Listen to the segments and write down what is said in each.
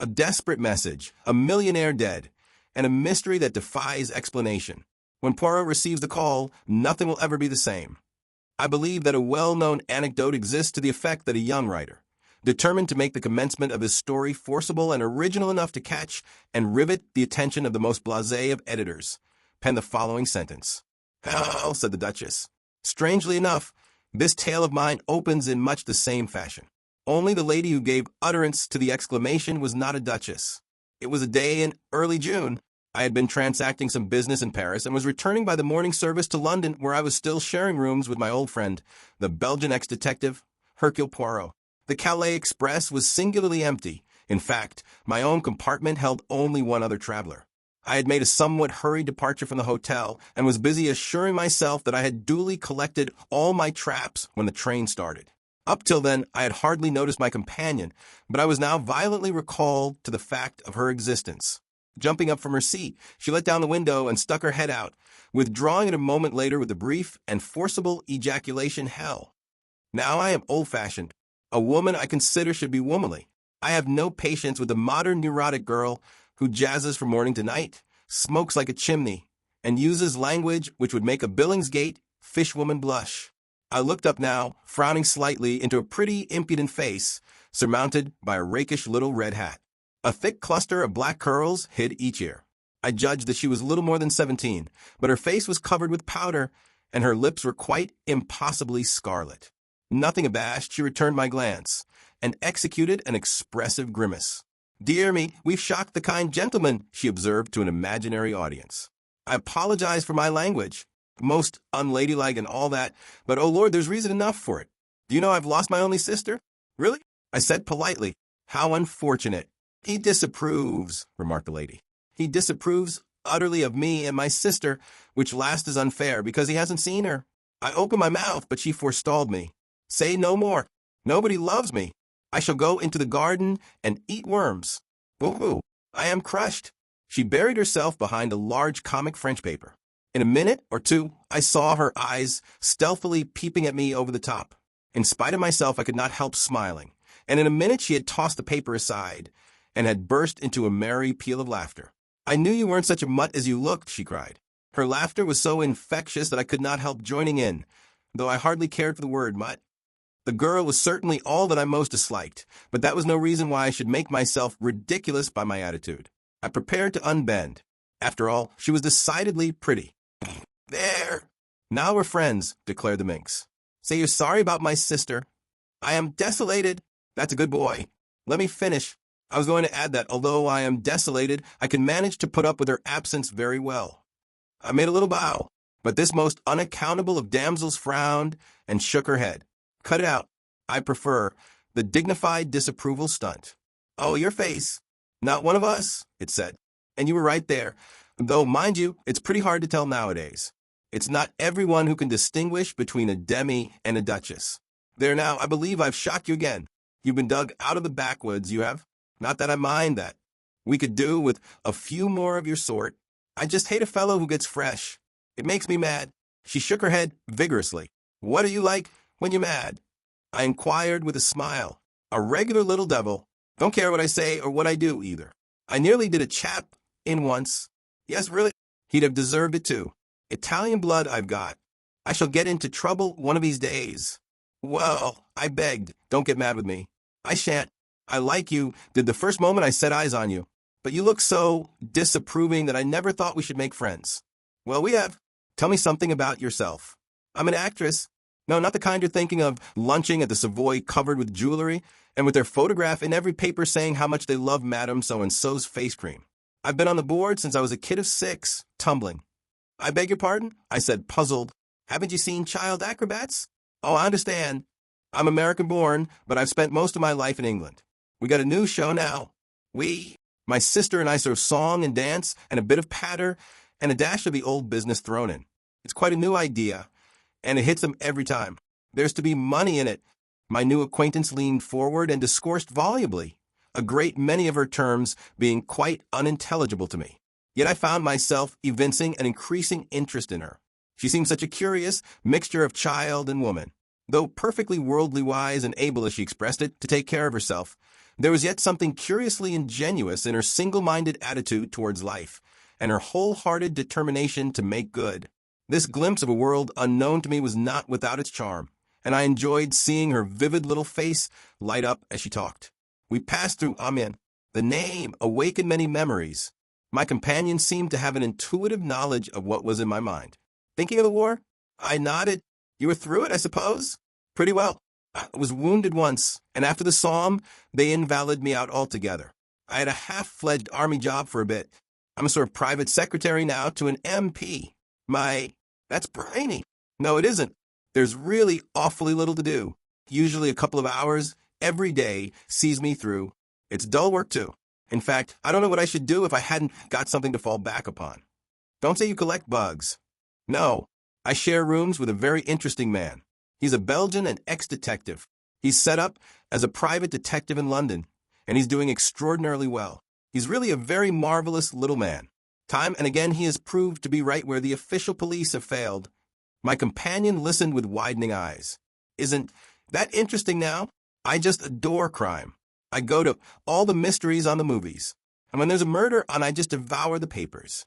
A desperate message, a millionaire dead, and a mystery that defies explanation. When Poirot receives the call, nothing will ever be the same. I believe that a well-known anecdote exists to the effect that a young writer, determined to make the commencement of his story forcible and original enough to catch and rivet the attention of the most blasé of editors, penned the following sentence. "Hell," said the Duchess. Strangely enough, this tale of mine opens in much the same fashion. Only the lady who gave utterance to the exclamation was not a duchess. It was a day in early June. I had been transacting some business in Paris and was returning by the morning service to London, where I was still sharing rooms with my old friend, the Belgian ex-detective, Hercule Poirot. The Calais Express was singularly empty. In fact, my own compartment held only one other traveler. I had made a somewhat hurried departure from the hotel and was busy assuring myself that I had duly collected all my traps when the train started. Up till then, I had hardly noticed my companion, but I was now violently recalled to the fact of her existence. Jumping up from her seat, she let down the window and stuck her head out, withdrawing it a moment later with the brief and forcible ejaculation, "Hell." Now I am old-fashioned. A woman I consider should be womanly. I have no patience with the modern neurotic girl who jazzes from morning to night, smokes like a chimney, and uses language which would make a Billingsgate fishwoman blush. I looked up now, frowning slightly, into a pretty, impudent face, surmounted by a rakish little red hat. A thick cluster of black curls hid each ear. I judged that she was little more than 17, but her face was covered with powder, and her lips were quite impossibly scarlet. Nothing abashed, she returned my glance, and executed an expressive grimace. "Dear me, we've shocked the kind gentleman," she observed to an imaginary audience. I apologize for my language. Most unladylike and all that, but oh Lord, there's reason enough for it. Do you know I've lost my only sister? Really? I said politely. How unfortunate. He disapproves, remarked the lady. He disapproves utterly of me and my sister, which last is unfair because he hasn't seen her. I opened my mouth, but she forestalled me. Say no more. Nobody loves me. I shall go into the garden and eat worms. Boo-hoo. I am crushed. She buried herself behind a large comic French paper. In a minute or two, I saw her eyes stealthily peeping at me over the top. In spite of myself, I could not help smiling, and in a minute she had tossed the paper aside and had burst into a merry peal of laughter. "I knew you weren't such a mutt as you looked," she cried. Her laughter was so infectious that I could not help joining in, though I hardly cared for the word mutt. The girl was certainly all that I most disliked, but that was no reason why I should make myself ridiculous by my attitude. I prepared to unbend. After all, she was decidedly pretty. "There! Now we're friends," declared the minx. "Say you're sorry about my sister." "I am desolated." "That's a good boy. Let me finish. I was going to add that, although I am desolated, I can manage to put up with her absence very well." I made a little bow, but this most unaccountable of damsels frowned and shook her head. "Cut it out. I prefer the dignified disapproval stunt." "Oh, your face. Not one of us," it said. And you were right there. Though, mind you, it's pretty hard to tell nowadays. It's not everyone who can distinguish between a demi and a duchess. There now, I believe I've shocked you again. You've been dug out of the backwoods, you have. Not that I mind that. We could do with a few more of your sort. I just hate a fellow who gets fresh. It makes me mad. She shook her head vigorously. "What are you like when you're mad?" I inquired with a smile. "A regular little devil. Don't care what I say or what I do, either. I nearly did a chap in once. Yes, really. He'd have deserved it too. Italian blood I've got. I shall get into trouble one of these days." "Well," I begged, "don't get mad with me. I shan't. I like you did the first moment I set eyes on you. But you look so disapproving that I never thought we should make friends." "Well, we have. Tell me something about yourself." "I'm an actress. No, not the kind you're thinking of, lunching at the Savoy covered with jewelry, and with their photograph in every paper saying how much they love Madame So-and-so's face cream. I've been on the board since I was a kid of 6, tumbling." "I beg your pardon?" I said, puzzled. "Haven't you seen child acrobats?" "Oh, I understand. I'm American-born, but I've spent most of my life in England. We got a new show now. My sister and I serve song and dance and a bit of patter and a dash of the old business thrown in. It's quite a new idea, and it hits them every time. There's to be money in it." My new acquaintance leaned forward and discoursed volubly, a great many of her terms being quite unintelligible to me. Yet I found myself evincing an increasing interest in her. She seemed such a curious mixture of child and woman. Though perfectly worldly wise and able, as she expressed it, to take care of herself, There was yet something curiously ingenuous in her single-minded attitude towards life, and her wholehearted determination to make good. This glimpse of a world unknown to me was not without its charm, and I enjoyed seeing her vivid little face light up as she talked. We passed through Amen. The name awakened many memories. My companion seemed to have an intuitive knowledge of what was in my mind. Thinking of the war? I nodded. You were through it, I suppose? Pretty well. I was wounded once, and after the Somme, they invalided me out altogether. I had a half-fledged army job for a bit. I'm a sort of private secretary now to an MP. That's brainy. No, it isn't. There's really awfully little to do. Usually a couple of hours every day sees me through. It's dull work, too. In fact, I don't know what I should do if I hadn't got something to fall back upon. Don't say you collect bugs. No, I share rooms with a very interesting man. He's a Belgian and ex-detective. He's set up as a private detective in London, and he's doing extraordinarily well. He's really a very marvelous little man. Time and again he has proved to be right where the official police have failed. My companion listened with widening eyes. Isn't that interesting now? I just adore crime. I go to all the mysteries on the movies. And when there's a murder on, I just devour the papers.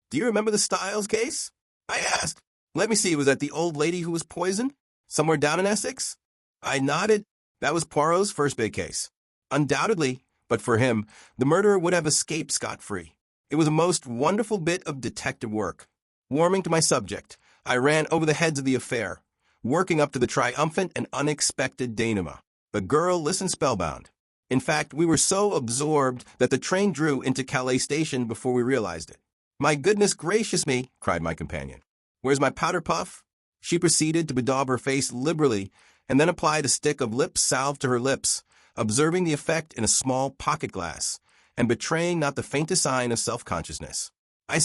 Do you remember the Styles case? I asked. Let me see, was that the old lady who was poisoned? Somewhere down in Essex? I nodded. That was Poirot's first big case. Undoubtedly, but for him, the murderer would have escaped scot-free. It was a most wonderful bit of detective work. Warming to my subject, I ran over the heads of the affair, working up to the triumphant and unexpected denouement. The girl listened spellbound. In fact, we were so absorbed that the train drew into Calais station before we realized it. My goodness gracious me, cried my companion. Where's my powder puff? She proceeded to bedaub her face liberally and then applied a stick of lip salve to her lips, observing the effect in a small pocket glass and betraying not the faintest sign of self-consciousness. I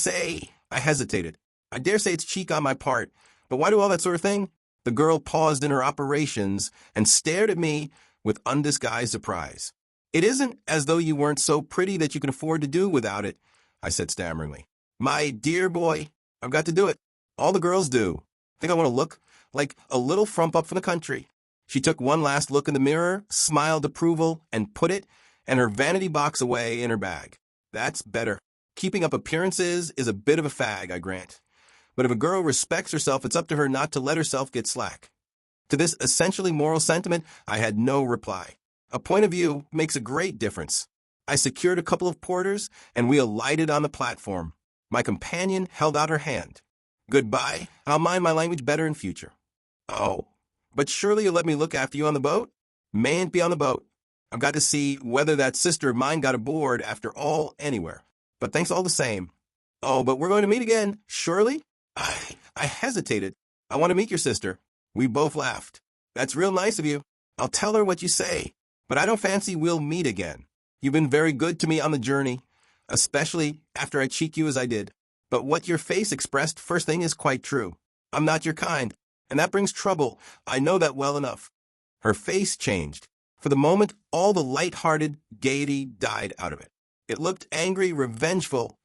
hesitated. I dare say it's cheek on my part, but why do all that sort of thing? The girl paused in her operations and stared at me with undisguised surprise. It isn't as though you weren't so pretty that you can afford to do without it, I said stammeringly. My dear boy, I've got to do it. All the girls do. Think I want to look like a little frump up from the country. She took one last look in the mirror, smiled approval, and put it and her vanity box away in her bag. That's better. Keeping up appearances is a bit of a fag, I grant. But if a girl respects herself, it's up to her not to let herself get slack. To this essentially moral sentiment, I had no reply. A point of view makes a great difference. I secured a couple of porters, and we alighted on the platform. My companion held out her hand. Goodbye. I'll mind my language better in future. Oh, but surely you'll let me look after you on the boat? Mayn't be on the boat. I've got to see whether that sister of mine got aboard after all anywhere. But thanks all the same. Oh, but we're going to meet again, surely? I hesitated. I want to meet your sister. We both laughed. That's real nice of you. I'll tell her what you say. But I don't fancy we'll meet again. You've been very good to me on the journey, especially after I cheek you as I did. But what your face expressed first thing is quite true. I'm not your kind, and that brings trouble. I know that well enough. Her face changed. For the moment, all the light-hearted gaiety died out of it. It looked angry, revengeful.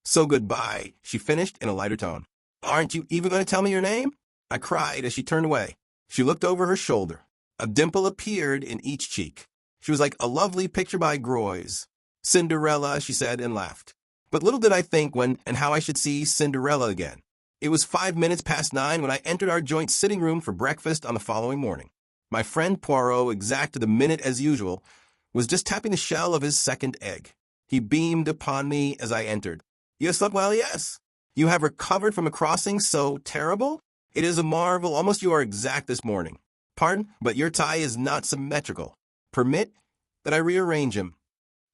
So goodbye, she finished in a lighter tone. Aren't you even going to tell me your name? I cried as she turned away. She looked over her shoulder. A dimple appeared in each cheek. She was like a lovely picture by Groys. Cinderella, she said, and laughed. But little did I think when and how I should see Cinderella again. It was 9:05 when I entered our joint sitting room for breakfast on the following morning. My friend Poirot, exact to the minute as usual, was just tapping the shell of his second egg. He beamed upon me as I entered. You slept well, yes. You have recovered from a crossing so terrible? It is a marvel. Almost you are exact this morning. Pardon, but your tie is not symmetrical. Permit that I rearrange him.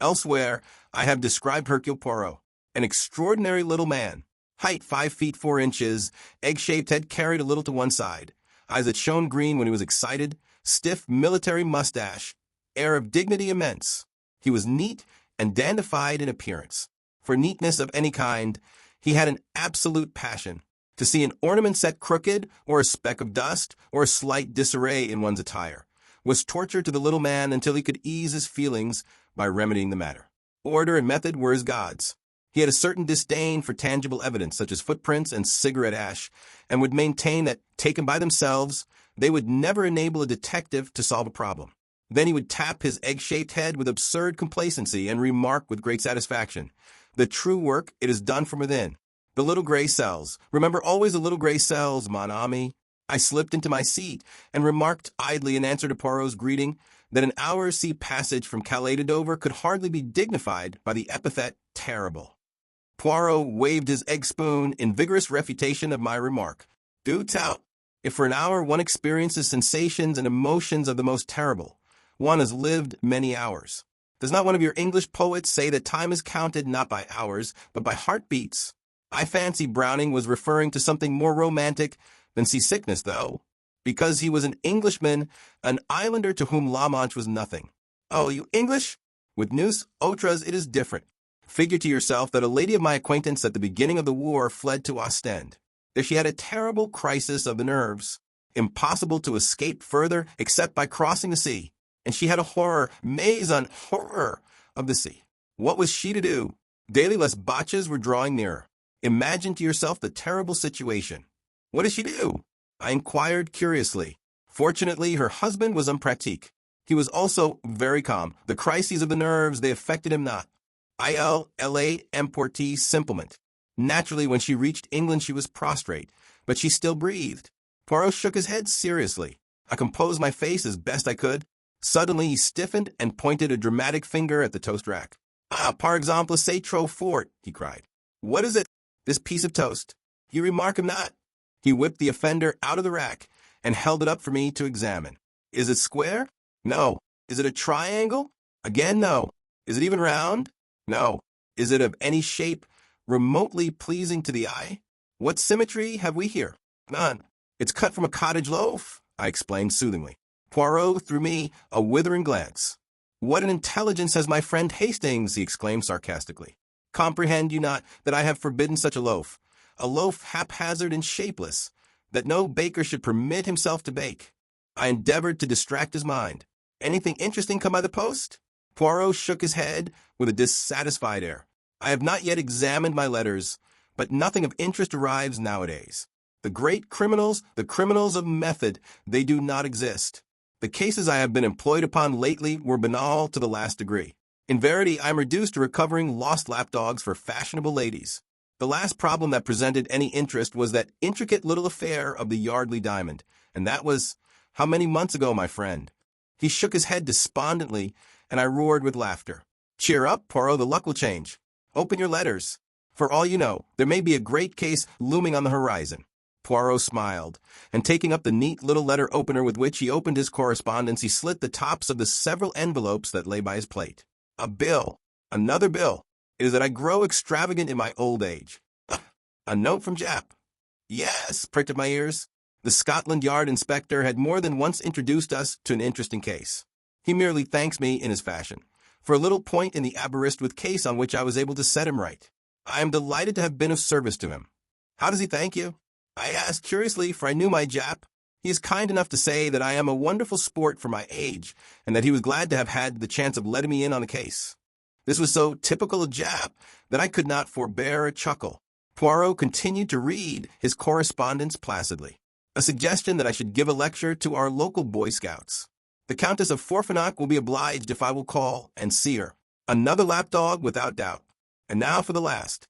Elsewhere, I have described Hercule Poirot, an extraordinary little man. Height 5 feet 4 inches, egg-shaped head carried a little to one side, eyes that shone green when he was excited, stiff military mustache, air of dignity immense. He was neat and dandified in appearance. For neatness of any kind, he had an absolute passion. To see an ornament set crooked, or a speck of dust, or a slight disarray in one's attire, was torture to the little man until he could ease his feelings by remedying the matter. Order and method were his gods. He had a certain disdain for tangible evidence, such as footprints and cigarette ash, and would maintain that, taken by themselves, they would never enable a detective to solve a problem. Then he would tap his egg-shaped head with absurd complacency and remark with great satisfaction, "The true work, it is done from within. The little gray cells. Remember always the little gray cells, mon ami." I slipped into my seat and remarked idly in answer to Poirot's greeting that an hour's sea passage from Calais to Dover could hardly be dignified by the epithet terrible. Poirot waved his egg spoon in vigorous refutation of my remark. "Do tell. If for an hour one experiences sensations and emotions of the most terrible, one has lived many hours. Does not one of your English poets say that time is counted not by hours, but by heartbeats?" I fancy Browning was referring to something more romantic than seasickness, though, because he was an Englishman, an islander to whom La Manche was nothing. "Oh, you English? With nous autres it is different. Figure to yourself that a lady of my acquaintance at the beginning of the war fled to Ostend. There she had a terrible crisis of the nerves. Impossible to escape further except by crossing the sea. And she had a horror, maison horror, of the sea. What was she to do? Daily les botches were drawing nearer. Imagine to yourself the terrible situation. What did she do?" I inquired curiously. Fortunately, her husband was unpratique. He was also very calm. The crises of the nerves, they affected him not. Il la emporte simplement. Naturally, when she reached England, she was prostrate, but she still breathed. Poirot shook his head seriously. I composed my face as best I could. Suddenly, he stiffened and pointed a dramatic finger at the toast rack. "Ah, par exemple, c'est trop fort," he cried. "What is it? This piece of toast? You remark him not?" He whipped the offender out of the rack and held it up for me to examine. "Is it square? No. Is it a triangle? Again, no. Is it even round? No. Is it of any shape remotely pleasing to the eye? What symmetry have we here? None. It's cut from a cottage loaf," I explained soothingly. Poirot threw me a withering glance. "What an intelligence has my friend Hastings!" he exclaimed sarcastically. "Comprehend you not that I have forbidden such a loaf haphazard and shapeless, that no baker should permit himself to bake?" I endeavored to distract his mind. "Anything interesting come by the post?" Poirot shook his head with a dissatisfied air. "I have not yet examined my letters, but nothing of interest arrives nowadays. The great criminals, the criminals of method, they do not exist. The cases I have been employed upon lately were banal to the last degree. In verity, I am reduced to recovering lost lapdogs for fashionable ladies. The last problem that presented any interest was that intricate little affair of the Yardley diamond, and that was how many months ago, my friend?" He shook his head despondently, and I roared with laughter. "Cheer up, Poirot, the luck will change. Open your letters. For all you know, there may be a great case looming on the horizon." Poirot smiled, and taking up the neat little letter opener with which he opened his correspondence, he slit the tops of the several envelopes that lay by his plate. "A bill. Another bill. It is that I grow extravagant in my old age. A note from Jap." "Yes," pricked up my ears. The Scotland Yard inspector had more than once introduced us to an interesting case. He merely thanks me in his fashion for a little point in the Aberystwyth case on which I was able to set him right. I am delighted to have been of service to him. "How does he thank you?" I asked curiously, for I knew my Jap. He is kind enough to say that I am a wonderful sport for my age, and that he was glad to have had the chance of letting me in on the case. This was so typical of Jap that I could not forbear a chuckle. Poirot continued to read his correspondence placidly. A suggestion that I should give a lecture to our local Boy Scouts. "The Countess of Forfenac will be obliged if I will call and see her. Another lapdog, without doubt. And now for the last."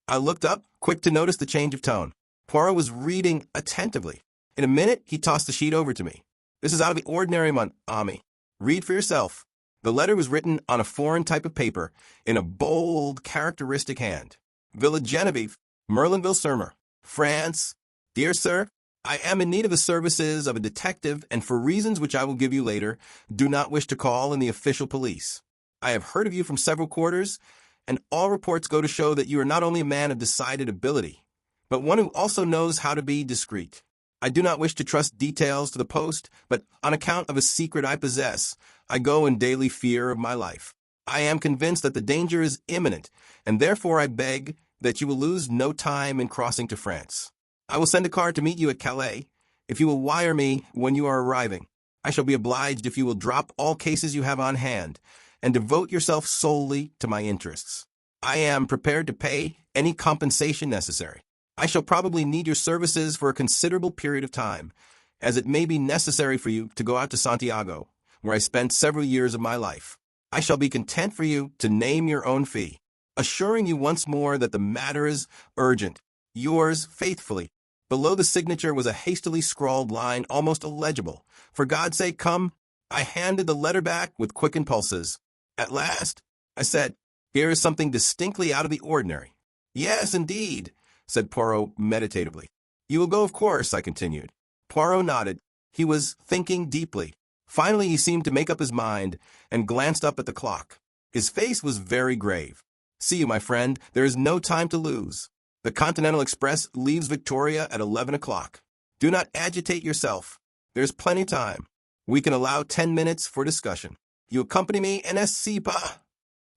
I looked up, quick to notice the change of tone. Poirot was reading attentively. In a minute, he tossed the sheet over to me. "This is out of the ordinary, mon ami. Read for yourself." The letter was written on a foreign type of paper, in a bold, characteristic hand. "Villa Genevieve, Merlinville-sur-Mer, France. Dear Sir, I am in need of the services of a detective, and for reasons which I will give you later, do not wish to call in the official police. I have heard of you from several quarters, and all reports go to show that you are not only a man of decided ability, but one who also knows how to be discreet. I do not wish to trust details to the post, but on account of a secret I possess, I go in daily fear of my life. I am convinced that the danger is imminent, and therefore I beg that you will lose no time in crossing to France. I will send a car to meet you at Calais, if you will wire me when you are arriving. I shall be obliged if you will drop all cases you have on hand, and devote yourself solely to my interests. I am prepared to pay any compensation necessary. I shall probably need your services for a considerable period of time, as it may be necessary for you to go out to Santiago, where I spent several years of my life. I shall be content for you to name your own fee, assuring you once more that the matter is urgent. Yours faithfully." Below the signature was a hastily scrawled line, almost illegible. "For God's sake, come." I handed the letter back with quick impulses. "At last," I said, "here is something distinctly out of the ordinary." "Yes, indeed," said Poirot meditatively. "You will go, of course," I continued. Poirot nodded. He was thinking deeply. Finally, he seemed to make up his mind and glanced up at the clock. His face was very grave. "See you, my friend. There is no time to lose. The Continental Express leaves Victoria at 11 o'clock. Do not agitate yourself. There's plenty of time. We can allow 10 minutes for discussion. You accompany me, n'est-ce pas?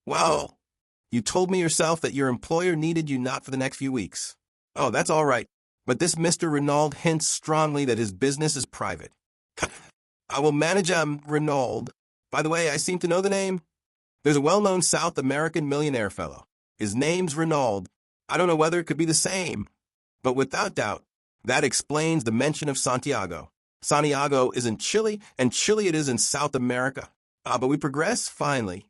Well, you told me yourself that your employer needed you not for the next few weeks. Oh, that's all right. But this Mr. Renaud hints strongly that his business is private. I will manage Renaud. By the way, I seem to know the name. There's a well-known South American millionaire fellow. His name's Renaud. I don't know whether it could be the same. But without doubt, that explains the mention of Santiago. Santiago is in Chile, and Chile it is in South America. But we progress finely.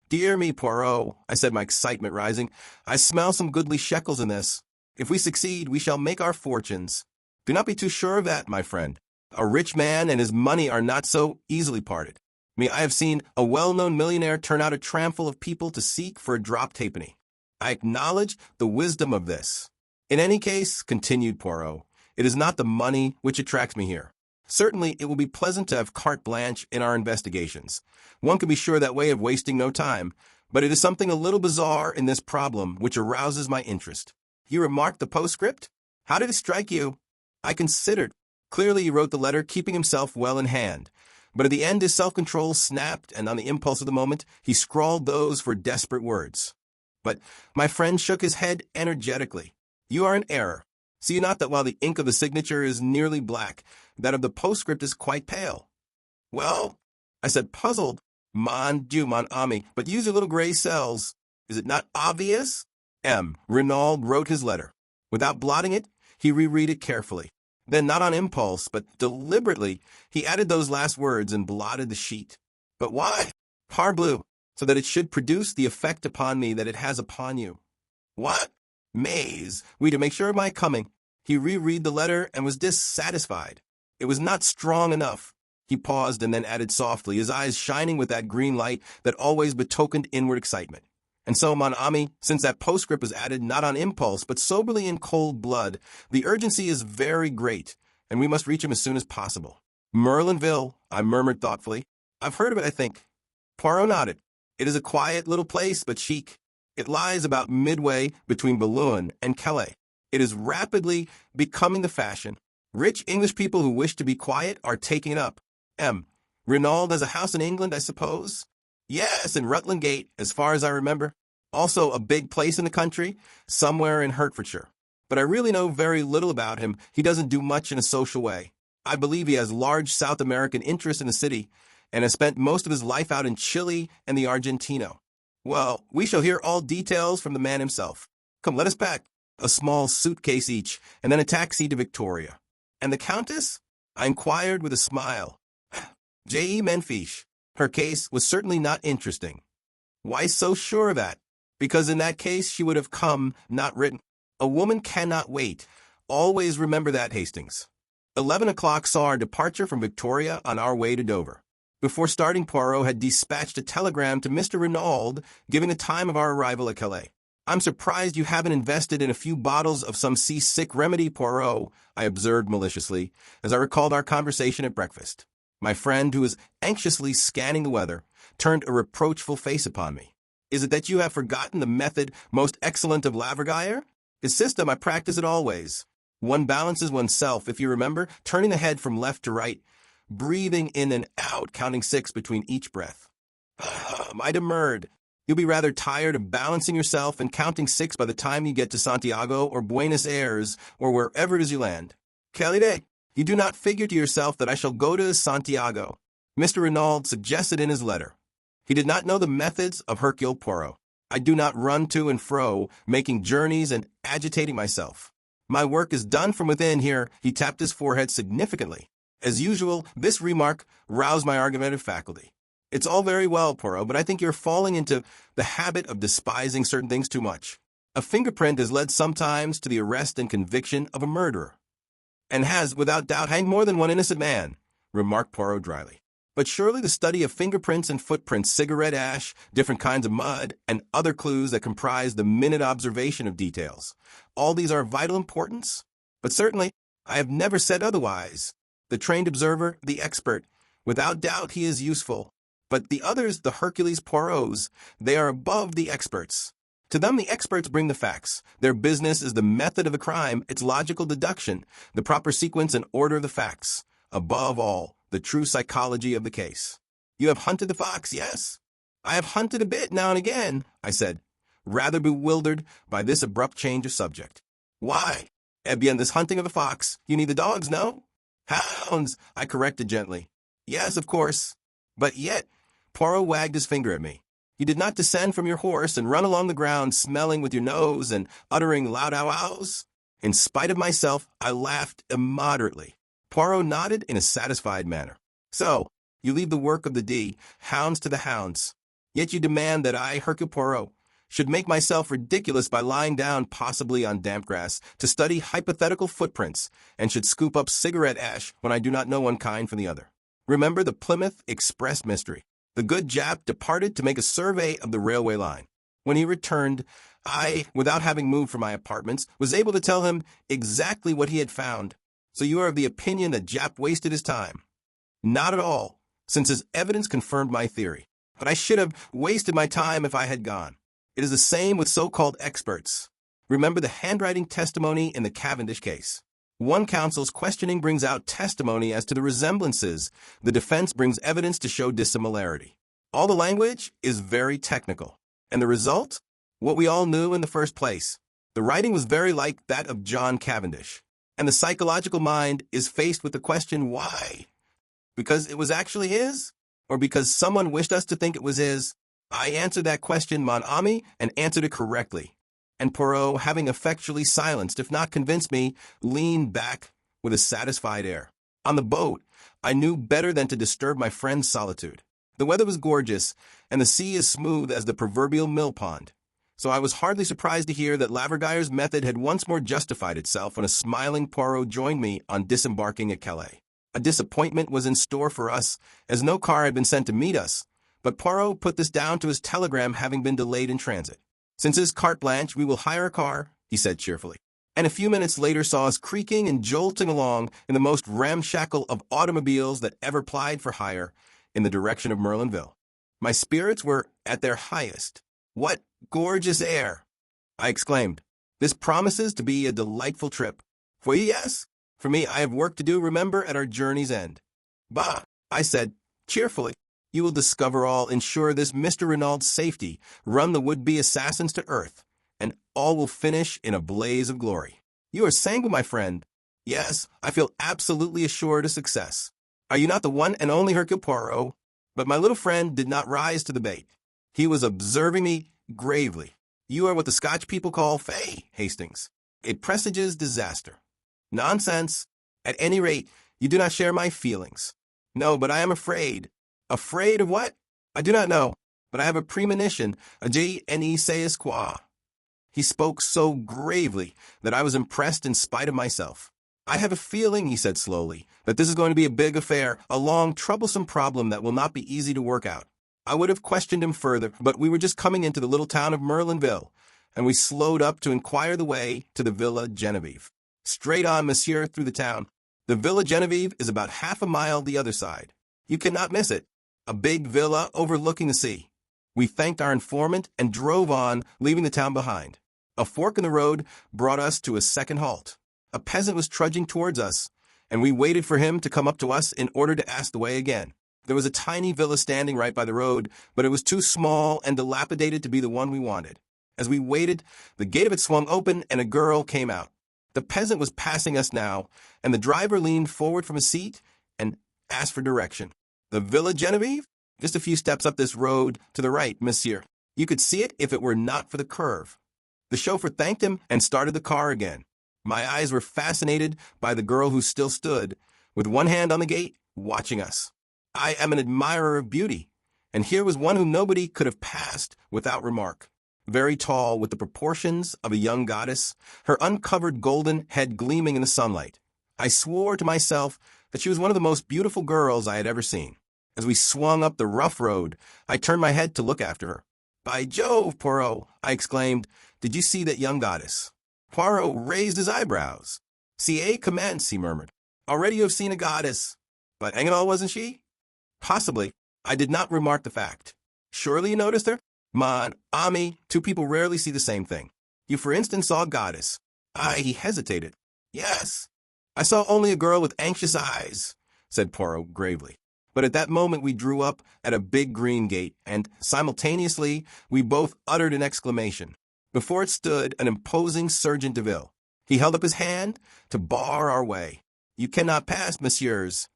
Dear me, Poirot, I said, my excitement rising. I smell some goodly shekels in this. If we succeed, we shall make our fortunes. Do not be too sure of that, my friend. A rich man and his money are not so easily parted. I have seen a well-known millionaire turn out a tramful of people to seek for a dropped halfpenny. I acknowledge the wisdom of this. In any case, continued Poirot, it is not the money which attracts me here. Certainly, it will be pleasant to have carte blanche in our investigations. One can be sure that way of wasting no time, but it is something a little bizarre in this problem which arouses my interest. You remarked the postscript? How did it strike you? I considered. Clearly, he wrote the letter keeping himself well in hand, but at the end his self-control snapped, and on the impulse of the moment, he scrawled those for desperate words. But my friend shook his head energetically. You are in error. See you not that while the ink of the signature is nearly black, that of the postscript is quite pale? Well, I said, puzzled. Mon Dieu, mon ami, but use your little gray cells. Is it not obvious? Renaud wrote his letter. Without blotting it, he reread it carefully. Then, not on impulse, but deliberately, he added those last words and blotted the sheet. But why? Parbleu, so that it should produce the effect upon me that it has upon you. What? Maze, to make sure of my coming. He reread the letter and was dissatisfied. It was not strong enough. He paused and then added softly, his eyes shining with that green light that always betokened inward excitement. And so, mon ami, since that postscript was added not on impulse, but soberly in cold blood, the urgency is very great, and we must reach him as soon as possible. Merlinville, I murmured thoughtfully. I've heard of it, I think. Poirot nodded. It is a quiet little place, but chic. It lies about midway between Boulogne and Calais. It is rapidly becoming the fashion. Rich English people who wish to be quiet are taking it up. Renaud has a house in England, I suppose? Yes, in Rutland Gate, as far as I remember. Also a big place in the country, somewhere in Hertfordshire. But I really know very little about him. He doesn't do much in a social way. I believe he has large South American interests in the city, and has spent most of his life out in Chile and the Argentino. Well, we shall hear all details from the man himself. Come, let us pack. A small suitcase each, and then a taxi to Victoria. And the Countess? I inquired with a smile. J.E. Menfish. Her case was certainly not interesting. Why so sure of that? Because in that case she would have come, not written. A woman cannot wait. Always remember that, Hastings. 11 o'clock saw our departure from Victoria on our way to Dover. Before starting, Poirot had dispatched a telegram to Mr. Renaud giving the time of our arrival at Calais. I'm surprised you haven't invested in a few bottles of some seasick remedy, Poirot, I observed maliciously, as I recalled our conversation at breakfast. My friend, who was anxiously scanning the weather, turned a reproachful face upon me. Is it that you have forgotten the method most excellent of Laverguier? His system, I practice it always. One balances oneself, if you remember, turning the head from left to right, breathing in and out, counting 6 between each breath. I demurred. You'll be rather tired of balancing yourself and counting 6 by the time you get to Santiago or Buenos Aires or wherever it is you land. Quelle idée! You do not figure to yourself that I shall go to Santiago. Mr. Renaud suggested in his letter. He did not know the methods of Hercule Poirot. I do not run to and fro, making journeys and agitating myself. My work is done from within here. He tapped his forehead significantly. As usual, this remark roused my argumentative faculty. It's all very well, Poirot, but I think you're falling into the habit of despising certain things too much. A fingerprint has led sometimes to the arrest and conviction of a murderer, and has, without doubt, hanged more than one innocent man, remarked Poirot dryly. But surely the study of fingerprints and footprints, cigarette ash, different kinds of mud, and other clues that comprise the minute observation of details, all these are of vital importance? But certainly, I have never said otherwise. The trained observer, the expert, without doubt he is useful. But the others, the Hercules Poirots, they are above the experts. To them, the experts bring the facts. Their business is the method of a crime, its logical deduction, the proper sequence and order of the facts. Above all, the true psychology of the case. You have hunted the fox, yes? I have hunted a bit now and again, I said, rather bewildered by this abrupt change of subject. Why? Beyond this hunting of a fox, you need the dogs, no? Hounds, I corrected gently. Yes, of course. But yet, Poirot wagged his finger at me. You did not descend from your horse and run along the ground smelling with your nose and uttering loud ow-ows? In spite of myself, I laughed immoderately. Poirot nodded in a satisfied manner. So, you leave the work of the D, hounds to the hounds. Yet you demand that I, Hercule Poirot, should make myself ridiculous by lying down possibly on damp grass to study hypothetical footprints and should scoop up cigarette ash when I do not know one kind from the other. Remember the Plymouth Express mystery. The good Jap departed to make a survey of the railway line. When he returned, I, without having moved from my apartments, was able to tell him exactly what he had found. So you are of the opinion that Jap wasted his time? Not at all, since his evidence confirmed my theory. But I should have wasted my time if I had gone. It is the same with so-called experts. Remember the handwriting testimony in the Cavendish case. One counsel's questioning brings out testimony as to the resemblances. The defense brings evidence to show dissimilarity. All the language is very technical. And the result? What we all knew in the first place. The writing was very like that of John Cavendish. And the psychological mind is faced with the question, why? Because it was actually his? Or because someone wished us to think it was his? I answered that question, mon ami, and answered it correctly. And Poirot, having effectually silenced, if not convinced me, leaned back with a satisfied air. On the boat, I knew better than to disturb my friend's solitude. The weather was gorgeous, and the sea as smooth as the proverbial mill pond. So I was hardly surprised to hear that Laverguyre's method had once more justified itself when a smiling Poirot joined me on disembarking at Calais. A disappointment was in store for us, as no car had been sent to meet us, but Poirot put this down to his telegram having been delayed in transit. Since it's carte blanche, we will hire a car, he said cheerfully, and a few minutes later saw us creaking and jolting along in the most ramshackle of automobiles that ever plied for hire in the direction of Merlinville. My spirits were at their highest. What gorgeous air! I exclaimed. This promises to be a delightful trip. For you, yes. For me, I have work to do, remember, at our journey's end. Bah, I said, cheerfully. You will discover all, ensure this Mr. Renaud's safety, run the would-be assassins to earth, and all will finish in a blaze of glory. You are sanguine, my friend. Yes, I feel absolutely assured of success. Are you not the one and only Hercule Poirot? But my little friend did not rise to the bait. He was observing me gravely. You are what the Scotch people call fey, Hastings. It presages disaster. Nonsense. At any rate, you do not share my feelings. No, but I am afraid. Afraid of what? I do not know, but I have a premonition, a je ne sais quoi. He spoke so gravely that I was impressed in spite of myself. I have a feeling, he said slowly, that this is going to be a big affair, a long, troublesome problem that will not be easy to work out. I would have questioned him further, but we were just coming into the little town of Merlinville, and we slowed up to inquire the way to the Villa Genevieve. Straight on, monsieur, through the town. The Villa Genevieve is about half a mile the other side. You cannot miss it. A big villa overlooking the sea. We thanked our informant and drove on, leaving the town behind. A fork in the road brought us to a second halt. A peasant was trudging towards us, and we waited for him to come up to us in order to ask the way again. There was a tiny villa standing right by the road, but it was too small and dilapidated to be the one we wanted. As we waited, the gate of it swung open and a girl came out. The peasant was passing us now, and the driver leaned forward from his seat and asked for direction. The Villa Genevieve? Just a few steps up this road to the right, monsieur. You could see it if it were not for the curve. The chauffeur thanked him and started the car again. My eyes were fascinated by the girl who still stood, with one hand on the gate, watching us. I am an admirer of beauty, and here was one whom nobody could have passed without remark. Very tall, with the proportions of a young goddess, her uncovered golden head gleaming in the sunlight. I swore to myself that she was one of the most beautiful girls I had ever seen. As we swung up the rough road, I turned my head to look after her. "By Jove, Poirot," I exclaimed, "did you see that young goddess?" Poirot raised his eyebrows. "C'est commence," he murmured. "Already you have seen a goddess. But hang it all, wasn't she?" "Possibly. I did not remark the fact." "Surely you noticed her?" "Mon ami, two people rarely see the same thing. You, for instance, saw a goddess." He hesitated. "Yes. I saw only a girl with anxious eyes," said Poirot gravely. But at that moment we drew up at a big green gate, and simultaneously we both uttered an exclamation. Before it stood an imposing Sergeant de Ville. He held up his hand to bar our way. "You cannot pass, messieurs."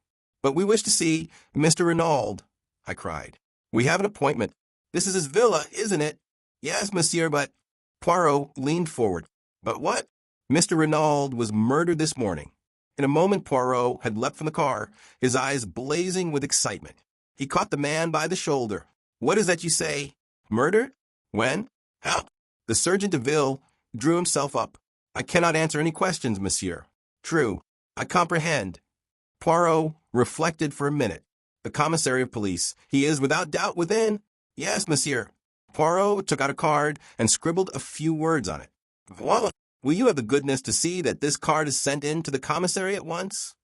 "But we wish to see Mr. Renaud," I cried. "We have an appointment. This is his villa, isn't it?" "Yes, monsieur, but—" Poirot leaned forward. "But what?" "Mr. Renaud was murdered this morning." In a moment Poirot had leapt from the car, his eyes blazing with excitement. He caught the man by the shoulder. "What is that you say? Murdered? When? How?" The Sergeant de Ville drew himself up. "I cannot answer any questions, monsieur." "True. I comprehend." Poirot reflected for a minute. "The commissary of police. He is without doubt within." "Yes, monsieur." Poirot took out a card and scribbled a few words on it. "Voila. Will you have the goodness to see that this card is sent in to the commissary at once?"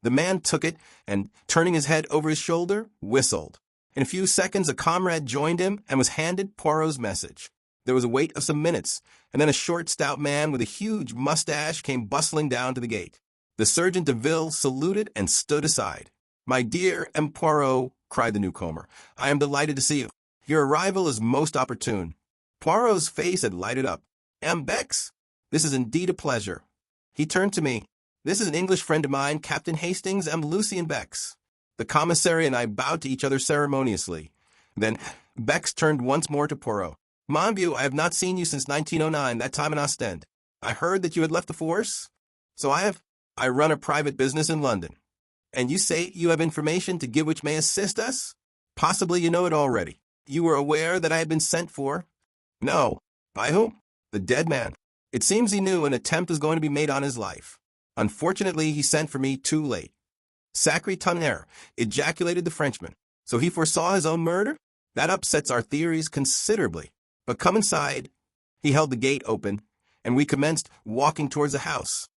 The man took it and, turning his head over his shoulder, whistled. In a few seconds a comrade joined him and was handed Poirot's message. There was a wait of some minutes, and then a short, stout man with a huge mustache came bustling down to the gate. The Sergeant de Ville saluted and stood aside. "My dear M. Poirot," cried the newcomer, "I am delighted to see you. Your arrival is most opportune." Poirot's face had lighted up. "M. Bex? This is indeed a pleasure." He turned to me. "This is an English friend of mine, Captain Hastings M. Lucien Bex." The commissary and I bowed to each other ceremoniously. Then Bex turned once more to Poirot. "Mon vieux, I have not seen you since 1909, that time in Ostend. I heard that you had left the force?" "So I have. I run a private business in London." "And you say you have information to give which may assist us?" "Possibly you know it already." "You were aware that I had been sent for?" "No." "By whom?" "The dead man. It seems he knew an attempt was going to be made on his life. Unfortunately, he sent for me too late." "Sacré tonnerre!" ejaculated the Frenchman. "So he foresaw his own murder? That upsets our theories considerably. But come inside." He held the gate open, and we commenced walking towards the house.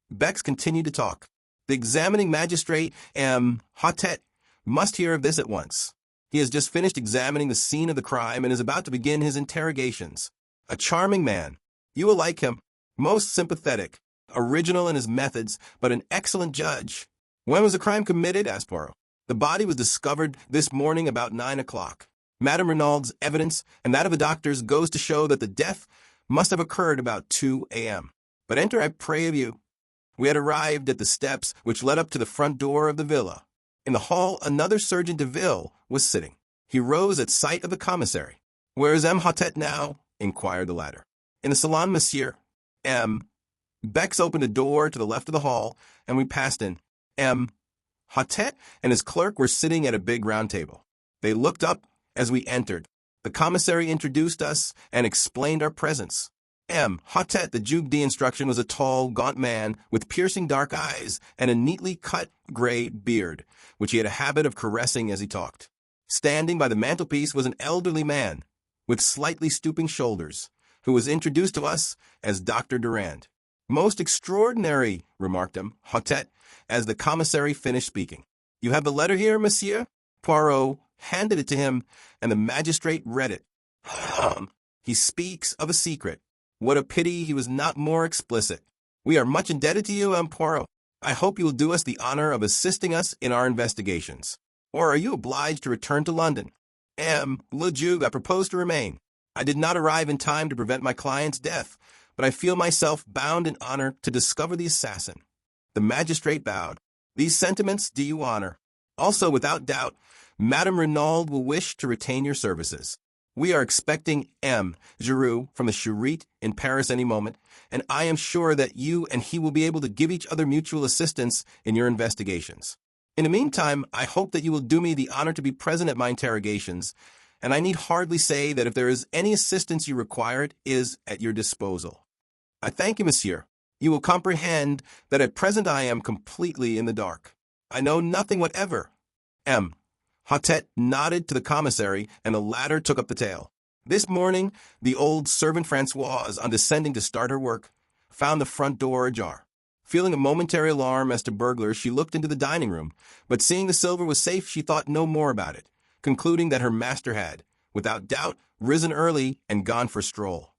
Bex continued to talk. "The examining magistrate, Hotet, must hear of this at once. He has just finished examining the scene of the crime and is about to begin his interrogations. A charming man. You will like him. Most sympathetic. Original in his methods, but an excellent judge." "When was the crime committed?" asked Poirot. "The body was discovered this morning about 9 o'clock. Madame Renaud's evidence and that of the doctors goes to show that the death must have occurred about 2 a.m. But enter, I pray of you." We had arrived at the steps which led up to the front door of the villa. In the hall another Sergeant de Ville was sitting. He rose at sight of the commissary. "Where is M. Hotet now?" inquired the latter. "In the salon, monsieur." Bex opened a door to the left of the hall, and we passed in. Hotet and his clerk were sitting at a big round table. They looked up as we entered. The commissary introduced us and explained our presence. Hotet, the Juge d'instruction, was a tall, gaunt man with piercing dark eyes and a neatly cut gray beard, which he had a habit of caressing as he talked. Standing by the mantelpiece was an elderly man with slightly stooping shoulders, who was introduced to us as Dr. Durand. "Most extraordinary," remarked Hotet, as the commissary finished speaking. "You have the letter here, monsieur?" Poirot handed it to him, and the magistrate read it. "He speaks of a secret. What a pity he was not more explicit. We are much indebted to you, Poirot. I hope you will do us the honor of assisting us in our investigations. Or are you obliged to return to London?" "Le Juge, I propose to remain. I did not arrive in time to prevent my client's death, but I feel myself bound in honor to discover the assassin." The magistrate bowed. "These sentiments do you honor. Also, without doubt, Madame Renaud will wish to retain your services." We are expecting M. Giroux from the Charité in Paris any moment, and I am sure that you and he will be able to give each other mutual assistance in your investigations. In the meantime, I hope that you will do me the honor to be present at my interrogations, and I need hardly say that if there is any assistance you require, it is at your disposal. I thank you, monsieur. You will comprehend that at present I am completely in the dark. I know nothing whatever. M. Hotet nodded to the commissary, and the latter took up the tale. This morning, the old servant Françoise, on descending to start her work, found the front door ajar. Feeling a momentary alarm as to burglars, she looked into the dining room, but seeing the silver was safe, she thought no more about it, concluding that her master had, without doubt, risen early and gone for a stroll.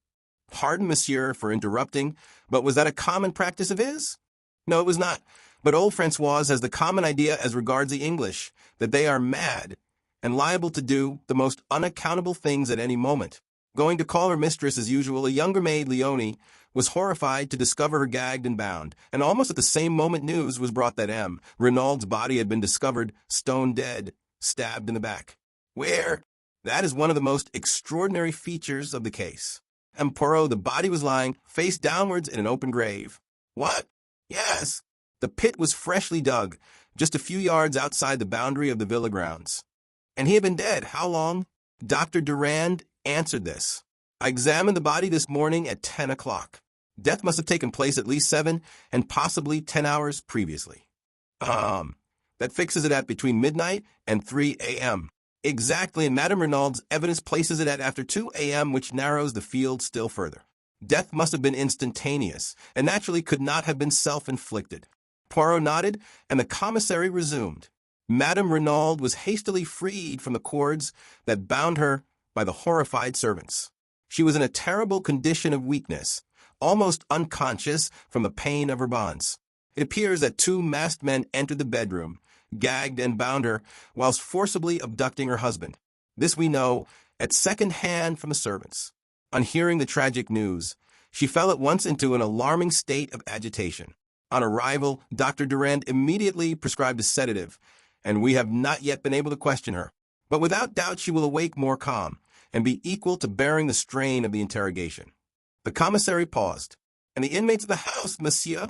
Pardon, monsieur, for interrupting, but was that a common practice of his? No, it was not. But old Françoise has the common idea as regards the English, that they are mad and liable to do the most unaccountable things at any moment. Going to call her mistress as usual, a younger maid, Leonie, was horrified to discover her gagged and bound, and almost at the same moment news was brought that M. Renaud's body had been discovered, stone dead, stabbed in the back. Where? That is one of the most extraordinary features of the case. M. Poirot, the body was lying face downwards in an open grave. What? Yes. The pit was freshly dug, just a few yards outside the boundary of the villa grounds. And he had been dead how long? Dr. Durand answered this. I examined the body this morning at 10 o'clock. Death must have taken place at least 7 and possibly 10 hours previously. That fixes it at between midnight and 3 a.m. Exactly, and Madame Renaud's evidence places it at after 2 a.m., which narrows the field still further. Death must have been instantaneous, and naturally could not have been self-inflicted. Poirot nodded, and the commissary resumed. Madame Renaud was hastily freed from the cords that bound her by the horrified servants. She was in a terrible condition of weakness, almost unconscious from the pain of her bonds. It appears that 2 masked men entered the bedroom, gagged and bound her, whilst forcibly abducting her husband. This we know at second hand from the servants. On hearing the tragic news, she fell at once into an alarming state of agitation. On arrival, Dr. Durand immediately prescribed a sedative, and we have not yet been able to question her. But without doubt she will awake more calm, and be equal to bearing the strain of the interrogation. The commissary paused. And the inmates of the house, monsieur?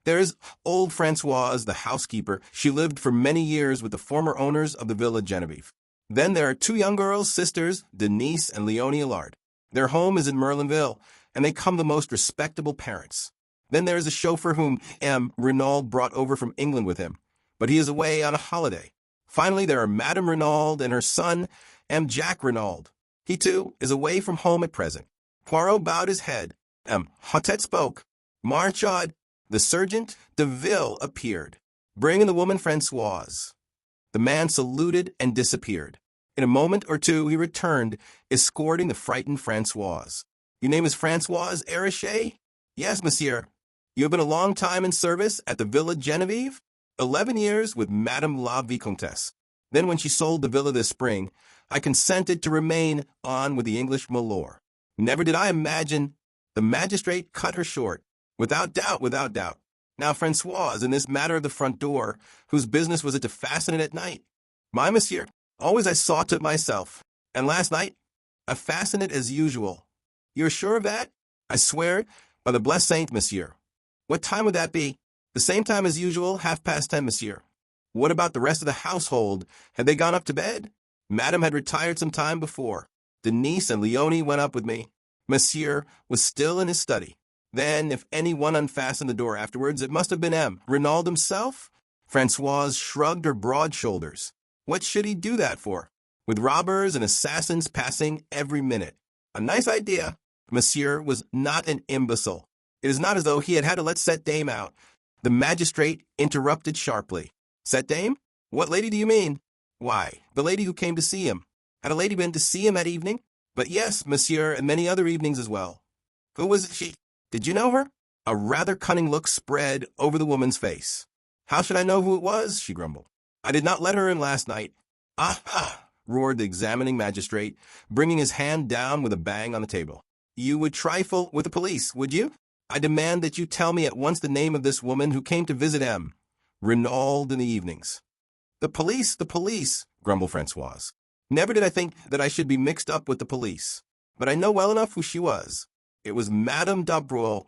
There is old Françoise, the housekeeper. She lived for many years with the former owners of the Villa Genevieve. Then there are 2 young girls, sisters, Denise and Leonie Allard. Their home is in Merlinville, and they come the most respectable parents. Then there is a chauffeur whom M. Renaud brought over from England with him, but he is away on a holiday. Finally, there are Madame Renaud and her son, M. Jacques Renaud. He, too, is away from home at present. Poirot bowed his head. M. Hotet spoke. Marchad, the sergeant de Ville, appeared, bringing the woman Françoise. The man saluted and disappeared. In a moment or two he returned, escorting the frightened Françoise. Your name is Françoise Hérichet? Yes, monsieur. You have been a long time in service at the Villa Genevieve? 11 years with Madame la Vicomtesse. Then when she sold the villa this spring, I consented to remain on with the English milor. Never did I imagine. The magistrate cut her short. Without doubt, without doubt. Now, Françoise, in this matter of the front door, whose business was it to fasten it at night? My monsieur, always I saw to it myself. And last night, I fastened it as usual. You're sure of that? I swear it, by the blessed saint, monsieur. What time would that be? The same time as usual, 10:30, monsieur. What about the rest of the household? Had they gone up to bed? Madame had retired some time before. Denise and Leonie went up with me. Monsieur was still in his study. Then, if any one unfastened the door afterwards, it must have been M. Renaud himself? Françoise shrugged her broad shoulders. What should he do that for? With robbers and assassins passing every minute. A nice idea. Monsieur was not an imbecile. It is not as though he had had to let Cette Dame out. The magistrate interrupted sharply. Cette Dame? What lady do you mean? Why, the lady who came to see him. Had a lady been to see him that evening? But yes, monsieur, and many other evenings as well. Who was she? Did you know her? A rather cunning look spread over the woman's face. How should I know who it was? She grumbled. I did not let her in last night. Ah! Roared the examining magistrate, bringing his hand down with a bang on the table. You would trifle with the police, would you? I demand that you tell me at once the name of this woman who came to visit M. Renaud in the evenings. The police, grumbled Françoise. Never did I think that I should be mixed up with the police. But I know well enough who she was. It was Madame d'Abreuil.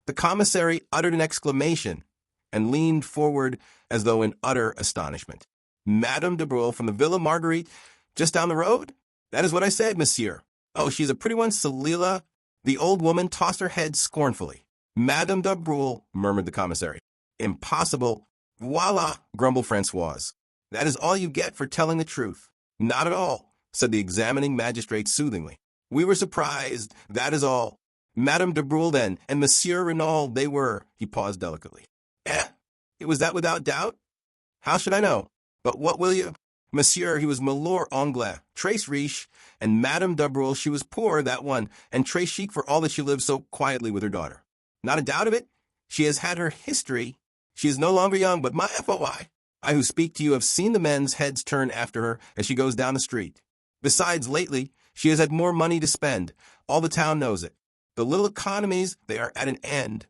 The commissary uttered an exclamation and leaned forward as though in utter astonishment. Madame d'Abreuil from the Villa Marguerite, just down the road? That is what I said, monsieur. Oh, she's a pretty one, Celila. The old woman tossed her head scornfully. Madame d'Abreuil, murmured the commissary. Impossible. Voila, grumbled Francoise. That is all you get for telling the truth. Not at all, said the examining magistrate soothingly. We were surprised, that is all. Madame d'Abreuil, then, and Monsieur Renaud, they were, he paused delicately. It was that without doubt? How should I know? But what will you? Monsieur, he was Milord Anglais, très riche, and Madame d'Abreuil, she was poor, that one, and très chic for all that she lived so quietly with her daughter. Not a doubt of it. She has had her history. She is no longer young, but my FOI. I who speak to you have seen the men's heads turn after her as she goes down the street. Besides, lately, she has had more money to spend. All the town knows it. The little economies, they are at an end.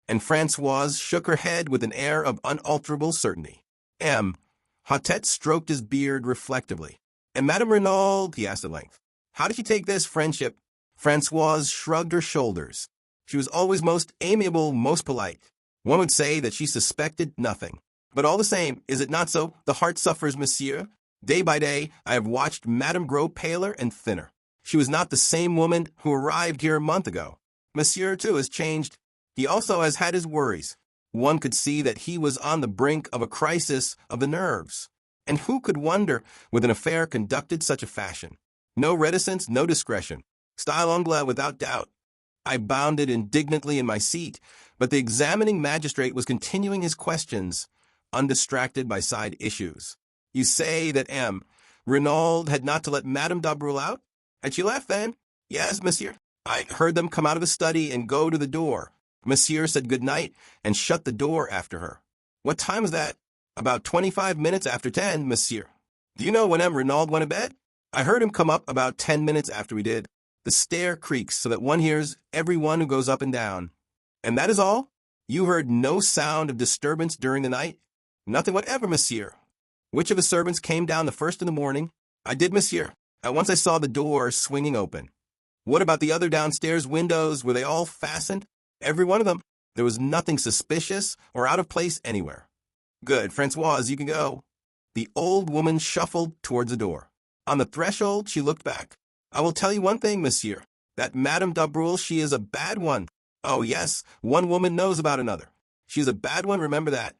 And Francoise shook her head with an air of unalterable certainty. Hotet stroked his beard reflectively. And Madame Renaud, he asked at length, how did she take this friendship? Francoise shrugged her shoulders. She was always most amiable, most polite. One would say that she suspected nothing. But all the same, is it not so? The heart suffers, monsieur. Day by day, I have watched Madame grow paler and thinner. She was not the same woman who arrived here a month ago. Monsieur, too, has changed. He also has had his worries. One could see that he was on the brink of a crisis of the nerves. And who could wonder with an affair conducted such a fashion? No reticence, no discretion. Style Anglais without doubt. I bounded indignantly in my seat, but the examining magistrate was continuing his questions, undistracted by side issues. You say that Renaud had not to let Madame d'Abreuil out? Had she left then? Yes, monsieur. I heard them come out of the study and go to the door. Monsieur said good night and shut the door after her. What time was that? About 25 minutes after 10, monsieur. Do you know when Renaud went to bed? I heard him come up about 10 minutes after we did. The stair creaks so that one hears every one who goes up and down. And that is all? You heard no sound of disturbance during the night? Nothing whatever, monsieur. Which of the servants came down the first in the morning? I did, monsieur. At once I saw the door swinging open. What about the other downstairs windows? Were they all fastened? Every one of them. There was nothing suspicious or out of place anywhere. Good, Francoise, you can go. The old woman shuffled towards the door. On the threshold, she looked back. I will tell you one thing, monsieur. That Madame d'Abreuil, she is a bad one. Oh, yes, one woman knows about another. She is a bad one, remember that.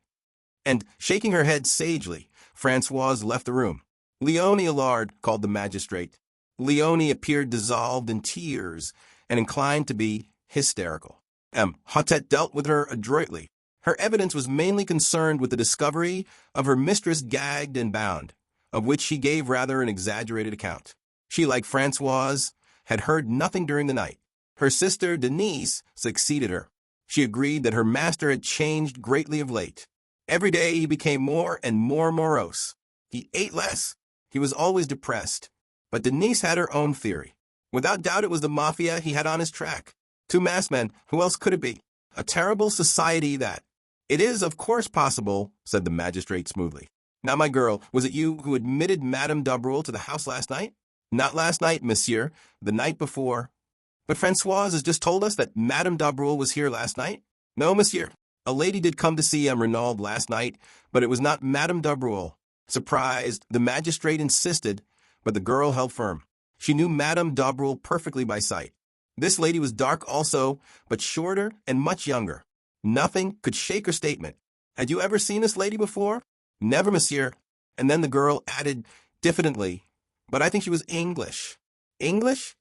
And, shaking her head sagely, Francoise left the room. Leonie Allard, called the magistrate. Leonie appeared dissolved in tears and inclined to be hysterical. Hotet dealt with her adroitly. Her evidence was mainly concerned with the discovery of her mistress gagged and bound, of which she gave rather an exaggerated account. She, like Francoise, had heard nothing during the night. Her sister, Denise, succeeded her. She agreed that her master had changed greatly of late. Every day he became more and more morose. He ate less. He was always depressed. But Denise had her own theory. Without doubt it was the mafia he had on his track. Two masked men, who else could it be? A terrible society that. It is, of course, possible, said the magistrate smoothly. Now, my girl, was it you who admitted Madame d'Abreuil to the house last night? Not last night, monsieur. The night before. But Francoise has just told us that Madame d'Abreuil was here last night? No, monsieur. A lady did come to see Renaud last night, but it was not Madame d'Abreuil. Surprised, the magistrate insisted, but the girl held firm. She knew Madame d'Abreuil perfectly by sight. This lady was dark also, but shorter and much younger. Nothing could shake her statement. Had you ever seen this lady before? Never, monsieur. And then the girl added diffidently, but I think she was English. English?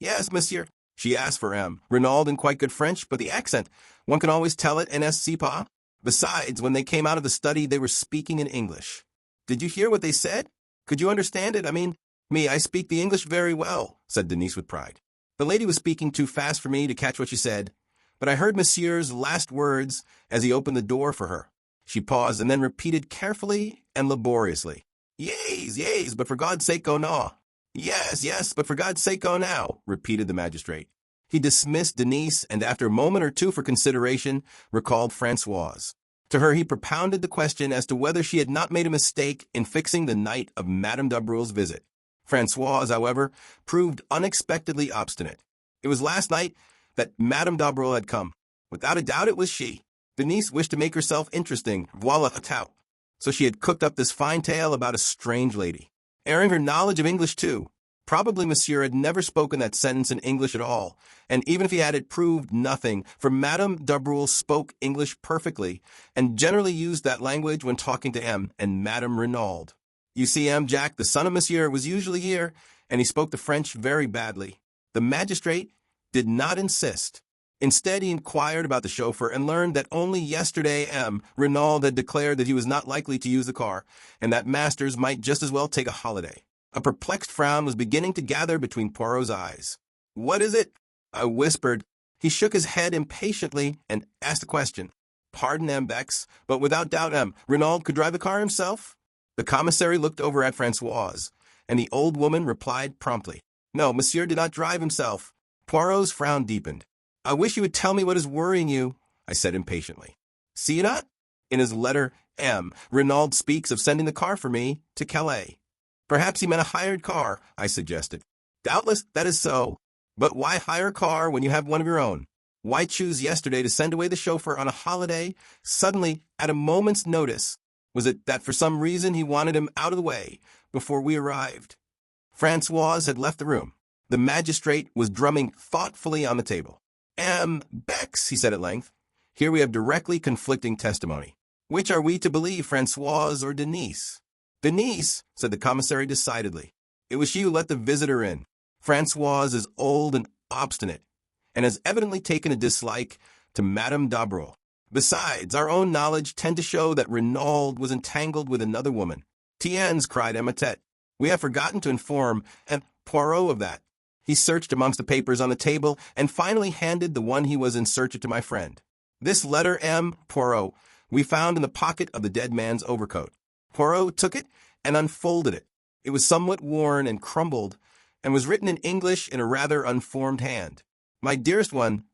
Yes, monsieur. She asked for Renaud in quite good French, but the accent, one can always tell it, n'est-ce pas? Besides, when they came out of the study, they were speaking in English. Did you hear what they said? Could you understand it? I speak the English very well, said Denise with pride. The lady was speaking too fast for me to catch what she said, but I heard monsieur's last words as he opened the door for her. She paused and then repeated carefully and laboriously, Yes, but for God's sake go now. Yes, but for God's sake go now, repeated the magistrate. He dismissed Denise and after a moment or two for consideration, recalled Francoise. To her he propounded the question as to whether she had not made a mistake in fixing the night of Madame d'Abreuil's visit. Francoise, however, proved unexpectedly obstinate. It was last night that Madame d'Abreuil had come. Without a doubt it was she. Denise wished to make herself interesting, voila a tout. So she had cooked up this fine tale about a strange lady, airing her knowledge of English too. Probably Monsieur had never spoken that sentence in English at all, and even if he had, it proved nothing, for Madame d'Abreuil spoke English perfectly, and generally used that language when talking to M. and Madame Renaud. You see, M. Jack, the son of Monsieur, was usually here, and he spoke the French very badly. The magistrate did not insist. Instead, he inquired about the chauffeur and learned that only yesterday M. Renaud had declared that he was not likely to use the car, and that Masters might just as well take a holiday. A perplexed frown was beginning to gather between Poirot's eyes. "What is it?" I whispered. He shook his head impatiently and asked a question. "Pardon, M. Bex, but without doubt M. Renaud could drive the car himself?" The commissary looked over at Francoise, and the old woman replied promptly, "No, Monsieur did not drive himself." Poirot's frown deepened. "I wish you would tell me what is worrying you," I said impatiently. "See you not? In his letter, M. Renaud speaks of sending the car for me to Calais." "Perhaps he meant a hired car," I suggested. "Doubtless that is so. But why hire a car when you have one of your own? Why choose yesterday to send away the chauffeur on a holiday, suddenly, at a moment's notice? Was it that for some reason he wanted him out of the way before we arrived?" Francoise had left the room. The magistrate was drumming thoughtfully on the table. "M. Bex," he said at length, "here we have directly conflicting testimony. Which are we to believe, Francoise or Denise?" "Denise," said the commissary decidedly. "It was she who let the visitor in. Francoise is old and obstinate, and has evidently taken a dislike to Madame d'Abreuil. Besides, our own knowledge tend to show that Renaud was entangled with another woman." "Tiens," cried Emma-Tete. "We have forgotten to inform M. Poirot of that." He searched amongst the papers on the table and finally handed the one he was in search of to my friend. "This letter, M. Poirot, we found in the pocket of the dead man's overcoat." Poirot took it and unfolded it. It was somewhat worn and crumbled, and was written in English in a rather unformed hand. "My dearest one,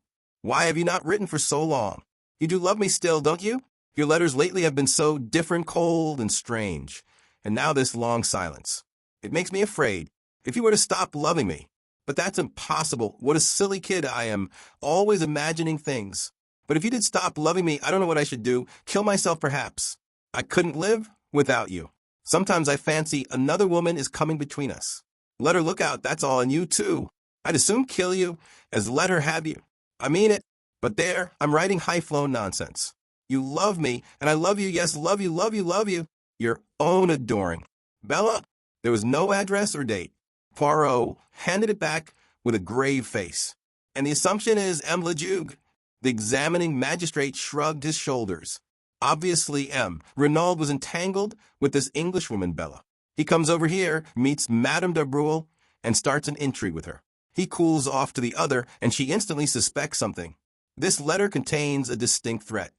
why have you not written for so long? You do love me still, don't you? Your letters lately have been so different, cold, and strange, and now this long silence. It makes me afraid. If you were to stop loving me, but that's impossible. What a silly kid I am, always imagining things. But if you did stop loving me, I don't know what I should do. Kill myself, perhaps. I couldn't live without you. Sometimes I fancy another woman is coming between us. Let her look out, that's all, and you too. I'd as soon kill you as let her have you. I mean it. But there, I'm writing high-flown nonsense. You love me, and I love you, yes, love you, love you, love you. Your own adoring Bella." There was no address or date. Poirot handed it back with a grave face. "And the assumption is M. le Juge." The examining magistrate shrugged his shoulders. "Obviously, M. Renaud was entangled with this Englishwoman, Bella. He comes over here, meets Madame d'Abreuil, and starts an intrigue with her. He cools off to the other, and she instantly suspects something. This letter contains a distinct threat.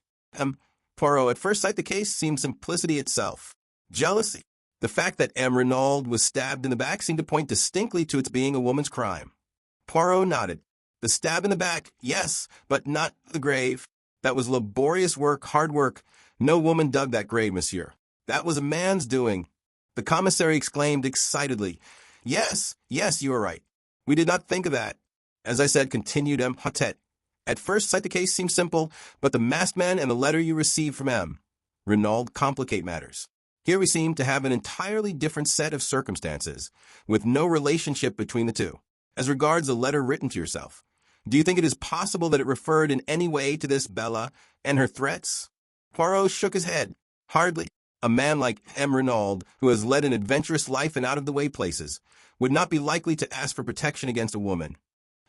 Poirot, at first sight the case seems simplicity itself. Jealousy. The fact that M. Renaud was stabbed in the back seemed to point distinctly to its being a woman's crime." Poirot nodded. "The stab in the back, yes, but not the grave. That was laborious work, hard work. No woman dug that grave, monsieur. That was a man's doing." The commissary exclaimed excitedly, Yes, you are right. We did not think of that." "As I said," continued M. Hottet, "at first sight the case seems simple, but the masked man and the letter you received from M. Renaud complicate matters. Here we seem to have an entirely different set of circumstances, with no relationship between the two. As regards the letter written to yourself, do you think it is possible that it referred in any way to this Bella and her threats?" Poirot shook his head. "Hardly. A man like M. Renaud, who has led an adventurous life in out-of-the-way places, would not be likely to ask for protection against a woman."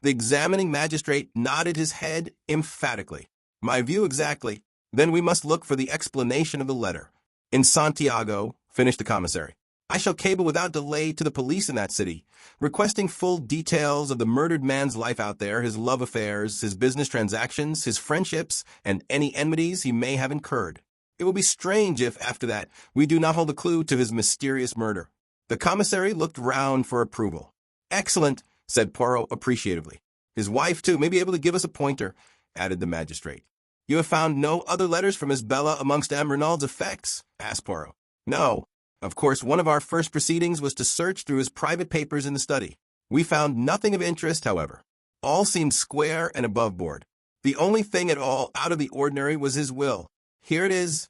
The examining magistrate nodded his head emphatically. "My view exactly. Then we must look for the explanation of the letter." "In Santiago," finished the commissary. "I shall cable without delay to the police in that city, requesting full details of the murdered man's life out there, his love affairs, his business transactions, his friendships, and any enmities he may have incurred. It will be strange if, after that, we do not hold a clue to his mysterious murder." The commissary looked round for approval. "Excellent," said Poirot appreciatively. "His wife, too, may be able to give us a pointer," added the magistrate. "You have found no other letters from Miss Bella amongst M. Renaud's effects?" asked Poirot. "No. Of course, one of our first proceedings was to search through his private papers in the study. We found nothing of interest, however. All seemed square and above board. The only thing at all out of the ordinary was his will. Here it is.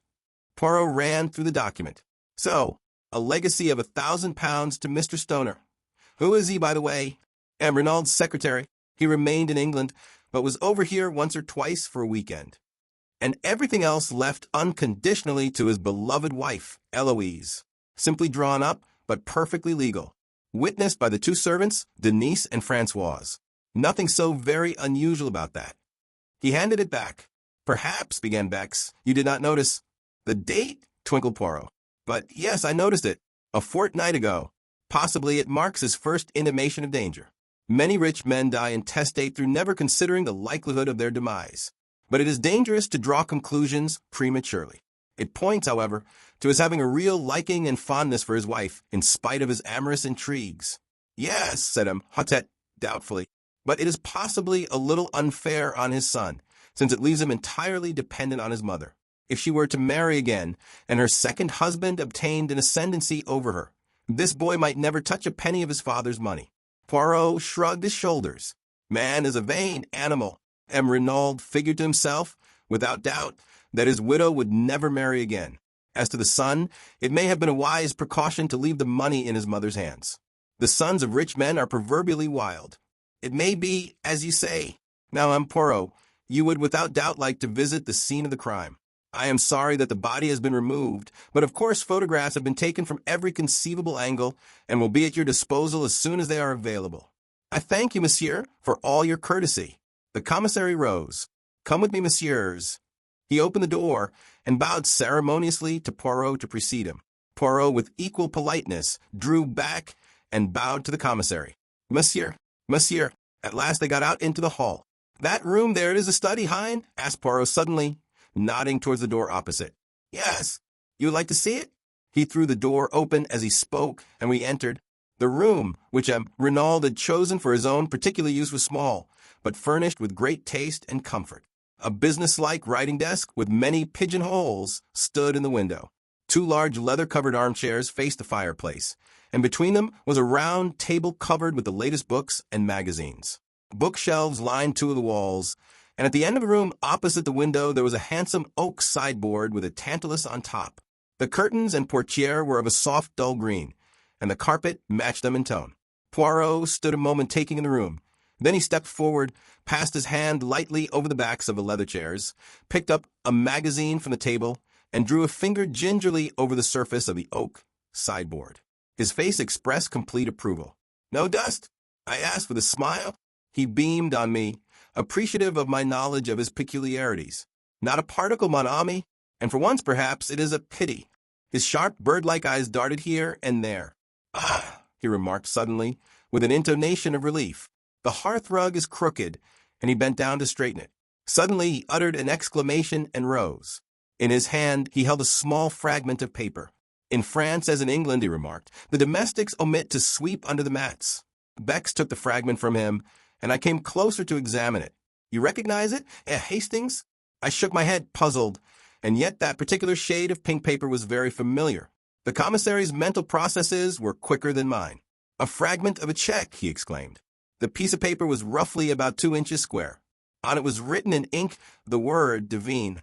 Poirot ran through the document. So, a legacy of £1,000 to Mr. Stoner. Who is he, by the way? M. Renaud's secretary. He remained in England, but was over here once or twice for a weekend. And everything else left unconditionally to his beloved wife, Eloise. Simply drawn up, but perfectly legal. Witnessed by the two servants, Denise and Francoise. Nothing so very unusual about that. He handed it back. Perhaps, began Bex, you did not notice. The date? Twinkled Poirot. But yes, I noticed it. A fortnight ago. Possibly it marks his first intimation of danger. Many rich men die intestate through never considering the likelihood of their demise. But it is dangerous to draw conclusions prematurely. It points, however, to his having a real liking and fondness for his wife, in spite of his amorous intrigues. Yes, said Imhotep doubtfully, but it is possibly a little unfair on his son, since it leaves him entirely dependent on his mother. If she were to marry again, and her second husband obtained an ascendancy over her, this boy might never touch a penny of his father's money. Poirot shrugged his shoulders. Man is a vain animal. M. Renaud figured to himself, without doubt, that his widow would never marry again. As to the son, it may have been a wise precaution to leave the money in his mother's hands. The sons of rich men are proverbially wild. It may be, as you say. Now, Poirot, you would without doubt like to visit the scene of the crime. I am sorry that the body has been removed, but of course photographs have been taken from every conceivable angle and will be at your disposal as soon as they are available. I thank you, monsieur, for all your courtesy. The commissary rose. Come with me, messieurs. He opened the door and bowed ceremoniously to Poirot to precede him. Poirot, with equal politeness, drew back and bowed to the commissary. Monsieur. At last they got out into the hall. That room there, it is a study, Hein? Asked Poirot suddenly, nodding towards the door opposite. Yes. You would like to see it? He threw the door open as he spoke, and we entered. The room, which Renaud had chosen for his own particular use, was small, but furnished with great taste and comfort. A business-like writing desk with many pigeonholes stood in the window. Two large leather-covered armchairs faced the fireplace, and between them was a round table covered with the latest books and magazines. Bookshelves lined two of the walls, and at the end of the room opposite the window there was a handsome oak sideboard with a tantalus on top. The curtains and portiere were of a soft, dull green, and the carpet matched them in tone. Poirot stood a moment taking in the room. Then he stepped forward, passed his hand lightly over the backs of the leather chairs, picked up a magazine from the table, and drew a finger gingerly over the surface of the oak sideboard. His face expressed complete approval. No dust? I asked with a smile. He beamed on me, appreciative of my knowledge of his peculiarities. Not a particle, mon ami, and for once perhaps it is a pity. His sharp bird-like eyes darted here and there. Ah, he remarked suddenly, with an intonation of relief. The hearth-rug is crooked, and he bent down to straighten it. Suddenly he uttered an exclamation and rose. In his hand he held a small fragment of paper. In France, as in England, he remarked, the domestics omit to sweep under the mats. Bex took the fragment from him, and I came closer to examine it. You recognize it, Hastings? I shook my head, puzzled, and yet that particular shade of pink paper was very familiar. The commissary's mental processes were quicker than mine. A fragment of a check, he exclaimed. The piece of paper was roughly about 2 inches square. On it was written in ink the word Devine.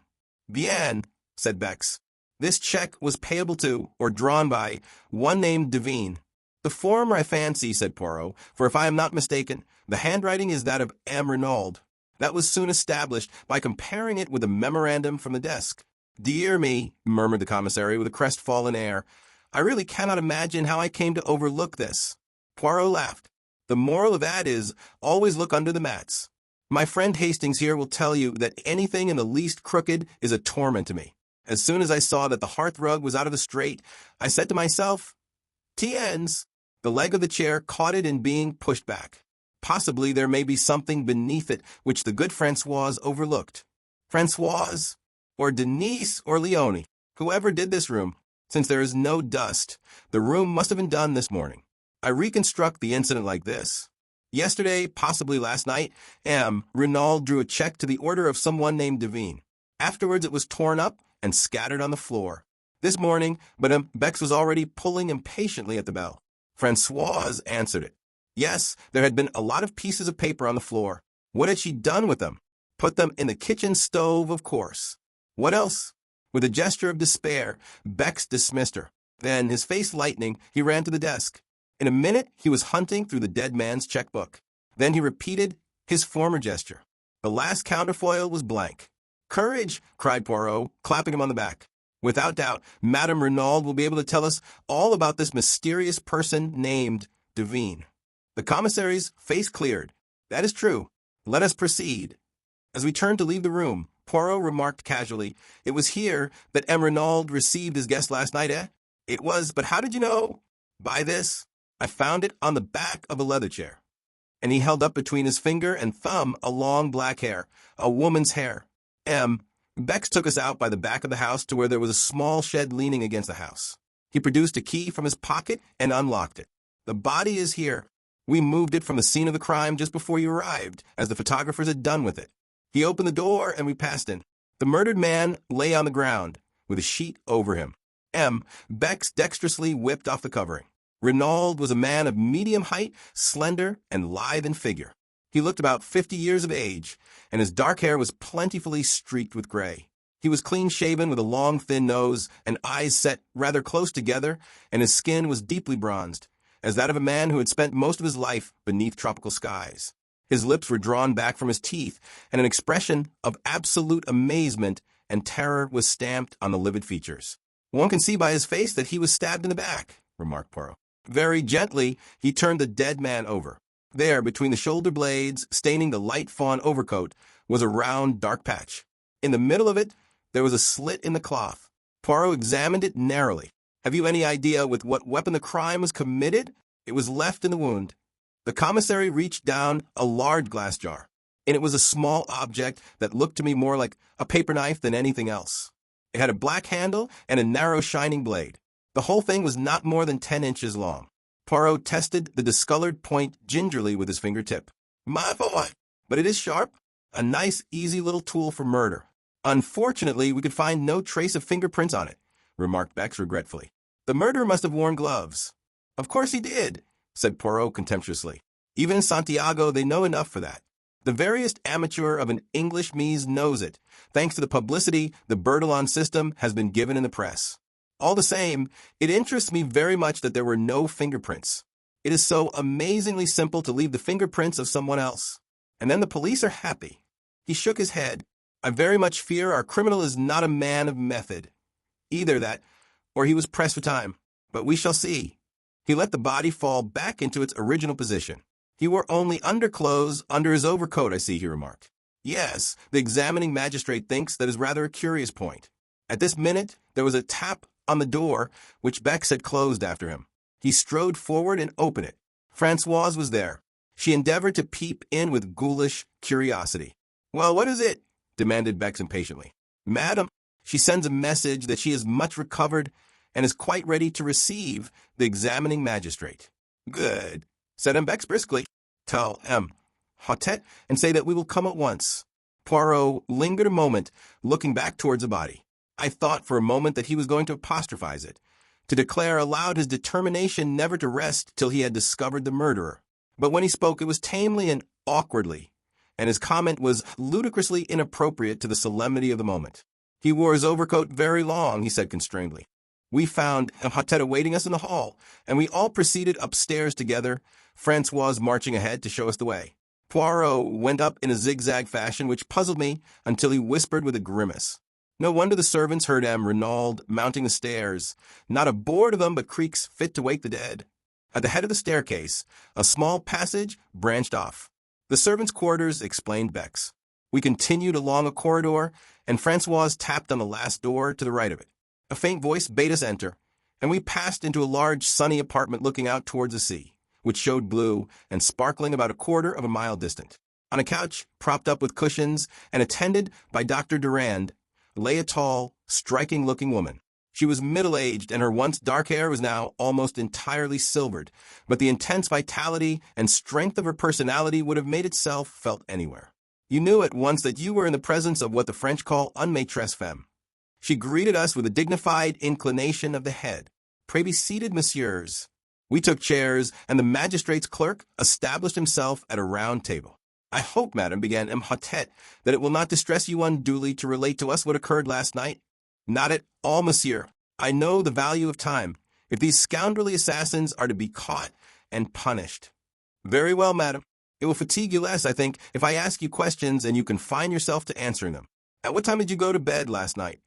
Bien, said Bex. This check was payable to, or drawn by, one named Devine. The former, I fancy, said Poirot, for if I am not mistaken, the handwriting is that of M. Renaud. That was soon established by comparing it with a memorandum from the desk. Dear me, murmured the commissary with a crestfallen air. I really cannot imagine how I came to overlook this. Poirot laughed. The moral of that is, always look under the mats. My friend Hastings here will tell you that anything in the least crooked is a torment to me. As soon as I saw that the hearth-rug was out of the straight, I said to myself, Tiens. The leg of the chair caught it in being pushed back. Possibly there may be something beneath it which the good Francoise overlooked. Francoise, or Denise, or Leonie, whoever did this room, since there is no dust, the room must have been done this morning. I reconstruct the incident like this. Yesterday, possibly last night, M. Renaud drew a check to the order of someone named Devine. Afterwards it was torn up and scattered on the floor. This morning, but Bex was already pulling impatiently at the bell. Francoise answered it. Yes, there had been a lot of pieces of paper on the floor. What had she done with them? Put them in the kitchen stove, of course. What else? With a gesture of despair, Bex dismissed her. Then, his face lightening, he ran to the desk. In a minute, he was hunting through the dead man's checkbook. Then he repeated his former gesture. The last counterfoil was blank. "Courage!" cried Poirot, clapping him on the back. "Without doubt, Madame Renaud will be able to tell us all about this mysterious person named Devine." The commissary's face cleared. "That is true. Let us proceed." As we turned to leave the room, Poirot remarked casually, "It was here that M. Renaud received his guest last night, eh?" "It was, but how did you know?" "By this. I found it on the back of a leather chair." And he held up between his finger and thumb a long black hair, a woman's hair. Bex took us out by the back of the house to where there was a small shed leaning against the house. He produced a key from his pocket and unlocked it. "The body is here. We moved it from the scene of the crime just before you arrived, as the photographers had done with it." He opened the door and we passed in. The murdered man lay on the ground, with a sheet over him. Bex dexterously whipped off the covering. Renaud was a man of medium height, slender, and lithe in figure. He looked about 50 years of age, and his dark hair was plentifully streaked with gray. He was clean-shaven with a long, thin nose and eyes set rather close together, and his skin was deeply bronzed, as that of a man who had spent most of his life beneath tropical skies. His lips were drawn back from his teeth, and an expression of absolute amazement and terror was stamped on the livid features. "One can see by his face that he was stabbed in the back," remarked Poirot. Very gently, he turned the dead man over. There, between the shoulder blades, staining the light fawn overcoat, was a round, dark patch. In the middle of it, there was a slit in the cloth. Poirot examined it narrowly. "Have you any idea with what weapon the crime was committed?" "It was left in the wound." The commissary reached down a large glass jar. In it was a small object that looked to me more like a paper knife than anything else. It had a black handle and a narrow shining blade. The whole thing was not more than 10 inches long. Poirot tested the discolored point gingerly with his fingertip. "My boy! But it is sharp. A nice, easy little tool for murder." "Unfortunately, we could find no trace of fingerprints on it," remarked Bex regretfully. "The murderer must have worn gloves." "Of course he did," said Poirot contemptuously. "Even in Santiago, they know enough for that. The veriest amateur of an English mise knows it, thanks to the publicity the Bertillon system has been given in the press. All the same, it interests me very much that there were no fingerprints. It is so amazingly simple to leave the fingerprints of someone else. And then the police are happy." He shook his head. "I very much fear our criminal is not a man of method. Either that, or he was pressed for time. But we shall see." He let the body fall back into its original position. "He wore only underclothes under his overcoat, I see," he remarked. "Yes, the examining magistrate thinks that is rather a curious point." At this minute, there was a tap on the door, which Bex had closed after him. He strode forward and opened it. Francoise was there. She endeavored to peep in with ghoulish curiosity. "Well, what is it?" demanded Bex impatiently. "Madam, she sends a message that she is much recovered and is quite ready to receive the examining magistrate." "Good," said Bex briskly. "Tell Hotet and say that we will come at once." Poirot lingered a moment, looking back towards the body. I thought for a moment that he was going to apostrophize it, to declare aloud his determination never to rest till he had discovered the murderer. But when he spoke, it was tamely and awkwardly, and his comment was ludicrously inappropriate to the solemnity of the moment. "He wore his overcoat very long," he said constrainedly. "We found Hotet awaiting us in the hall, and we all proceeded upstairs together, Francoise marching ahead to show us the way. Poirot went up in a zigzag fashion which puzzled me until he whispered with a grimace. No wonder the servants heard M. Renaud mounting the stairs, not a board of them but creaks fit to wake the dead. At the head of the staircase, a small passage branched off. "The servants' quarters," explained Bex. We continued along a corridor, and Francoise tapped on the last door to the right of it. A faint voice bade us enter, and we passed into a large sunny apartment looking out towards the sea, which showed blue and sparkling about a quarter of a mile distant. On a couch, propped up with cushions and attended by Dr. Durand, lay a tall, striking-looking woman. She was middle-aged, and her once dark hair was now almost entirely silvered, but the intense vitality and strength of her personality would have made itself felt anywhere. You knew at once that you were in the presence of what the French call une maîtresse femme. She greeted us with a dignified inclination of the head. "Pray be seated, messieurs." We took chairs, and the magistrate's clerk established himself at a round table. "I hope, madam," began Imhotep, "that it will not distress you unduly to relate to us what occurred last night." "Not at all, monsieur. I know the value of time, if these scoundrelly assassins are to be caught and punished." "Very well, madam. It will fatigue you less, I think, if I ask you questions and you confine yourself to answering them. At what time did you go to bed last night?"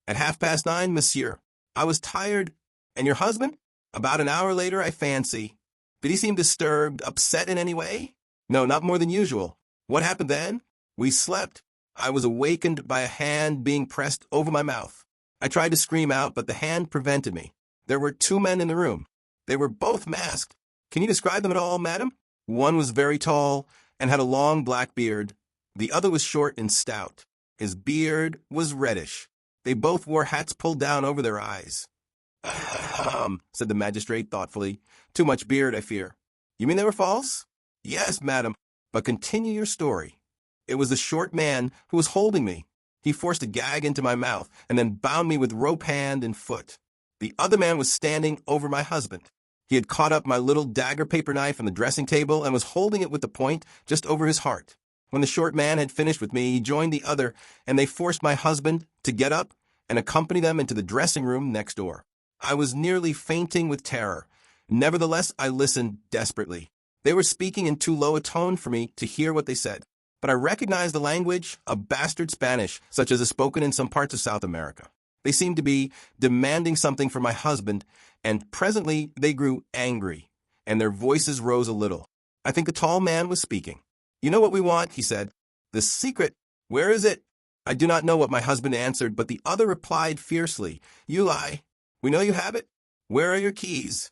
"At 9:30, monsieur. I was tired." "And your husband?" "About an hour later, I fancy." "Did he seem disturbed, upset in any way?" "No, not more than usual." "What happened then?" "We slept. I was awakened by a hand being pressed over my mouth. I tried to scream out, but the hand prevented me. There were 2 men in the room. They were both masked." "Can you describe them at all, madam?" "One was very tall and had a long black beard. The other was short and stout. His beard was reddish. They both wore hats pulled down over their eyes." Said the magistrate thoughtfully. "Too much beard, I fear." "You mean they were false?" "Yes, madam. But continue your story." "It was the short man who was holding me. He forced a gag into my mouth and then bound me with rope hand and foot. The other man was standing over my husband. He had caught up my little dagger paper knife on the dressing table and was holding it with the point just over his heart. When the short man had finished with me, he joined the other, and they forced my husband to get up and accompany them into the dressing room next door. I was nearly fainting with terror. Nevertheless, I listened desperately. They were speaking in too low a tone for me to hear what they said, but I recognized the language, a bastard Spanish, such as is spoken in some parts of South America. They seemed to be demanding something from my husband, and presently they grew angry, and their voices rose a little. I think the tall man was speaking. "You know what we want," he said. "The secret. Where is it?" I do not know what my husband answered, but the other replied fiercely, "You lie. We know you have it. Where are your keys?"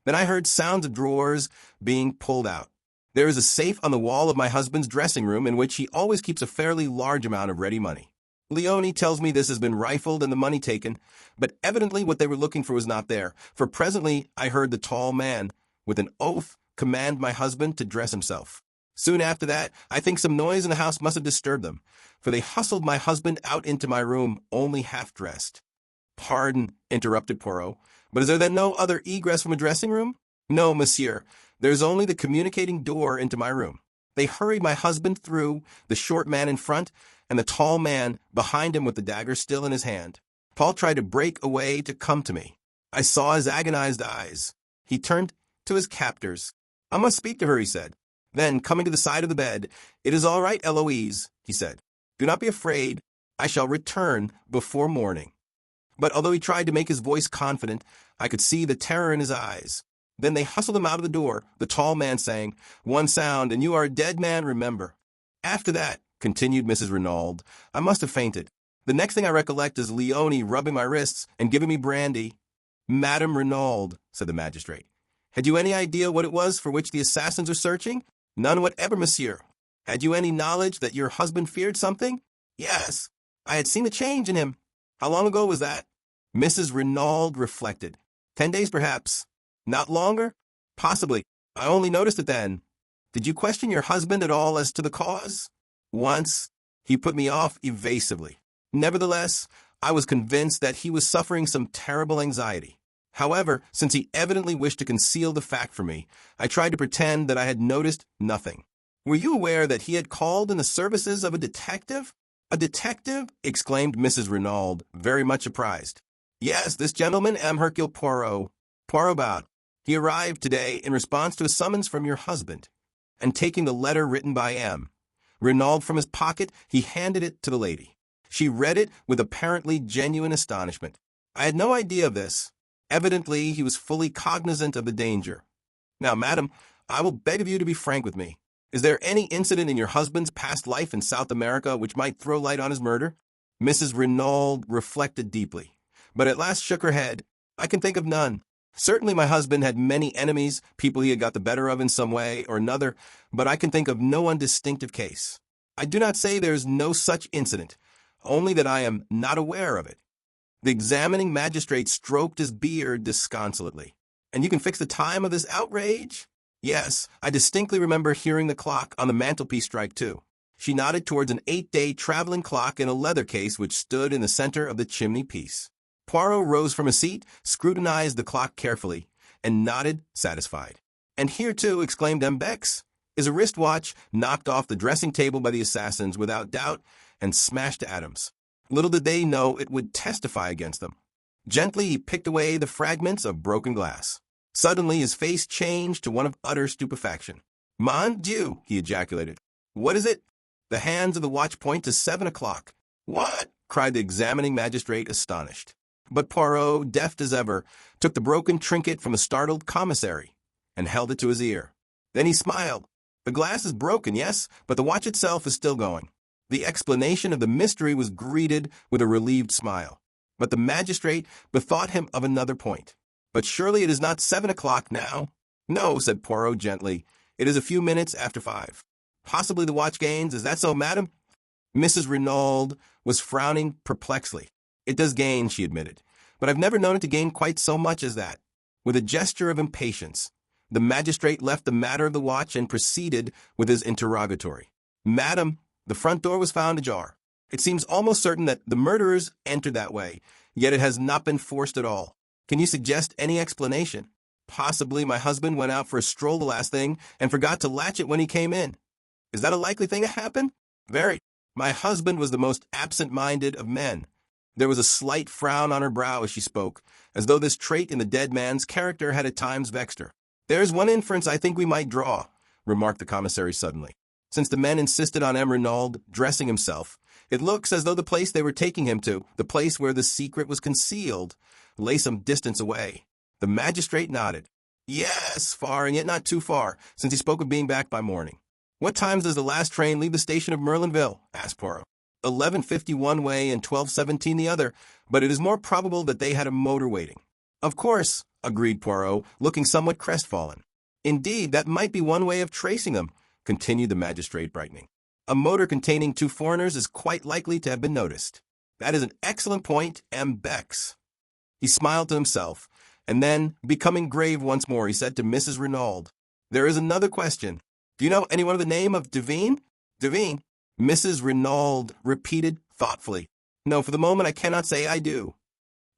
Then I heard sounds of drawers being pulled out. There is a safe on the wall of my husband's dressing room in which he always keeps a fairly large amount of ready money. Leone tells me this has been rifled and the money taken, but evidently what they were looking for was not there, for presently I heard the tall man, with an oath, command my husband to dress himself. Soon after that, I think some noise in the house must have disturbed them, for they hustled my husband out into my room, only half-dressed. "Pardon," interrupted Poirot, "but is there then no other egress from a dressing room?" "No, monsieur. There is only the communicating door into my room." They hurried my husband through, the short man in front, and the tall man behind him with the dagger still in his hand. Paul tried to break away to come to me. I saw his agonized eyes. He turned to his captors. "I must speak to her," he said. Then, coming to the side of the bed, "It is all right, Eloise," he said. "Do not be afraid. I shall return before morning." But although he tried to make his voice confident, I could see the terror in his eyes. Then they hustled him out of the door, the tall man saying, "One sound, and you are a dead man, remember." "After that," continued Mrs. Renaud, "I must have fainted. The next thing I recollect is Leone rubbing my wrists and giving me brandy." "Madame Renaud," said the magistrate, "had you any idea what it was for which the assassins are searching?" "None whatever, monsieur." "Had you any knowledge that your husband feared something?" "Yes. I had seen a change in him." "How long ago was that?" Mrs. Renaud reflected. 10 days, perhaps." "Not longer?" "Possibly. I only noticed it then." "Did you question your husband at all as to the cause?" "Once. He put me off evasively. Nevertheless, I was convinced that he was suffering some terrible anxiety. However, since he evidently wished to conceal the fact from me, I tried to pretend that I had noticed nothing." "Were you aware that he had called in the services of a detective?" "A detective?" exclaimed Mrs. Renaud, very much surprised. "Yes, this gentleman, M. Hercule Poirot." Poirot bowed. "He arrived today in response to a summons from your husband." And taking the letter written by M. Renaud from his pocket, he handed it to the lady. She read it with apparently genuine astonishment. "I had no idea of this." Evidently, he was fully cognizant of the danger. "Now, madam, I will beg of you to be frank with me. Is there any incident in your husband's past life in South America which might throw light on his murder?" Mrs. Renaud reflected deeply, but at last shook her head. "I can think of none. Certainly my husband had many enemies, people he had got the better of in some way or another, but I can think of no one distinctive case. I do not say there is no such incident, only that I am not aware of it." The examining magistrate stroked his beard disconsolately. "And you can fix the time of this outrage?" "Yes, I distinctly remember hearing the clock on the mantelpiece strike 2. She nodded towards an 8-day traveling clock in a leather case which stood in the center of the chimney piece. Poirot rose from his seat, scrutinized the clock carefully, and nodded, satisfied. "And here, too," exclaimed M. Bex, "is a wristwatch knocked off the dressing table by the assassins without doubt and smashed to atoms. Little did they know it would testify against them." Gently he picked away the fragments of broken glass. Suddenly his face changed to one of utter stupefaction. "Mon Dieu!" he ejaculated. "What is it?" "The hands of the watch point to 7 o'clock." "What?" cried the examining magistrate, astonished. But Poirot, deft as ever, took the broken trinket from the startled commissary and held it to his ear. Then he smiled. "The glass is broken, yes, but the watch itself is still going." The explanation of the mystery was greeted with a relieved smile. But the magistrate bethought him of another point. "But surely it is not 7 o'clock now?" "No," said Poirot gently. "It is a few minutes after 5. Possibly the watch gains. Is that so, madam?" Mrs. Renaud was frowning perplexly. "It does gain," she admitted, "but I've never known it to gain quite so much as that." With a gesture of impatience, the magistrate left the matter of the watch and proceeded with his interrogatory. "Madam, the front door was found ajar. It seems almost certain that the murderers entered that way, yet it has not been forced at all. Can you suggest any explanation?" "Possibly my husband went out for a stroll the last thing and forgot to latch it when he came in." "Is that a likely thing to happen?" "Very. My husband was the most absent-minded of men." There was a slight frown on her brow as she spoke, as though this trait in the dead man's character had at times vexed her. "There's one inference I think we might draw," remarked the commissary suddenly. "Since the men insisted on M. Renaud dressing himself, it looks as though the place they were taking him to, the place where the secret was concealed, lay some distance away." The magistrate nodded. "Yes, far, and yet not too far, since he spoke of being back by morning." "What times does the last train leave the station of Merlinville?" asked Poirot. 11:50 one way and 12:17 the other, but it is more probable that they had a motor waiting." "Of course," agreed Poirot, looking somewhat crestfallen. "Indeed, that might be one way of tracing them," continued the magistrate, brightening. "A motor containing 2 foreigners is quite likely to have been noticed." "That is an excellent point, M. Bex." He smiled to himself, and then, becoming grave once more, he said to Mrs. Renaud, "There is another question. Do you know anyone of the name of Devine?" "Devine?" Mrs. Renaud repeated thoughtfully. "No, for the moment I cannot say I do."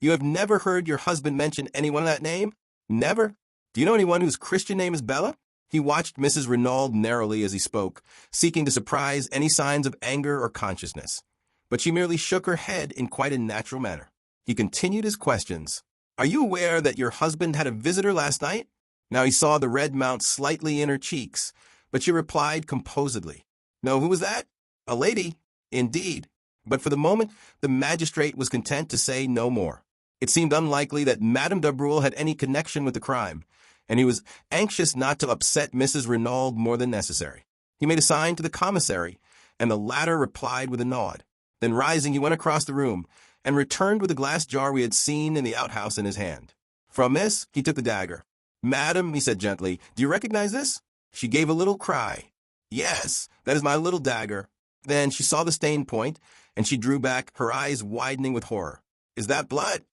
"You have never heard your husband mention anyone of that name?" "Never." "Do you know anyone whose Christian name is Bella?" He watched Mrs. Renaud narrowly as he spoke, seeking to surprise any signs of anger or consciousness. But she merely shook her head in quite a natural manner. He continued his questions. "Are you aware that your husband had a visitor last night?" Now he saw the red mount slightly in her cheeks, but she replied composedly, "No, who was that?" "A lady." "Indeed." But for the moment, the magistrate was content to say no more. It seemed unlikely that Madame d'Abreuil had any connection with the crime, and he was anxious not to upset Mrs. Renaud more than necessary. He made a sign to the commissary, and the latter replied with a nod. Then rising, he went across the room, and returned with the glass jar we had seen in the outhouse in his hand. From this, he took the dagger. "Madam," he said gently, "do you recognize this?" She gave a little cry. "Yes, that is my little dagger." Then she saw the stained point, and she drew back, her eyes widening with horror. "Is that blood?"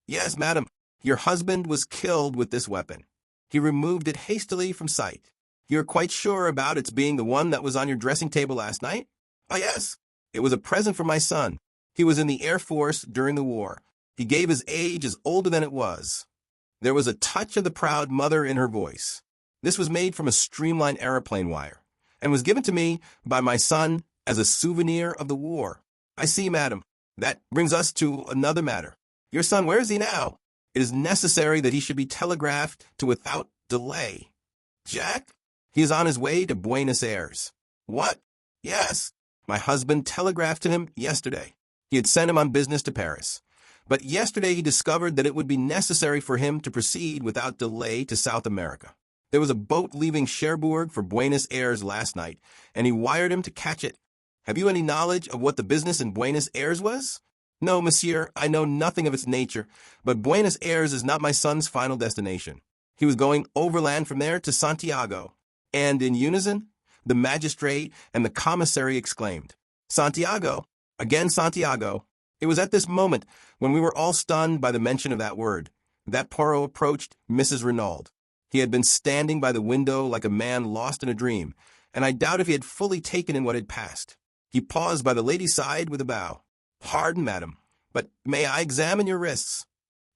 "Yes, madam. Your husband was killed with this weapon. He removed it hastily from sight." "You're quite sure about its being the one that was on your dressing table last night?" "Oh, yes. It was a present from my son. He was in the Air Force during the war. He gave his age as older than it was." There was a touch of the proud mother in her voice. "This was made from a streamlined aeroplane wire, and was given to me by my son as a souvenir of the war." "I see, madam. That brings us to another matter. Your son, where is he now? It is necessary that he should be telegraphed to without delay." "Jack?" "He is on his way to Buenos Aires." "What?" "Yes. My husband telegraphed to him yesterday. He had sent him on business to Paris. But yesterday he discovered that it would be necessary for him to proceed without delay to South America. There was a boat leaving Cherbourg for Buenos Aires last night, and he wired him to catch it. Have you any knowledge of what the business in Buenos Aires was?" "No, monsieur, I know nothing of its nature, but Buenos Aires is not my son's final destination. He was going overland from there to Santiago." And in unison, the magistrate and the commissary exclaimed, "Santiago!" Again Santiago. It was at this moment, when we were all stunned by the mention of that word, that Poirot approached Mrs. Renaud. He had been standing by the window like a man lost in a dream, and I doubt if he had fully taken in what had passed. He paused by the lady's side with a bow. "Pardon, madam, but may I examine your wrists?"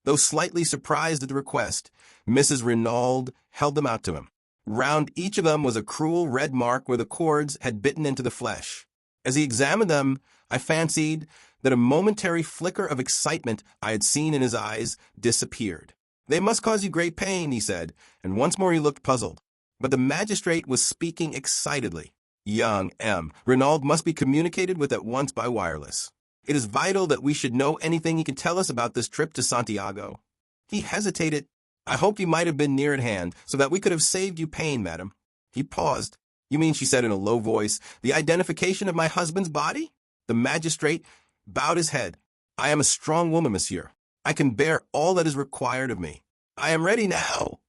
Though slightly surprised at the request, Mrs. Renaud held them out to him. Round each of them was a cruel red mark where the cords had bitten into the flesh. As he examined them, I fancied that a momentary flicker of excitement I had seen in his eyes disappeared. "They must cause you great pain," he said, and once more he looked puzzled. But the magistrate was speaking excitedly. "Young M. Renaud must be communicated with at once by wireless. It is vital that we should know anything he can tell us about this trip to Santiago." He hesitated. "I hoped you might have been near at hand, so that we could have saved you pain, madam." He paused. "You mean," she said in a low voice, "the identification of my husband's body?" The magistrate bowed his head. "I am a strong woman, monsieur. I can bear all that is required of me. I am ready now."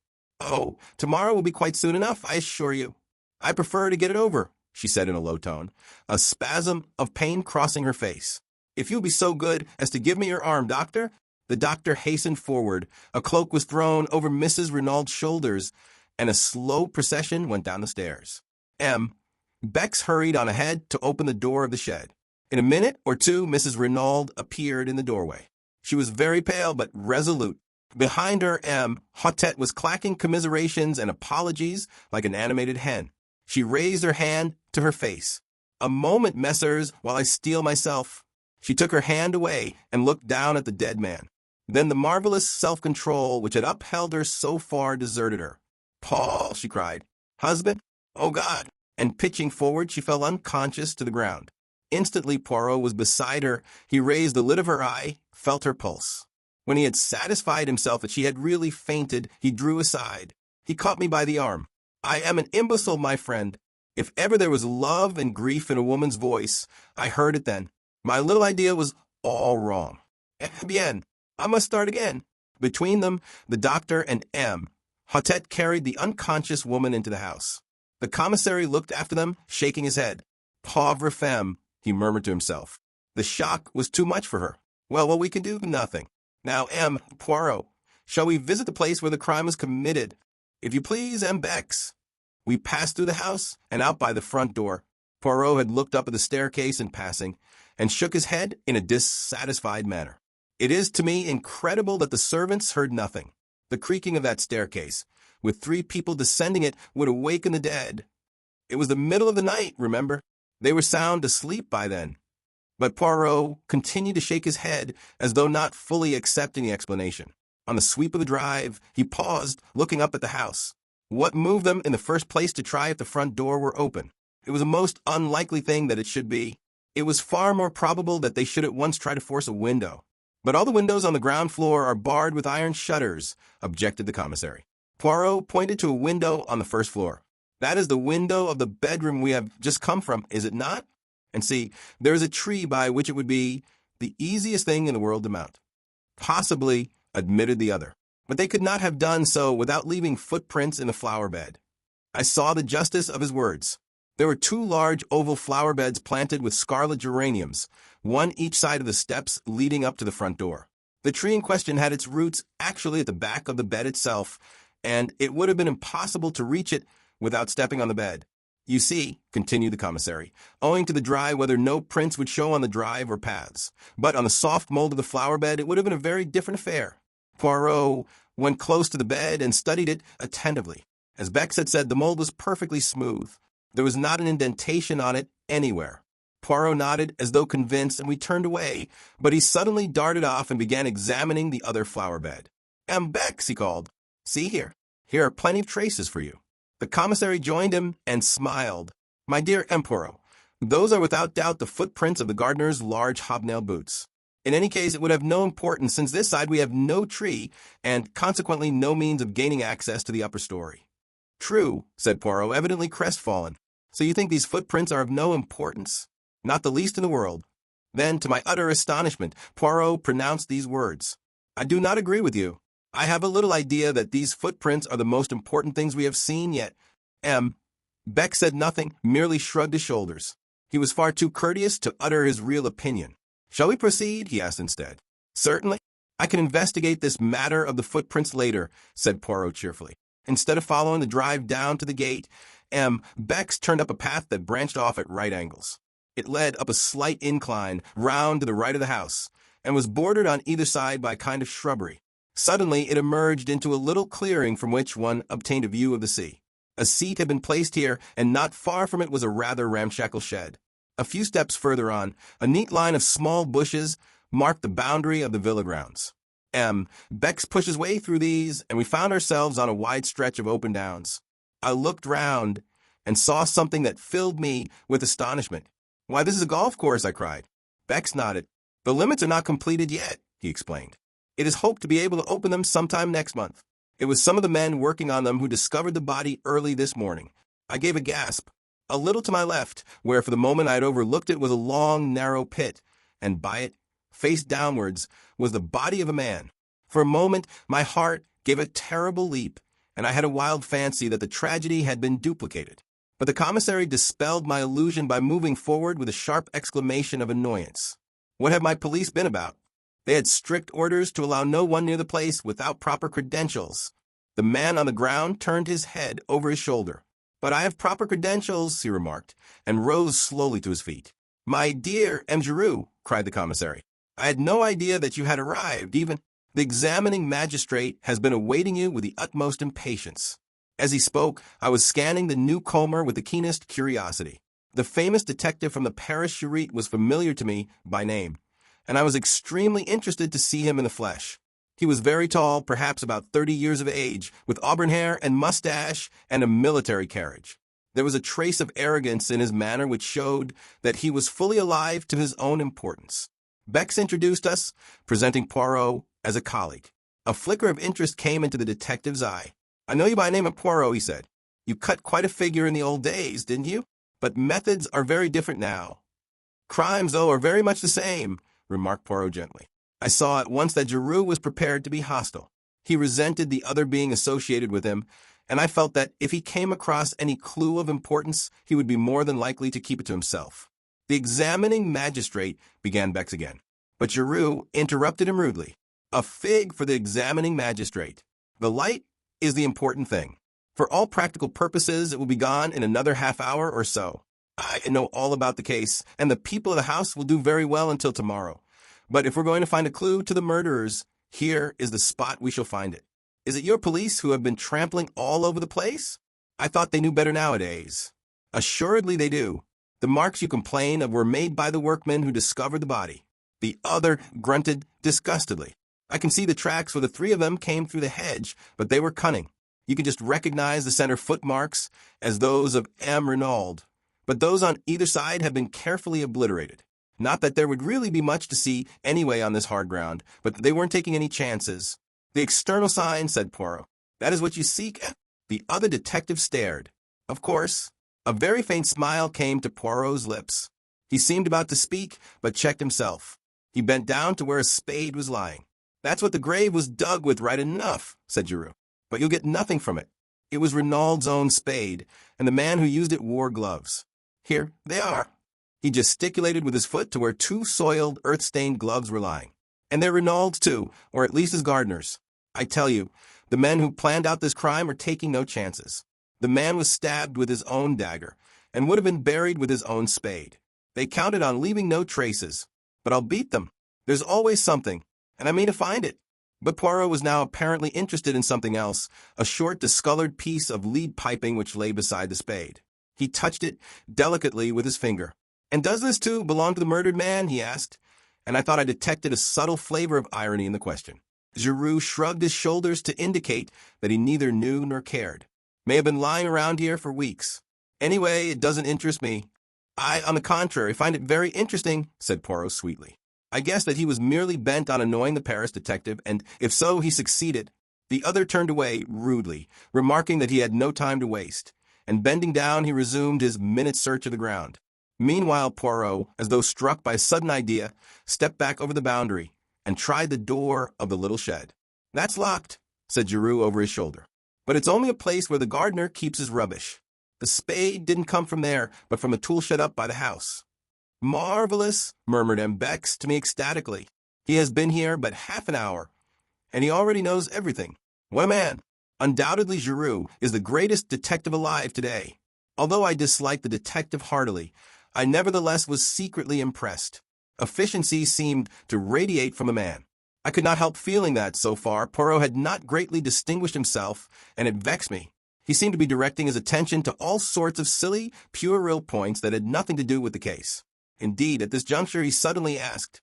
"Oh, tomorrow will be quite soon enough, I assure you." "I prefer to get it over," she said in a low tone, a spasm of pain crossing her face. "If you'll be so good as to give me your arm, doctor." The doctor hastened forward. A cloak was thrown over Mrs. Renaud's shoulders, and a slow procession went down the stairs. Bex hurried on ahead to open the door of the shed. In a minute or two, Mrs. Renaud appeared in the doorway. She was very pale but resolute. Behind her, Hotet was clacking commiserations and apologies like an animated hen. She raised her hand to her face. "A moment, messers, while I steel myself." She took her hand away and looked down at the dead man. Then the marvelous self-control which had upheld her so far deserted her. "Paul," she cried. "Husband? Oh, God!" And pitching forward, she fell unconscious to the ground. Instantly, Poirot was beside her. He raised the lid of her eye, felt her pulse. When he had satisfied himself that she had really fainted, he drew aside. He caught me by the arm. "I am an imbecile, my friend. If ever there was love and grief in a woman's voice, I heard it then. My little idea was all wrong. Bien, I must start again." Between them, the doctor and Hotet carried the unconscious woman into the house. The commissary looked after them, shaking his head. "Pauvre femme," he murmured to himself. The shock was too much for her. "Well, we can do nothing. Now, Poirot, shall we visit the place where the crime was committed?" "If you please, Bex." We passed through the house and out by the front door. Poirot had looked up at the staircase in passing and shook his head in a dissatisfied manner. "It is to me incredible that the servants heard nothing. The creaking of that staircase, with 3 people descending it, would awaken the dead. It was the middle of the night, remember. They were sound asleep by then." But Poirot continued to shake his head as though not fully accepting the explanation. On the sweep of the drive, he paused, looking up at the house. What moved them in the first place to try if the front door were open? It was a most unlikely thing that it should be. It was far more probable that they should at once try to force a window. "But all the windows on the ground floor are barred with iron shutters," objected the commissary. Poirot pointed to a window on the first floor. "That is the window of the bedroom we have just come from, is it not? And see, there is a tree by which it would be the easiest thing in the world to mount." "Possibly," admitted the other. "But they could not have done so without leaving footprints in the flower bed." I saw the justice of his words. There were 2 large oval flower beds planted with scarlet geraniums, one each side of the steps leading up to the front door. The tree in question had its roots actually at the back of the bed itself, and it would have been impossible to reach it without stepping on the bed. "You see," continued the commissary, "owing to the dry weather, no prints would show on the drive or paths. But on the soft mold of the flower bed, it would have been a very different affair." Poirot went close to the bed and studied it attentively. As Bex had said, the mold was perfectly smooth. There was not an indentation on it anywhere. Poirot nodded as though convinced, and we turned away, but he suddenly darted off and began examining the other flower bed. "Bex," he called, "see here. Here are plenty of traces for you." The commissary joined him and smiled. "My dear Poirot, those are without doubt the footprints of the gardener's large hobnail boots. In any case, it would have no importance, since this side we have no tree, and consequently no means of gaining access to the upper story." "True," said Poirot, evidently crestfallen. "So you think these footprints are of no importance?" "Not the least in the world." Then, to my utter astonishment, Poirot pronounced these words: "I do not agree with you. I have a little idea that these footprints are the most important things we have seen yet." Beck said nothing, merely shrugged his shoulders. He was far too courteous to utter his real opinion. "Shall we proceed?" he asked instead. "Certainly. I can investigate this matter of the footprints later," said Poirot cheerfully. Instead of following the drive down to the gate, Bex turned up a path that branched off at right angles. It led up a slight incline round to the right of the house, and was bordered on either side by a kind of shrubbery. Suddenly, it emerged into a little clearing from which one obtained a view of the sea. A seat had been placed here, and not far from it was a rather ramshackle shed. A few steps further on, a neat line of small bushes marked the boundary of the villa grounds. Bex pushed his way through these, and we found ourselves on a wide stretch of open downs. I looked round and saw something that filled me with astonishment. "Why, this is a golf course," I cried. Bex nodded. "The limits are not completed yet," he explained. "It is hoped to be able to open them sometime next month. It was some of the men working on them who discovered the body early this morning." I gave a gasp. A little to my left, where for the moment I had overlooked it, was a long, narrow pit, and by it, face downwards, was the body of a man. For a moment, my heart gave a terrible leap, and I had a wild fancy that the tragedy had been duplicated. But the commissary dispelled my illusion by moving forward with a sharp exclamation of annoyance. What had my police been about? They had strict orders to allow no one near the place without proper credentials. The man on the ground turned his head over his shoulder. "But I have proper credentials," he remarked, and rose slowly to his feet. "My dear M. Giroux," cried the commissary, "I had no idea that you had arrived, even. The examining magistrate has been awaiting you with the utmost impatience." As he spoke, I was scanning the newcomer with the keenest curiosity. The famous detective from the Paris Charite was familiar to me by name, and I was extremely interested to see him in the flesh. He was very tall, perhaps about 30 years of age, with auburn hair and mustache and a military carriage. There was a trace of arrogance in his manner which showed that he was fully alive to his own importance. Bex introduced us, presenting Poirot as a colleague. A flicker of interest came into the detective's eye. "I know you by name of Poirot," he said. "You cut quite a figure in the old days, didn't you? But methods are very different now." "Crimes, though, are very much the same," remarked Poirot gently. I saw at once that Giroux was prepared to be hostile. He resented the other being associated with him, and I felt that if he came across any clue of importance, he would be more than likely to keep it to himself. "The examining magistrate," began Bex again. But Giroux interrupted him rudely. "A fig for the examining magistrate. The light is the important thing. For all practical purposes, it will be gone in another half-hour or so. I know all about the case, and the people of the house will do very well until tomorrow. But if we're going to find a clue to the murderers, here is the spot we shall find it. Is it your police who have been trampling all over the place? I thought they knew better nowadays." "Assuredly they do. The marks you complain of were made by the workmen who discovered the body." The other grunted disgustedly. "I can see the tracks where the three of them came through the hedge, but they were cunning. You can just recognize the center footmarks as those of M. Renaud, but those on either side have been carefully obliterated. Not that there would really be much to see anyway on this hard ground, but they weren't taking any chances." "The external sign," said Poirot. "That is what you seek?" The other detective stared. "Of course." A very faint smile came to Poirot's lips. He seemed about to speak, but checked himself. He bent down to where a spade was lying. "That's what the grave was dug with right enough," said Giroux. "But you'll get nothing from it. It was Renaud's own spade, and the man who used it wore gloves. Here they are." He gesticulated with his foot to where two soiled, earth-stained gloves were lying. "And they're Renaud's too, or at least his gardener's. I tell you, the men who planned out this crime are taking no chances. The man was stabbed with his own dagger, and would have been buried with his own spade. They counted on leaving no traces. But I'll beat them. There's always something, and I mean to find it." But Poirot was now apparently interested in something else, a short, discolored piece of lead piping which lay beside the spade. He touched it delicately with his finger. "And does this, too, belong to the murdered man?" he asked, and I thought I detected a subtle flavor of irony in the question. Giroux shrugged his shoulders to indicate that he neither knew nor cared. "May have been lying around here for weeks. Anyway, it doesn't interest me." "I, on the contrary, find it very interesting," said Poirot sweetly. I guessed that he was merely bent on annoying the Paris detective, and if so, he succeeded. The other turned away rudely, remarking that he had no time to waste, and bending down, he resumed his minute search of the ground. Meanwhile, Poirot, as though struck by a sudden idea, stepped back over the boundary and tried the door of the little shed. "That's locked," said Giroux over his shoulder. "But it's only a place where the gardener keeps his rubbish. The spade didn't come from there, but from a tool shed up by the house." "Marvelous," murmured M. Bex to me ecstatically. "He has been here but half an hour, and he already knows everything. What a man!" Undoubtedly, Giroux is the greatest detective alive today. Although I disliked the detective heartily, I nevertheless was secretly impressed. Efficiency seemed to radiate from the man. I could not help feeling that, so far, Poirot had not greatly distinguished himself, and it vexed me. He seemed to be directing his attention to all sorts of silly, puerile points that had nothing to do with the case. Indeed, at this juncture he suddenly asked,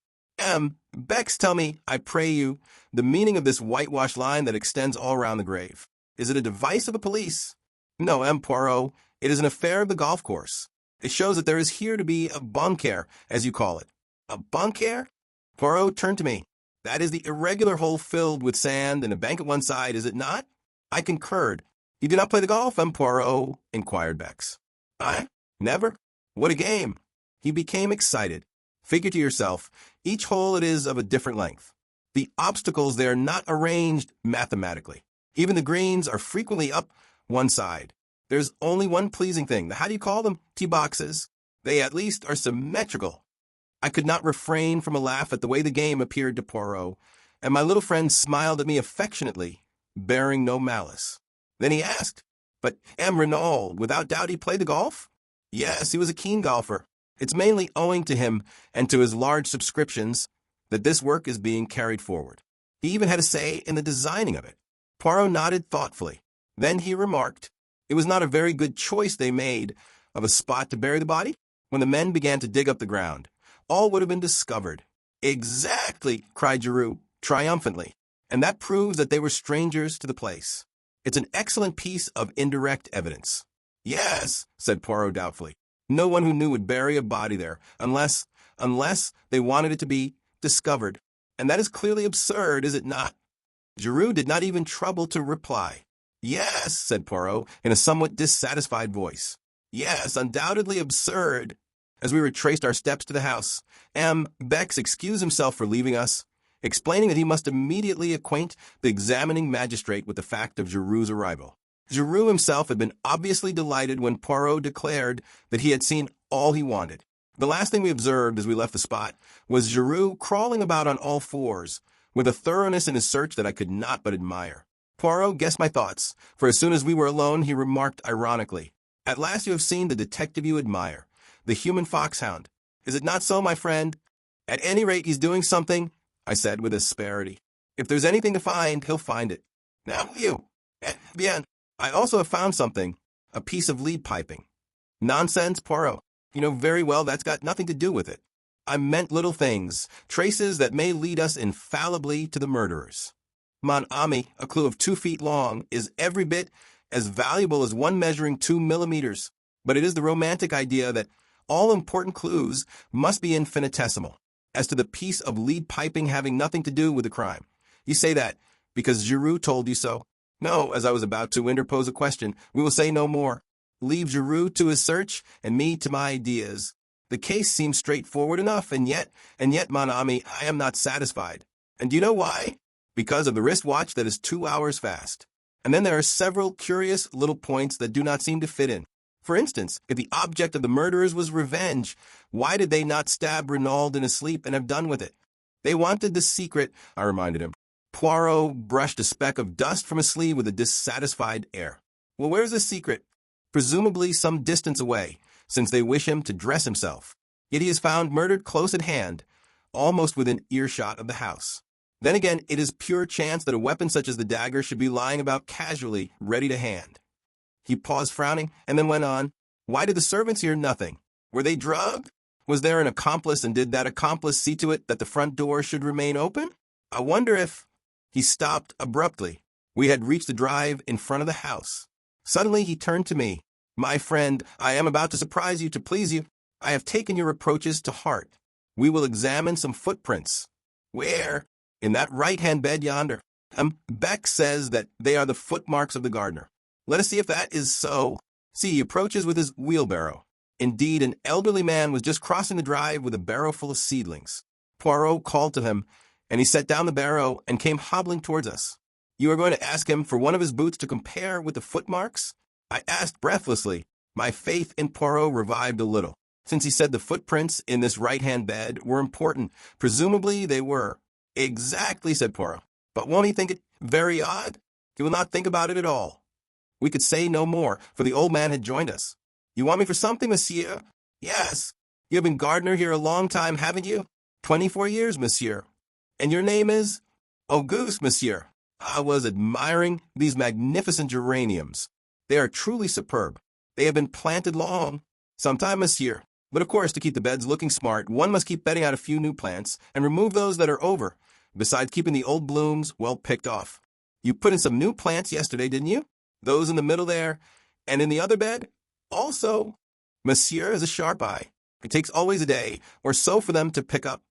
Bex, tell me, I pray you, the meaning of this whitewashed line that extends all round the grave. Is it a device of the police? No, Poirot, it is an affair of the golf course. It shows that there is here to be a bunker, as you call it. A bunker? Poirot turned to me. That is the irregular hole filled with sand and a bank at one side, is it not? I concurred. You do not play the golf, Poirot? Inquired Bex. I? Never? What a game! He became excited. Figure to yourself, each hole it is of a different length. The obstacles they are not arranged mathematically. Even the greens are frequently up one side. There's only one pleasing thing. How do you call them? Tee boxes. They at least are symmetrical. I could not refrain from a laugh at the way the game appeared to Poirot, and my little friend smiled at me affectionately, bearing no malice. Then he asked, But Renaud, without doubt he played the golf? Yes, he was a keen golfer. It's mainly owing to him and to his large subscriptions that this work is being carried forward. He even had a say in the designing of it. Poirot nodded thoughtfully. Then he remarked, It was not a very good choice they made of a spot to bury the body. When the men began to dig up the ground, all would have been discovered. Exactly, cried Giroux triumphantly, and that proves that they were strangers to the place. It's an excellent piece of indirect evidence. Yes, said Poirot doubtfully. No one who knew would bury a body there, unless they wanted it to be discovered. And that is clearly absurd, is it not? Giroux did not even trouble to reply. Yes, said Poirot in a somewhat dissatisfied voice. Yes, undoubtedly absurd. As we retraced our steps to the house, Bex excused himself for leaving us, explaining that he must immediately acquaint the examining magistrate with the fact of Giroux's arrival. Giroux himself had been obviously delighted when Poirot declared that he had seen all he wanted. The last thing we observed as we left the spot was Giroux crawling about on all fours, with a thoroughness in his search that I could not but admire. Poirot guessed my thoughts, for as soon as we were alone he remarked ironically, At last you have seen the detective you admire, the human foxhound. Is it not so, my friend? At any rate, he's doing something, I said with asperity. If there's anything to find, he'll find it. Now you. Bien. I also have found something, a piece of lead piping. Nonsense, Poirot. You know very well that's got nothing to do with it. I meant little things, traces that may lead us infallibly to the murderers. Mon ami, a clue of 2 feet long, is every bit as valuable as one measuring 2 millimeters. But it is the romantic idea that all important clues must be infinitesimal. As to the piece of lead piping having nothing to do with the crime, you say that because Giroux told you so? No, as I was about to interpose a question, we will say no more. Leave Giroux to his search and me to my ideas. The case seems straightforward enough, and yet, mon ami, I am not satisfied. And do you know why? Because of the wristwatch that is 2 hours fast. And then there are several curious little points that do not seem to fit in. For instance, if the object of the murderers was revenge, why did they not stab Renaud in his sleep and have done with it? They wanted the secret, I reminded him. Poirot brushed a speck of dust from his sleeve with a dissatisfied air. Well, where's the secret? Presumably some distance away, since they wish him to dress himself. Yet he is found murdered close at hand, almost within earshot of the house. Then again, it is pure chance that a weapon such as the dagger should be lying about casually, ready to hand. He paused frowning, and then went on. Why did the servants hear nothing? Were they drugged? Was there an accomplice, and did that accomplice see to it that the front door should remain open? I wonder if... He stopped abruptly. We had reached the drive in front of the house. Suddenly he turned to me. My friend, I am about to surprise you to please you. I have taken your reproaches to heart. We will examine some footprints. Where? In that right-hand bed yonder. Beck says that they are the footmarks of the gardener. Let us see if that is so. See, he approaches with his wheelbarrow. Indeed, an elderly man was just crossing the drive with a barrow full of seedlings. Poirot called to him, and he set down the barrow and came hobbling towards us. You are going to ask him for one of his boots to compare with the footmarks? I asked breathlessly. My faith in Poirot revived a little. Since he said the footprints in this right-hand bed were important, presumably they were. Exactly, said Poirot. But won't he think it very odd? He will not think about it at all. We could say no more, for the old man had joined us. You want me for something, monsieur? Yes. You have been gardener here a long time, haven't you? 24 years, monsieur. And your name is? Auguste, monsieur. I was admiring these magnificent geraniums. They are truly superb. They have been planted long. Some time, monsieur. But of course, to keep the beds looking smart, one must keep bedding out a few new plants and remove those that are over, besides keeping the old blooms well picked off. You put in some new plants yesterday, didn't you? Those in the middle there, and in the other bed? Also, monsieur has a sharp eye. It takes always a day or so for them to pick up.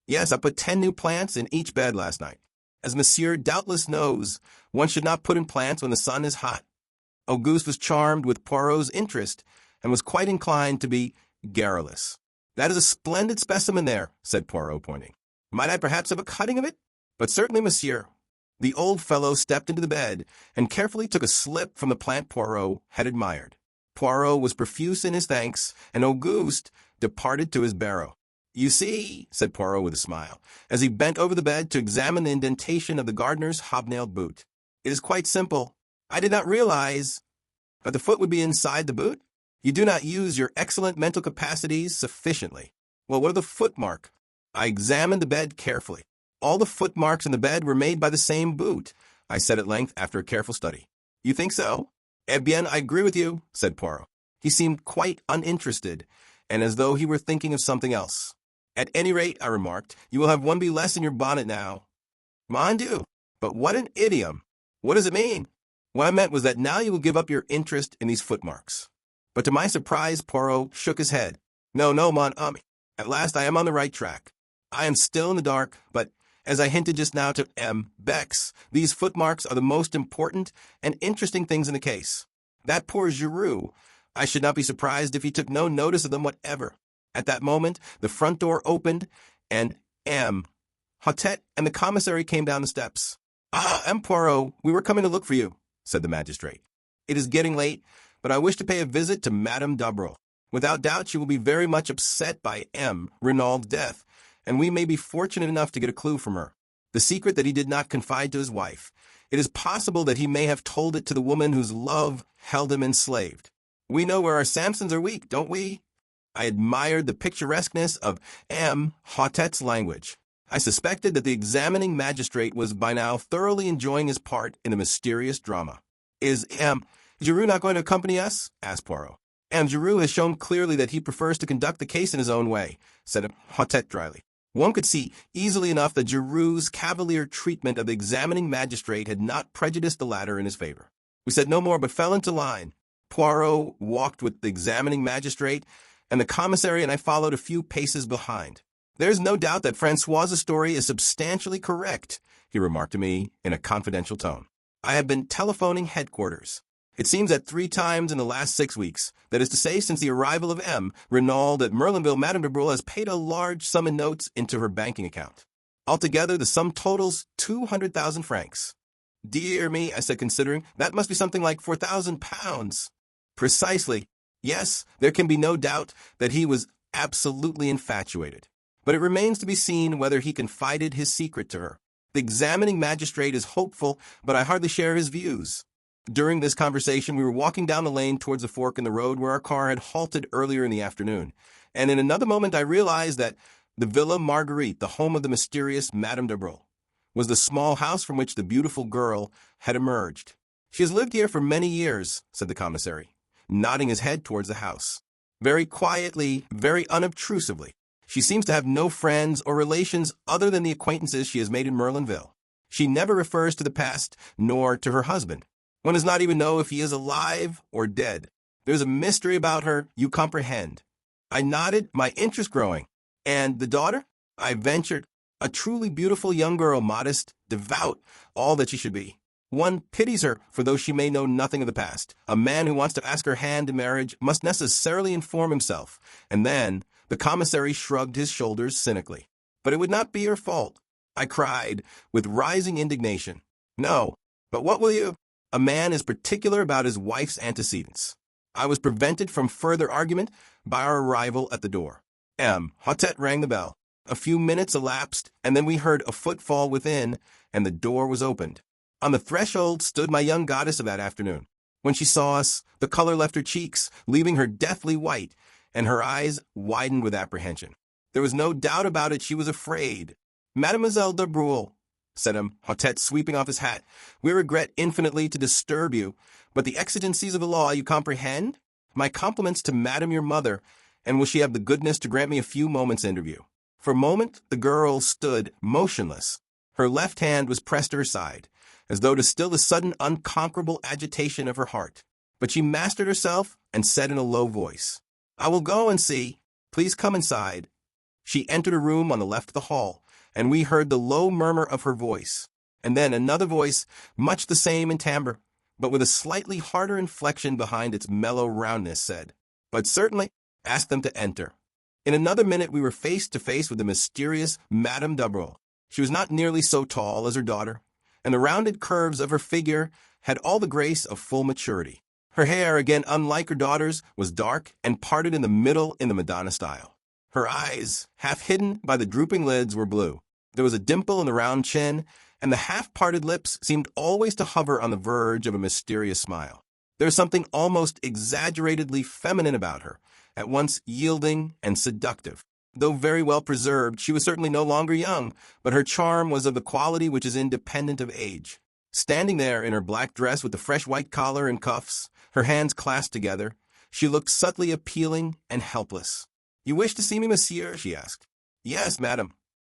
Yes, I put 10 new plants in each bed last night. As monsieur doubtless knows, one should not put in plants when the sun is hot. Auguste was charmed with Poirot's interest and was quite inclined to be garrulous. That is a splendid specimen there, said Poirot, pointing. Might I perhaps have a cutting of it? But certainly, monsieur. The old fellow stepped into the bed and carefully took a slip from the plant Poirot had admired. Poirot was profuse in his thanks, and Auguste departed to his barrow. You see, said Poirot with a smile, as he bent over the bed to examine the indentation of the gardener's hobnailed boot. It is quite simple. I did not realize that the foot would be inside the boot. You do not use your excellent mental capacities sufficiently. Well, what are the footmarks? I examined the bed carefully. All the footmarks in the bed were made by the same boot, I said at length after a careful study. You think so? Eh bien, I agree with you, said Poirot. He seemed quite uninterested, and as though he were thinking of something else. At any rate, I remarked, you will have one bee less in your bonnet now. Mon Dieu, but what an idiom! What does it mean? What I meant was that now you will give up your interest in these footmarks. But to my surprise, Poirot shook his head. No, mon ami. At last I am on the right track. I am still in the dark, but as I hinted just now to M. Bex, these footmarks are the most important and interesting things in the case. That poor Giroux, I should not be surprised if he took no notice of them whatever. At that moment, the front door opened, and M. Hotet and the commissary came down the steps. Ah, M. Poirot, we were coming to look for you, said the magistrate. It is getting late, but I wish to pay a visit to Madame d'Abreu. Without doubt, she will be very much upset by M. Renaud's death, and we may be fortunate enough to get a clue from her. The secret that he did not confide to his wife. It is possible that he may have told it to the woman whose love held him enslaved. We know where our Samsons are weak, don't we? I admired the picturesqueness of M. Hotet's language. I suspected that the examining magistrate was by now thoroughly enjoying his part in the mysterious drama. Is M. Giroux not going to accompany us? Asked Poirot. M. Giroux has shown clearly that he prefers to conduct the case in his own way, said Hotet dryly. One could see easily enough that Giroux's cavalier treatment of the examining magistrate had not prejudiced the latter in his favor. We said no more but fell into line. Poirot walked with the examining magistrate, and the commissary and I followed a few paces behind. There is no doubt that Francois's story is substantially correct, he remarked to me in a confidential tone. I have been telephoning headquarters. It seems that 3 times in the last 6 weeks, that is to say, since the arrival of M. Renaud at Merlinville, Madame d'Abreu has paid a large sum in notes into her banking account. Altogether, the sum totals 200,000 francs. Dear me, I said, considering, that must be something like 4,000 pounds. Precisely. Yes, there can be no doubt that he was absolutely infatuated. But it remains to be seen whether he confided his secret to her. The examining magistrate is hopeful, but I hardly share his views. During this conversation, we were walking down the lane towards the fork in the road where our car had halted earlier in the afternoon, and in another moment I realized that the Villa Marguerite, the home of the mysterious Madame d'Abreu, was the small house from which the beautiful girl had emerged. She has lived here for many years, said the commissary, nodding his head towards the house. Very quietly, very unobtrusively. She seems to have no friends or relations other than the acquaintances she has made in Merlinville. She never refers to the past, nor to her husband. One does not even know if he is alive or dead. There's a mystery about her, you comprehend. I nodded, my interest growing. And the daughter? I ventured. A truly beautiful young girl, modest, devout, all that she should be. One pities her, for though she may know nothing of the past, a man who wants to ask her hand in marriage must necessarily inform himself. And then the commissary shrugged his shoulders cynically. But it would not be her fault, I cried, with rising indignation. No, but what will you? A man is particular about his wife's antecedents. I was prevented from further argument by our arrival at the door. M. Hotet rang the bell. A few minutes elapsed, and then we heard a footfall within, and the door was opened. On the threshold stood my young goddess of that afternoon. When she saw us, the color left her cheeks, leaving her deathly white, and her eyes widened with apprehension. There was no doubt about it, she was afraid. Mademoiselle de Brule, said Imhotep, sweeping off his hat, we regret infinitely to disturb you, but the exigencies of the law you comprehend? My compliments to Madame your mother, and will she have the goodness to grant me a few moments' interview? For a moment, the girl stood motionless. Her left hand was pressed to her side, as though to still the sudden unconquerable agitation of her heart. But she mastered herself and said in a low voice, I will go and see. Please come inside. She entered a room on the left of the hall, and we heard the low murmur of her voice, and then another voice, much the same in timbre, but with a slightly harder inflection behind its mellow roundness, said, But certainly, ask them to enter. In another minute we were face to face with the mysterious Madame de Brule. She was not nearly so tall as her daughter, and the rounded curves of her figure had all the grace of full maturity. Her hair, again unlike her daughter's, was dark and parted in the middle in the Madonna style. Her eyes, half hidden by the drooping lids, were blue. There was a dimple in the round chin, and the half-parted lips seemed always to hover on the verge of a mysterious smile. There was something almost exaggeratedly feminine about her, at once yielding and seductive. Though very well preserved, she was certainly no longer young, but her charm was of the quality which is independent of age. Standing there in her black dress with the fresh white collar and cuffs, her hands clasped together, she looked subtly appealing and helpless. You wish to see me, monsieur? She asked. Yes, madam.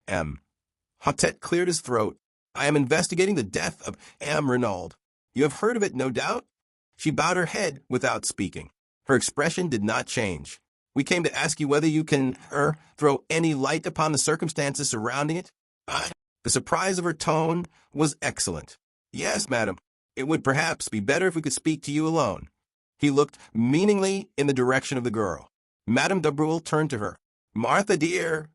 Imhotep cleared his throat. I am investigating the death of Renaud. You have heard of it, no doubt? She bowed her head without speaking. Her expression did not change. We came to ask you whether you can, throw any light upon the circumstances surrounding it. The surprise of her tone was excellent. Yes, madam. It would perhaps be better if we could speak to you alone. He looked meaningly in the direction of the girl. Madame de Brule turned to her. Martha, dear.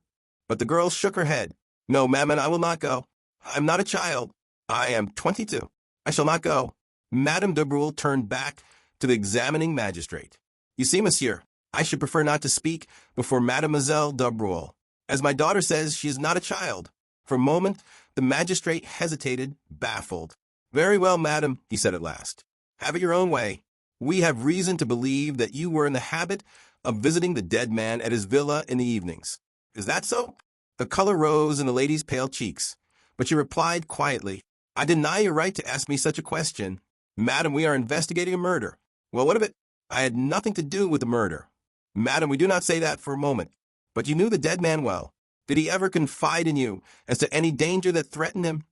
But the girl shook her head. No, maman, I will not go. I am not a child. I am 22. I shall not go. Madame de Brule turned back to the examining magistrate. You see, monsieur, I should prefer not to speak before Mademoiselle de Brule. As my daughter says, she is not a child. For a moment, the magistrate hesitated, baffled. Very well, madam, he said at last. Have it your own way. We have reason to believe that you were in the habit of visiting the dead man at his villa in the evenings. Is that so? The color rose in the lady's pale cheeks, but she replied quietly, I deny your right to ask me such a question. Madam, we are investigating a murder. Well, what of it? I had nothing to do with the murder. Madam, we do not say that for a moment. But you knew the dead man well. Did he ever confide in you as to any danger that threatened him?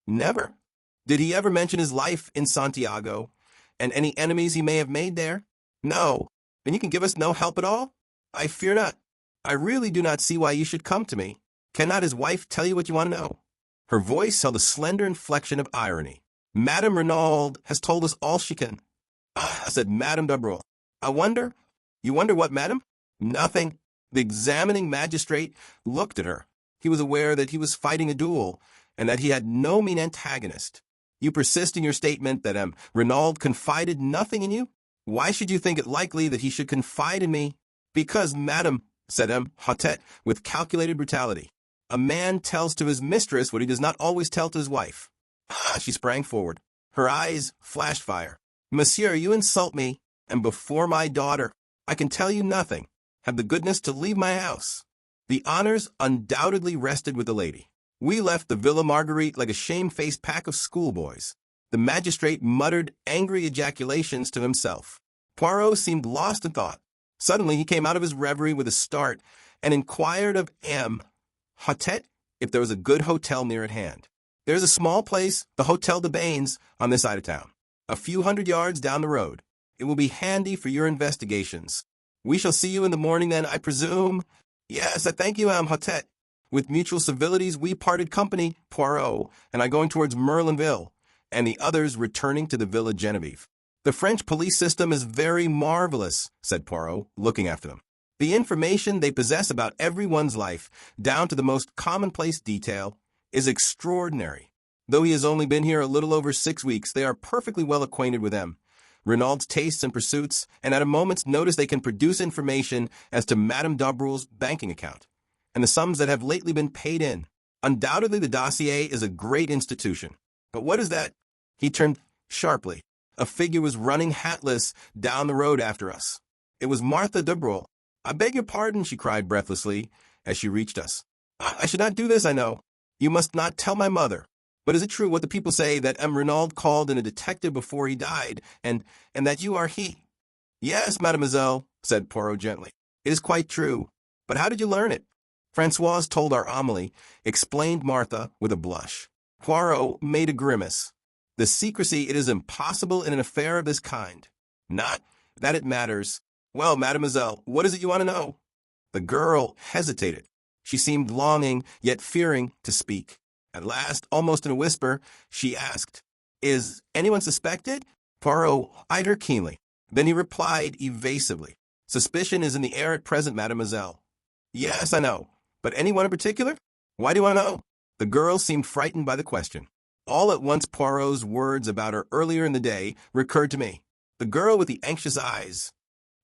Never. Did he ever mention his life in Santiago and any enemies he may have made there? No. Then you can give us no help at all? I fear not. I really do not see why you should come to me. Cannot his wife tell you what you want to know? Her voice held a slender inflection of irony. Madame Renaud has told us all she can. Said Madame de Brule. I wonder. You wonder what, madam? Nothing. The examining magistrate looked at her. He was aware that he was fighting a duel, and that he had no mean antagonist. You persist in your statement that Renaud confided nothing in you? Why should you think it likely that he should confide in me? Because, madam, said Imhotep with calculated brutality, a man tells to his mistress what he does not always tell to his wife. She sprang forward. Her eyes flashed fire. Monsieur, you insult me, and before my daughter. I can tell you nothing. Have the goodness to leave my house. The honors undoubtedly rested with the lady. We left the Villa Marguerite like a shamefaced pack of schoolboys. The magistrate muttered angry ejaculations to himself. Poirot seemed lost in thought. Suddenly he came out of his reverie with a start and inquired of Imhotep if there was a good hotel near at hand. There is a small place, the Hotel de Bains, on this side of town, a few hundred yards down the road. It will be handy for your investigations. We shall see you in the morning then, I presume? Yes, I thank you, Imhotep. With mutual civilities, we parted company, Poirot and I going towards Merlinville, and the others returning to the Villa Genevieve. The French police system is very marvelous, said Poirot, looking after them. The information they possess about everyone's life, down to the most commonplace detail, is extraordinary. Though he has only been here a little over 6 weeks, they are perfectly well acquainted with him, Renaud's tastes and pursuits, and at a moment's notice they can produce information as to Madame de Brule's banking account, and the sums that have lately been paid in. Undoubtedly the dossier is a great institution. But what is that? He turned sharply. A figure was running hatless down the road after us. It was Martha Dubrul. "I beg your pardon," she cried breathlessly as she reached us. "I should not do this, I know. You must not tell my mother. But is it true what the people say, that M. Renaud called in a detective before he died, and that you are he?" "Yes, mademoiselle," said Poirot gently. "It is quite true. But how did you learn it?" "Francoise told our Amélie," explained Martha with a blush. Poirot made a grimace. "The secrecy, it is impossible in an affair of this kind." "Not that it matters. Well, mademoiselle, what is it you want to know?" The girl hesitated. She seemed longing, yet fearing, to speak. At last, almost in a whisper, she asked, "Is anyone suspected?" Poirot eyed her keenly. Then he replied evasively, "Suspicion is in the air at present, mademoiselle." "Yes, I know. But anyone in particular? Why do you want to know?" The girl seemed frightened by the question. All at once Poirot's words about her earlier in the day recurred to me. The girl with the anxious eyes.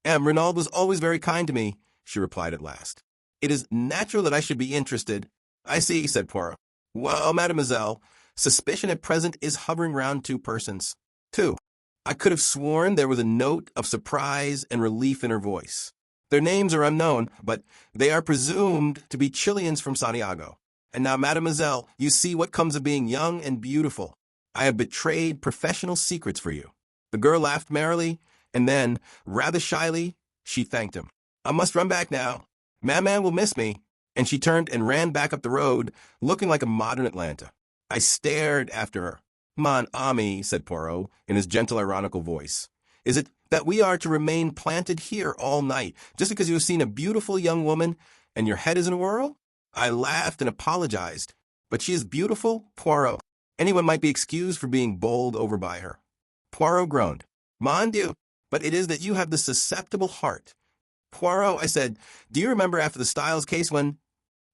"M. Renaud was always very kind to me," she replied at last. "It is natural that I should be interested." "I see," said Poirot. "Well, mademoiselle, suspicion at present is hovering round two persons." "Two." I could have sworn there was a note of surprise and relief in her voice. "Their names are unknown, but they are presumed to be Chileans from Santiago. And now, mademoiselle, you see what comes of being young and beautiful. I have betrayed professional secrets for you." The girl laughed merrily, and then, rather shyly, she thanked him. "I must run back now. Maman will miss me." And she turned and ran back up the road, looking like a modern Atlanta. I stared after her. "Mon ami," said Poirot, in his gentle, ironical voice. "Is it that we are to remain planted here all night, just because you have seen a beautiful young woman, and your head is in a whirl?" I laughed and apologized. "But she is beautiful, Poirot. Anyone might be excused for being bowled over by her." Poirot groaned. "Mon Dieu, but it is that you have the susceptible heart." "Poirot," I said, "do you remember after the Styles case when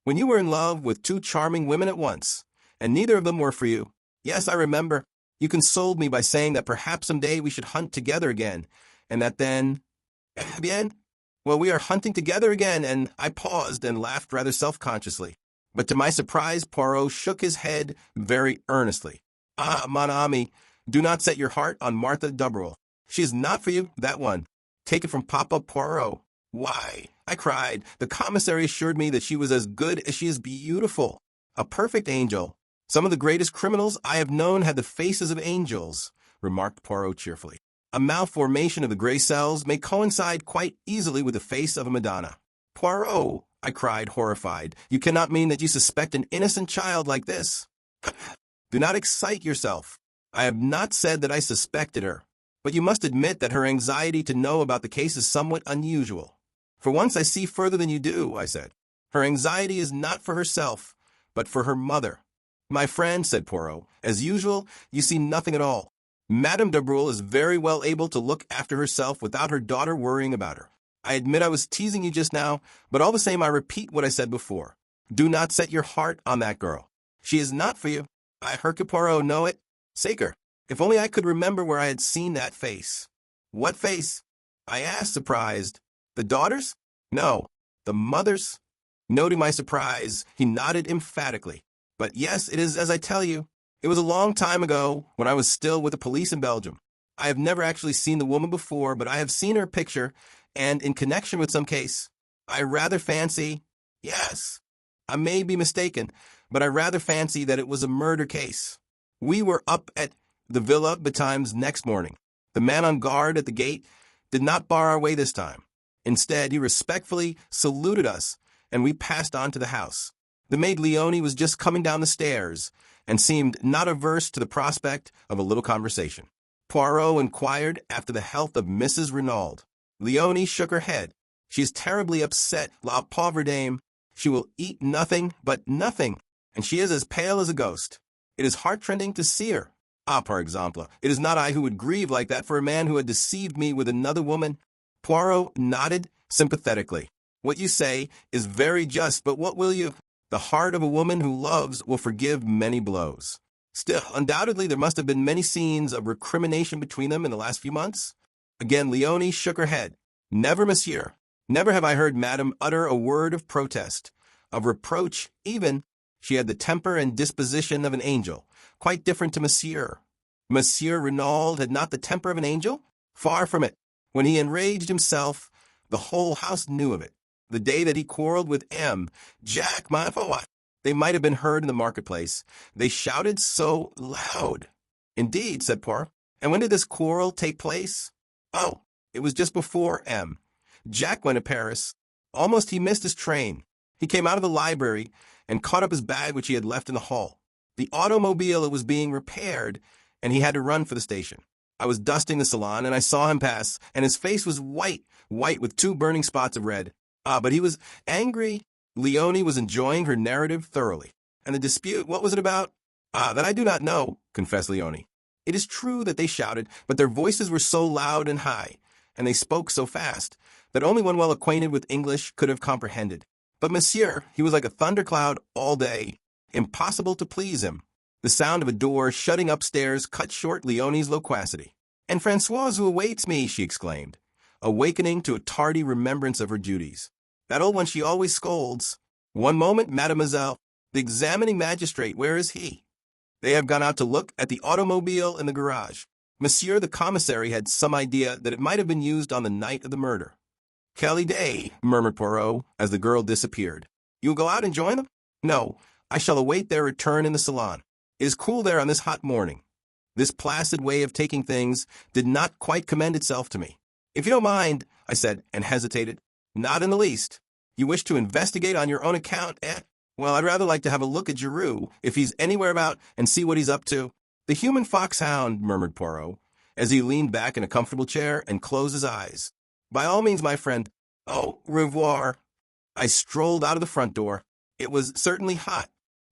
you were in love with two charming women at once, and neither of them were for you?" "Yes, I remember. You consoled me by saying that perhaps some day we should hunt together again, and that then—" "Eh bien? Well, we are hunting together again," and I paused and laughed rather self-consciously. But to my surprise, Poirot shook his head very earnestly. "Ah, mon ami, do not set your heart on Martha Dubrul. She is not for you, that one. Take it from Papa Poirot." "Why," I cried, "the commissary assured me that she was as good as she is beautiful. A perfect angel." "Some of the greatest criminals I have known had the faces of angels," remarked Poirot cheerfully. "A malformation of the gray cells may coincide quite easily with the face of a Madonna." "Poirot," I cried, horrified, "you cannot mean that you suspect an innocent child like this." "Do not excite yourself. I have not said that I suspected her, but you must admit that her anxiety to know about the case is somewhat unusual." "For once I see further than you do," I said. "Her anxiety is not for herself, but for her mother." "My friend," said Poirot, "as usual, you see nothing at all. Madame Dubrul is very well able to look after herself without her daughter worrying about her. I admit I was teasing you just now, but all the same I repeat what I said before. Do not set your heart on that girl. She is not for you. I Hercule Poirot know it. Saker, if only I could remember where I had seen that face." "What face?" I asked, surprised. "The daughter's?" "No, the mother's." Noting my surprise, he nodded emphatically. "But yes, it is as I tell you. It was a long time ago, when I was still with the police in Belgium. I have never actually seen the woman before, but I have seen her picture, and in connection with some case. I rather fancy— Yes, I may be mistaken, but I rather fancy that it was a murder case. We were up at the Villa betimes next morning. The man on guard at the gate did not bar our way this time. Instead, he respectfully saluted us, and we passed on to the house. The maid Leonie was just coming down the stairs, and seemed not averse to the prospect of a little conversation. Poirot inquired after the health of Mrs. Renaud. Leonie shook her head. "She is terribly upset, la pauvre dame. She will eat nothing but nothing, and she is as pale as a ghost. It is heart-rending to see her. Ah, par exemple, it is not I who would grieve like that for a man who had deceived me with another woman." Poirot nodded sympathetically. "What you say is very just, but what will you? The heart of a woman who loves will forgive many blows. Still, undoubtedly there must have been many scenes of recrimination between them in the last few months." Again Leonie shook her head. "Never, monsieur. Never have I heard Madame utter a word of protest, of reproach even. She had the temper and disposition of an angel, quite different to monsieur." Monsieur Renaud had not the temper of an angel? Far from it. When he enraged himself, the whole house knew of it. The day that he quarreled with M, Jack, my what? They might have been heard in the marketplace. They shouted so loud. Indeed, said Poirot. And when did this quarrel take place? Oh, it was just before M. Jack went to Paris. Almost he missed his train. He came out of the library and caught up his bag which he had left in the hall. The automobile was being repaired, and he had to run for the station. I was dusting the salon, and I saw him pass, and his face was white with 2 burning spots of red. But he was angry. Leonie was enjoying her narrative thoroughly. And the dispute, what was it about? That I do not know, confessed Leonie. It is true that they shouted, but their voices were so loud and high, and they spoke so fast, that only one well acquainted with English could have comprehended. But monsieur, he was like a thundercloud all day. Impossible to please him. The sound of a door shutting upstairs cut short Leonie's loquacity. And Françoise who awaits me, she exclaimed, awakening to a tardy remembrance of her duties. That old one she always scolds. One moment, mademoiselle. The examining magistrate, where is he? They have gone out to look at the automobile in the garage. Monsieur the commissary had some idea that it might have been used on the night of the murder. Quelle idée, murmured Poirot, as the girl disappeared. You will go out and join them? No, I shall await their return in the salon. It is cool there on this hot morning. This placid way of taking things did not quite commend itself to me. If you don't mind, I said, and hesitated. Not in the least. You wish to investigate on your own account, eh? Well, I'd rather like to have a look at Giroux, if he's anywhere about, and see what he's up to. The human foxhound, murmured Poirot, as he leaned back in a comfortable chair and closed his eyes. By all means, my friend. Au revoir. I strolled out of the front door. It was certainly hot.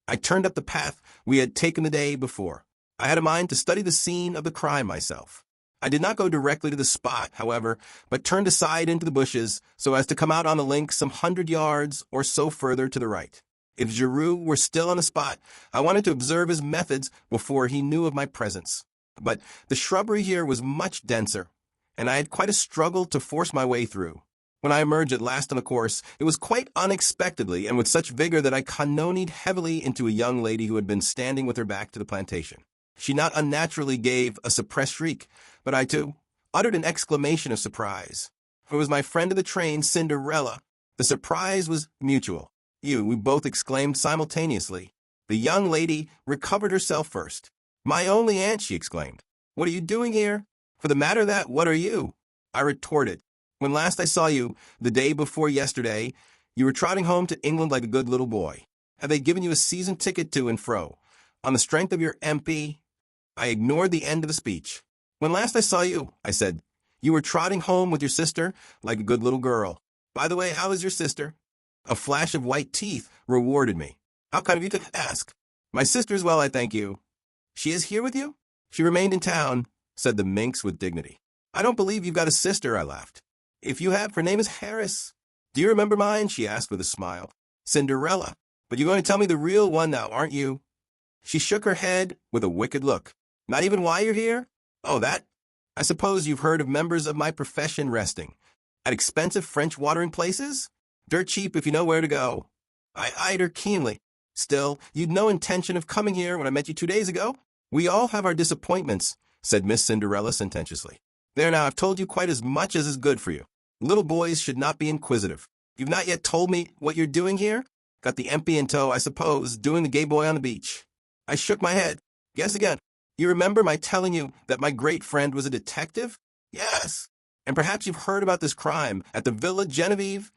I turned up the path we had taken the day before. I had a mind to study the scene of the crime myself. I did not go directly to the spot, however, but turned aside into the bushes so as to come out on the link some 100 yards or so further to the right. If Giroux were still on the spot, I wanted to observe his methods before he knew of my presence. But the shrubbery here was much denser, and I had quite a struggle to force my way through. When I emerged at last on the course, it was quite unexpectedly and with such vigor that I cannonied heavily into a young lady who had been standing with her back to the plantation. She not unnaturally gave a suppressed shriek, but I, too, uttered an exclamation of surprise. For it was my friend of the train, Cinderella. The surprise was mutual. We both exclaimed simultaneously. The young lady recovered herself first. My only aunt, she exclaimed. What are you doing here? For the matter of that, what are you? I retorted. When last I saw you, the day before yesterday, you were trotting home to England like a good little boy. Have they given you a season ticket to and fro? On the strength of your MP? I ignored the end of the speech. When last I saw you, I said, you were trotting home with your sister like a good little girl. By the way, how is your sister? A flash of white teeth rewarded me. How kind of you to ask. My sister's well, I thank you. She is here with you? She remained in town, said the minx with dignity. I don't believe you've got a sister, I laughed. If you have, her name is Harris. Do you remember mine? She asked with a smile. Cinderella. But you're going to tell me the real one now, aren't you? She shook her head with a wicked look. Not even why you're here? Oh, that? I suppose you've heard of members of my profession resting at expensive French watering places? Dirt cheap if you know where to go. I eyed her keenly. Still, you'd no intention of coming here when I met you 2 days ago? We all have our disappointments, said Miss Cinderella sententiously. There now, I've told you quite as much as is good for you. Little boys should not be inquisitive. You've not yet told me what you're doing here? Got the MP in tow, I suppose, doing the gay boy on the beach. I shook my head. Guess again. You remember my telling you that my great friend was a detective? Yes. And perhaps you've heard about this crime at the Villa Genevieve?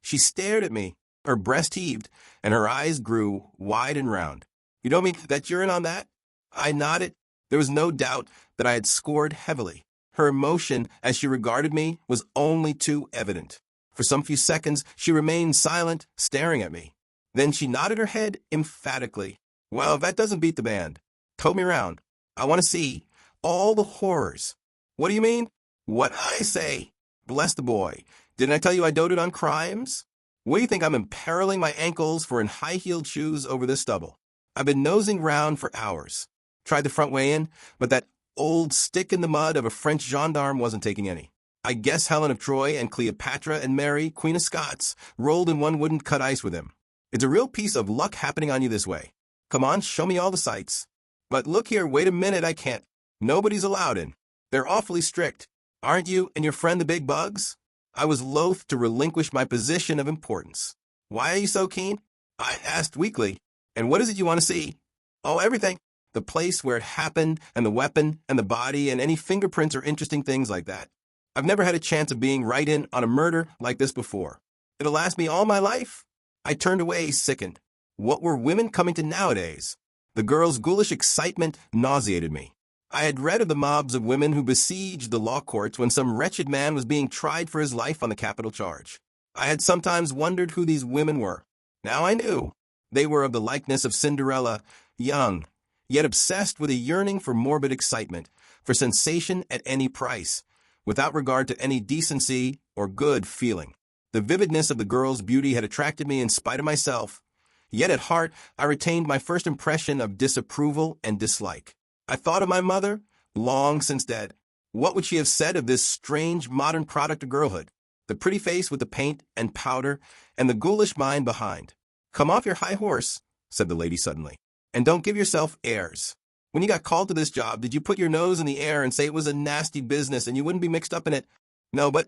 She stared at me. Her breast heaved, and her eyes grew wide and round. You don't mean that you're in on that? I nodded. There was no doubt that I had scored heavily. Her emotion as she regarded me was only too evident. For some few seconds, she remained silent, staring at me. Then she nodded her head emphatically. Well, if that doesn't beat the band. Tow me round. I want to see all the horrors. What do you mean? What I say. Bless the boy. Didn't I tell you I doted on crimes? What do you think I'm imperiling my ankles for in high-heeled shoes over this stubble? I've been nosing round for hours. Tried the front way in, but that old stick in the mud of a French gendarme wasn't taking any. I guess Helen of Troy and Cleopatra and Mary, Queen of Scots, rolled in one wouldn't cut ice with him. It's a real piece of luck happening on you this way. Come on, show me all the sights. But look here, wait a minute, I can't. Nobody's allowed in. They're awfully strict. Aren't you and your friend the big bugs? I was loath to relinquish my position of importance. Why are you so keen? I asked weakly. And what is it you want to see? Oh, everything. The place where it happened, and the weapon, and the body, and any fingerprints or interesting things like that. I've never had a chance of being right in on a murder like this before. It'll last me all my life. I turned away, sickened. What were women coming to nowadays? The girl's ghoulish excitement nauseated me. I had read of the mobs of women who besieged the law courts when some wretched man was being tried for his life on the capital charge. I had sometimes wondered who these women were. Now I knew. They were of the likeness of Cinderella, young, yet obsessed with a yearning for morbid excitement, for sensation at any price, without regard to any decency or good feeling. The vividness of the girl's beauty had attracted me in spite of myself, yet at heart I retained my first impression of disapproval and dislike. I thought of my mother, long since dead. What would she have said of this strange modern product of girlhood? The pretty face with the paint and powder, and the ghoulish mind behind. Come off your high horse, said the lady suddenly, and don't give yourself airs. When you got called to this job, did you put your nose in the air and say it was a nasty business and you wouldn't be mixed up in it? No, but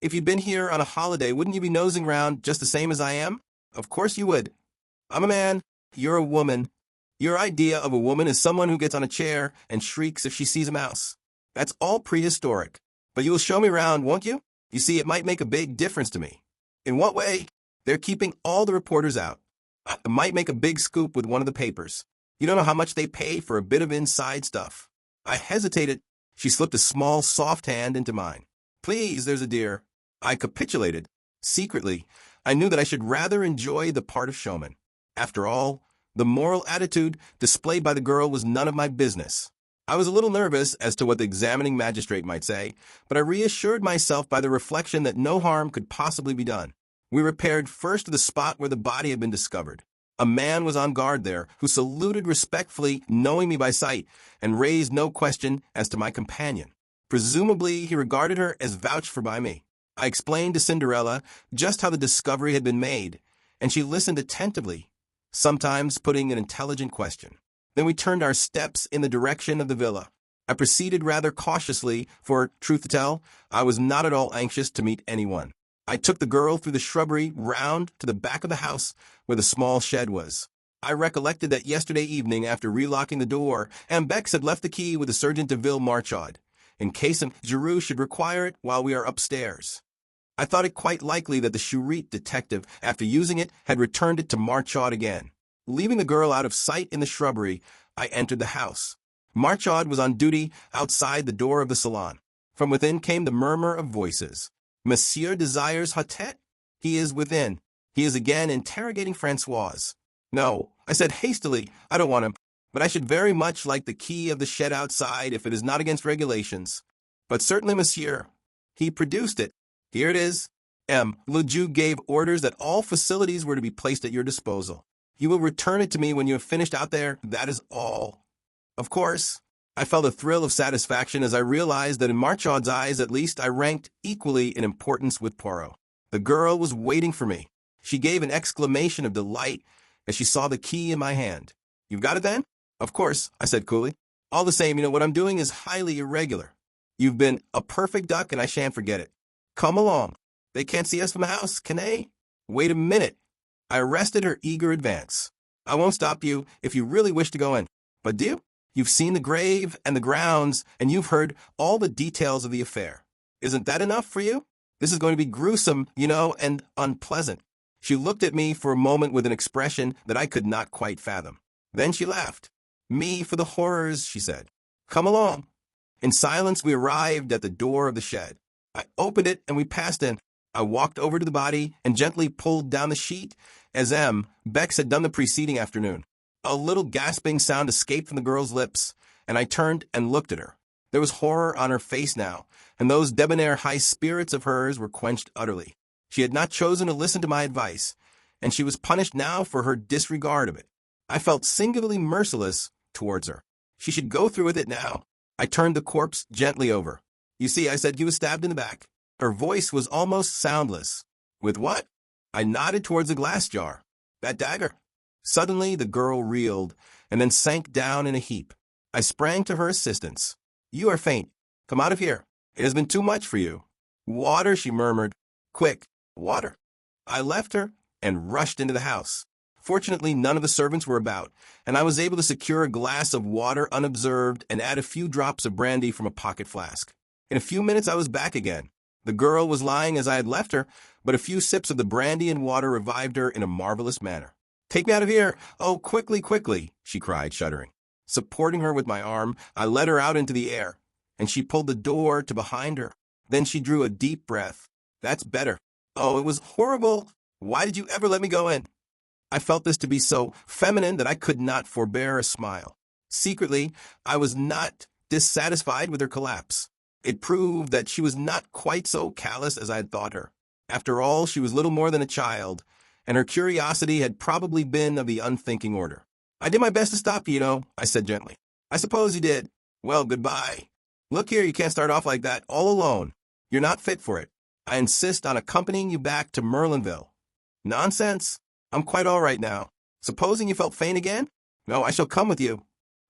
if you'd been here on a holiday, wouldn't you be nosing around just the same as I am? Of course you would. I'm a man. You're a woman. Your idea of a woman is someone who gets on a chair and shrieks if she sees a mouse. That's all prehistoric. But you will show me around, won't you? You see, it might make a big difference to me. In what way? They're keeping all the reporters out. I might make a big scoop with one of the papers. You don't know how much they pay for a bit of inside stuff. I hesitated. She slipped a small, soft hand into mine. Please, there's a dear. I capitulated. Secretly, I knew that I should rather enjoy the part of showman. After all, the moral attitude displayed by the girl was none of my business. I was a little nervous as to what the examining magistrate might say, but I reassured myself by the reflection that no harm could possibly be done. We repaired first to the spot where the body had been discovered. A man was on guard there, who saluted respectfully, knowing me by sight, and raised no question as to my companion. Presumably, he regarded her as vouched for by me. I explained to Cinderella just how the discovery had been made, and she listened attentively, sometimes putting an intelligent question. Then we turned our steps in the direction of the villa. I proceeded rather cautiously, for, truth to tell, I was not at all anxious to meet anyone. I took the girl through the shrubbery round to the back of the house where the small shed was. I recollected that yesterday evening, after relocking the door, Bex had left the key with the Sergeant de Ville Marchaud, in case Giroux should require it while we are upstairs. I thought it quite likely that the Charite detective, after using it, had returned it to Marchaud again. Leaving the girl out of sight in the shrubbery, I entered the house. Marchaud was on duty outside the door of the salon. From within came the murmur of voices. Monsieur desires Hotet? He is within. He is again interrogating Françoise. No, I said hastily, I don't want him, but I should very much like the key of the shed outside if it is not against regulations. But certainly, monsieur. He produced it. Here it is. Ledoux gave orders that all facilities were to be placed at your disposal. You will return it to me when you have finished out there, that is all. Of course, I felt a thrill of satisfaction as I realized that in Marchaud's eyes, at least, I ranked equally in importance with Poirot. The girl was waiting for me. She gave an exclamation of delight as she saw the key in my hand. You've got it then? Of course, I said coolly. All the same, what I'm doing is highly irregular. You've been a perfect duck and I shan't forget it. Come along. They can't see us from the house, can they? Wait a minute. I arrested her eager advance. I won't stop you if you really wish to go in. But do you? You've seen the grave and the grounds, and you've heard all the details of the affair. Isn't that enough for you? This is going to be gruesome, and unpleasant. She looked at me for a moment with an expression that I could not quite fathom. Then she laughed. Me for the horrors, she said. Come along. In silence, we arrived at the door of the shed. I opened it and we passed in. I walked over to the body and gently pulled down the sheet as Bex had done the preceding afternoon. A little gasping sound escaped from the girl's lips, and I turned and looked at her. There was horror on her face now, and those debonair high spirits of hers were quenched utterly. She had not chosen to listen to my advice, and she was punished now for her disregard of it. I felt singularly merciless towards her. She should go through with it now. I turned the corpse gently over. You see, I said, he was stabbed in the back. Her voice was almost soundless. With what? I nodded towards the glass jar. That dagger. Suddenly, the girl reeled, and then sank down in a heap. I sprang to her assistance. You are faint. Come out of here. It has been too much for you. Water, she murmured. Quick, water. I left her and rushed into the house. Fortunately, none of the servants were about, and I was able to secure a glass of water unobserved and add a few drops of brandy from a pocket flask. In a few minutes, I was back again. The girl was lying as I had left her, but a few sips of the brandy and water revived her in a marvelous manner. Take me out of here! Oh, quickly, quickly! She cried, shuddering. Supporting her with my arm, I led her out into the air, and she pulled the door to behind her. Then she drew a deep breath. That's better. Oh, it was horrible. Why did you ever let me go in? I felt this to be so feminine that I could not forbear a smile. Secretly, I was not dissatisfied with her collapse. It proved that she was not quite so callous as I had thought her. After all, she was little more than a child, and her curiosity had probably been of the unthinking order. I did my best to stop you, I said gently. I suppose you did. Well, goodbye. Look here, you can't start off like that, all alone. You're not fit for it. I insist on accompanying you back to Merlinville. Nonsense. I'm quite all right now. Supposing you felt faint again? No, I shall come with you.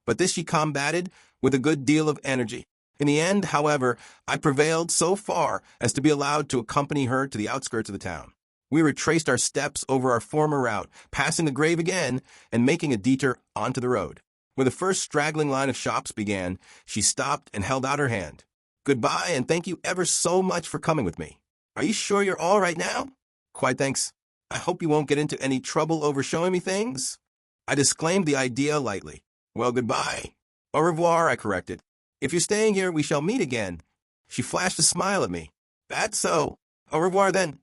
But this she combated with a good deal of energy. In the end, however, I prevailed so far as to be allowed to accompany her to the outskirts of the town. We retraced our steps over our former route, passing the grave again and making a detour onto the road. When the first straggling line of shops began, she stopped and held out her hand. Goodbye, and thank you ever so much for coming with me. Are you sure you're all right now? Quite, thanks. I hope you won't get into any trouble over showing me things. I disclaimed the idea lightly. Well, goodbye. Au revoir, I corrected. If you're staying here, we shall meet again. She flashed a smile at me. That's so. Au revoir, then.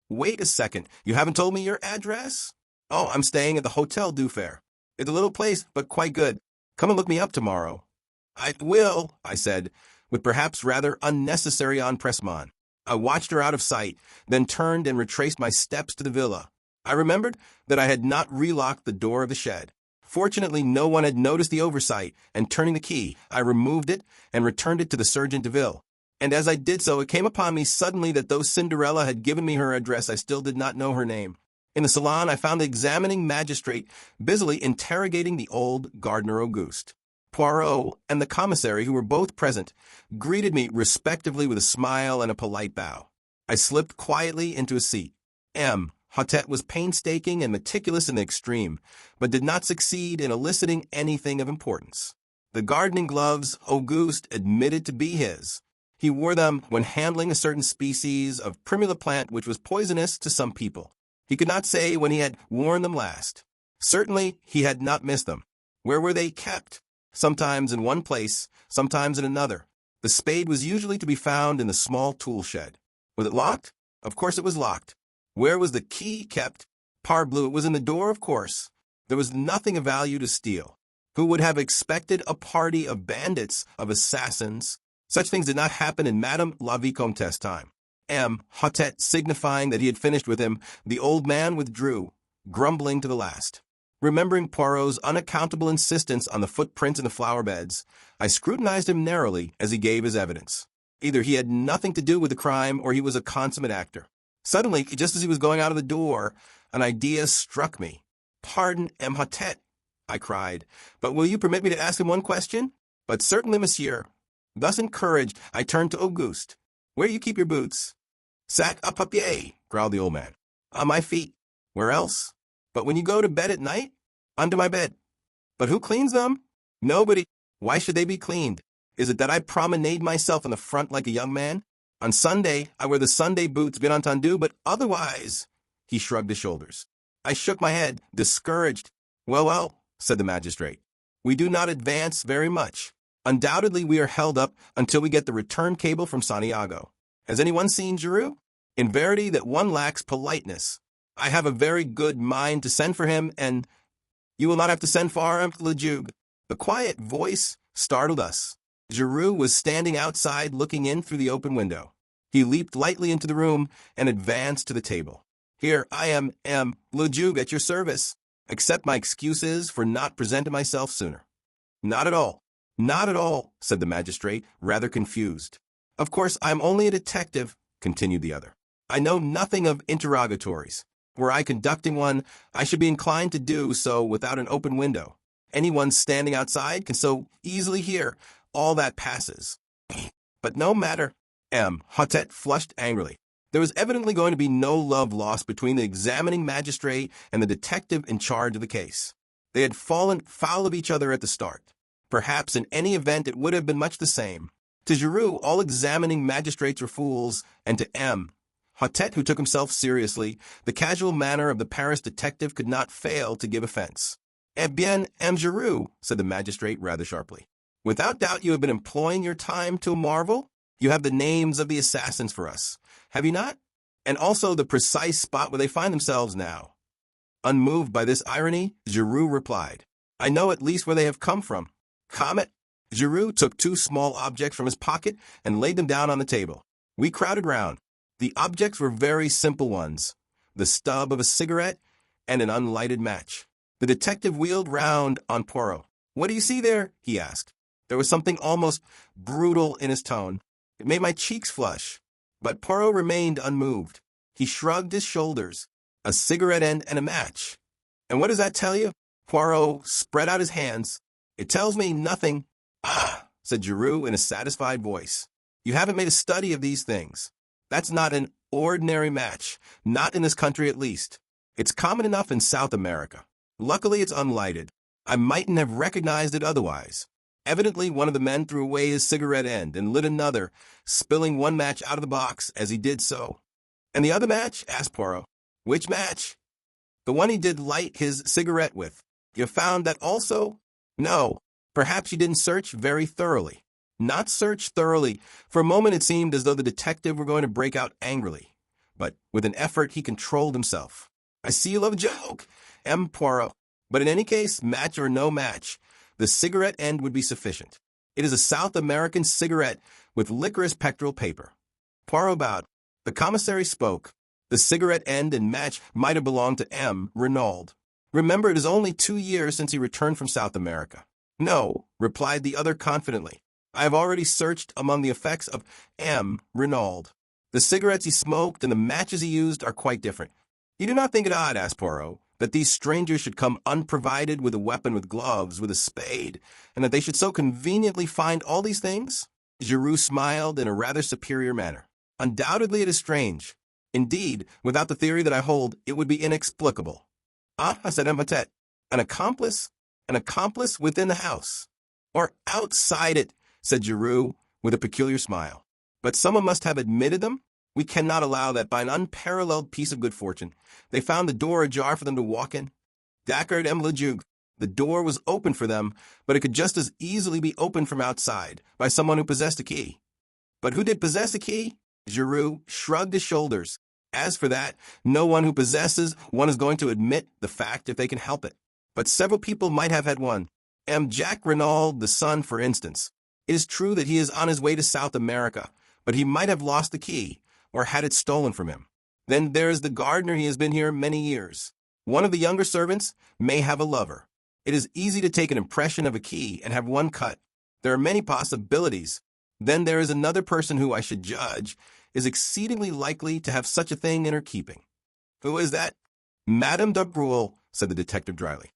Wait a second. You haven't told me your address? Oh, I'm staying at the Hotel du Fair. It's a little place, but quite good. Come and look me up tomorrow. I will, I said, with perhaps rather unnecessary empressement. I watched her out of sight, then turned and retraced my steps to the villa. I remembered that I had not relocked the door of the shed. Fortunately, no one had noticed the oversight, and turning the key, I removed it and returned it to the Sergeant de Ville. And as I did so, it came upon me suddenly that though Cinderella had given me her address, I still did not know her name. In the salon, I found the examining magistrate busily interrogating the old gardener Auguste. Poirot and the commissary, who were both present, greeted me respectively with a smile and a polite bow. I slipped quietly into a seat. M. Hautet was painstaking and meticulous in the extreme, but did not succeed in eliciting anything of importance. The gardening gloves Auguste admitted to be his. He wore them when handling a certain species of primula plant which was poisonous to some people. He could not say when he had worn them last. Certainly, he had not missed them. Where were they kept? Sometimes in one place, sometimes in another. The spade was usually to be found in the small tool shed. Was it locked? Of course it was locked. Where was the key kept? Parbleu, it was in the door, of course. There was nothing of value to steal. Who would have expected a party of bandits, of assassins? Such things did not happen in Madame la Vicomtesse's time. M. Hautet signifying that he had finished with him, the old man withdrew, grumbling to the last. Remembering Poirot's unaccountable insistence on the footprints in the flower beds, I scrutinized him narrowly as he gave his evidence. Either he had nothing to do with the crime or he was a consummate actor. Suddenly, just as he was going out of the door, an idea struck me. Pardon, M. Hautet, I cried, but will you permit me to ask him one question? But certainly, monsieur. Thus encouraged, I turned to Auguste. Where do you keep your boots? Sac à papier, growled the old man. On my feet. Where else? But when you go to bed at night? Under my bed. But who cleans them? Nobody. Why should they be cleaned? Is it that I promenade myself in the front like a young man? On Sunday, I wear the Sunday boots, bien entendu, but otherwise... He shrugged his shoulders. I shook my head, discouraged. Well, well, said the magistrate. We do not advance very much. Undoubtedly, we are held up until we get the return cable from Santiago. Has anyone seen Giroux? In verity, that one lacks politeness. I have a very good mind to send for him, and you will not have to send far, Lejugue. The quiet voice startled us. Giroux was standing outside looking in through the open window. He leaped lightly into the room and advanced to the table. Here, I am, Lejugue, at your service. Accept my excuses for not presenting myself sooner. Not at all. Not at all, said the magistrate, rather confused. Of course, I am only a detective, continued the other. I know nothing of interrogatories. Were I conducting one, I should be inclined to do so without an open window. Anyone standing outside can so easily hear. all that passes. But no matter. Hotet flushed angrily. There was evidently going to be no love lost between the examining magistrate and the detective in charge of the case. They had fallen foul of each other at the start. Perhaps in any event it would have been much the same. To Giroux, all examining magistrates were fools, and to Hotet, who took himself seriously, the casual manner of the Paris detective could not fail to give offense. "Eh bien, Giroux," said the magistrate rather sharply. "Without doubt you have been employing your time to a marvel? You have the names of the assassins for us, have you not? And also the precise spot where they find themselves now." Unmoved by this irony, Giroux replied, "I know at least where they have come from." Comet. Giroux took two small objects from his pocket and laid them down on the table. We crowded round. The objects were very simple ones, the stub of a cigarette and an unlighted match. The detective wheeled round on Poirot. "What do you see there?" he asked. There was something almost brutal in his tone. It made my cheeks flush. But Poirot remained unmoved. He shrugged his shoulders. "A cigarette end and a match. And what does that tell you?" Poirot spread out his hands. "It tells me nothing." "Ah," said Giroux in a satisfied voice. "You haven't made a study of these things. That's not an ordinary match, not in this country at least. It's common enough in South America. Luckily it's unlighted. I mightn't have recognized it otherwise." Evidently one of the men threw away his cigarette end and lit another, spilling one match out of the box as he did so. "And the other match?" asked Poirot. "Which match?" "The one he did light his cigarette with. You found that also?" "No. Perhaps you didn't search very thoroughly." "Not search thoroughly." For a moment it seemed as though the detective were going to break out angrily. But with an effort he controlled himself. "I see you love a joke, Poirot. But in any case, match or no match, the cigarette end would be sufficient. It is a South American cigarette with licorice pectoral paper." Poirot bowed. The commissary spoke. The cigarette end and match might have belonged to Renaud. Remember, it is only 2 years since he returned from South America. "No," replied the other confidently. "I have already searched among the effects of Renaud. The cigarettes he smoked and the matches he used are quite different." "You do not think it odd," asked Poirot, "that these strangers should come unprovided with a weapon, with gloves, with a spade, and that they should so conveniently find all these things?" Giroux smiled in a rather superior manner. "Undoubtedly it is strange. Indeed, without the theory that I hold, it would be inexplicable." "Ah," said Hotet, "an accomplice? An accomplice within the house?" "Or outside it," said Giroux, with a peculiar smile. "But someone must have admitted them? We cannot allow that by an unparalleled piece of good fortune they found the door ajar for them to walk in. D'accord, le Duc. The door was open for them, but it could just as easily be opened from outside, by someone who possessed a key." "But who did possess a key?" Giroux shrugged his shoulders. "As for that, no one who possesses one is going to admit the fact if they can help it. But several people might have had one. Jacques Renaud, the son, for instance. It is true that he is on his way to South America, but he might have lost the key, or had it stolen from him. Then there is the gardener. He has been here many years. One of the younger servants may have a lover. It is easy to take an impression of a key and have one cut. There are many possibilities. Then there is another person who, I should judge, is exceedingly likely to have such a thing in her keeping." "Who is that?" "Madame de Breuil," said the detective dryly.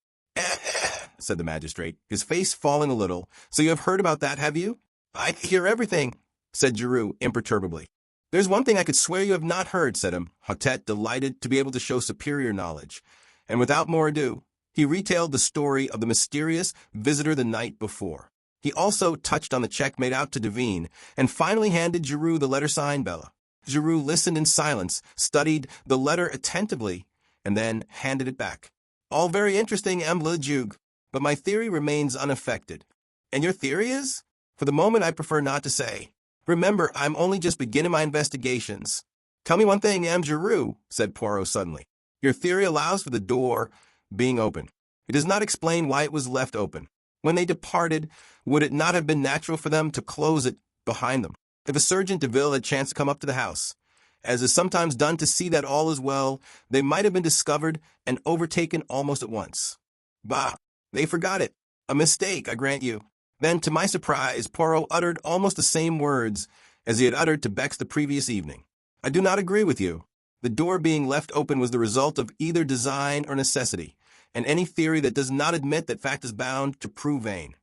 Said the magistrate, his face falling a little. "So you have heard about that, have you?" "I hear everything," said Giroux imperturbably. "There's one thing I could swear you have not heard," said Hotet, delighted to be able to show superior knowledge. And without more ado, he retailed the story of the mysterious visitor the night before. He also touched on the check made out to Devine, and finally handed Giroux the letter signed Bella. Giroux listened in silence, studied the letter attentively, and then handed it back. "All very interesting, le Duc, but my theory remains unaffected." "And your theory is?" "For the moment I prefer not to say. Remember, I'm only just beginning my investigations." "Tell me one thing, Giroux," said Poirot suddenly. "Your theory allows for the door being open. It does not explain why it was left open. When they departed, would it not have been natural for them to close it behind them? If a Sergeant Deville had chanced to come up to the house, as is sometimes done, to see that all is well, they might have been discovered and overtaken almost at once. Bah, they forgot it. A mistake, I grant you." Then, to my surprise, Poirot uttered almost the same words as he had uttered to Bex the previous evening. "I do not agree with you. The door being left open was the result of either design or necessity, and any theory that does not admit that fact is bound to prove vain."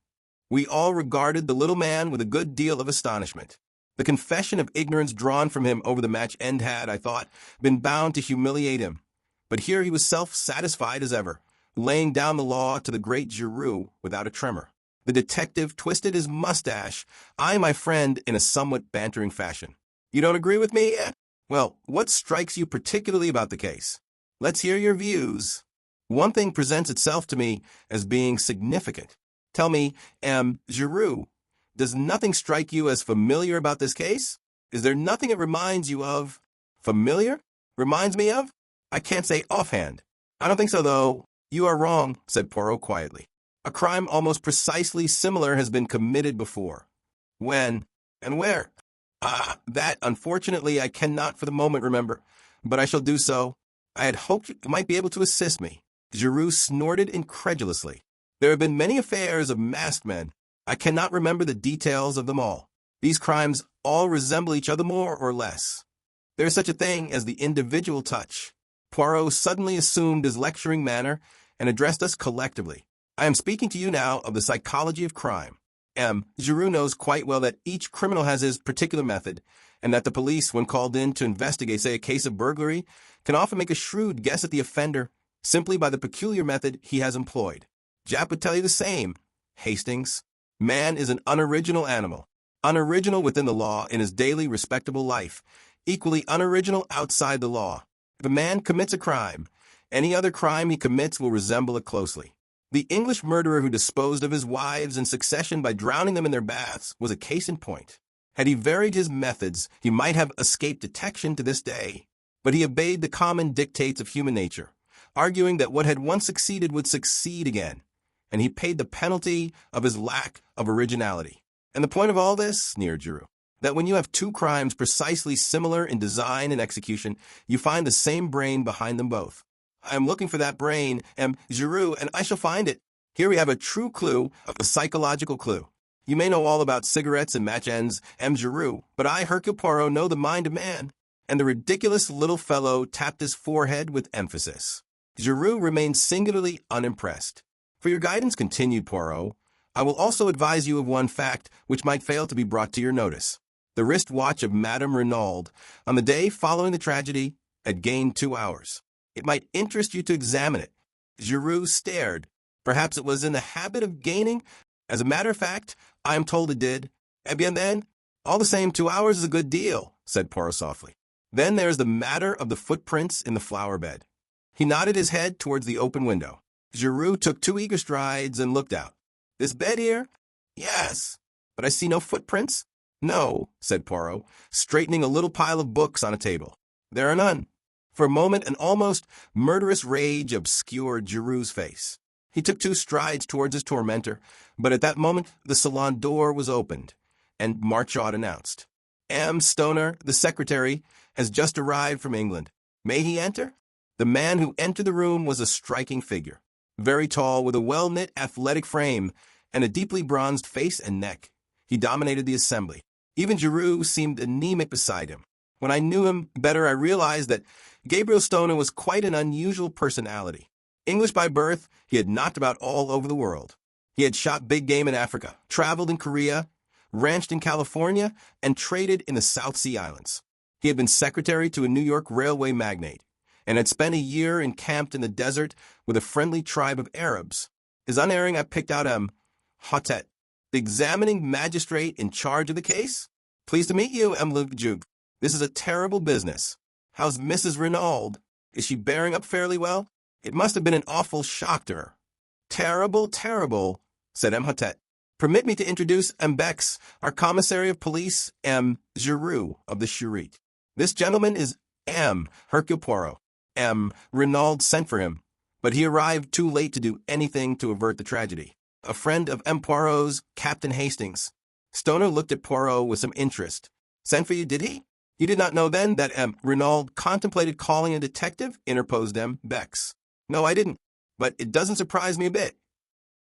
We all regarded the little man with a good deal of astonishment. The confession of ignorance drawn from him over the match end had, I thought, been bound to humiliate him. But here he was self-satisfied as ever, laying down the law to the great Giroux without a tremor. The detective twisted his mustache, eyeing my friend in a somewhat bantering fashion. You don't agree with me? Well, what strikes you particularly about the case? Let's hear your views. One thing presents itself to me as being significant. Tell me, Giroux, does nothing strike you as familiar about this case? Is there nothing it reminds you of? Familiar? Reminds me of? I can't say offhand. I don't think so, though. You are wrong, said Poirot quietly. A crime almost precisely similar has been committed before. When? And where? That, unfortunately, I cannot for the moment remember, but I shall do so. I had hoped you might be able to assist me. Giroux snorted incredulously. There have been many affairs of masked men. I cannot remember the details of them all. These crimes all resemble each other more or less. There is such a thing as the individual touch. Poirot suddenly assumed his lecturing manner and addressed us collectively. I am speaking to you now of the psychology of crime. Giroux knows quite well that each criminal has his particular method, and that the police, when called in to investigate, say, a case of burglary, can often make a shrewd guess at the offender simply by the peculiar method he has employed. Japp would tell you the same. Hastings, man is an unoriginal animal, unoriginal within the law in his daily respectable life, equally unoriginal outside the law. If a man commits a crime, any other crime he commits will resemble it closely. The English murderer who disposed of his wives in succession by drowning them in their baths was a case in point. Had he varied his methods, he might have escaped detection to this day. But he obeyed the common dictates of human nature, arguing that what had once succeeded would succeed again, and he paid the penalty of his lack of originality. And the point of all this, sneered Giroux, that when you have two crimes precisely similar in design and execution, you find the same brain behind them both. I am looking for that brain, Giroux, and I shall find it. Here we have a true clue, a psychological clue. You may know all about cigarettes and match ends, Giroux, but I, Hercule Poirot, know the mind of man. And the ridiculous little fellow tapped his forehead with emphasis. Giroux remained singularly unimpressed. For your guidance, continued Poirot, I will also advise you of one fact which might fail to be brought to your notice. The wrist watch of Madame Renaud, on the day following the tragedy, had gained 2 hours. It might interest you to examine it. Giroux stared. Perhaps it was in the habit of gaining. As a matter of fact, I am told it did. Eh bien then, all the same, 2 hours is a good deal, said Poirot softly. Then there is the matter of the footprints in the flower bed. He nodded his head towards the open window. Giroux took 2 eager strides and looked out. This bed here? Yes. But I see no footprints? No, said Poirot, straightening a little pile of books on a table. There are none. For a moment, an almost murderous rage obscured Giroux's face. He took 2 strides towards his tormentor, but at that moment the salon door was opened, and Marchot announced, Stoner, the secretary, has just arrived from England. May he enter? The man who entered the room was a striking figure, very tall, with a well-knit, athletic frame, and a deeply bronzed face and neck. He dominated the assembly. Even Giroux seemed anemic beside him. When I knew him better, I realized that Gabriel Stoner was quite an unusual personality. English by birth, he had knocked about all over the world. He had shot big game in Africa, traveled in Korea, ranched in California, and traded in the South Sea Islands. He had been secretary to a New York railway magnate, and had spent a year encamped in the desert with a friendly tribe of Arabs. His unerring, I picked out Hotet, the examining magistrate in charge of the case. Pleased to meet you, le Duc. This is a terrible business. How's Mrs. Renaud? Is she bearing up fairly well? It must have been an awful shock to her. Terrible, terrible, said Hotet. Permit me to introduce Bex, our commissary of police, Giroux of the Charite. This gentleman is Hercule Poirot. Renaud sent for him, but he arrived too late to do anything to avert the tragedy. A friend of Poirot's, Captain Hastings. Stoner looked at Poirot with some interest. Sent for you, did he? You did not know then that Renaud contemplated calling a detective? Interposed Bex. No, I didn't, but it doesn't surprise me a bit.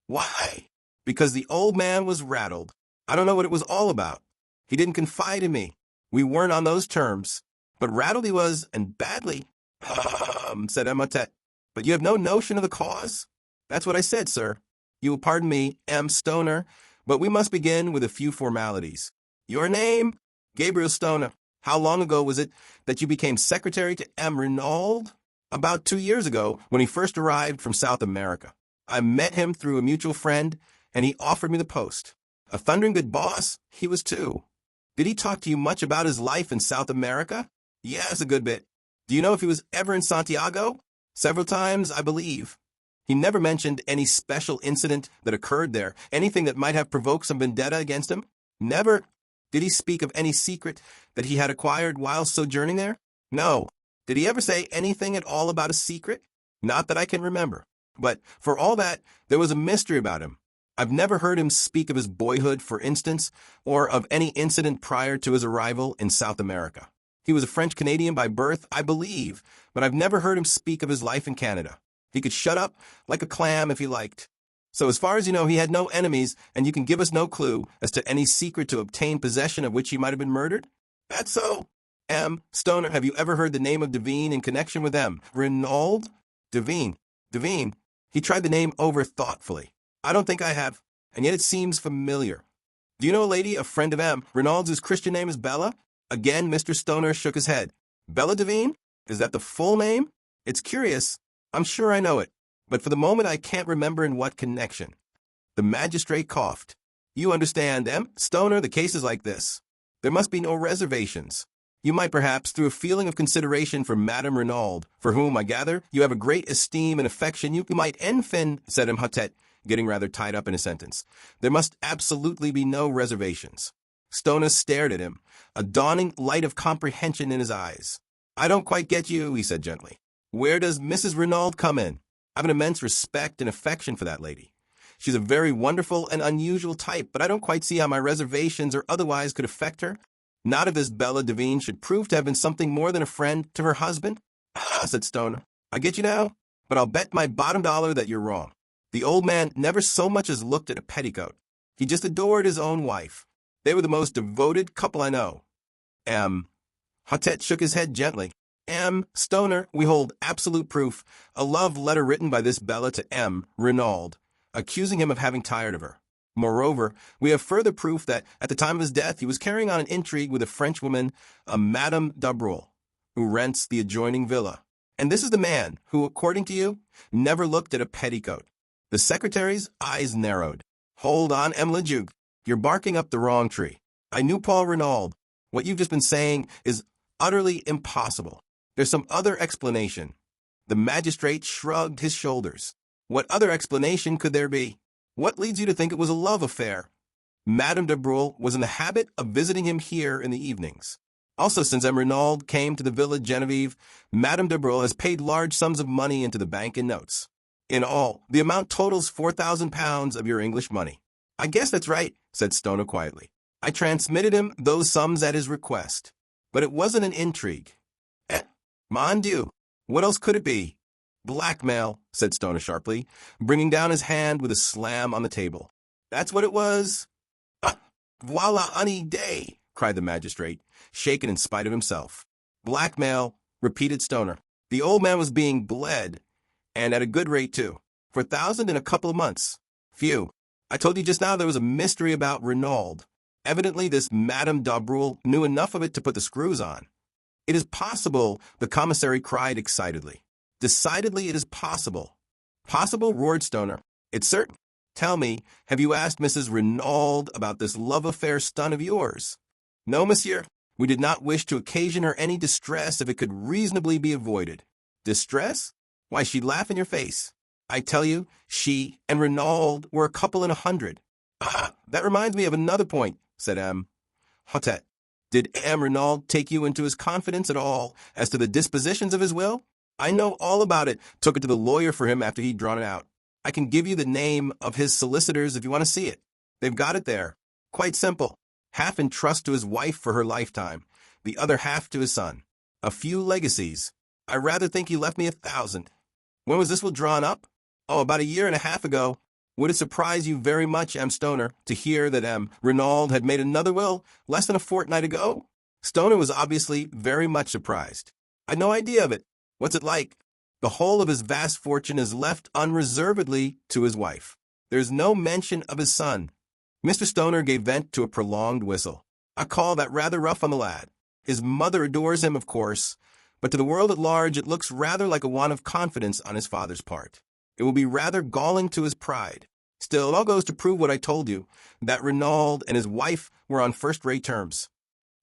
Why? Because the old man was rattled. I don't know what it was all about. He didn't confide in me. We weren't on those terms. But rattled he was, and badly. Said Hotet. But you have no notion of the cause? That's what I said, sir. You will pardon me, Stoner, But we must begin with a few formalities. Your name? Gabriel Stoner. How long ago was it that you became secretary to M. Renaud? About 2 years ago, when he first arrived from South America. I met him through a mutual friend, and he offered me the post. A thundering good boss, he was too. Did he talk to you much about his life in South America? Yes, a good bit. Do you know if he was ever in Santiago? Several times, I believe. He never mentioned any special incident that occurred there, anything that might have provoked some vendetta against him? Never. Did he speak of any secret that he had acquired while sojourning there? No. Did he ever say anything at all about a secret? Not that I can remember. But for all that, there was a mystery about him. I've never heard him speak of his boyhood, for instance, or of any incident prior to his arrival in South America. He was a French-Canadian by birth, I believe, but I've never heard him speak of his life in Canada. He could shut up like a clam if he liked. So as far as you know, he had no enemies, and you can give us no clue as to any secret to obtain possession of which he might have been murdered? That's so. M. Stoner, have you ever heard the name of Devine in connection with M. Renaud? Devine. He tried the name over thoughtfully. I don't think I have, and yet it seems familiar. Do you know a lady, a friend of M. Renaud's, whose Christian name is Bella? Again, Mr. Stoner shook his head. Bella Devine? Is that the full name? It's curious. I'm sure I know it, but for the moment I can't remember in what connection. The magistrate coughed. You understand, M. Stoner, the case is like this. There must be no reservations. You might perhaps, through a feeling of consideration for Madame Renaud, for whom, I gather, you have a great esteem and affection, you might enfin, said Imhotep, getting rather tied up in a sentence. There must absolutely be no reservations. Stoner stared at him, a dawning light of comprehension in his eyes. I don't quite get you, he said gently. Where does Mrs. Renaud come in? I have an immense respect and affection for that lady. She's a very wonderful and unusual type, but I don't quite see how my reservations or otherwise could affect her. Not if this Bella Devine should prove to have been something more than a friend to her husband? Ah, said Stoner. I get you now, but I'll bet my bottom dollar that you're wrong. The old man never so much as looked at a petticoat. He just adored his own wife. They were the most devoted couple I know. Hottet shook his head gently. Stoner, we hold absolute proof, a love letter written by this Bella to M. Renaud, accusing him of having tired of her. Moreover, we have further proof that at the time of his death he was carrying on an intrigue with a Frenchwoman, a Madame d'Abreuil, who rents the adjoining villa. And this is the man who, according to you, never looked at a petticoat. The secretary's eyes narrowed. Hold on, M. Leduc. You're barking up the wrong tree. I knew Paul Renaud. What you've just been saying is utterly impossible. There's some other explanation. The magistrate shrugged his shoulders. What other explanation could there be? What leads you to think it was a love affair? Madame d'Abreuil was in the habit of visiting him here in the evenings. Also, since M. Renaud came to the Villa Genevieve, Madame d'Abreuil has paid large sums of money into the bank in notes. In all, the amount totals £4,000 of your English money. I guess that's right, said Stoner quietly. I transmitted him those sums at his request. But it wasn't an intrigue. Mon Dieu, what else could it be? Blackmail, said Stoner sharply, bringing down his hand with a slam on the table. That's what it was. Voila une idée, cried the magistrate, shaken in spite of himself. Blackmail, repeated Stoner. The old man was being bled, and at a good rate, too. For $1,000 in a couple of months. Phew. I told you just now there was a mystery about Renaud. Evidently, this Madame d'Abreuil knew enough of it to put the screws on. It is possible, the commissary cried excitedly. Decidedly, it is possible. Possible, roared Stoner. It's certain. Tell me, have you asked Mrs. Renaud about this love affair stunt of yours? No, monsieur. We did not wish to occasion her any distress if it could reasonably be avoided. Distress? Why, she'd laugh in your face. I tell you, she and Renaud were a couple in 100. Ah, that reminds me of another point, said M. Hottet. Did M. Renaud take you into his confidence at all as to the dispositions of his will? I know all about it. Took it to the lawyer for him after he'd drawn it out. I can give you the name of his solicitors if you want to see it. They've got it there. Quite simple. Half in trust to his wife for her lifetime, the other half to his son. A few legacies. I rather think he left me 1,000. When was this will drawn up? Oh, about 1.5 years ago. Would it surprise you very much, M. Stoner, to hear that M. Renaud had made another will less than a fortnight ago? Stoner was obviously very much surprised. I'd no idea of it. What's it like? The whole of his vast fortune is left unreservedly to his wife. There's no mention of his son. Mr. Stoner gave vent to a prolonged whistle. I call that rather rough on the lad. His mother adores him, of course, but to the world at large it looks rather like a want of confidence on his father's part. It will be rather galling to his pride. Still, it all goes to prove what I told you, that Renaud and his wife were on first-rate terms.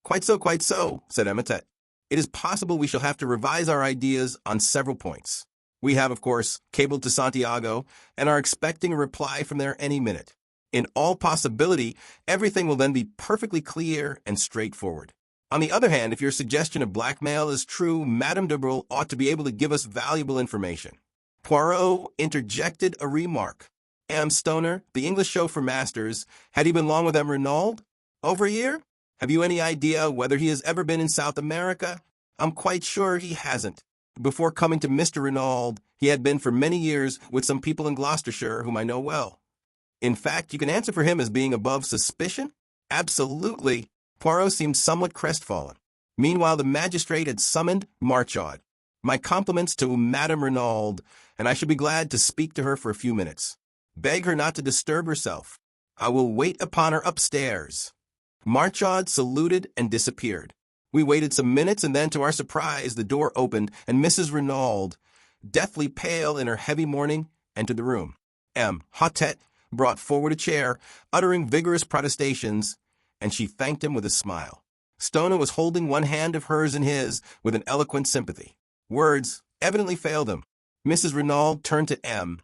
Quite so, said Emmetet. It is possible we shall have to revise our ideas on several points. We have, of course, cabled to Santiago and are expecting a reply from there any minute. In all possibility, everything will then be perfectly clear and straightforward. On the other hand, if your suggestion of blackmail is true, Madame de Broglie ought to be able to give us valuable information. Poirot interjected a remark. Stoner, the English chauffeur masters, had he been long with Renaud? Over a year? Have you any idea whether he has ever been in South America? I'm quite sure he hasn't. Before coming to Mr. Renaud, he had been for many years with some people in Gloucestershire whom I know well. In fact, you can answer for him as being above suspicion? Absolutely. Poirot seemed somewhat crestfallen. Meanwhile, the magistrate had summoned Marchand. My compliments to Madame Renaud, and I should be glad to speak to her for a few minutes. Beg her not to disturb herself. I will wait upon her upstairs. Marchand saluted and disappeared. We waited some minutes, and then, to our surprise, the door opened, and Mrs. Renaud, deathly pale in her heavy mourning, entered the room. Hotet brought forward a chair, uttering vigorous protestations, and she thanked him with a smile. Stoner was holding one hand of hers in his with an eloquent sympathy. Words evidently failed him. Mrs. Renaud turned to M.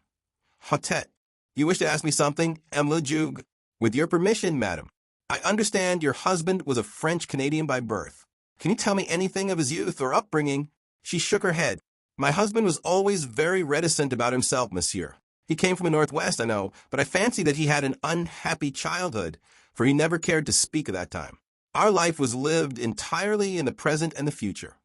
Hotet, you wish to ask me something, M. le Juge? With your permission, madam. I understand your husband was a French-Canadian by birth. Can you tell me anything of his youth or upbringing? She shook her head. My husband was always very reticent about himself, monsieur. He came from the Northwest, I know, but I fancy that he had an unhappy childhood, for he never cared to speak of that time. Our life was lived entirely in the present and the future.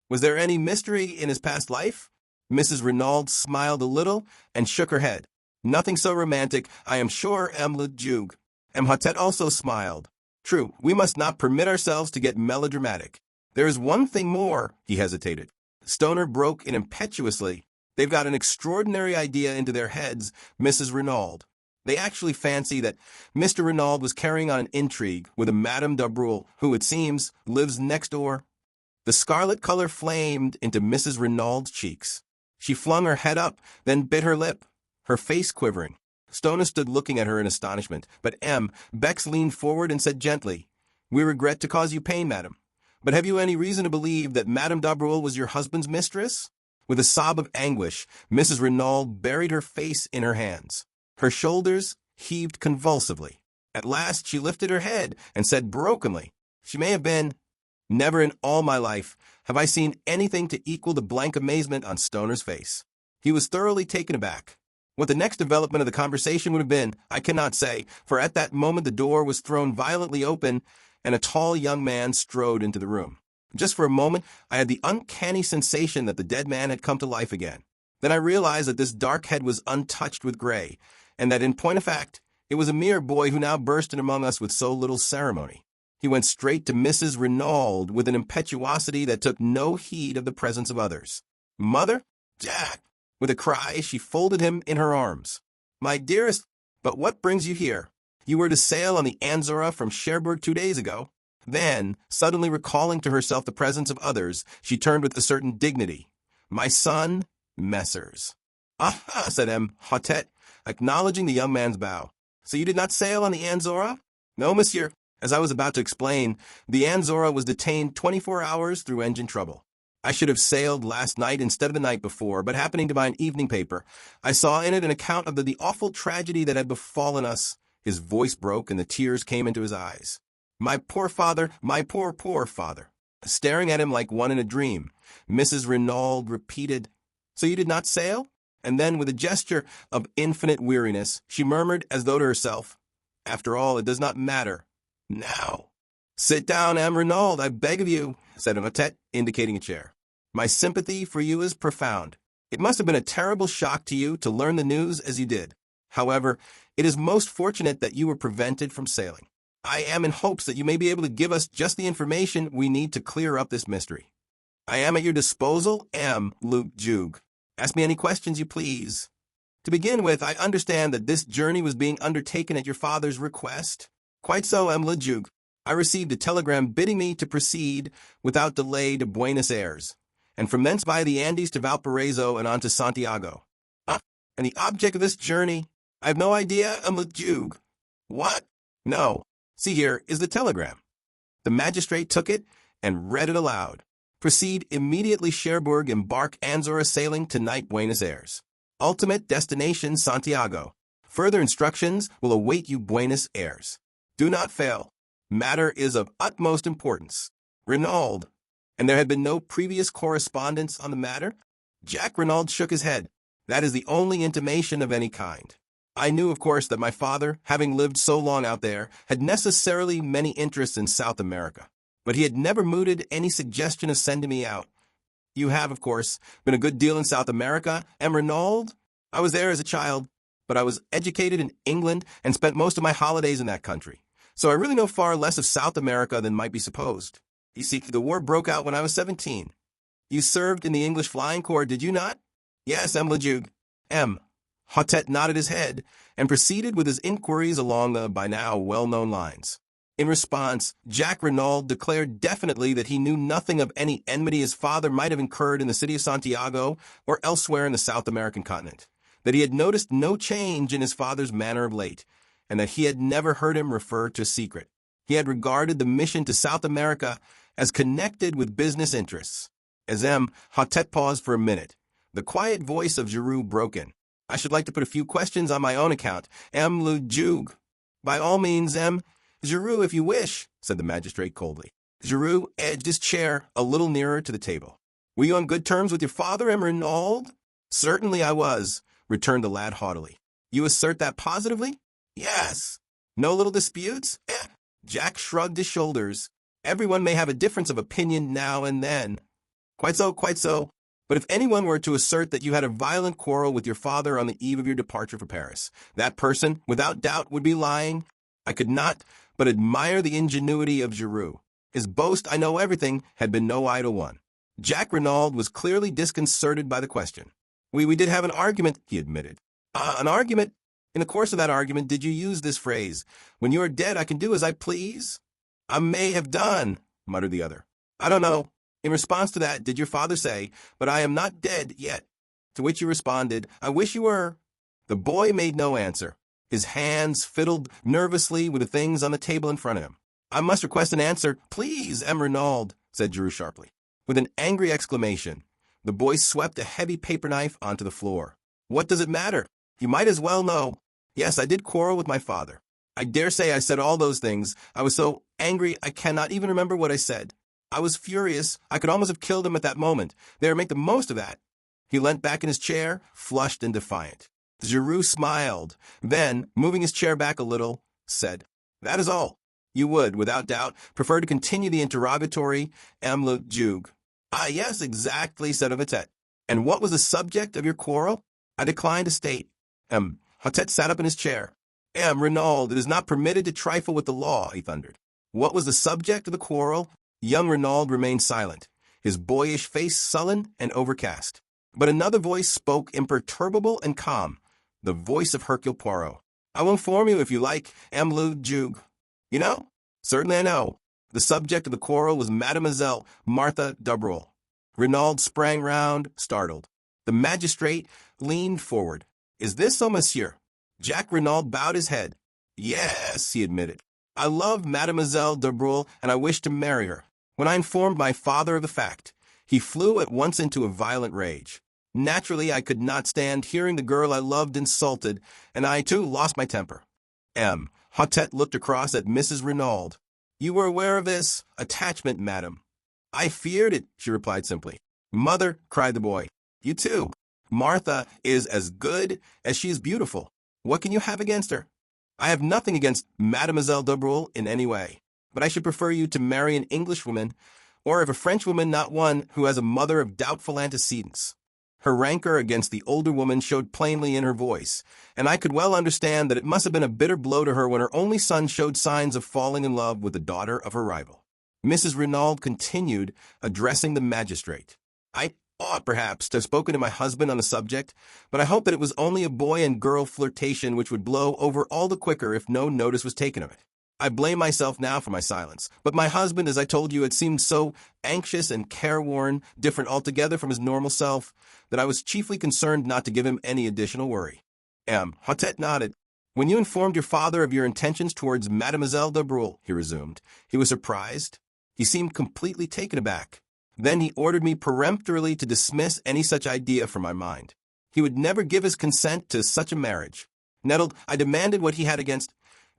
Was there any mystery in his past life? Mrs. Renaud smiled a little and shook her head. Nothing so romantic, I am sure, M. le Juge. Hotet also smiled. True, we must not permit ourselves to get melodramatic. There is one thing more, he hesitated. Stoner broke in impetuously. They've got an extraordinary idea into their heads, Mrs. Renaud. They actually fancy that Mr. Renaud was carrying on an intrigue with a Madame de Broglie, who, it seems, lives next door. The scarlet color flamed into Mrs. Renaud's cheeks. She flung her head up, then bit her lip, her face quivering. Stoner stood looking at her in astonishment, but Bex leaned forward and said gently, We regret to cause you pain, madam. But have you any reason to believe that Madame de Broglie was your husband's mistress? With a sob of anguish, Mrs. Renaud buried her face in her hands. Her shoulders heaved convulsively. At last she lifted her head and said brokenly, She may have been. Never in all my life have I seen anything to equal the blank amazement on Stoner's face. He was thoroughly taken aback. What the next development of the conversation would have been, I cannot say, for at that moment the door was thrown violently open, and a tall young man strode into the room. Just for a moment, I had the uncanny sensation that the dead man had come to life again. Then I realized that this dark head was untouched with gray, and that in point of fact, it was a mere boy who now burst in among us with so little ceremony. He went straight to Mrs. Renaud with an impetuosity that took no heed of the presence of others. Mother? Jack! With a cry, she folded him in her arms. My dearest, but what brings you here? You were to sail on the Anzora from Cherbourg 2 days ago. Then, suddenly recalling to herself the presence of others, she turned with a certain dignity. My son, Messrs. Ah, said Hotet, acknowledging the young man's bow. So you did not sail on the Anzora? No, monsieur. As I was about to explain, the Anzora was detained 24 hours through engine trouble. I should have sailed last night instead of the night before, but happening to buy an evening paper, I saw in it an account of the awful tragedy that had befallen us. His voice broke and the tears came into his eyes. My poor father, my poor father. Staring at him like one in a dream, Mrs. Renaud repeated, So you did not sail? And then, with a gesture of infinite weariness, she murmured as though to herself, After all, it does not matter. Now. Sit down, Renaud, I beg of you, said Hotet, indicating a chair. My sympathy for you is profound. It must have been a terrible shock to you to learn the news as you did. However, it is most fortunate that you were prevented from sailing. I am in hopes that you may be able to give us just the information we need to clear up this mystery. I am at your disposal, le Juge. Ask me any questions you please. To begin with, I understand that this journey was being undertaken at your father's request. Quite so, M. Lejeune. I received a telegram bidding me to proceed without delay to Buenos Aires, and from thence by the Andes to Valparaiso and on to Santiago. And the object of this journey? I have no idea, M. Lejeune. What? No. See, here is the telegram. The magistrate took it and read it aloud. Proceed immediately Cherbourg, embark Anzora sailing tonight Buenos Aires. Ultimate destination Santiago. Further instructions will await you Buenos Aires. Do not fail. Matter is of utmost importance. Renaud. And there had been no previous correspondence on the matter? Jack Renaud shook his head. That is the only intimation of any kind. I knew, of course, that my father, having lived so long out there, had necessarily many interests in South America, but he had never mooted any suggestion of sending me out. You have, of course, been a good deal in South America, M. Renaud? I was there as a child, but I was educated in England and spent most of my holidays in that country, so I really know far less of South America than might be supposed. You see, the war broke out when I was 17. You served in the English Flying Corps, did you not? Yes, M. Lejeune. M. Hotet nodded his head and proceeded with his inquiries along the, by now, well-known lines. In response, Jack Renaud declared definitely that he knew nothing of any enmity his father might have incurred in the city of Santiago or elsewhere in the South American continent, that he had noticed no change in his father's manner of late, and that he had never heard him refer to secret. He had regarded the mission to South America as connected with business interests. As M. Hotet paused for a minute, the quiet voice of Giroux broke in. I should like to put a few questions on my own account, M. Lejeune. By all means, M. Giroux, if you wish, said the magistrate coldly. Giroux edged his chair a little nearer to the table. Were you on good terms with your father, M. Renaud? Certainly I was, returned the lad haughtily. You assert that positively? Yes. No little disputes? Jack shrugged his shoulders. Everyone may have a difference of opinion now and then. Quite so, quite so. But if anyone were to assert that you had a violent quarrel with your father on the eve of your departure for Paris, that person, without doubt, would be lying. I could not but admire the ingenuity of Giroux. His boast, I know everything, had been no idle one. Jack Renaud was clearly disconcerted by the question. We did have an argument, he admitted. An argument? In the course of that argument, did you use this phrase, when you are dead, I can do as I please? I may have done, muttered the other. I don't know. In response to that, did your father say, but I am not dead yet? To which you responded, I wish you were. The boy made no answer. His hands fiddled nervously with the things on the table in front of him. I must request an answer, please, M. Renaud, said Giroux sharply. With an angry exclamation, the boy swept a heavy paper knife onto the floor. What does it matter? You might as well know. Yes, I did quarrel with my father. I dare say I said all those things. I was so angry I cannot even remember what I said. I was furious. I could almost have killed him at that moment. There, make the most of that. He leant back in his chair, flushed and defiant. Giroux smiled, then, moving his chair back a little, said, That is all. You would, without doubt, prefer to continue the interrogatory, M. Lejeune. Ah, yes, exactly, said Hotet. And what was the subject of your quarrel? I decline to state. Hotet sat up in his chair. M. Renaud, it is not permitted to trifle with the law, he thundered. What was the subject of the quarrel? Young Renaud remained silent, his boyish face sullen and overcast. But another voice spoke imperturbable and calm, the voice of Hercule Poirot. I will inform you if you like, M. Lejeune. You know? Certainly I know. The subject of the quarrel was Mademoiselle Martha Dubreuil. Renaud sprang round, startled. The magistrate leaned forward. Is this so, monsieur? Jack Renaud bowed his head. Yes, he admitted. I love Mademoiselle Dubreuil, and I wish to marry her. When I informed my father of the fact, he flew at once into a violent rage. Naturally, I could not stand hearing the girl I loved insulted, and I, too, lost my temper. M. Hotet looked across at Mrs. Renaud. You were aware of this attachment, madam. I feared it, she replied simply. Mother, cried the boy, you too. Martha is as good as she is beautiful. What can you have against her? I have nothing against Mademoiselle Dubreuil in any way, but I should prefer you to marry an Englishwoman, or if a Frenchwoman, not one who has a mother of doubtful antecedents. Her rancor against the older woman showed plainly in her voice, and I could well understand that it must have been a bitter blow to her when her only son showed signs of falling in love with the daughter of her rival. Mrs. Renaud continued, addressing the magistrate. ought perhaps to have spoken to my husband on the subject, but I hope that it was only a boy and girl flirtation which would blow over all the quicker if no notice was taken of it. I blame myself now for my silence, but my husband, as I told you, had seemed so anxious and careworn, different altogether from his normal self, that I was chiefly concerned not to give him any additional worry. Hotette nodded. When you informed your father of your intentions towards Mademoiselle de Brule, he resumed, he was surprised. He seemed completely taken aback. Then he ordered me peremptorily to dismiss any such idea from my mind. He would never give his consent to such a marriage. Nettled, I demanded what he had against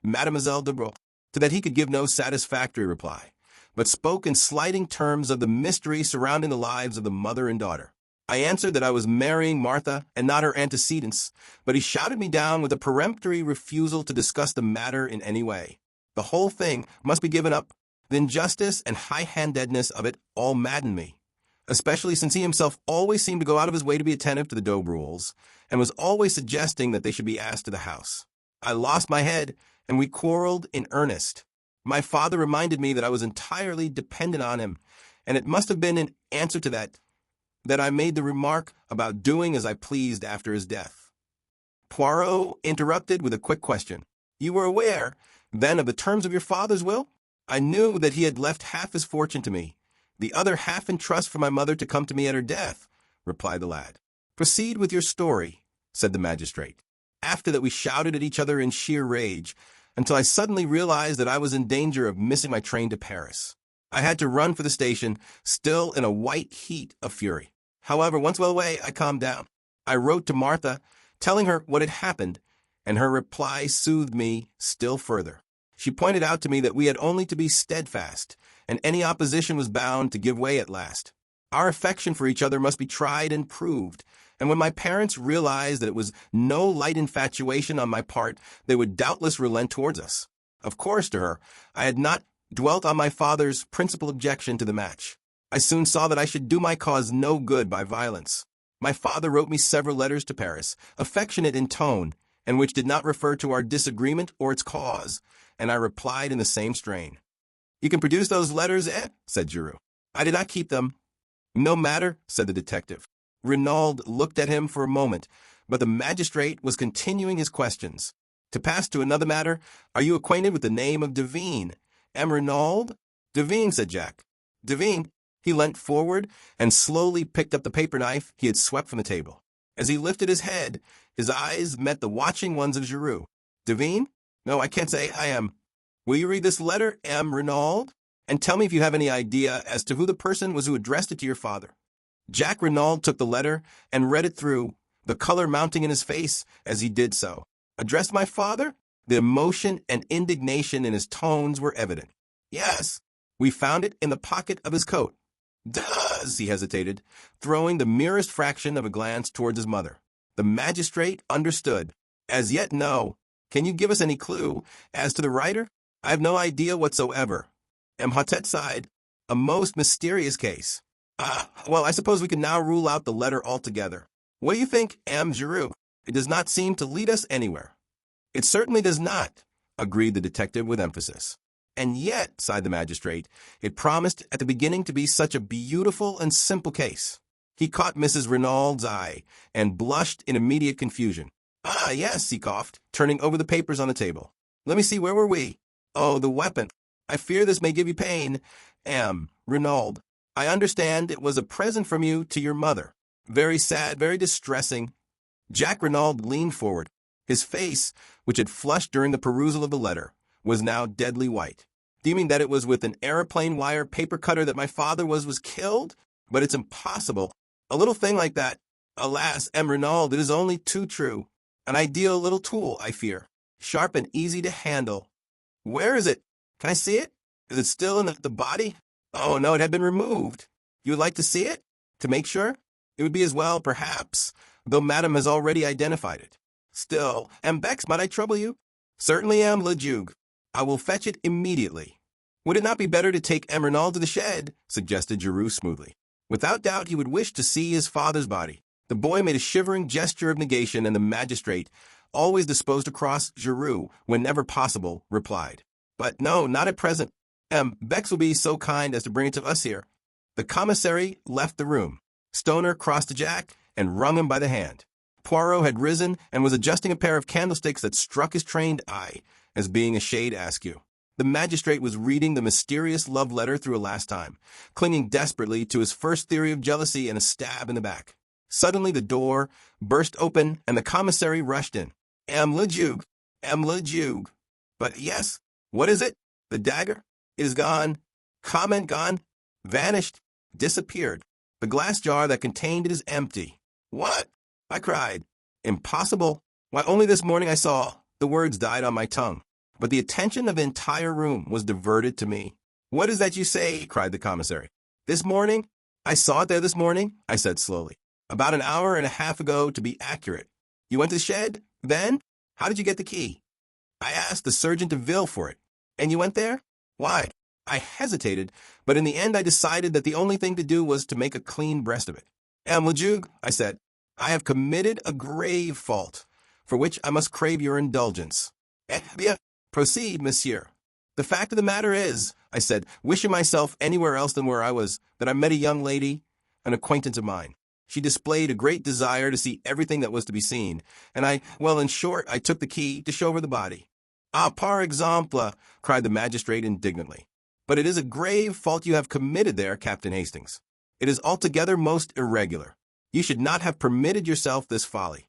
Mademoiselle de Brule, to that he could give no satisfactory reply, but spoke in slighting terms of the mystery surrounding the lives of the mother and daughter. I answered that I was marrying Martha and not her antecedents, but he shouted me down with a peremptory refusal to discuss the matter in any way. The whole thing must be given up. The injustice and high-handedness of it all maddened me, especially since he himself always seemed to go out of his way to be attentive to the de Brules, and was always suggesting that they should be asked to the house. I lost my head, and we quarreled in earnest. My father reminded me that I was entirely dependent on him, and it must have been in answer to that I made the remark about doing as I pleased after his death. Poirot interrupted with a quick question. You were aware, then, of the terms of your father's will? I knew that he had left half his fortune to me, the other half in trust for my mother to come to me at her death, replied the lad. Proceed with your story, said the magistrate. After that we shouted at each other in sheer rage, until I suddenly realized that I was in danger of missing my train to Paris. I had to run for the station, still in a white heat of fury. However, once well away, I calmed down. I wrote to Martha, telling her what had happened, and her reply soothed me still further. She pointed out to me that we had only to be steadfast, and any opposition was bound to give way at last. Our affection for each other must be tried and proved, and when my parents realized that it was no light infatuation on my part, they would doubtless relent towards us. Of course, to her, I had not dwelt on my father's principal objection to the match. I soon saw that I should do my cause no good by violence. My father wrote me several letters to Paris, affectionate in tone, and which did not refer to our disagreement or its cause, and I replied in the same strain. You can produce those letters, said Giroux. I did not keep them. No matter, said the detective. Renaud looked at him for a moment, but the magistrate was continuing his questions. To pass to another matter, are you acquainted with the name of Devine? Renaud? Devine, said Jack. Devine. He leant forward and slowly picked up the paper knife he had swept from the table. As he lifted his head, his eyes met the watching ones of Giroux. Devine? No, I can't say I am. Will you read this letter, Renaud? And tell me if you have any idea as to who the person was who addressed it to your father. Jack Renaud took the letter and read it through, the color mounting in his face as he did so. Addressed my father? The emotion and indignation in his tones were evident. Yes, we found it in the pocket of his coat. Does, he hesitated, throwing the merest fraction of a glance towards his mother. The magistrate understood. As yet, no. Can you give us any clue as to the writer? I have no idea whatsoever. Hotette sighed. A most mysterious case. Well, I suppose we can now rule out the letter altogether. What do you think, Giroux? It does not seem to lead us anywhere. It certainly does not, agreed the detective with emphasis. And yet, sighed the magistrate, it promised at the beginning to be such a beautiful and simple case. He caught Mrs. Renaud's eye and blushed in immediate confusion. Yes, he coughed, turning over the papers on the table. Let me see, where were we? Oh, the weapon. I fear this may give you pain. Renaud. I understand it was a present from you to your mother. Very sad, very distressing. Jack Renaud leaned forward. His face, which had flushed during the perusal of the letter, was now deadly white. Do you mean that it was with an aeroplane wire paper cutter that my father was killed? But it's impossible. A little thing like that. Alas, Renaud, it is only too true. An ideal little tool, I fear. Sharp and easy to handle. Where is it? Can I see it? Is it still in the body? Oh, no, it had been removed. You would like to see it? To make sure? It would be as well, perhaps, though Madame has already identified it. Still, Bex, might I trouble you? Certainly, Le Duc. I will fetch it immediately. Would it not be better to take Renaud to the shed? Suggested Giroux smoothly. Without doubt, he would wish to see his father's body. The boy made a shivering gesture of negation, and the magistrate, always disposed to cross Giroux whenever possible, replied. But no, not at present. Bex will be so kind as to bring it to us here. The commissary left the room. Stoner crossed to Jack and wrung him by the hand. Poirot had risen and was adjusting a pair of candlesticks that struck his trained eye as being a shade askew. The magistrate was reading the mysterious love letter through a last time, clinging desperately to his first theory of jealousy and a stab in the back. Suddenly the door burst open and the commissary rushed in. "M. le Juge, M. le Juge." "But yes, what is it?" "The dagger is gone." "Comment gone?" "Vanished, disappeared. The glass jar that contained it is empty." "What?" I cried. "Impossible. Why, only this morning I saw—" The words died on my tongue, but the attention of the entire room was diverted to me. "What is that you say?" cried the commissary. "This morning? I saw it there this morning," I said slowly. "About an hour and a half ago, to be accurate." "You went to the shed? Then? How did you get the key?" "I asked the Sergeant de Ville for it." "And you went there? Why?" I hesitated, but in the end I decided that the only thing to do was to make a clean breast of it. "M. le Juge," I said, "I have committed a grave fault, for which I must crave your indulgence." "Eh bien, proceed, monsieur." "The fact of the matter is," I said, wishing myself anywhere else than where I was, "that I met a young lady, an acquaintance of mine. She displayed a great desire to see everything that was to be seen, and in short, I took the key to show her the body." "Ah, par exemple!" cried the magistrate indignantly. "But it is a grave fault you have committed there, Captain Hastings. It is altogether most irregular. You should not have permitted yourself this folly."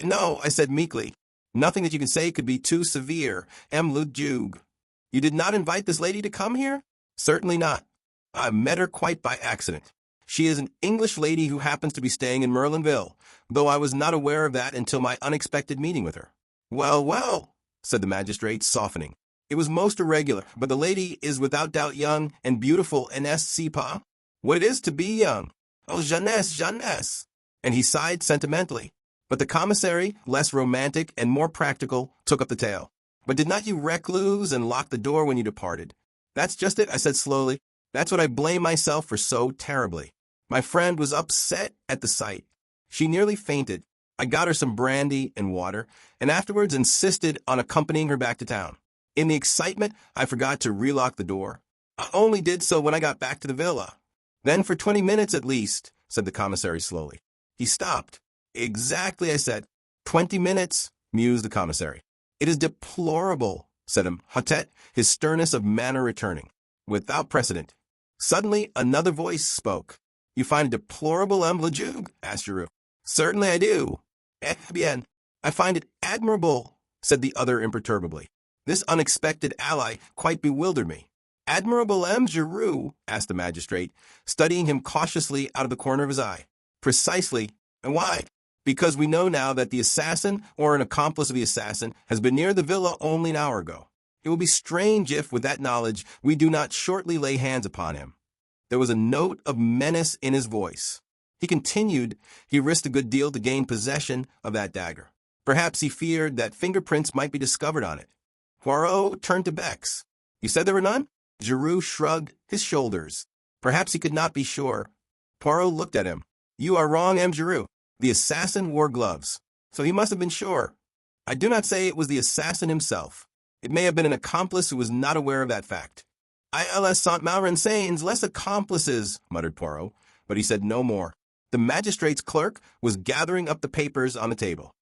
"No," I said meekly. "Nothing that you can say could be too severe, M. le Juge." "You did not invite this lady to come here?" "Certainly not. I met her quite by accident. She is an English lady who happens to be staying in Merlinville, though I was not aware of that until my unexpected meeting with her." "Well, well," said the magistrate, softening. "It was most irregular, but the lady is without doubt young and beautiful, and n'est-ce pas? What it is to be young. Oh, jeunesse, jeunesse." And he sighed sentimentally. But the commissary, less romantic and more practical, took up the tale. "But did not you recluse and lock the door when you departed?" "That's just it," I said slowly. "That's what I blame myself for so terribly. My friend was upset at the sight. She nearly fainted. I got her some brandy and water, and afterwards insisted on accompanying her back to town. In the excitement, I forgot to relock the door. I only did so when I got back to the villa." "Then for 20 minutes at least," said the commissary slowly. He stopped. "Exactly," I said. 20 minutes, mused the commissary. "It is deplorable," said Imhotep, his sternness of manner returning. "Without precedent." Suddenly, another voice spoke. "You find it deplorable, M. le Juge?" asked Giroux. "Certainly I do." "Eh bien, I find it admirable," said the other imperturbably. This unexpected ally quite bewildered me. "Admirable M. Giroux?" asked the magistrate, studying him cautiously out of the corner of his eye. "Precisely. And why?" "Because we know now that the assassin or an accomplice of the assassin has been near the villa only an hour ago. It will be strange if, with that knowledge, we do not shortly lay hands upon him." There was a note of menace in his voice. He continued, he risked a good deal to gain possession of that dagger. Perhaps he feared that fingerprints might be discovered on it. Poirot turned to Bex. "You said there were none?" Giroux shrugged his shoulders. Perhaps he could not be sure. Poirot looked at him. "You are wrong, M. Giroux. The assassin wore gloves, so he must have been sure. I do not say it was the assassin himself. It may have been an accomplice who was not aware of that fact." "Il Saint Malrensains, less accomplices," muttered Poirot, but he said no more. The magistrate's clerk was gathering up the papers on the table.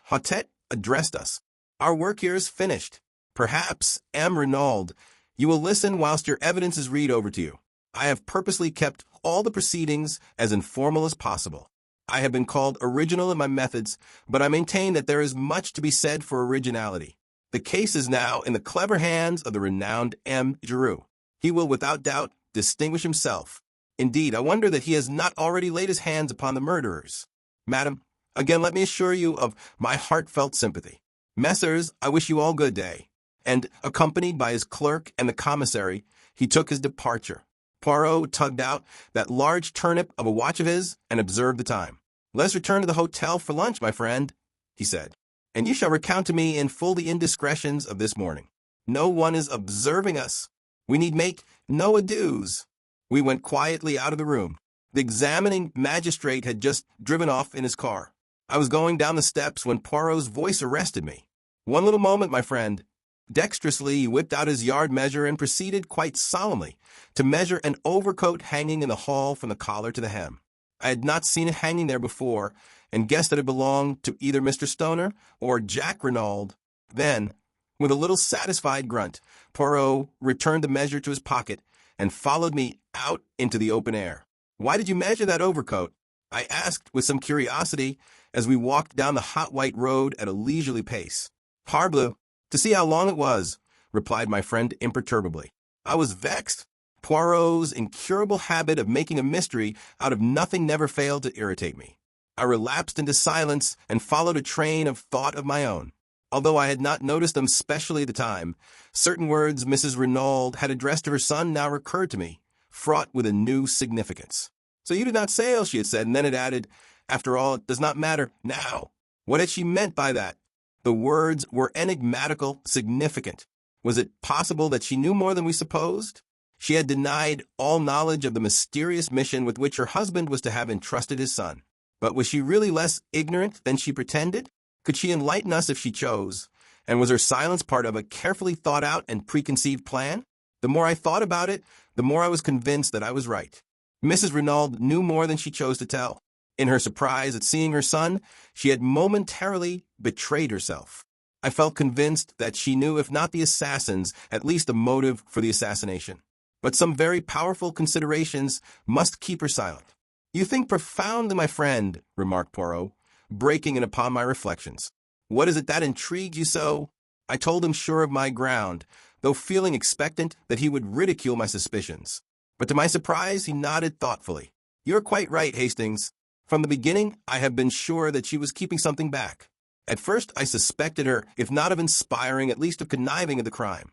Hotep addressed us. "Our work here is finished. Perhaps, M. Renaud, you will listen whilst your evidence is read over to you. I have purposely kept all the proceedings as informal as possible. I have been called original in my methods, but I maintain that there is much to be said for originality. The case is now in the clever hands of the renowned M. Giroux. He will without doubt distinguish himself. Indeed, I wonder that he has not already laid his hands upon the murderers. Madam, again let me assure you of my heartfelt sympathy. Messrs, I wish you all good day." And, accompanied by his clerk and the commissary, he took his departure. Poirot tugged out that large turnip of a watch of his and observed the time. "Let's return to the hotel for lunch, my friend," he said, "and you shall recount to me in full the indiscretions of this morning. No one is observing us. We need make no adieus." We went quietly out of the room. The examining magistrate had just driven off in his car. I was going down the steps when Poirot's voice arrested me. "One little moment, my friend." Dexterously, he whipped out his yard measure and proceeded quite solemnly to measure an overcoat hanging in the hall from the collar to the hem. I had not seen it hanging there before, and guessed that it belonged to either Mr. Stoner or Jack Renaud. Then, with a little satisfied grunt, Poirot returned the measure to his pocket and followed me out into the open air. "Why did you measure that overcoat?" I asked with some curiosity as we walked down the hot white road at a leisurely pace. "Parbleu, to see how long it was," replied my friend imperturbably. I was vexed. Poirot's incurable habit of making a mystery out of nothing never failed to irritate me. I relapsed into silence and followed a train of thought of my own. Although I had not noticed them specially at the time, certain words Mrs. Renaud had addressed to her son now recurred to me, fraught with a new significance. "So you did not sail," she had said, and then had added, "After all, it does not matter now." What had she meant by that? The words were enigmatical, significant. Was it possible that she knew more than we supposed? She had denied all knowledge of the mysterious mission with which her husband was to have entrusted his son. But was she really less ignorant than she pretended? Could she enlighten us if she chose? And was her silence part of a carefully thought out and preconceived plan? The more I thought about it, the more I was convinced that I was right. Mrs. Renaud knew more than she chose to tell. In her surprise at seeing her son, she had momentarily betrayed herself. I felt convinced that she knew, if not the assassins, at least the motive for the assassination. But some very powerful considerations must keep her silent. "You think profoundly, my friend," remarked Poirot, breaking in upon my reflections. "What is it that intrigued you so?" I told him sure of my ground, though feeling expectant that he would ridicule my suspicions. But to my surprise, he nodded thoughtfully. "You're quite right, Hastings. From the beginning, I have been sure that she was keeping something back. At first, I suspected her, if not of inspiring, at least of conniving at the crime."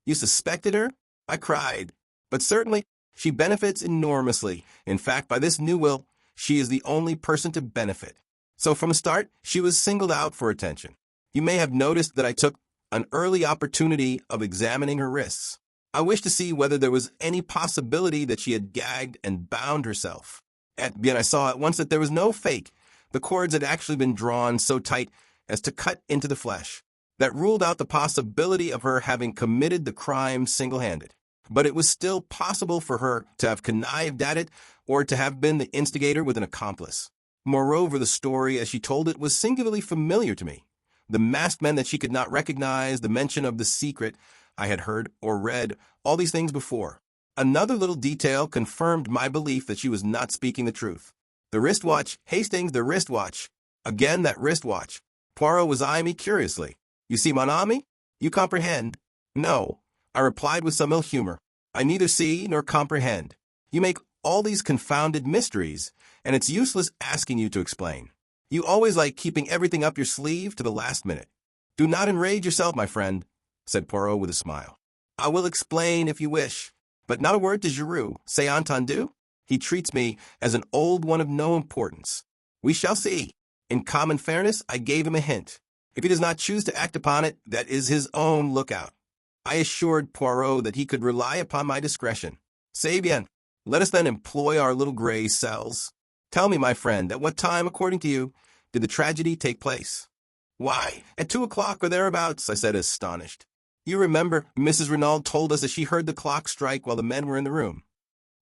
"You suspected her?" I cried. "But certainly, she benefits enormously. In fact, by this new will, she is the only person to benefit." So from the start, she was singled out for attention. You may have noticed that I took an early opportunity of examining her wrists. I wished to see whether there was any possibility that she had gagged and bound herself. I saw at once that there was no fake. The cords had actually been drawn so tight as to cut into the flesh. That ruled out the possibility of her having committed the crime single-handed. But it was still possible for her to have connived at it or to have been the instigator with an accomplice. Moreover, the story as she told it was singularly familiar to me. The masked men that she could not recognize, the mention of the secret I had heard or read, all these things before. Another little detail confirmed my belief that she was not speaking the truth. The wristwatch, Hastings, the wristwatch. Again, that wristwatch. Poirot was eyeing me curiously. "You see, mon ami? You comprehend?" "No," I replied with some ill humor. "I neither see nor comprehend. You make all these confounded mysteries, and it's useless asking you to explain. You always like keeping everything up your sleeve to the last minute." "Do not enrage yourself, my friend," said Poirot with a smile. "I will explain if you wish, but not a word to Giroux. C'est entendu? He treats me as an old one of no importance. We shall see. In common fairness, I gave him a hint. If he does not choose to act upon it, that is his own lookout." I assured Poirot that he could rely upon my discretion. "C'est bien. Let us then employ our little gray cells. Tell me, my friend, at what time, according to you, did the tragedy take place?" "Why, at 2 o'clock or thereabouts," I said, astonished. "You remember, Mrs. Renaud told us that she heard the clock strike while the men were in the room."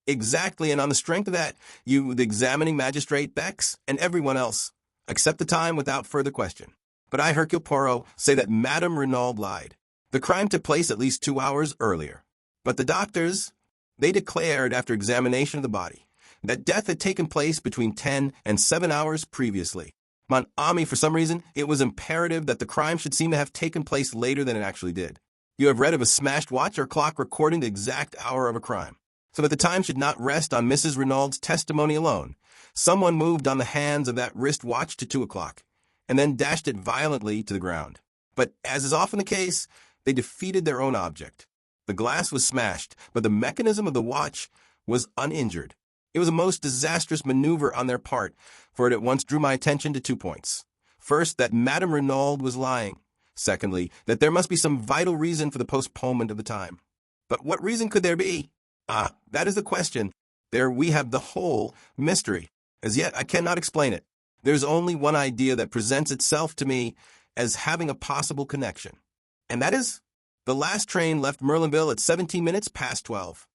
"Exactly, and on the strength of that, you, the examining magistrate, Bex, and everyone else, accept the time without further question. But I, Hercule Poirot, say that Madame Renaud lied. The crime took place at least 2 hours earlier. But the doctors, they declared after examination of the body that death had taken place between 10 and 7 hours previously. Mon ami, for some reason, it was imperative that the crime should seem to have taken place later than it actually did. You have read of a smashed watch or clock recording the exact hour of a crime. So that the time should not rest on Mrs. Renaud's testimony alone, someone moved on the hands of that wrist watch to 2 o'clock, and then dashed it violently to the ground. But, as is often the case, they defeated their own object. The glass was smashed, but the mechanism of the watch was uninjured. It was a most disastrous maneuver on their part, for it at once drew my attention to 2 points. First, that Madame Renaud was lying. Secondly, that there must be some vital reason for the postponement of the time. But what reason could there be? Ah, that is the question. There we have the whole mystery. As yet, I cannot explain it. There's only one idea that presents itself to me as having a possible connection. And that is, the last train left Merlinville at 17 minutes past 12.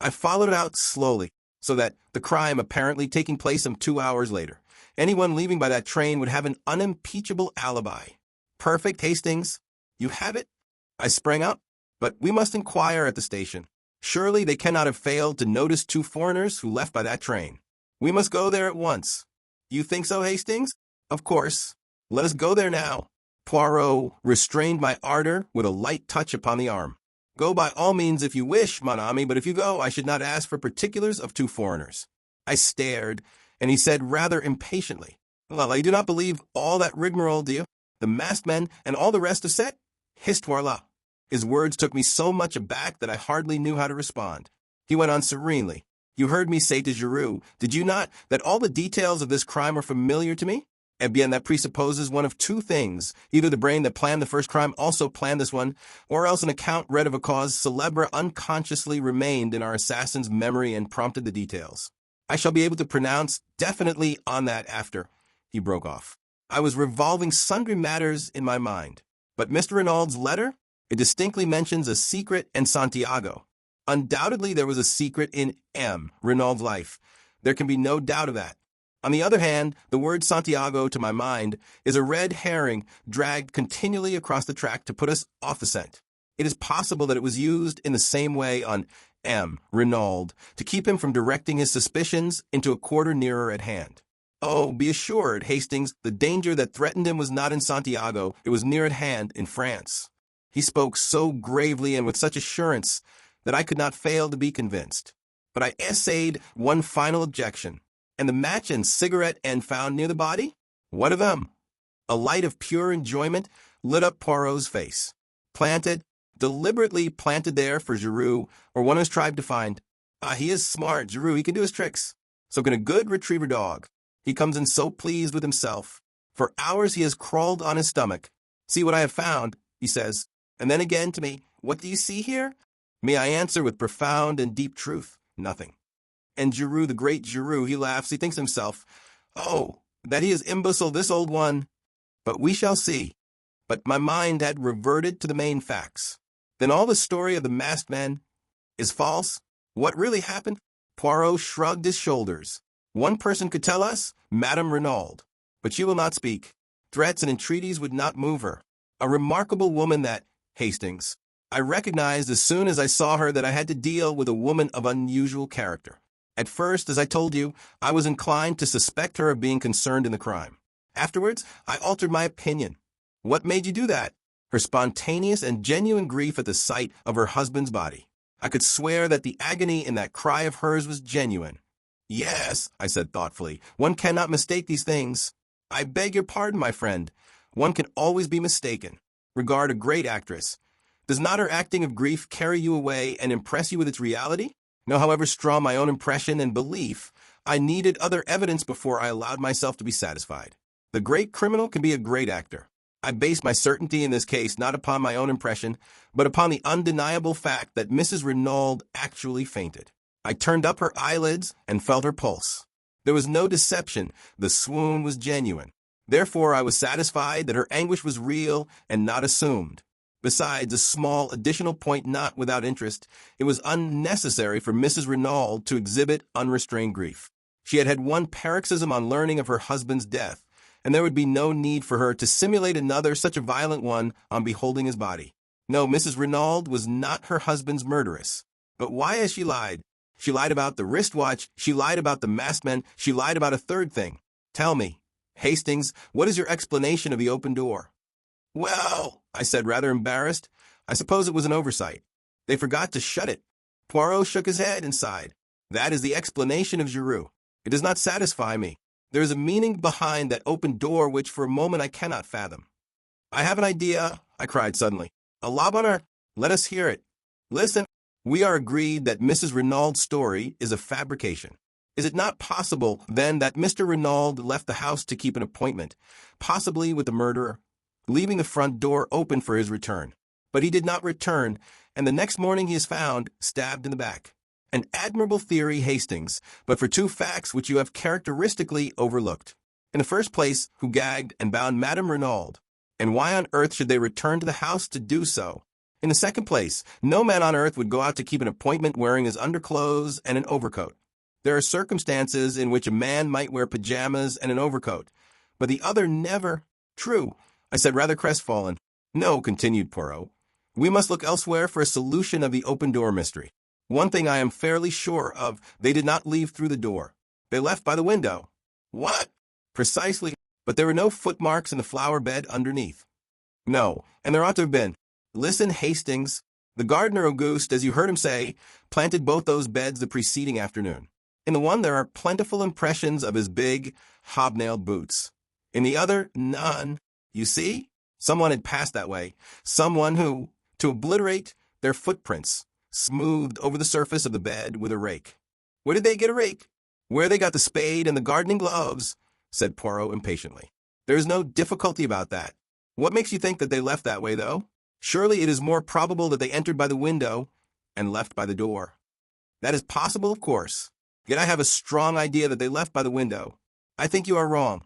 I followed it out slowly. so that the crime apparently taking place some 2 hours later. Anyone leaving by that train would have an unimpeachable alibi. Perfect, Hastings. You have it? I sprang up. But we must inquire at the station. Surely they cannot have failed to notice 2 foreigners who left by that train. We must go there at once. You think so, Hastings? Of course. Let us go there now. Poirot restrained my ardor with a light touch upon the arm. Go by all means if you wish, mon ami, but if you go, I should not ask for particulars of 2 foreigners. I stared, and he said rather impatiently, Well, I do not believe all that rigmarole, do you? The masked men and all the rest have said? Histoire là. His words took me so much aback that I hardly knew how to respond. He went on serenely. You heard me say to Giroux, did you not, that all the details of this crime are familiar to me? Eh bien, that presupposes one of 2 things. Either the brain that planned the first crime also planned this one, or else an account read of a cause célèbre unconsciously remained in our assassin's memory and prompted the details. I shall be able to pronounce definitely on that after. He broke off. I was revolving sundry matters in my mind. But Mr. Renaud's letter? It distinctly mentions a secret in Santiago. Undoubtedly there was a secret in M. Renaud's life. There can be no doubt of that. On the other hand, the word Santiago, to my mind, is a red herring dragged continually across the track to put us off the scent. It is possible that it was used in the same way on M. Renaud to keep him from directing his suspicions into a quarter nearer at hand. Oh, be assured, Hastings, the danger that threatened him was not in Santiago, it was near at hand in France. He spoke so gravely and with such assurance that I could not fail to be convinced. But I essayed one final objection. And the match and cigarette end found near the body? What of them? A light of pure enjoyment lit up Poirot's face. Planted, deliberately planted there for Giroux, or one who's tried to find. He is smart, Giroux, he can do his tricks. So can a good retriever dog. He comes in so pleased with himself. For hours he has crawled on his stomach. See what I have found, he says. And then again to me, what do you see here? Me, I answer with profound and deep truth, nothing. And Giroux, the great Giroux, he laughs, he thinks to himself, oh, that he is imbecile, this old one. But we shall see. But my mind had reverted to the main facts. Then all the story of the masked men is false? What really happened? Poirot shrugged his shoulders. One person could tell us, Madame Renaud. But she will not speak. Threats and entreaties would not move her. A remarkable woman that, Hastings. I recognized as soon as I saw her that I had to deal with a woman of unusual character. At first, as I told you, I was inclined to suspect her of being concerned in the crime. Afterwards, I altered my opinion. What made you do that? Her spontaneous and genuine grief at the sight of her husband's body. I could swear that the agony in that cry of hers was genuine. Yes, I said thoughtfully, one cannot mistake these things. I beg your pardon, my friend. One can always be mistaken. Regard a great actress. Does not her acting of grief carry you away and impress you with its reality? No, however strong my own impression and belief, I needed other evidence before I allowed myself to be satisfied. The great criminal can be a great actor. I based my certainty in this case not upon my own impression, but upon the undeniable fact that Mrs. Renaud actually fainted. I turned up her eyelids and felt her pulse. There was no deception. The swoon was genuine. Therefore, I was satisfied that her anguish was real and not assumed. Besides, a small additional point not without interest, it was unnecessary for Mrs. Renaud to exhibit unrestrained grief. She had had one paroxysm on learning of her husband's death, and there would be no need for her to simulate another such a violent one on beholding his body. No, Mrs. Renaud was not her husband's murderess. But why has she lied? She lied about the wristwatch, she lied about the masked men, she lied about a third thing. Tell me, Hastings, what is your explanation of the open door? Well, I said, rather embarrassed, I suppose it was an oversight. They forgot to shut it. Poirot shook his head and sighed. That is the explanation of Giroux. It does not satisfy me. There is a meaning behind that open door which for a moment I cannot fathom. I have an idea, I cried suddenly. A la bonne heure, let us hear it. Listen, we are agreed that Mrs. Renaud's story is a fabrication. Is it not possible, then, that Mr. Renaud left the house to keep an appointment, possibly with the murderer, leaving the front door open for his return? But he did not return, and the next morning he is found stabbed in the back. An admirable theory, Hastings, but for 2 facts which you have characteristically overlooked. In the first place, who gagged and bound Madame Renaud, and why on earth should they return to the house to do so? In the second place, no man on earth would go out to keep an appointment wearing his underclothes and an overcoat. There are circumstances in which a man might wear pajamas and an overcoat, but the other never. True, I said, rather crestfallen. No, continued Poirot. We must look elsewhere for a solution of the open-door mystery. One thing I am fairly sure of, they did not leave through the door. They left by the window. What? Precisely, but there were no footmarks in the flower bed underneath. No, and there ought to have been. Listen, Hastings. The gardener Auguste, as you heard him say, planted both those beds the preceding afternoon. In the one there are plentiful impressions of his big, hobnailed boots. In the other, none. You see? Someone had passed that way. Someone who, to obliterate their footprints, smoothed over the surface of the bed with a rake. Where did they get a rake? Where they got the spade and the gardening gloves, said Poirot impatiently. There is no difficulty about that. What makes you think that they left that way, though? Surely it is more probable that they entered by the window and left by the door. That is possible, of course. Yet I have a strong idea that they left by the window. I think you are wrong.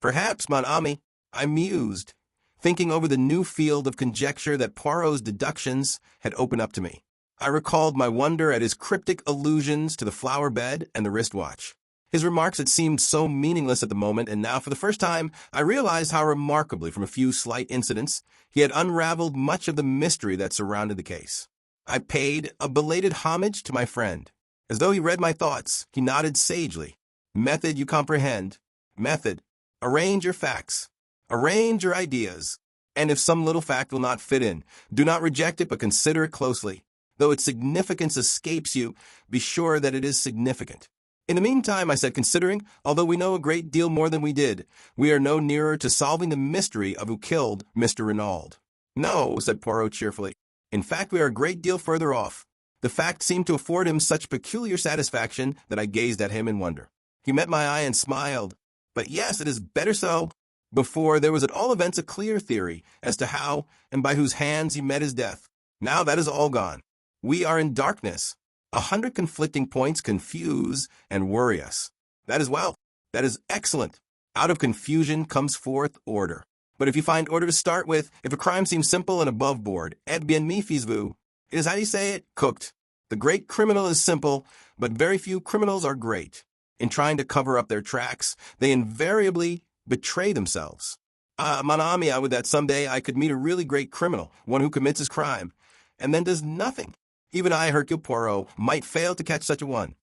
Perhaps, mon ami, I mused, thinking over the new field of conjecture that Poirot's deductions had opened up to me. I recalled my wonder at his cryptic allusions to the flower bed and the wristwatch. His remarks had seemed so meaningless at the moment, and now for the first time I realized how remarkably, from a few slight incidents, he had unraveled much of the mystery that surrounded the case. I paid a belated homage to my friend. As though he read my thoughts, he nodded sagely. Method, you comprehend. Method. Arrange your facts. Arrange your ideas. And if some little fact will not fit in, do not reject it, but consider it closely. Though its significance escapes you, be sure that it is significant. In the meantime, I said, considering, although we know a great deal more than we did, we are no nearer to solving the mystery of who killed Mr. Renaud. No, said Poirot cheerfully. In fact, we are a great deal further off. The fact seemed to afford him such peculiar satisfaction that I gazed at him in wonder. He met my eye and smiled. But yes, it is better so. Before, there was at all events a clear theory as to how and by whose hands he met his death. Now that is all gone. We are in darkness. 100 conflicting points confuse and worry us. That is well. That is excellent. Out of confusion comes forth order. But if you find order to start with, if a crime seems simple and above board, et bien me fils-vous, it is, how do you say it, cooked. The great criminal is simple, but very few criminals are great. In trying to cover up their tracks, they invariably betray themselves. Mon ami, I would that someday I could meet a really great criminal, one who commits his crime, and then does nothing. Even I, Hercule Poirot, might fail to catch such a one.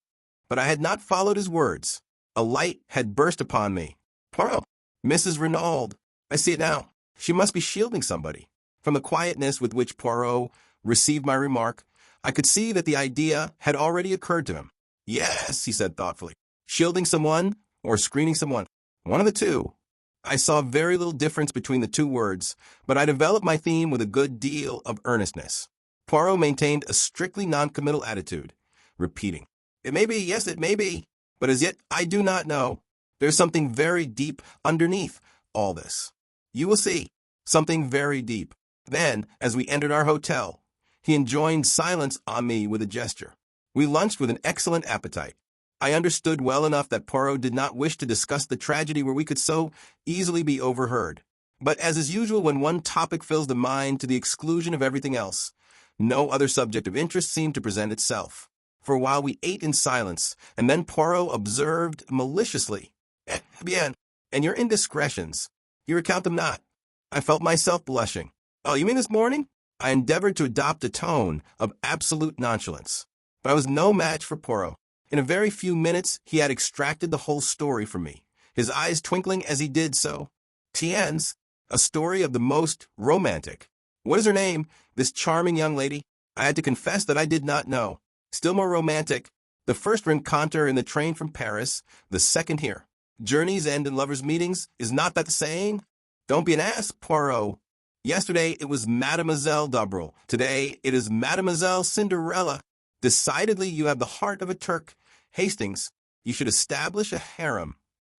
But I had not followed his words. A light had burst upon me. Poirot, Mrs. Renaud. I see it now. She must be shielding somebody. From the quietness with which Poirot received my remark, I could see that the idea had already occurred to him. Yes, he said thoughtfully. Shielding someone or screening someone. One of the two. I saw very little difference between the two words, but I developed my theme with a good deal of earnestness. Poirot maintained a strictly non-committal attitude, repeating, It may be, yes, it may be, but as yet I do not know. There's something very deep underneath all this. You will see, something very deep. Then, as we entered our hotel, he enjoined silence on me with a gesture. We lunched with an excellent appetite. I understood well enough that Poirot did not wish to discuss the tragedy where we could so easily be overheard. But as is usual when one topic fills the mind to the exclusion of everything else, no other subject of interest seemed to present itself. For a while we ate in silence, and then Poirot observed maliciously, Bien, and your indiscretions, you recount them not. I felt myself blushing. Oh, you mean this morning? I endeavored to adopt a tone of absolute nonchalance. But I was no match for Poirot. In a very few minutes he had extracted the whole story from me, his eyes twinkling as he did so. Tiens, a story of the most romantic. What is her name, this charming young lady? I had to confess that I did not know. Still more romantic. The first rencontre in the train from Paris, the second here. Journeys end in lovers' meetings. Is not that the saying? Don't be an ass, Poirot. Yesterday it was Mademoiselle d'Abril. Today it is Mademoiselle Cinderella. Decidedly you have the heart of a Turk. Hastings, you should establish a harem.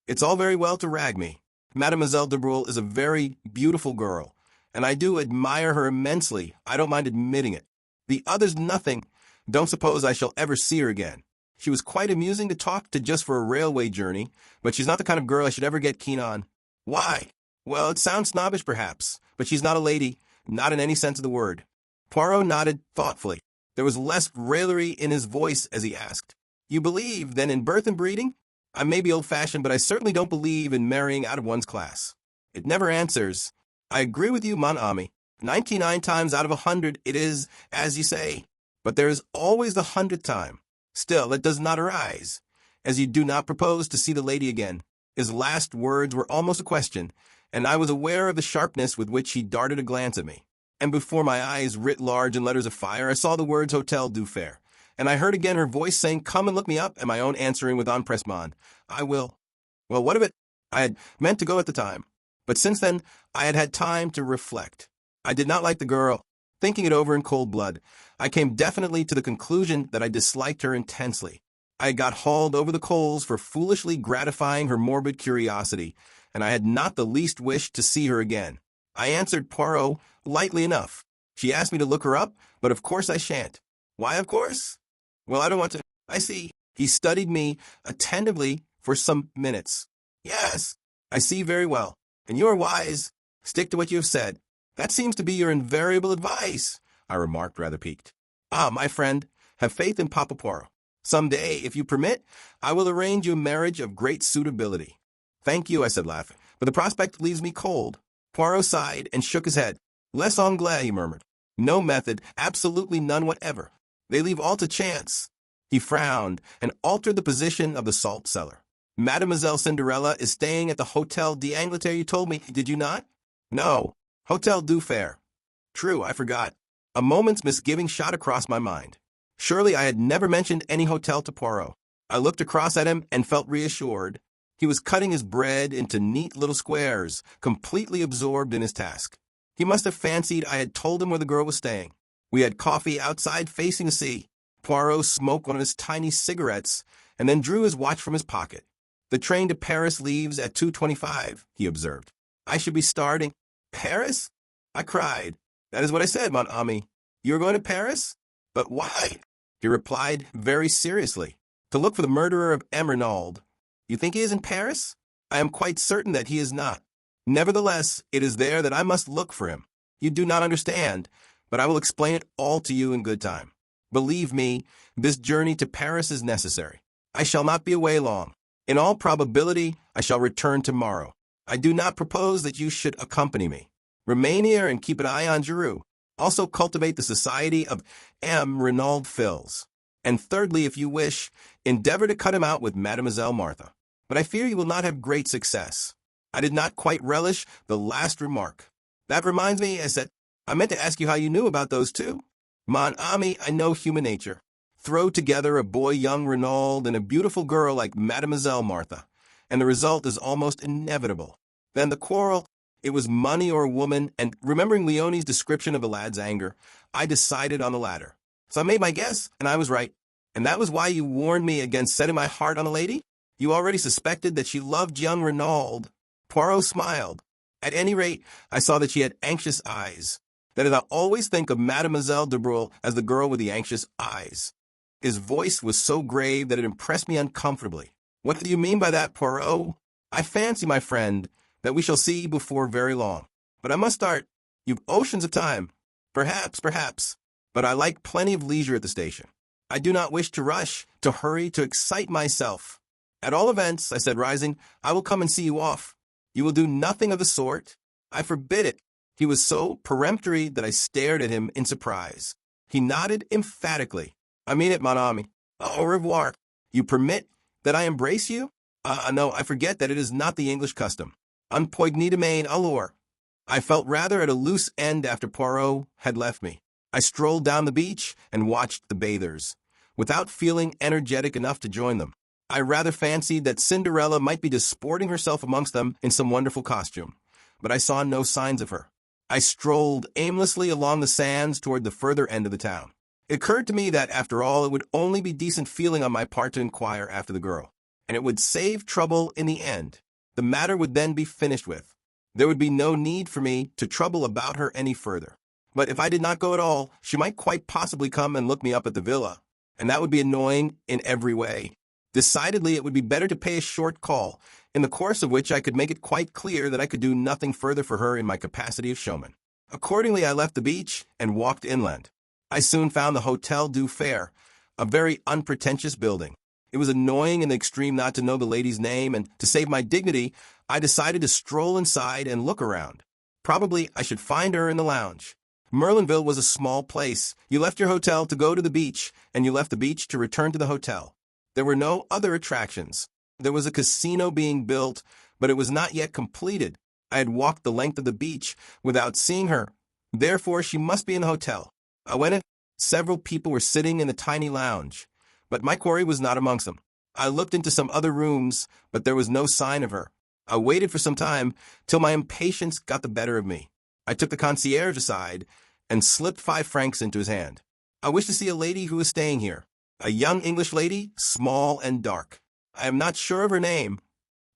It's all very well to rag me. Mademoiselle d'Abril is a very beautiful girl, and I do admire her immensely. I don't mind admitting it. The other's nothing. Don't suppose I shall ever see her again. She was quite amusing to talk to just for a railway journey, but she's not the kind of girl I should ever get keen on. Why? Well, it sounds snobbish perhaps, but she's not a lady, not in any sense of the word. Poirot nodded thoughtfully. There was less raillery in his voice as he asked, You believe, then, in birth and breeding? I may be old-fashioned, but I certainly don't believe in marrying out of one's class. It never answers. I agree with you, mon ami. 99 times out of 100, it is, as you say. But there is always the 100th time. Still, it does not arise, as you do not propose to see the lady again. His last words were almost a question, and I was aware of the sharpness with which he darted a glance at me. And before my eyes, writ large in letters of fire, I saw the words Hotel du Fair. And I heard again her voice saying, "Come and look me up," and my own answering with empressement, "I will." Well, what of it? I had meant to go at the time. But since then, I had had time to reflect. I did not like the girl. Thinking it over in cold blood, I came definitely to the conclusion that I disliked her intensely. I had got hauled over the coals for foolishly gratifying her morbid curiosity, and I had not the least wish to see her again. I answered Poirot lightly enough. She asked me to look her up, but of course I shan't. Why, of course? Well, I don't want to. I see. He studied me attentively for some minutes. Yes, I see very well. And you are wise. Stick to what you have said. That seems to be your invariable advice, I remarked, rather piqued. Ah, my friend, have faith in Papa Poirot. Some day, if you permit, I will arrange you a marriage of great suitability. Thank you, I said, laughing, but the prospect leaves me cold. Poirot sighed and shook his head. Les Anglais, he murmured. No method, absolutely none whatever. They leave all to chance. He frowned and altered the position of the salt cellar. Mademoiselle Cinderella is staying at the Hotel d'Angleterre, you told me, did you not? No, Hotel du Fair. True, I forgot. A moment's misgiving shot across my mind. Surely I had never mentioned any hotel to Poirot. I looked across at him and felt reassured. He was cutting his bread into neat little squares, completely absorbed in his task. He must have fancied I had told him where the girl was staying. We had coffee outside facing the sea. Poirot smoked one of his tiny cigarettes and then drew his watch from his pocket. The train to Paris leaves at 2:25, he observed. I should be starting. Paris? I cried. That is what I said, mon ami. You are going to Paris? But why? He replied very seriously. To look for the murderer of M. Renaud. You think he is in Paris? I am quite certain that he is not. Nevertheless, it is there that I must look for him. You do not understand, but I will explain it all to you in good time. Believe me, this journey to Paris is necessary. I shall not be away long. In all probability, I shall return tomorrow. I do not propose that you should accompany me. Remain here and keep an eye on Giroux. Also cultivate the society of M. Renaud Fills. And thirdly, if you wish, endeavor to cut him out with Mademoiselle Martha. But I fear you will not have great success. I did not quite relish the last remark. That reminds me, I said, I meant to ask you how you knew about those two. Mon ami, I know human nature. Throw together a boy young Renaud and a beautiful girl like Mademoiselle Martha, and the result is almost inevitable. Then the quarrel, it was money or a woman, and remembering Leonie's description of the lad's anger, I decided on the latter. So I made my guess, and I was right. And that was why you warned me against setting my heart on a lady? You already suspected that she loved young Renaud. Poirot smiled. At any rate, I saw that she had anxious eyes. That is, I always think of Mademoiselle de Breuil as the girl with the anxious eyes. His voice was so grave that it impressed me uncomfortably. What do you mean by that, Poirot? I fancy, my friend, that we shall see before very long. But I must start. You've oceans of time. Perhaps. But I like plenty of leisure at the station. I do not wish to rush, to hurry, to excite myself. At all events, I said, rising, I will come and see you off. You will do nothing of the sort. I forbid it. He was so peremptory that I stared at him in surprise. He nodded emphatically. I mean it, mon ami. Au revoir. You permit that I embrace you? No, I forget that it is not the English custom. Un poignée de main alors. I felt rather at a loose end after Poirot had left me. I strolled down the beach and watched the bathers, without feeling energetic enough to join them. I rather fancied that Cinderella might be disporting herself amongst them in some wonderful costume, but I saw no signs of her. I strolled aimlessly along the sands toward the further end of the town. It occurred to me that, after all, it would only be decent feeling on my part to inquire after the girl, and it would save trouble in the end. The matter would then be finished with. There would be no need for me to trouble about her any further. But if I did not go at all, she might quite possibly come and look me up at the villa, and that would be annoying in every way. Decidedly, it would be better to pay a short call, in the course of which I could make it quite clear that I could do nothing further for her in my capacity of showman. Accordingly, I left the beach and walked inland. I soon found the Hotel du Fair, a very unpretentious building. It was annoying in the extreme not to know the lady's name, and to save my dignity, I decided to stroll inside and look around. Probably I should find her in the lounge. Merlinville was a small place. You left your hotel to go to the beach, and you left the beach to return to the hotel. There were no other attractions. There was a casino being built, but it was not yet completed. I had walked the length of the beach without seeing her. Therefore, she must be in the hotel. I went in. Several people were sitting in the tiny lounge, but my quarry was not amongst them. I looked into some other rooms, but there was no sign of her. I waited for some time till my impatience got the better of me. I took the concierge aside and slipped 5 francs into his hand. I wish to see a lady who is staying here. A young English lady, small and dark. I am not sure of her name.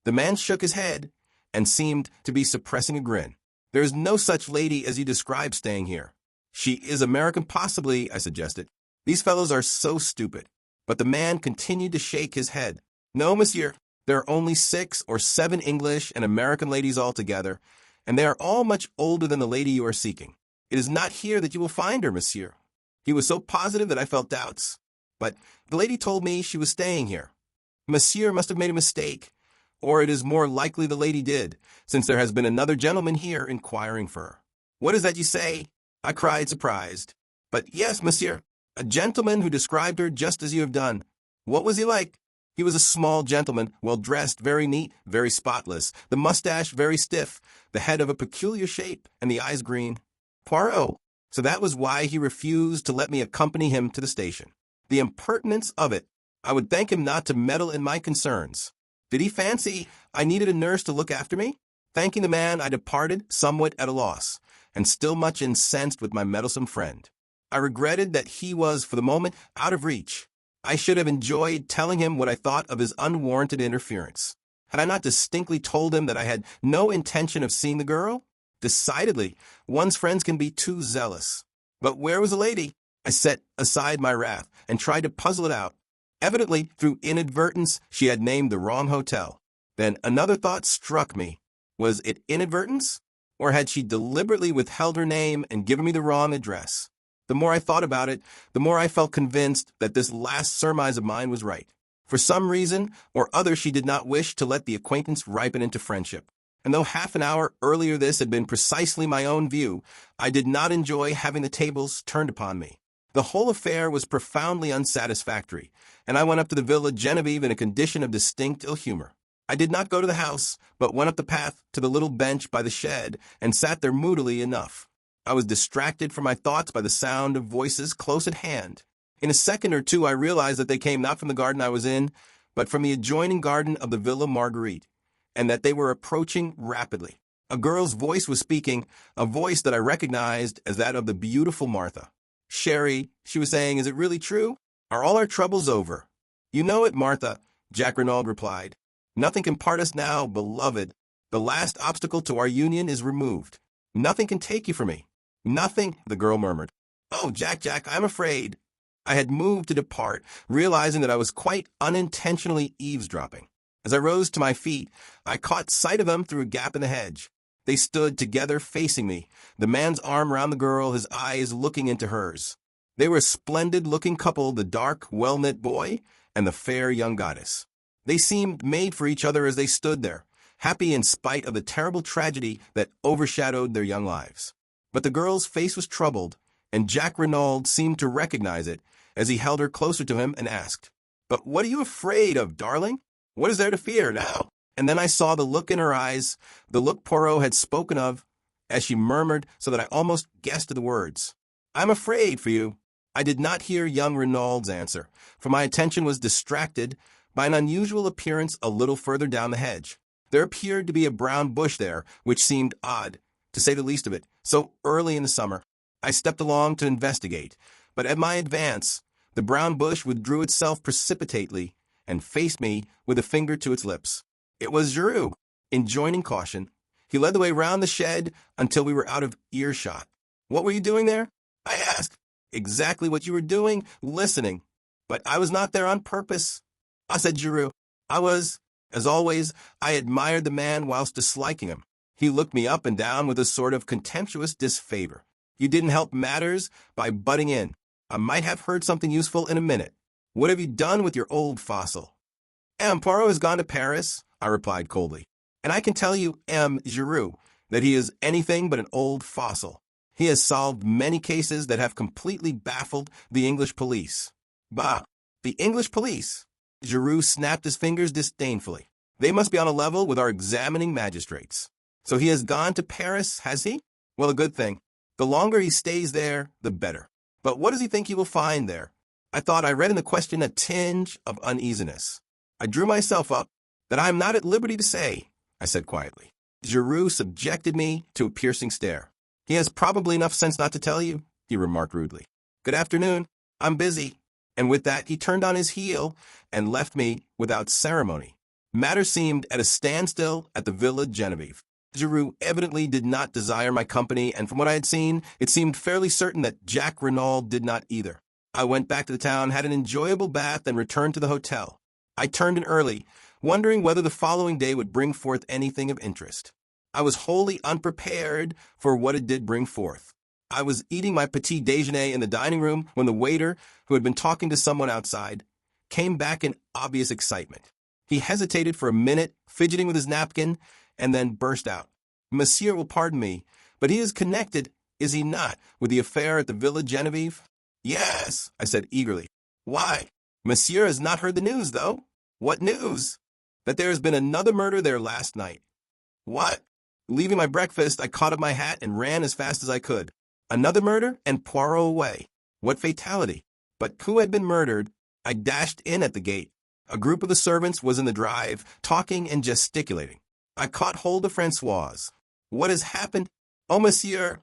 The man shook his head and seemed to be suppressing a grin. There is no such lady as you describe staying here. She is American possibly, I suggested. These fellows are so stupid. But the man continued to shake his head. No, monsieur. There are only 6 or 7 English and American ladies altogether, and they are all much older than the lady you are seeking. It is not here that you will find her, monsieur. He was so positive that I felt doubts. But the lady told me she was staying here. Monsieur must have made a mistake, or it is more likely the lady did, since there has been another gentleman here inquiring for her. What is that you say? I cried, surprised. But yes, monsieur, a gentleman who described her just as you have done. What was he like? He was a small gentleman, well-dressed, very neat, very spotless, the mustache very stiff, the head of a peculiar shape, and the eyes green. Poirot. So that was why he refused to let me accompany him to the station. The impertinence of it. I would thank him not to meddle in my concerns. Did he fancy I needed a nurse to look after me? Thanking the man, I departed, somewhat at a loss, and still much incensed with my meddlesome friend. I regretted that he was, for the moment, out of reach. I should have enjoyed telling him what I thought of his unwarranted interference. Had I not distinctly told him that I had no intention of seeing the girl? Decidedly, one's friends can be too zealous. But where was the lady? I set aside my wrath and tried to puzzle it out. Evidently, through inadvertence, she had named the wrong hotel. Then another thought struck me. Was it inadvertence? Or had she deliberately withheld her name and given me the wrong address? The more I thought about it, the more I felt convinced that this last surmise of mine was right. For some reason or other, she did not wish to let the acquaintance ripen into friendship. And though half an hour earlier this had been precisely my own view, I did not enjoy having the tables turned upon me. The whole affair was profoundly unsatisfactory, and I went up to the Villa Genevieve in a condition of distinct ill humor. I did not go to the house, but went up the path to the little bench by the shed and sat there moodily enough. I was distracted from my thoughts by the sound of voices close at hand. In a second or two I realized that they came not from the garden I was in, but from the adjoining garden of the Villa Marguerite, and that they were approaching rapidly. A girl's voice was speaking, a voice that I recognized as that of the beautiful Martha. Sherry, she was saying, is it really true? Are all our troubles over? You know it, Martha, Jack Renaud replied. Nothing can part us now, beloved. The last obstacle to our union is removed. Nothing can take you from me. Nothing, the girl murmured. Oh, Jack, I'm afraid. I had moved to depart, realizing that I was quite unintentionally eavesdropping. As I rose to my feet, I caught sight of them through a gap in the hedge. They stood together facing me, the man's arm round the girl, his eyes looking into hers. They were a splendid-looking couple, the dark, well-knit boy and the fair young goddess. They seemed made for each other as they stood there, happy in spite of the terrible tragedy that overshadowed their young lives. But the girl's face was troubled, and Jack Renaud seemed to recognize it as he held her closer to him and asked, "But what are you afraid of, darling? What is there to fear now?" And then I saw the look in her eyes, the look Poirot had spoken of, as she murmured so that I almost guessed the words. "I'm afraid for you." I did not hear young Renaud's answer, for my attention was distracted by an unusual appearance a little further down the hedge. There appeared to be a brown bush there, which seemed odd, to say the least of it, so early in the summer. I stepped along to investigate, but at my advance, the brown bush withdrew itself precipitately and faced me with a finger to its lips. It was Giroux. Enjoining caution, he led the way round the shed until we were out of earshot. "What were you doing there?" I asked. "Exactly what you were doing, listening. But I was not there on purpose," said Giroux. "I was, as always, I admired the man whilst disliking him. He looked me up and down with a sort of contemptuous disfavor. You didn't help matters by butting in. I might have heard something useful in a minute." What have you done with your old fossil? M. Poirot has gone to Paris, I replied coldly. And I can tell you, M. Giroux, that he is anything but an old fossil. He has solved many cases that have completely baffled the English police. Bah! The English police! Giroux snapped his fingers disdainfully. They must be on a level with our examining magistrates. So he has gone to Paris, has he? Well, a good thing. The longer he stays there, the better. But what does he think he will find there? I thought I read in the question a tinge of uneasiness. I drew myself up. That I am not at liberty to say, I said quietly. Giroux subjected me to a piercing stare. He has probably enough sense not to tell you, he remarked rudely. Good afternoon. I'm busy. And with that, he turned on his heel and left me without ceremony. Matters seemed at a standstill at the Villa Genevieve. Giroux evidently did not desire my company, and from what I had seen, it seemed fairly certain that Jack Renaud did not either. I went back to the town, had an enjoyable bath, and returned to the hotel. I turned in early, wondering whether the following day would bring forth anything of interest. I was wholly unprepared for what it did bring forth. I was eating my petit déjeuner in the dining room when the waiter, who had been talking to someone outside, came back in obvious excitement. He hesitated for a minute, fidgeting with his napkin, and then burst out. Monsieur will pardon me, but he is connected, is he not, with the affair at the Villa Genevieve? Yes, I said eagerly. Why? Monsieur has not heard the news, though. What news? That there has been another murder there last night. What? Leaving my breakfast, I caught up my hat and ran as fast as I could. Another murder, and Poirot away. What fatality! But who had been murdered? I dashed in at the gate. A group of the servants was in the drive, talking and gesticulating. I caught hold of Françoise. What has happened? Oh, monsieur,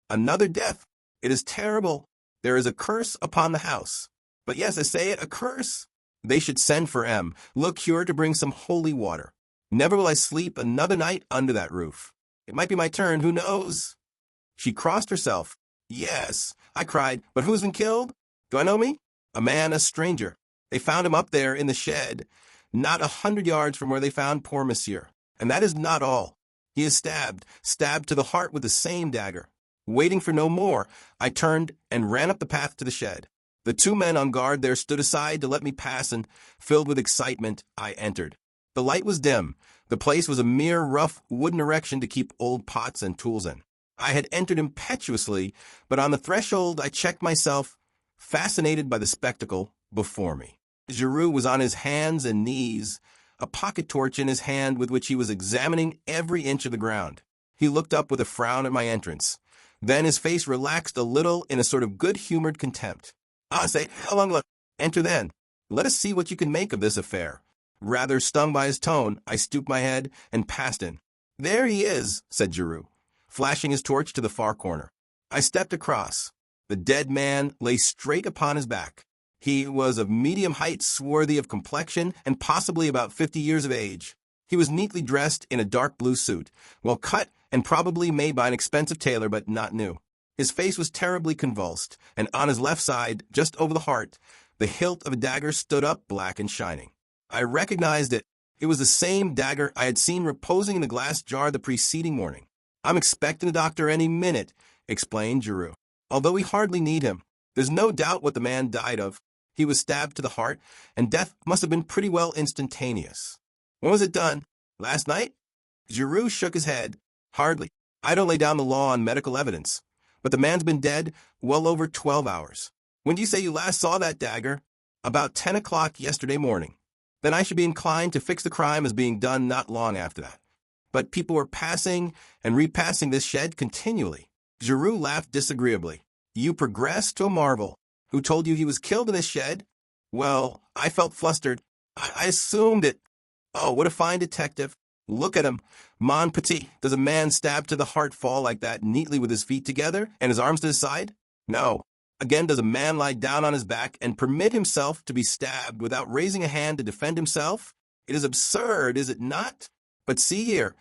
another death. It is terrible. There is a curse upon the house. But yes, I say it, a curse. They should send for M. Le Cure to bring some holy water. Never will I sleep another night under that roof. It might be my turn, who knows? She crossed herself. Yes, I cried, but who's been killed? Do I know me? A man, a stranger. They found him up there in the shed, not 100 yards from where they found poor monsieur. And that is not all. He is stabbed to the heart with the same dagger. Waiting for no more, I turned and ran up the path to the shed. The two men on guard there stood aside to let me pass, and, filled with excitement, I entered. The light was dim. The place was a mere rough wooden erection to keep old pots and tools in. I had entered impetuously, but on the threshold I checked myself, fascinated by the spectacle before me. Giroux was on his hands and knees, a pocket torch in his hand with which he was examining every inch of the ground. He looked up with a frown at my entrance. Then his face relaxed a little in a sort of good-humored contempt. Say, how long enter then? Let us see what you can make of this affair. Rather stung by his tone, I stooped my head and passed in. There he is, said Giroux, flashing his torch to the far corner. I stepped across. The dead man lay straight upon his back. He was of medium height, swarthy of complexion, and possibly about 50 years of age. He was neatly dressed in a dark blue suit, well cut and probably made by an expensive tailor, but not new. His face was terribly convulsed, and on his left side, just over the heart, the hilt of a dagger stood up black and shining. I recognized it. It was the same dagger I had seen reposing in the glass jar the preceding morning. I'm expecting the doctor any minute, explained Giroux. Although we hardly need him. There's no doubt what the man died of. He was stabbed to the heart, and death must have been pretty well instantaneous. When was it done? Last night? Giroux shook his head. Hardly. I don't lay down the law on medical evidence. But the man's been dead well over 12 hours. When do you say you last saw that dagger? About 10 o'clock yesterday morning. Then I should be inclined to fix the crime as being done not long after that. But people were passing and repassing this shed continually. Giroux laughed disagreeably. You progress to a marvel. Who told you he was killed in this shed? Well, I felt flustered. I assumed it. Oh, what a fine detective. Look at him. Mon petit, does a man stabbed to the heart fall like that neatly with his feet together and his arms to his side? No. Again, does a man lie down on his back and permit himself to be stabbed without raising a hand to defend himself? It is absurd, is it not? But see here,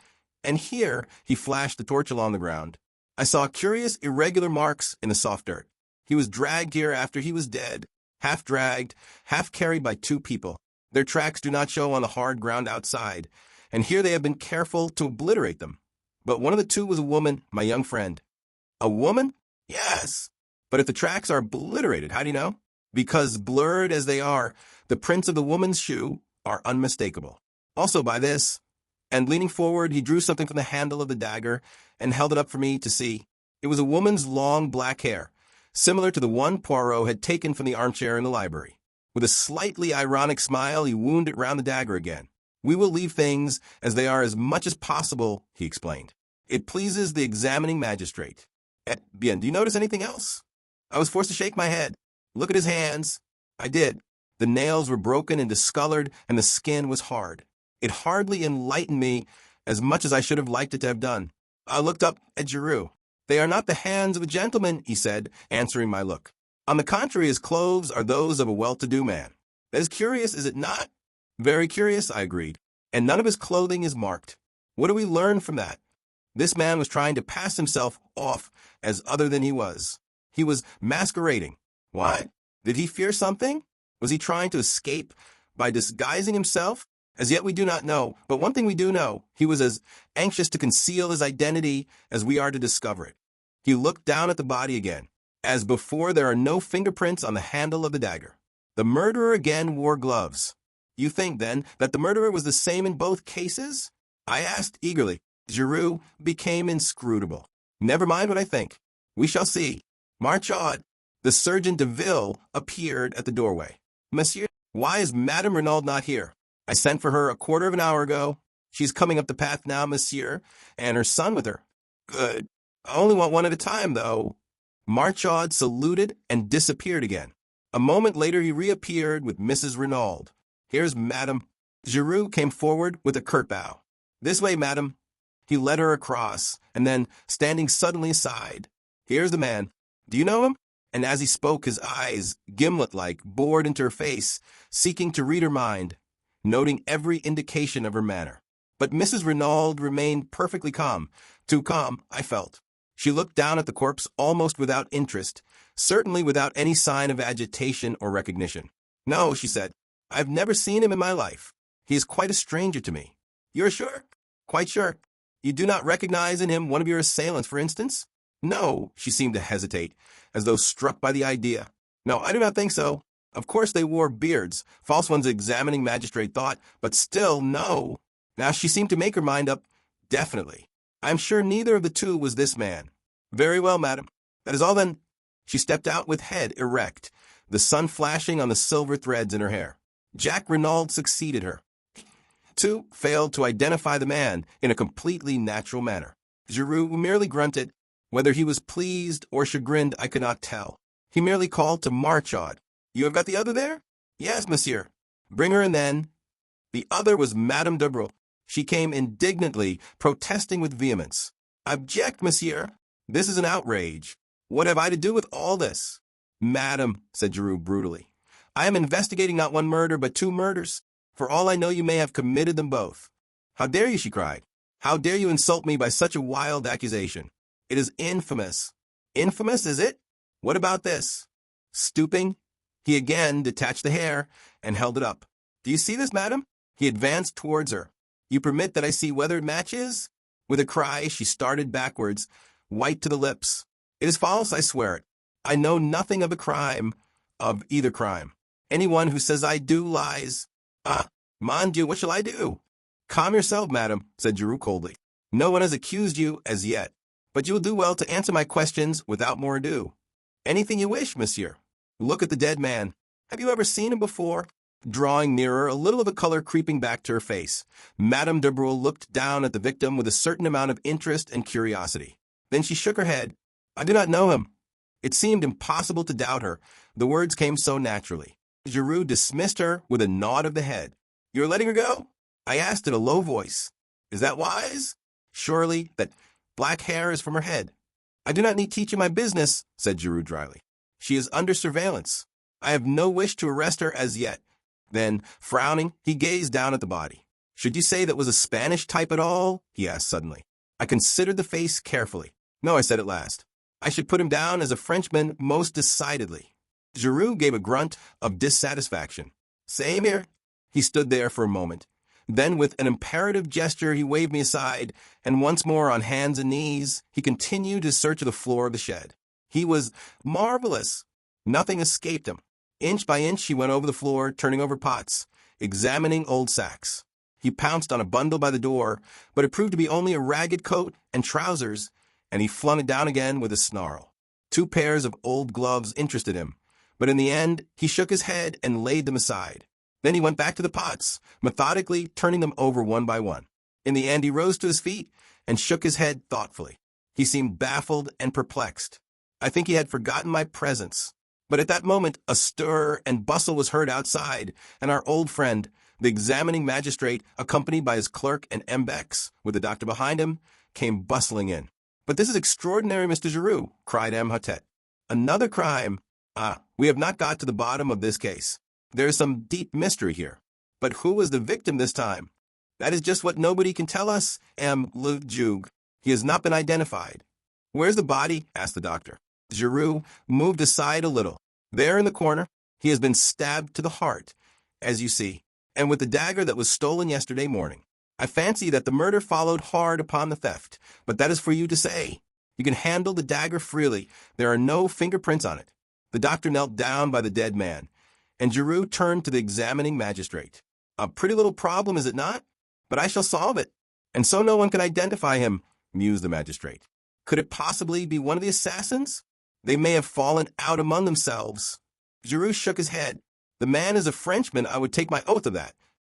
and here, he flashed the torch along the ground. I saw curious, irregular marks in the soft dirt. He was dragged here after he was dead, half dragged, half carried by two people. Their tracks do not show on the hard ground outside, and here they have been careful to obliterate them. But one of the two was a woman, my young friend. A woman? Yes. But if the tracks are obliterated, how do you know? because blurred as they are, the prints of the woman's shoe are unmistakable. Also by this, and leaning forward, he drew something from the handle of the dagger and held it up for me to see. It was a woman's long black hair, similar to the one Poirot had taken from the armchair in the library. With a slightly ironic smile, he wound it round the dagger again. "We will leave things as they are as much as possible," he explained. "It pleases the examining magistrate." Bien, do you notice anything else? I was forced to shake my head. Look at his hands. I did. The nails were broken and discolored, and the skin was hard. It hardly enlightened me as much as I should have liked it to have done. I looked up at Giroux. "They are not the hands of a gentleman," he said, answering my look. "On the contrary, his clothes are those of a well-to-do man." "That is curious, is it not?" "Very curious," I agreed. "And none of his clothing is marked. What do we learn from that?" This man was trying to pass himself off as other than he was. He was masquerading. Why? Did he fear something? Was he trying to escape by disguising himself? As yet we do not know, but one thing we do know, he was as anxious to conceal his identity as we are to discover it. He looked down at the body again. As before, there are no fingerprints on the handle of the dagger. The murderer again wore gloves. "You think, then, that the murderer was the same in both cases?" I asked eagerly. Giroux became inscrutable. "Never mind what I think. We shall see. Marchaud." The Surgeon de Ville appeared at the doorway. "Monsieur, why is Madame Renaud not here?" "I sent for her a quarter of an hour ago. She's coming up the path now, monsieur, and her son with her." "Good. I only want one at a time, though." Marchaud saluted and disappeared again. A moment later he reappeared with Mrs. Renaud. "Here's Madame." Giroux came forward with a curt bow. "This way, Madame." He led her across, and then, standing suddenly aside, "Here's the man. Do you know him?" And as he spoke, his eyes, gimlet-like, bored into her face, seeking to read her mind, noting every indication of her manner. But Mrs. Renaud remained perfectly calm, too calm, I felt. She looked down at the corpse almost without interest, certainly without any sign of agitation or recognition. "No," she said, "I've never seen him in my life. He is quite a stranger to me." "You're sure?" "Quite sure." "You do not recognize in him one of your assailants, for instance?" "No," she seemed to hesitate, as though struck by the idea. "No, I do not think so. Of course they wore beards, false ones the examining magistrate thought, but still, no." Now she seemed to make her mind up definitely. "I am sure neither of the two was this man." "Very well, madam. That is all then." She stepped out with head erect, the sun flashing on the silver threads in her hair. Jacques Renaud succeeded her. Too failed to identify the man in a completely natural manner. Giroux merely grunted. Whether he was pleased or chagrined, I could not tell. He merely called to Marchaud. "You have got the other there?" "Yes, monsieur." "Bring her in then." The other was Madame de Breuil. She came indignantly, protesting with vehemence. "Object, monsieur. This is an outrage. What have I to do with all this?" "Madame," said Giroux brutally, "I am investigating not one murder, but 2 murders. For all I know, you may have committed them both." "How dare you?" she cried. "How dare you insult me by such a wild accusation? It is infamous." "Infamous, is it? What about this?" Stooping, he again detached the hair and held it up. "Do you see this, madam?" He advanced towards her. "You permit that I see whether it matches?" With a cry, she started backwards, white to the lips. "It is false, I swear it. I know nothing of the crime, of either crime. Anyone who says I do lies. Ah, mon Dieu, what shall I do?" "Calm yourself, madam," said Giroux coldly. "No one has accused you as yet, but you will do well to answer my questions without more ado." "Anything you wish, monsieur." "Look at the dead man. Have you ever seen him before?" Drawing nearer, a little of the color creeping back to her face, Madame de Breuil looked down at the victim with a certain amount of interest and curiosity. Then she shook her head. "I do not know him." It seemed impossible to doubt her. The words came so naturally. Giroux dismissed her with a nod of the head. "You are letting her go?" I asked in a low voice. "Is that wise? Surely that black hair is from her head." "I do not need teaching my business," said Giroux dryly. "She is under surveillance. I have no wish to arrest her as yet." Then, frowning, he gazed down at the body. "Should you say that was a Spanish type at all?" he asked suddenly. I considered the face carefully. "No," I said at last. "I should put him down as a Frenchman most decidedly." Giroux gave a grunt of dissatisfaction. "Same here." He stood there for a moment. Then, with an imperative gesture, he waved me aside, and once more on hands and knees, he continued his search of the floor of the shed. He was marvelous. Nothing escaped him. Inch by inch, he went over the floor, turning over pots, examining old sacks. He pounced on a bundle by the door, but it proved to be only a ragged coat and trousers, and he flung it down again with a snarl. 2 pairs of old gloves interested him, but in the end, he shook his head and laid them aside. Then he went back to the pots, methodically turning them over one by one. In the end, he rose to his feet and shook his head thoughtfully. He seemed baffled and perplexed. I think he had forgotten my presence. But at that moment, a stir and bustle was heard outside, and our old friend, the examining magistrate, accompanied by his clerk and Mbex, with the doctor behind him, came bustling in. "But this is extraordinary, Mr. Giroux," cried Mhotet. "Another crime. We have not got to the bottom of this case. There is some deep mystery here. But who was the victim this time?" "That is just what nobody can tell us, Le Jug. He has not been identified." "Where's the body?" asked the doctor. Giroux moved aside a little. "There in the corner. He has been stabbed to the heart, as you see, and with the dagger that was stolen yesterday morning. I fancy that the murder followed hard upon the theft, but that is for you to say. You can handle the dagger freely. There are no fingerprints on it." The doctor knelt down by the dead man, and Giroux turned to the examining magistrate. "A pretty little problem, is it not? But I shall solve it. And so no one can identify him," mused the magistrate. "Could it possibly be one of the assassins? They may have fallen out among themselves." Giroux shook his head. "The man is a Frenchman, I would take my oath of that."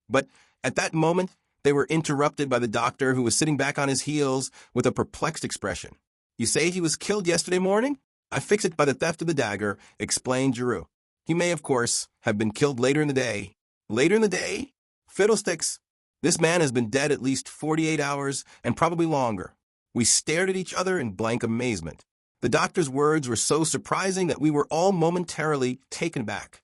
But at that moment, they were interrupted by the doctor, who was sitting back on his heels with a perplexed expression. "You say he was killed yesterday morning?" "I fix it by the theft of the dagger," explained Giroux. "He may, of course, have been killed later in the day." "Later in the day? Fiddlesticks! This man has been dead at least 48 hours, and probably longer." We stared at each other in blank amazement. The doctor's words were so surprising that we were all momentarily taken back.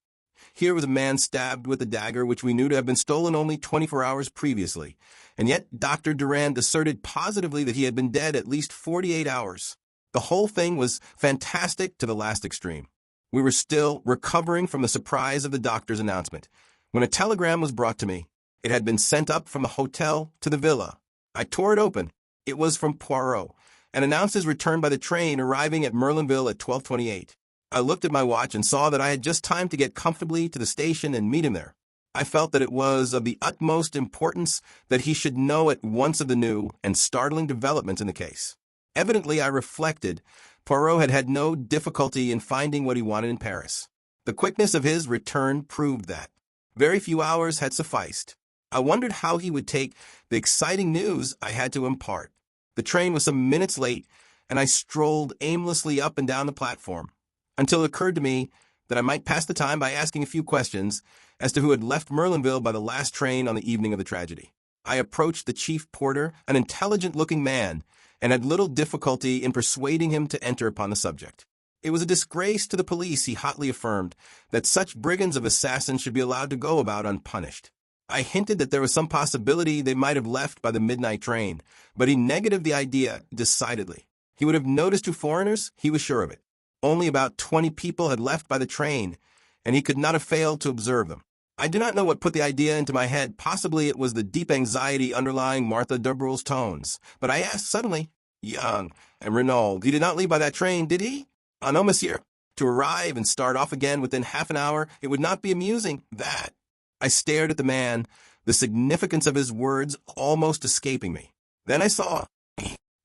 Here was a man stabbed with a dagger which we knew to have been stolen only 24 hours previously, and yet Dr. Durand asserted positively that he had been dead at least 48 hours. The whole thing was fantastic to the last extreme. We were still recovering from the surprise of the doctor's announcement when a telegram was brought to me. It had been sent up from the hotel to the villa. I tore it open. It was from Poirot, and announced his return by the train arriving at Merlinville at 12:28. I looked at my watch and saw that I had just time to get comfortably to the station and meet him there. I felt that it was of the utmost importance that he should know at once of the new and startling developments in the case. Evidently, I reflected, Poirot had had no difficulty in finding what he wanted in Paris. The quickness of his return proved that. Very few hours had sufficed. I wondered how he would take the exciting news I had to impart. The train was some minutes late, and I strolled aimlessly up and down the platform, until it occurred to me that I might pass the time by asking a few questions as to who had left Merlinville by the last train on the evening of the tragedy. I approached the chief porter, an intelligent-looking man, and had little difficulty in persuading him to enter upon the subject. It was a disgrace to the police, he hotly affirmed, that such brigands of assassins should be allowed to go about unpunished. I hinted that there was some possibility they might have left by the midnight train, but he negatived the idea decidedly. He would have noticed 2 foreigners, he was sure of it. Only about 20 people had left by the train, and he could not have failed to observe them. I do not know what put the idea into my head. Possibly it was the deep anxiety underlying Martha Dubrul's tones. But I asked suddenly, "Young and Renaud, he did not leave by that train, did he?" "Ah, no, monsieur. To arrive and start off again within half an hour, it would not be amusing, that." I stared at the man, the significance of his words almost escaping me. Then I saw.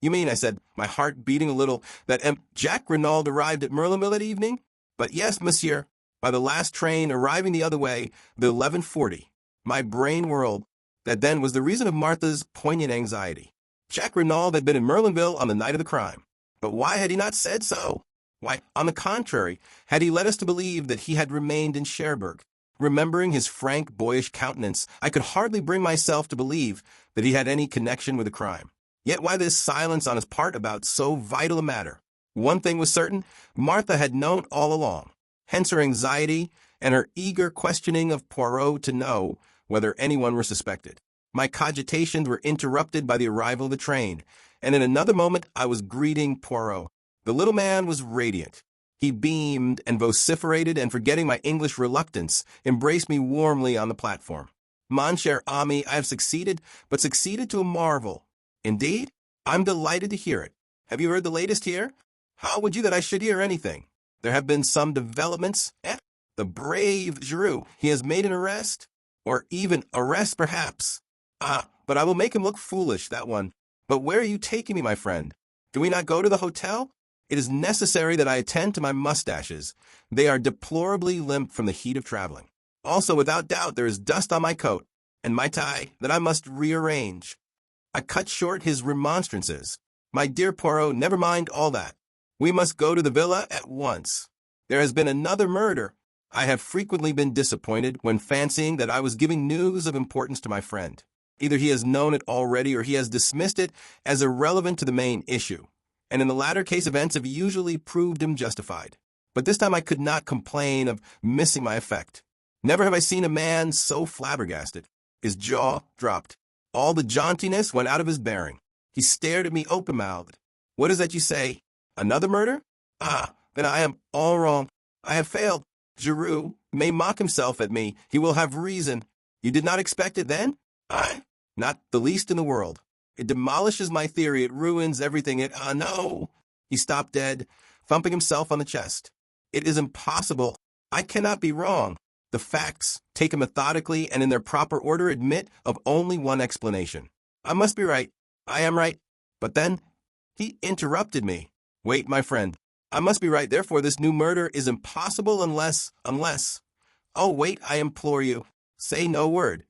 "You mean," I said, my heart beating a little, "that Jack Renaud arrived at Merlinville that evening?" "But yes, monsieur. By the last train arriving the other way, the 11:40. My brain whirled. That then was the reason of Martha's poignant anxiety. Jack Renaud had been in Merlinville on the night of the crime. But why had he not said so? Why, on the contrary, had he led us to believe that he had remained in Cherbourg? Remembering his frank, boyish countenance, I could hardly bring myself to believe that he had any connection with the crime. Yet why this silence on his part about so vital a matter? One thing was certain, Martha had known all along. Hence her anxiety and her eager questioning of Poirot to know whether anyone were suspected. My cogitations were interrupted by the arrival of the train, and in another moment I was greeting Poirot. The little man was radiant. He beamed and vociferated, and forgetting my English reluctance, embraced me warmly on the platform. "Mon cher ami, I have succeeded, but succeeded to a marvel." "Indeed? I'm delighted to hear it. Have you heard the latest here?" "How would you that I should hear anything? There have been some developments." The brave Giroux. He has made an arrest? Or even arrest, perhaps. Ah, but I will make him look foolish, that one. But where are you taking me, my friend? Do we not go to the hotel? It is necessary that I attend to my mustaches. They are deplorably limp from the heat of traveling. Also, without doubt, there is dust on my coat and my tie that I must rearrange. I cut short his remonstrances. My dear Poirot, never mind all that. We must go to the villa at once. There has been another murder. I have frequently been disappointed when fancying that I was giving news of importance to my friend. Either he has known it already or he has dismissed it as irrelevant to the main issue. And in the latter case, events have usually proved him justified. But this time I could not complain of missing my effect. Never have I seen a man so flabbergasted. His jaw dropped. All the jauntiness went out of his bearing. He stared at me open-mouthed. What is that you say? Another murder? Ah, then I am all wrong. I have failed. Giroux may mock himself at me. He will have reason. You did not expect it then? Not the least in the world. It demolishes my theory. It ruins everything. No. He stopped dead, thumping himself on the chest. It is impossible. I cannot be wrong. The facts, taken methodically and in their proper order, admit of only one explanation. I must be right. I am right. But then he interrupted me. Wait, my friend. I must be right. Therefore, this new murder is impossible unless... Oh, wait, I implore you. Say no word.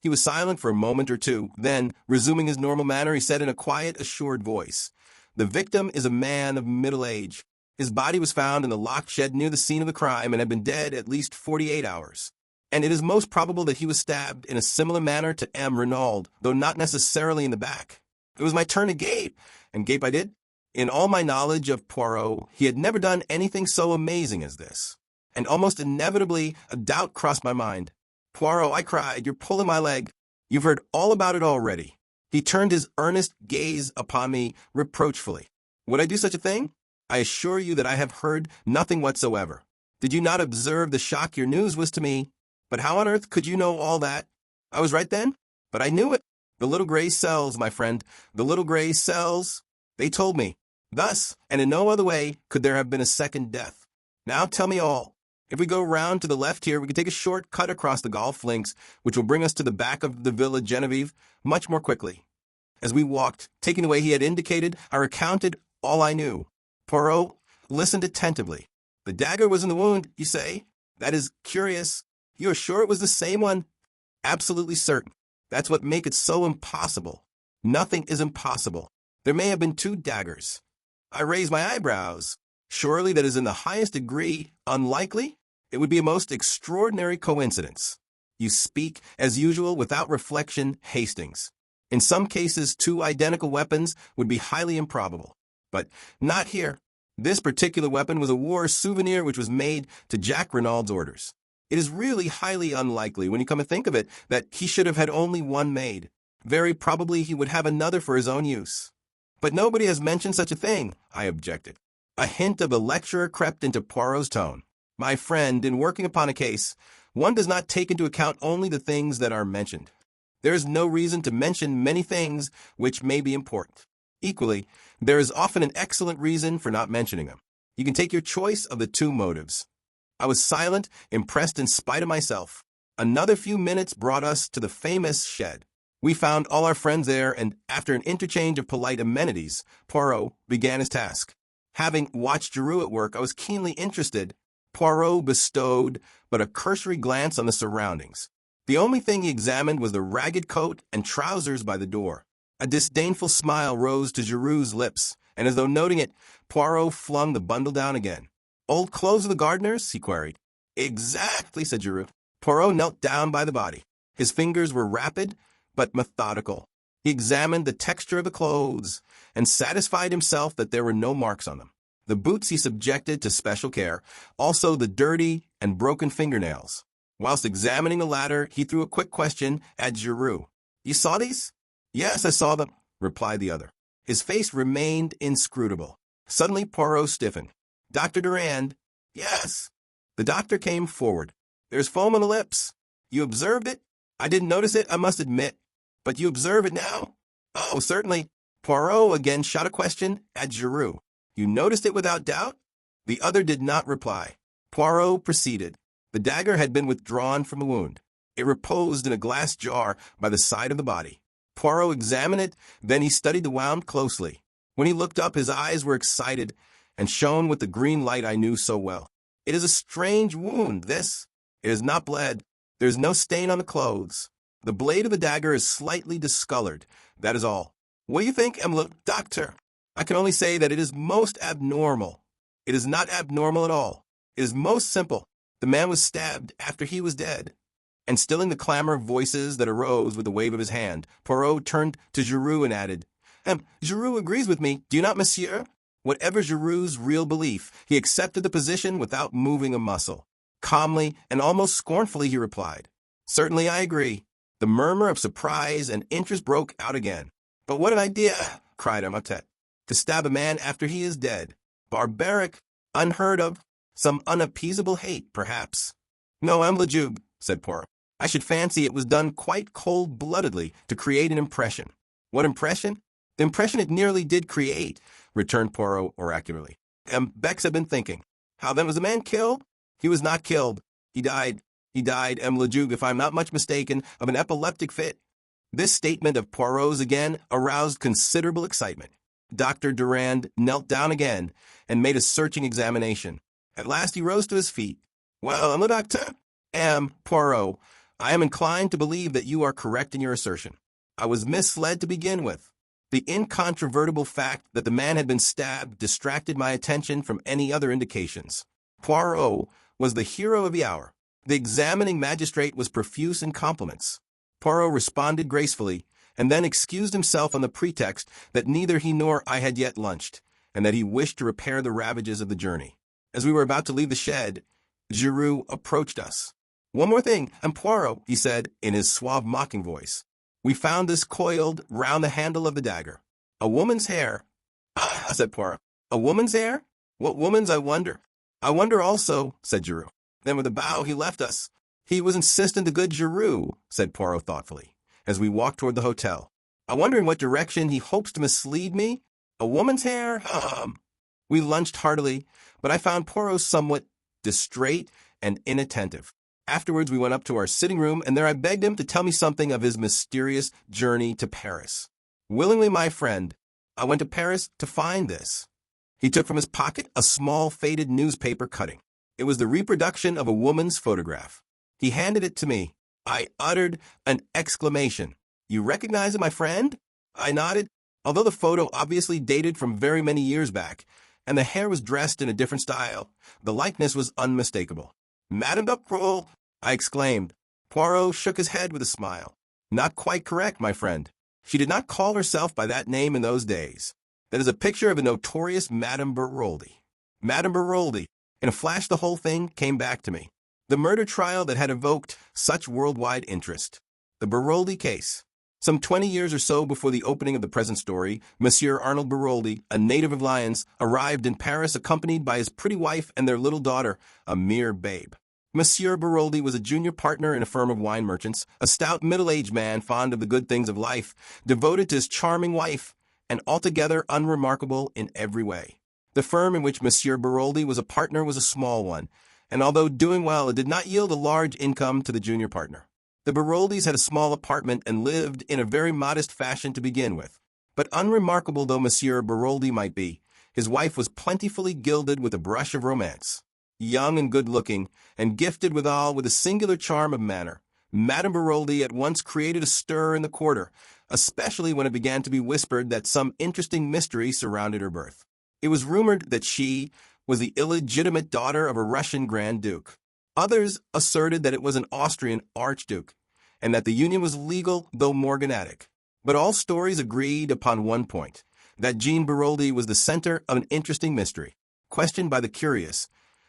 He was silent for a moment or two. Then, resuming his normal manner, he said in a quiet, assured voice, "The victim is a man of middle age. His body was found in the locked shed near the scene of the crime and had been dead at least 48 hours. And it is most probable that he was stabbed in a similar manner to M. Renaud, though not necessarily in the back. It was my turn to gape, and gape I did. In all my knowledge of Poirot, he had never done anything so amazing as this. And almost inevitably, a doubt crossed my mind. Poirot, I cried, you're pulling my leg. You've heard all about it already. He turned his earnest gaze upon me reproachfully. Would I do such a thing? I assure you that I have heard nothing whatsoever. Did you not observe the shock your news was to me? But how on earth could you know all that? I was right then, but I knew it. The little gray cells, my friend, the little gray cells, they told me. Thus, and in no other way, could there have been a second death. Now tell me all. If we go round to the left here, we can take a short cut across the golf links, which will bring us to the back of the Villa Genevieve much more quickly. As we walked, taking the way he had indicated, I recounted all I knew. Poirot listened attentively. The dagger was in the wound, you say? That is curious. You are sure it was the same one? Absolutely certain. That's what makes it so impossible. Nothing is impossible. There may have been two daggers. I raised my eyebrows. Surely that is in the highest degree unlikely? It would be a most extraordinary coincidence. You speak, as usual, without reflection, Hastings. In some cases, two identical weapons would be highly improbable. But not here. This particular weapon was a war souvenir which was made to Jack Renaud's orders. It is really highly unlikely, when you come to think of it, that he should have had only one made. Very probably he would have another for his own use. But nobody has mentioned such a thing, I objected. A hint of the lecturer crept into Poirot's tone. My friend, in working upon a case, one does not take into account only the things that are mentioned. There is no reason to mention many things which may be important. Equally, there is often an excellent reason for not mentioning them. You can take your choice of the two motives. I was silent, impressed in spite of myself. Another few minutes brought us to the famous shed. We found all our friends there, and after an interchange of polite amenities, Poirot began his task. Having watched Giroux at work, I was keenly interested. Poirot bestowed but a cursory glance on the surroundings. The only thing he examined was the ragged coat and trousers by the door. A disdainful smile rose to Giroux's lips, and as though noting it, Poirot flung the bundle down again. "Old clothes of the gardener's?" he queried. "Exactly," said Giroux. Poirot knelt down by the body. His fingers were rapid but methodical. He examined the texture of the clothes and satisfied himself that there were no marks on them. The boots he subjected to special care, also the dirty and broken fingernails. Whilst examining the latter, he threw a quick question at Giroux. "You saw these?" "Yes, I saw them," replied the other. His face remained inscrutable. Suddenly Poirot stiffened. "Dr. Durand?" "Yes." The doctor came forward. "There's foam on the lips. You observed it?" "I didn't notice it, I must admit." "But you observe it now?" "Oh, certainly." Poirot again shot a question at Giroux. "You noticed it without doubt?" The other did not reply. Poirot proceeded. The dagger had been withdrawn from the wound. It reposed in a glass jar by the side of the body. Poirot examined it, then he studied the wound closely. When he looked up, his eyes were excited and shone with the green light I knew so well. It is a strange wound, this. It has not bled. There is no stain on the clothes. The blade of the dagger is slightly discolored. That is all. What do you think, Emily? Doctor? I can only say that it is most abnormal. It is not abnormal at all. It is most simple. The man was stabbed after he was dead. And stilling the clamor of voices that arose with a wave of his hand, Poirot turned to Giroux and added, Giroux agrees with me, do you not, monsieur? Whatever Giroux's real belief, he accepted the position without moving a muscle. Calmly and almost scornfully he replied, Certainly I agree. The murmur of surprise and interest broke out again. But what an idea, cried Amotet, to stab a man after he is dead. Barbaric, unheard of, some unappeasable hate, perhaps. No, Lejeune, said Poirot. I should fancy it was done quite cold-bloodedly to create an impression. What impression? The impression it nearly did create, returned Poirot oracularly. Bex had been thinking. How then was the man killed? He was not killed. He died, Lejeune, if I'm not much mistaken, of an epileptic fit. This statement of Poirot's again aroused considerable excitement. Dr. Durand knelt down again and made a searching examination. At last he rose to his feet. Well, le doctor, Poirot, I am inclined to believe that you are correct in your assertion. I was misled to begin with. The incontrovertible fact that the man had been stabbed distracted my attention from any other indications. Poirot was the hero of the hour. The examining magistrate was profuse in compliments. Poirot responded gracefully, and then excused himself on the pretext that neither he nor I had yet lunched, and that he wished to repair the ravages of the journey. As we were about to leave the shed, Giroux approached us. One more thing, Poirot, he said in his suave mocking voice. We found this coiled round the handle of the dagger. A woman's hair. Said Poirot. A woman's hair? What woman's, I wonder? I wonder also, said Giroux. Then with a bow he left us. He was insistent, the good Giroux, said Poirot thoughtfully, as we walked toward the hotel. I wonder in what direction he hopes to mislead me? A woman's hair? We lunched heartily, but I found Poirot somewhat distrait and inattentive. Afterwards we went up to our sitting room, and there I begged him to tell me something of his mysterious journey to Paris. Willingly, my friend, I went to Paris to find this. He took from his pocket a small faded newspaper cutting. It was the reproduction of a woman's photograph. He handed it to me. I uttered an exclamation. You recognize it, my friend? I nodded. Although the photo obviously dated from very many years back, and the hair was dressed in a different style, the likeness was unmistakable. Madame Ducrot, I exclaimed. Poirot shook his head with a smile. Not quite correct, my friend. She did not call herself by that name in those days. That is a picture of a notorious Madame Baroldi. Madame Baroldi. In a flash the whole thing came back to me. The murder trial that had evoked such worldwide interest. The Baroldi case. Some 20 years or so before the opening of the present story, Monsieur Arnold Baroldi, a native of Lyons, arrived in Paris accompanied by his pretty wife and their little daughter, a mere babe. Monsieur Baroldi was a junior partner in a firm of wine merchants, a stout middle-aged man fond of the good things of life, devoted to his charming wife, and altogether unremarkable in every way. The firm in which Monsieur Baroldi was a partner was a small one, and although doing well, it did not yield a large income to the junior partner. The Baroldis had a small apartment and lived in a very modest fashion to begin with. But unremarkable though Monsieur Baroldi might be, his wife was plentifully gilded with a brush of romance. Young and good-looking, and gifted withal with a singular charm of manner, Madame Baroldi at once created a stir in the quarter, especially when it began to be whispered that some interesting mystery surrounded her birth. It was rumored that she was the illegitimate daughter of a Russian Grand Duke. Others asserted that it was an Austrian Archduke, and that the union was legal though morganatic. But all stories agreed upon one point, that Jean Baroldi was the center of an interesting mystery. Questioned by the curious,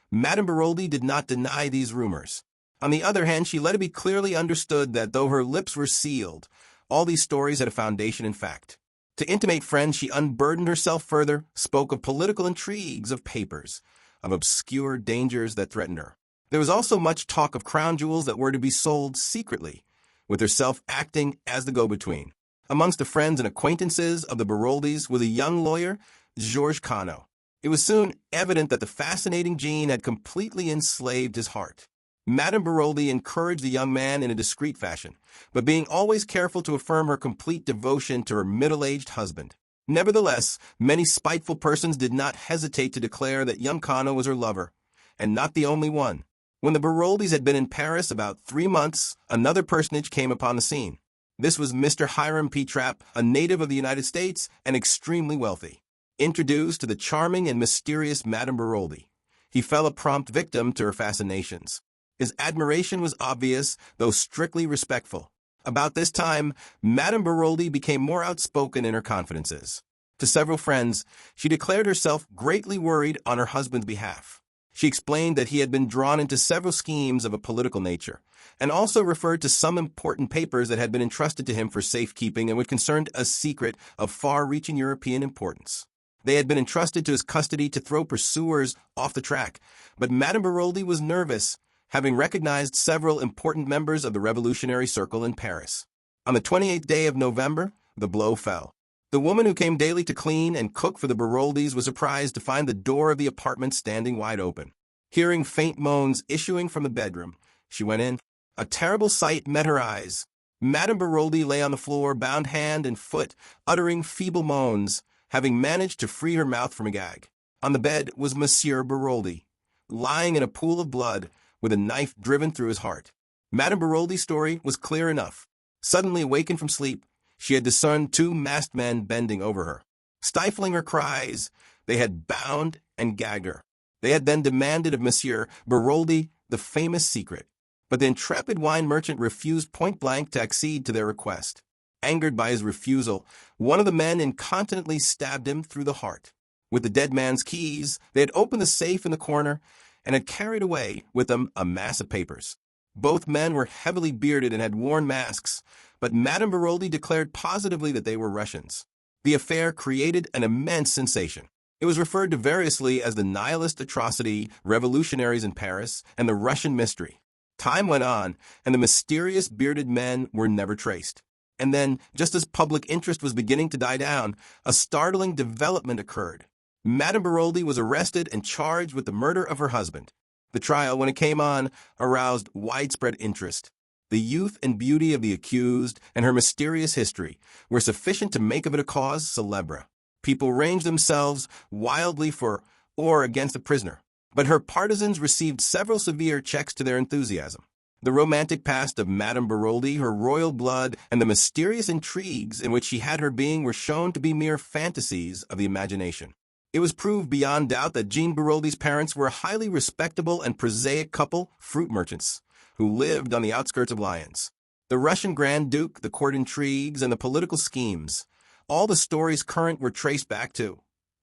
Madame Baroldi did not deny these rumors. On the other hand, she let it be clearly understood that though her lips were sealed, all these stories had a foundation in fact. To intimate friends, she unburdened herself further, spoke of political intrigues, of papers, of obscure dangers that threatened her. There was also much talk of crown jewels that were to be sold secretly, with herself acting as the go-between. Amongst the friends and acquaintances of the Baroldis was a young lawyer, Georges Cano. It was soon evident that the fascinating Jean had completely enslaved his heart. Madame Baroldi encouraged the young man in a discreet fashion, but being always careful to affirm her complete devotion to her middle-aged husband. Nevertheless, many spiteful persons did not hesitate to declare that young Kano was her lover, and not the only one. When the Baroldis had been in Paris about 3 months, another personage came upon the scene. This was Mr. Hiram P. Trapp, a native of the United States and extremely wealthy. Introduced to the charming and mysterious Madame Baroldi, he fell a prompt victim to her fascinations. His admiration was obvious, though strictly respectful. About this time, Madame Baroldi became more outspoken in her confidences. To several friends, she declared herself greatly worried on her husband's behalf. She explained that he had been drawn into several schemes of a political nature, and also referred to some important papers that had been entrusted to him for safekeeping and which concerned a secret of far-reaching European importance. They had been entrusted to his custody to throw pursuers off the track, but Madame Baroldi was nervous, having recognized several important members of the revolutionary circle in Paris. On the 28th day of November, the blow fell. The woman who came daily to clean and cook for the Baroldis was surprised to find the door of the apartment standing wide open. Hearing faint moans issuing from the bedroom, she went in. A terrible sight met her eyes. Madame Baroldi lay on the floor, bound hand and foot, uttering feeble moans, having managed to free her mouth from a gag. On the bed was Monsieur Baroldi, lying in a pool of blood, with a knife driven through his heart. Madame Baroldi's story was clear enough. Suddenly awakened from sleep, she had discerned 2 masked men bending over her. Stifling her cries, they had bound and gagged her. They had then demanded of Monsieur Baroldi the famous secret, but the intrepid wine merchant refused point-blank to accede to their request. Angered by his refusal, one of the men incontinently stabbed him through the heart. With the dead man's keys, they had opened the safe in the corner and had carried away with them a mass of papers. Both men were heavily bearded and had worn masks, but Madame Baroldi declared positively that they were Russians. The affair created an immense sensation. It was referred to variously as the nihilist atrocity, revolutionaries in Paris, and the Russian mystery. Time went on, and the mysterious bearded men were never traced. And then, just as public interest was beginning to die down, a startling development occurred. Madame Baroldi was arrested and charged with the murder of her husband. The trial, when it came on, aroused widespread interest. The youth and beauty of the accused and her mysterious history were sufficient to make of it a cause célèbre. People ranged themselves wildly for or against the prisoner, but her partisans received several severe checks to their enthusiasm. The romantic past of Madame Baroldi, her royal blood, and the mysterious intrigues in which she had her being were shown to be mere fantasies of the imagination. It was proved beyond doubt that Jean Baroldi's parents were a highly respectable and prosaic couple, fruit merchants, who lived on the outskirts of Lyons. The Russian Grand Duke, the court intrigues, and the political schemes, all the stories current were traced back to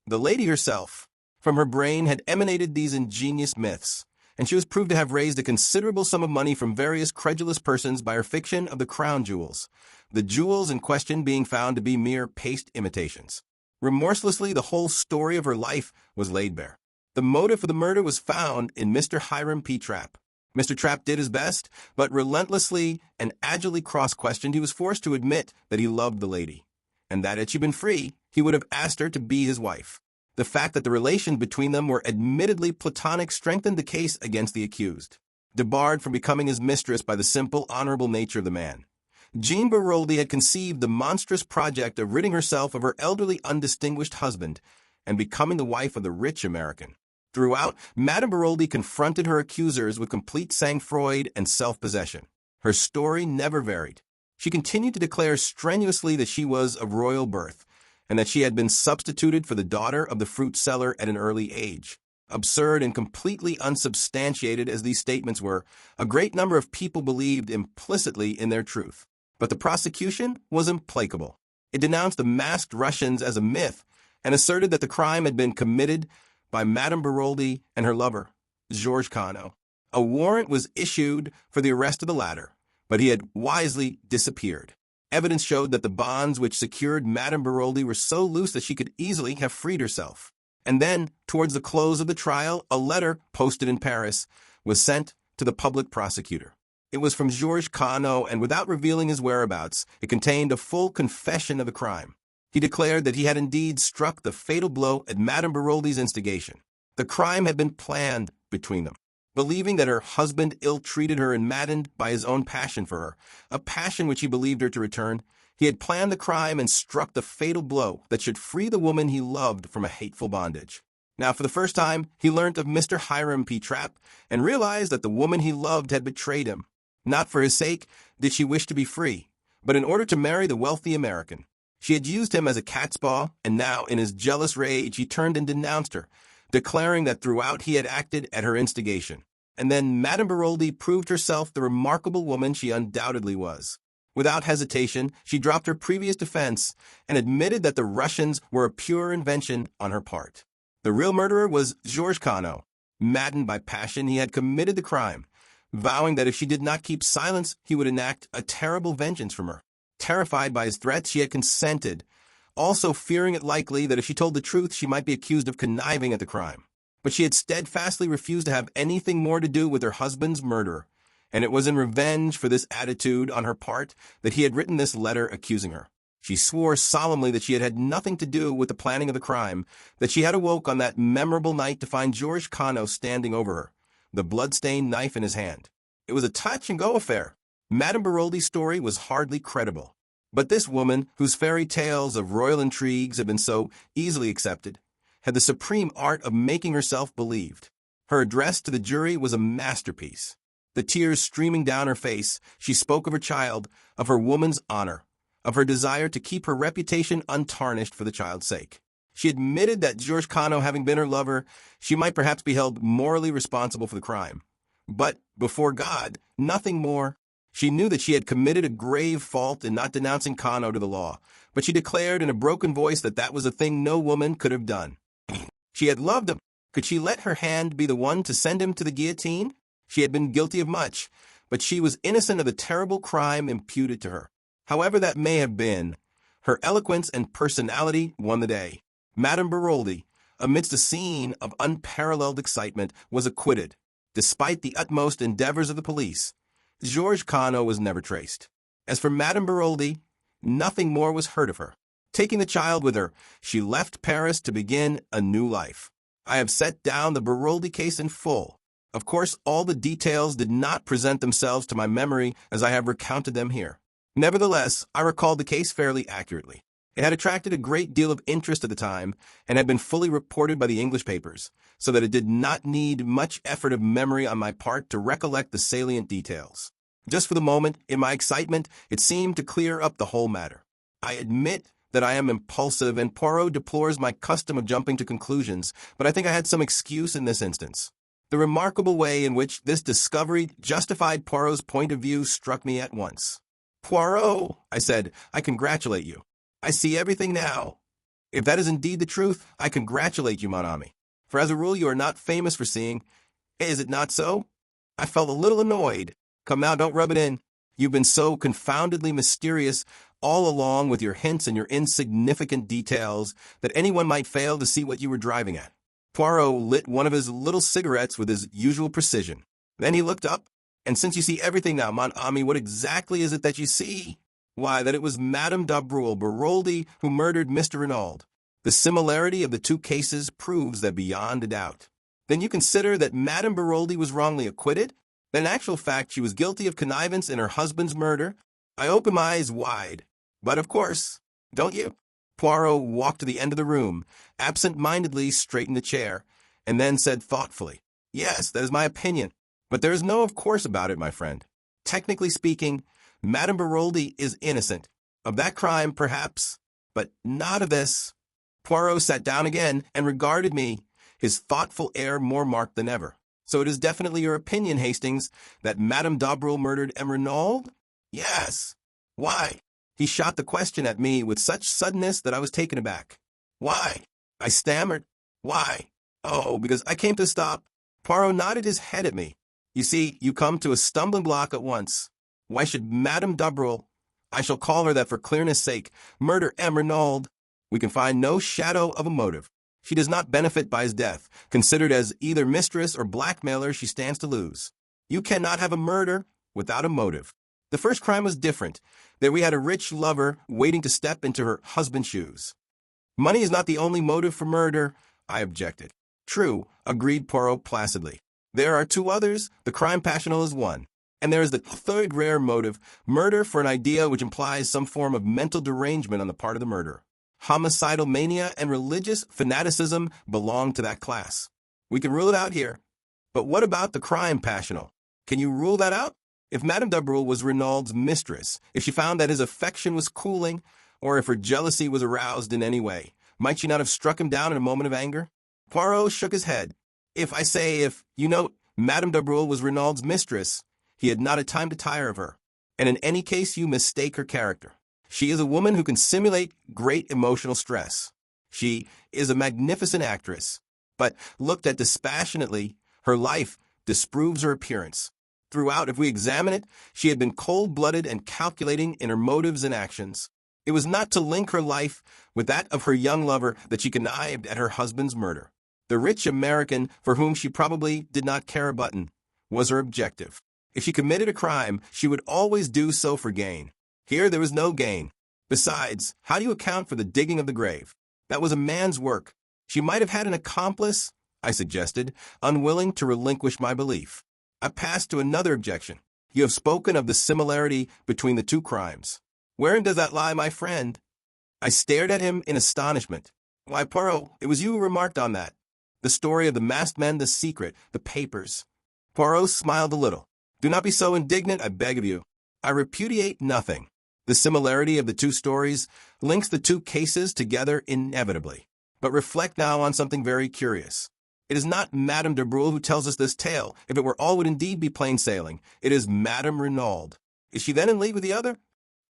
the lady herself. From her brain had emanated these ingenious myths, and she was proved to have raised a considerable sum of money from various credulous persons by her fiction of the crown jewels, the jewels in question being found to be mere paste imitations. Remorselessly, the whole story of her life was laid bare. The motive for the murder was found in Mr. Hiram P. Trapp. Mr. Trapp did his best, but relentlessly and agilely cross-questioned, he was forced to admit that he loved the lady, and that had she been free, he would have asked her to be his wife. The fact that the relations between them were admittedly platonic strengthened the case against the accused, debarred from becoming his mistress by the simple, honorable nature of the man. Jean Baroldi had conceived the monstrous project of ridding herself of her elderly, undistinguished husband and becoming the wife of the rich American. Throughout, Madame Baroldi confronted her accusers with complete sang-froid and self-possession. Her story never varied. She continued to declare strenuously that she was of royal birth, and that she had been substituted for the daughter of the fruit seller at an early age. Absurd and completely unsubstantiated as these statements were, a great number of people believed implicitly in their truth. But the prosecution was implacable. It denounced the masked Russians as a myth and asserted that the crime had been committed by Madame Baroldi and her lover, Georges Kano. A warrant was issued for the arrest of the latter, but he had wisely disappeared. Evidence showed that the bonds which secured Madame Baroldi were so loose that she could easily have freed herself. And then, towards the close of the trial, a letter, posted in Paris, was sent to the public prosecutor. It was from Georges Kano, and without revealing his whereabouts, it contained a full confession of the crime. He declared that he had indeed struck the fatal blow at Madame Baroldi's instigation. The crime had been planned between them. Believing that her husband ill-treated her and maddened by his own passion for her, a passion which he believed her to return, he had planned the crime and struck the fatal blow that should free the woman he loved from a hateful bondage. Now, for the first time, he learnt of Mr. Hiram P. Trapp and realized that the woman he loved had betrayed him. Not for his sake did she wish to be free, but in order to marry the wealthy American. She had used him as a cat's paw, and now, in his jealous rage, he turned and denounced her, declaring that throughout he had acted at her instigation. And then Madame Baroldi proved herself the remarkable woman she undoubtedly was. Without hesitation, she dropped her previous defense and admitted that the Russians were a pure invention on her part. The real murderer was Georges Cano. Maddened by passion, he had committed the crime, vowing that if she did not keep silence, he would enact a terrible vengeance from her. Terrified by his threats, she had consented, also fearing it likely that if she told the truth, she might be accused of conniving at the crime. But she had steadfastly refused to have anything more to do with her husband's murder, and it was in revenge for this attitude on her part that he had written this letter accusing her. She swore solemnly that she had had nothing to do with the planning of the crime, that she had awoke on that memorable night to find Georges Cano standing over her, the blood-stained knife in his hand. It was a touch-and-go affair. Madame Baroldi's story was hardly credible. But this woman, whose fairy tales of royal intrigues had been so easily accepted, had the supreme art of making herself believed. Her address to the jury was a masterpiece. The tears streaming down her face, she spoke of her child, of her woman's honor, of her desire to keep her reputation untarnished for the child's sake. She admitted that Georges Cano having been her lover, she might perhaps be held morally responsible for the crime. But before God, nothing more. She knew that she had committed a grave fault in not denouncing Cano to the law, but she declared in a broken voice that that was a thing no woman could have done. She had loved him. Could she let her hand be the one to send him to the guillotine? She had been guilty of much, but she was innocent of the terrible crime imputed to her. However that may have been, her eloquence and personality won the day. Madame Baroldi, amidst a scene of unparalleled excitement, was acquitted. Despite the utmost endeavors of the police, Georges Cano was never traced. As for Madame Baroldi, nothing more was heard of her. Taking the child with her, she left Paris to begin a new life. I have set down the Baroldi case in full. Of course, all the details did not present themselves to my memory as I have recounted them here. Nevertheless, I recalled the case fairly accurately. It had attracted a great deal of interest at the time and had been fully reported by the English papers, so that it did not need much effort of memory on my part to recollect the salient details. Just for the moment, in my excitement, it seemed to clear up the whole matter. I admit that I am impulsive, and Poirot deplores my custom of jumping to conclusions, but I think I had some excuse in this instance. The remarkable way in which this discovery justified Poirot's point of view struck me at once. "Poirot," I said, "I congratulate you. I see everything now. If that is indeed the truth, I congratulate you, mon ami. For as a rule you are not famous for seeing. Is it not so?" I felt a little annoyed. "Come now, don't rub it in. You've been so confoundedly mysterious all along with your hints and your insignificant details that anyone might fail to see what you were driving at." Poirot lit one of his little cigarettes with his usual precision. Then he looked up. "And since you see everything now, mon ami, what exactly is it that you see?" "Why, that it was Madame d'Abreuil Baroldi who murdered Mr. Renaud. The similarity of the two cases proves that beyond a doubt." "Then you consider that Madame Baroldi was wrongly acquitted? That in actual fact she was guilty of connivance in her husband's murder?" I opened my eyes wide. "But of course, don't you?" Poirot walked to the end of the room, absent-mindedly straightened the chair, and then said thoughtfully, "Yes, that is my opinion. But there is no of course about it, my friend. Technically speaking, Madame Baroldi is innocent. Of that crime, perhaps, but not of this." Poirot sat down again and regarded me, his thoughtful air more marked than ever. "So it is definitely your opinion, Hastings, that Madame d'Abreuil murdered M. Renaud?" "Yes." "Why?" He shot the question at me with such suddenness that I was taken aback. "Why?" I stammered. "Why?" "Oh, because I came to stop." Poirot nodded his head at me. "You see, you come to a stumbling block at once. Why should Madame d'Abreuil, I shall call her that for clearness' sake, murder M. Renaud? We can find no shadow of a motive. She does not benefit by his death. Considered as either mistress or blackmailer, she stands to lose. You cannot have a murder without a motive. The first crime was different. There we had a rich lover waiting to step into her husband's shoes." "Money is not the only motive for murder," I objected. "True," agreed Poirot placidly. There are two others. The crime passional is one. And there is the third rare motive, murder for an idea which implies some form of mental derangement on the part of the murderer. Homicidal mania and religious fanaticism belong to that class. We can rule it out here. But what about the crime passional? Can you rule that out? If Madame d'Abreuil was Renaud's mistress, if she found that his affection was cooling, or if her jealousy was aroused in any way, might she not have struck him down in a moment of anger? Poirot shook his head. If you note, Madame d'Abreuil was Renaud's mistress, he had not a time to tire of her. And in any case, you mistake her character. She is a woman who can simulate great emotional stress. She is a magnificent actress. But looked at dispassionately, her life disproves her appearance. Throughout, if we examine it, she had been cold-blooded and calculating in her motives and actions. It was not to link her life with that of her young lover that she connived at her husband's murder. The rich American, for whom she probably did not care a button, was her objective. If she committed a crime, she would always do so for gain. Here there was no gain. Besides, how do you account for the digging of the grave? That was a man's work. She might have had an accomplice, I suggested, unwilling to relinquish my belief. I passed to another objection. You have spoken of the similarity between the two crimes. Wherein does that lie, my friend? I stared at him in astonishment. Why, Poirot, it was you who remarked on that. The story of the masked men, the secret, the papers. Poirot smiled a little. Do not be so indignant, I beg of you. I repudiate nothing. The similarity of the two stories links the two cases together inevitably. But reflect now on something very curious. It is not Madame d'Abreuil who tells us this tale. If it were all, it would indeed be plain sailing. It is Madame Renaud. Is she then in league with the other?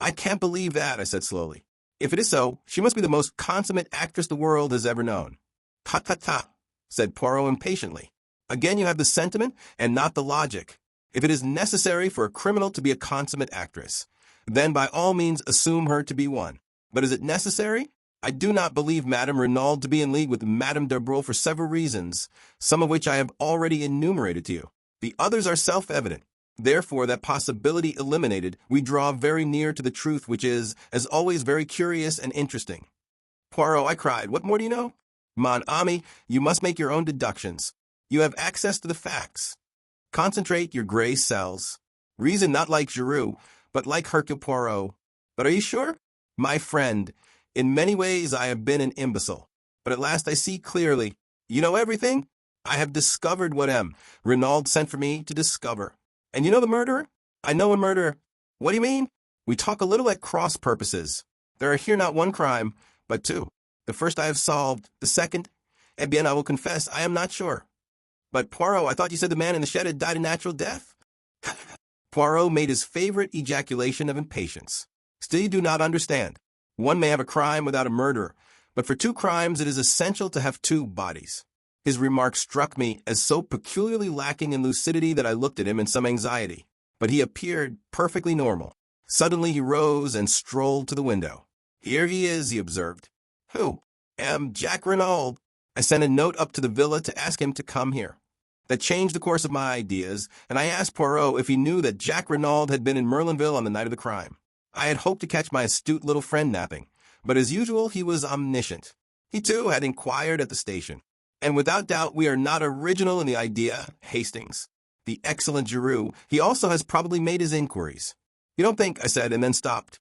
I can't believe that, I said slowly. If it is so, she must be the most consummate actress the world has ever known. Ta ta ta, said Poirot impatiently. Again you have the sentiment and not the logic. If it is necessary for a criminal to be a consummate actress, then by all means assume her to be one. But is it necessary? I do not believe Madame Renaud to be in league with Madame d'Abreuil for several reasons, some of which I have already enumerated to you. The others are self-evident. Therefore, that possibility eliminated, we draw very near to the truth, which is, as always, very curious and interesting. Poirot, I cried, what more do you know? Mon ami, you must make your own deductions. You have access to the facts. Concentrate your gray cells. Reason not like Giroux, but like Hercule Poirot. But are you sure? My friend, in many ways I have been an imbecile. But at last I see clearly. You know everything? I have discovered what M. Renaud sent for me to discover. And you know the murderer? I know a murderer. What do you mean? We talk a little at cross purposes. There are here not one crime, but two. The first I have solved. The second, eh bien, I will confess, I am not sure. But Poirot, I thought you said the man in the shed had died a natural death? Poirot made his favorite ejaculation of impatience. Still you do not understand. One may have a crime without a murderer, but for two crimes it is essential to have two bodies. His remark struck me as so peculiarly lacking in lucidity that I looked at him in some anxiety. But he appeared perfectly normal. Suddenly he rose and strolled to the window. Here he is, he observed. Who? Jack Renaud. I sent a note up to the villa to ask him to come here. That changed the course of my ideas, and I asked Poirot if he knew that Jack Renaud had been in Merlinville on the night of the crime. I had hoped to catch my astute little friend napping, but as usual he was omniscient. He too had inquired at the station. And without doubt we are not original in the idea, Hastings. The excellent Giroux, he also has probably made his inquiries. You don't think, I said, and then stopped.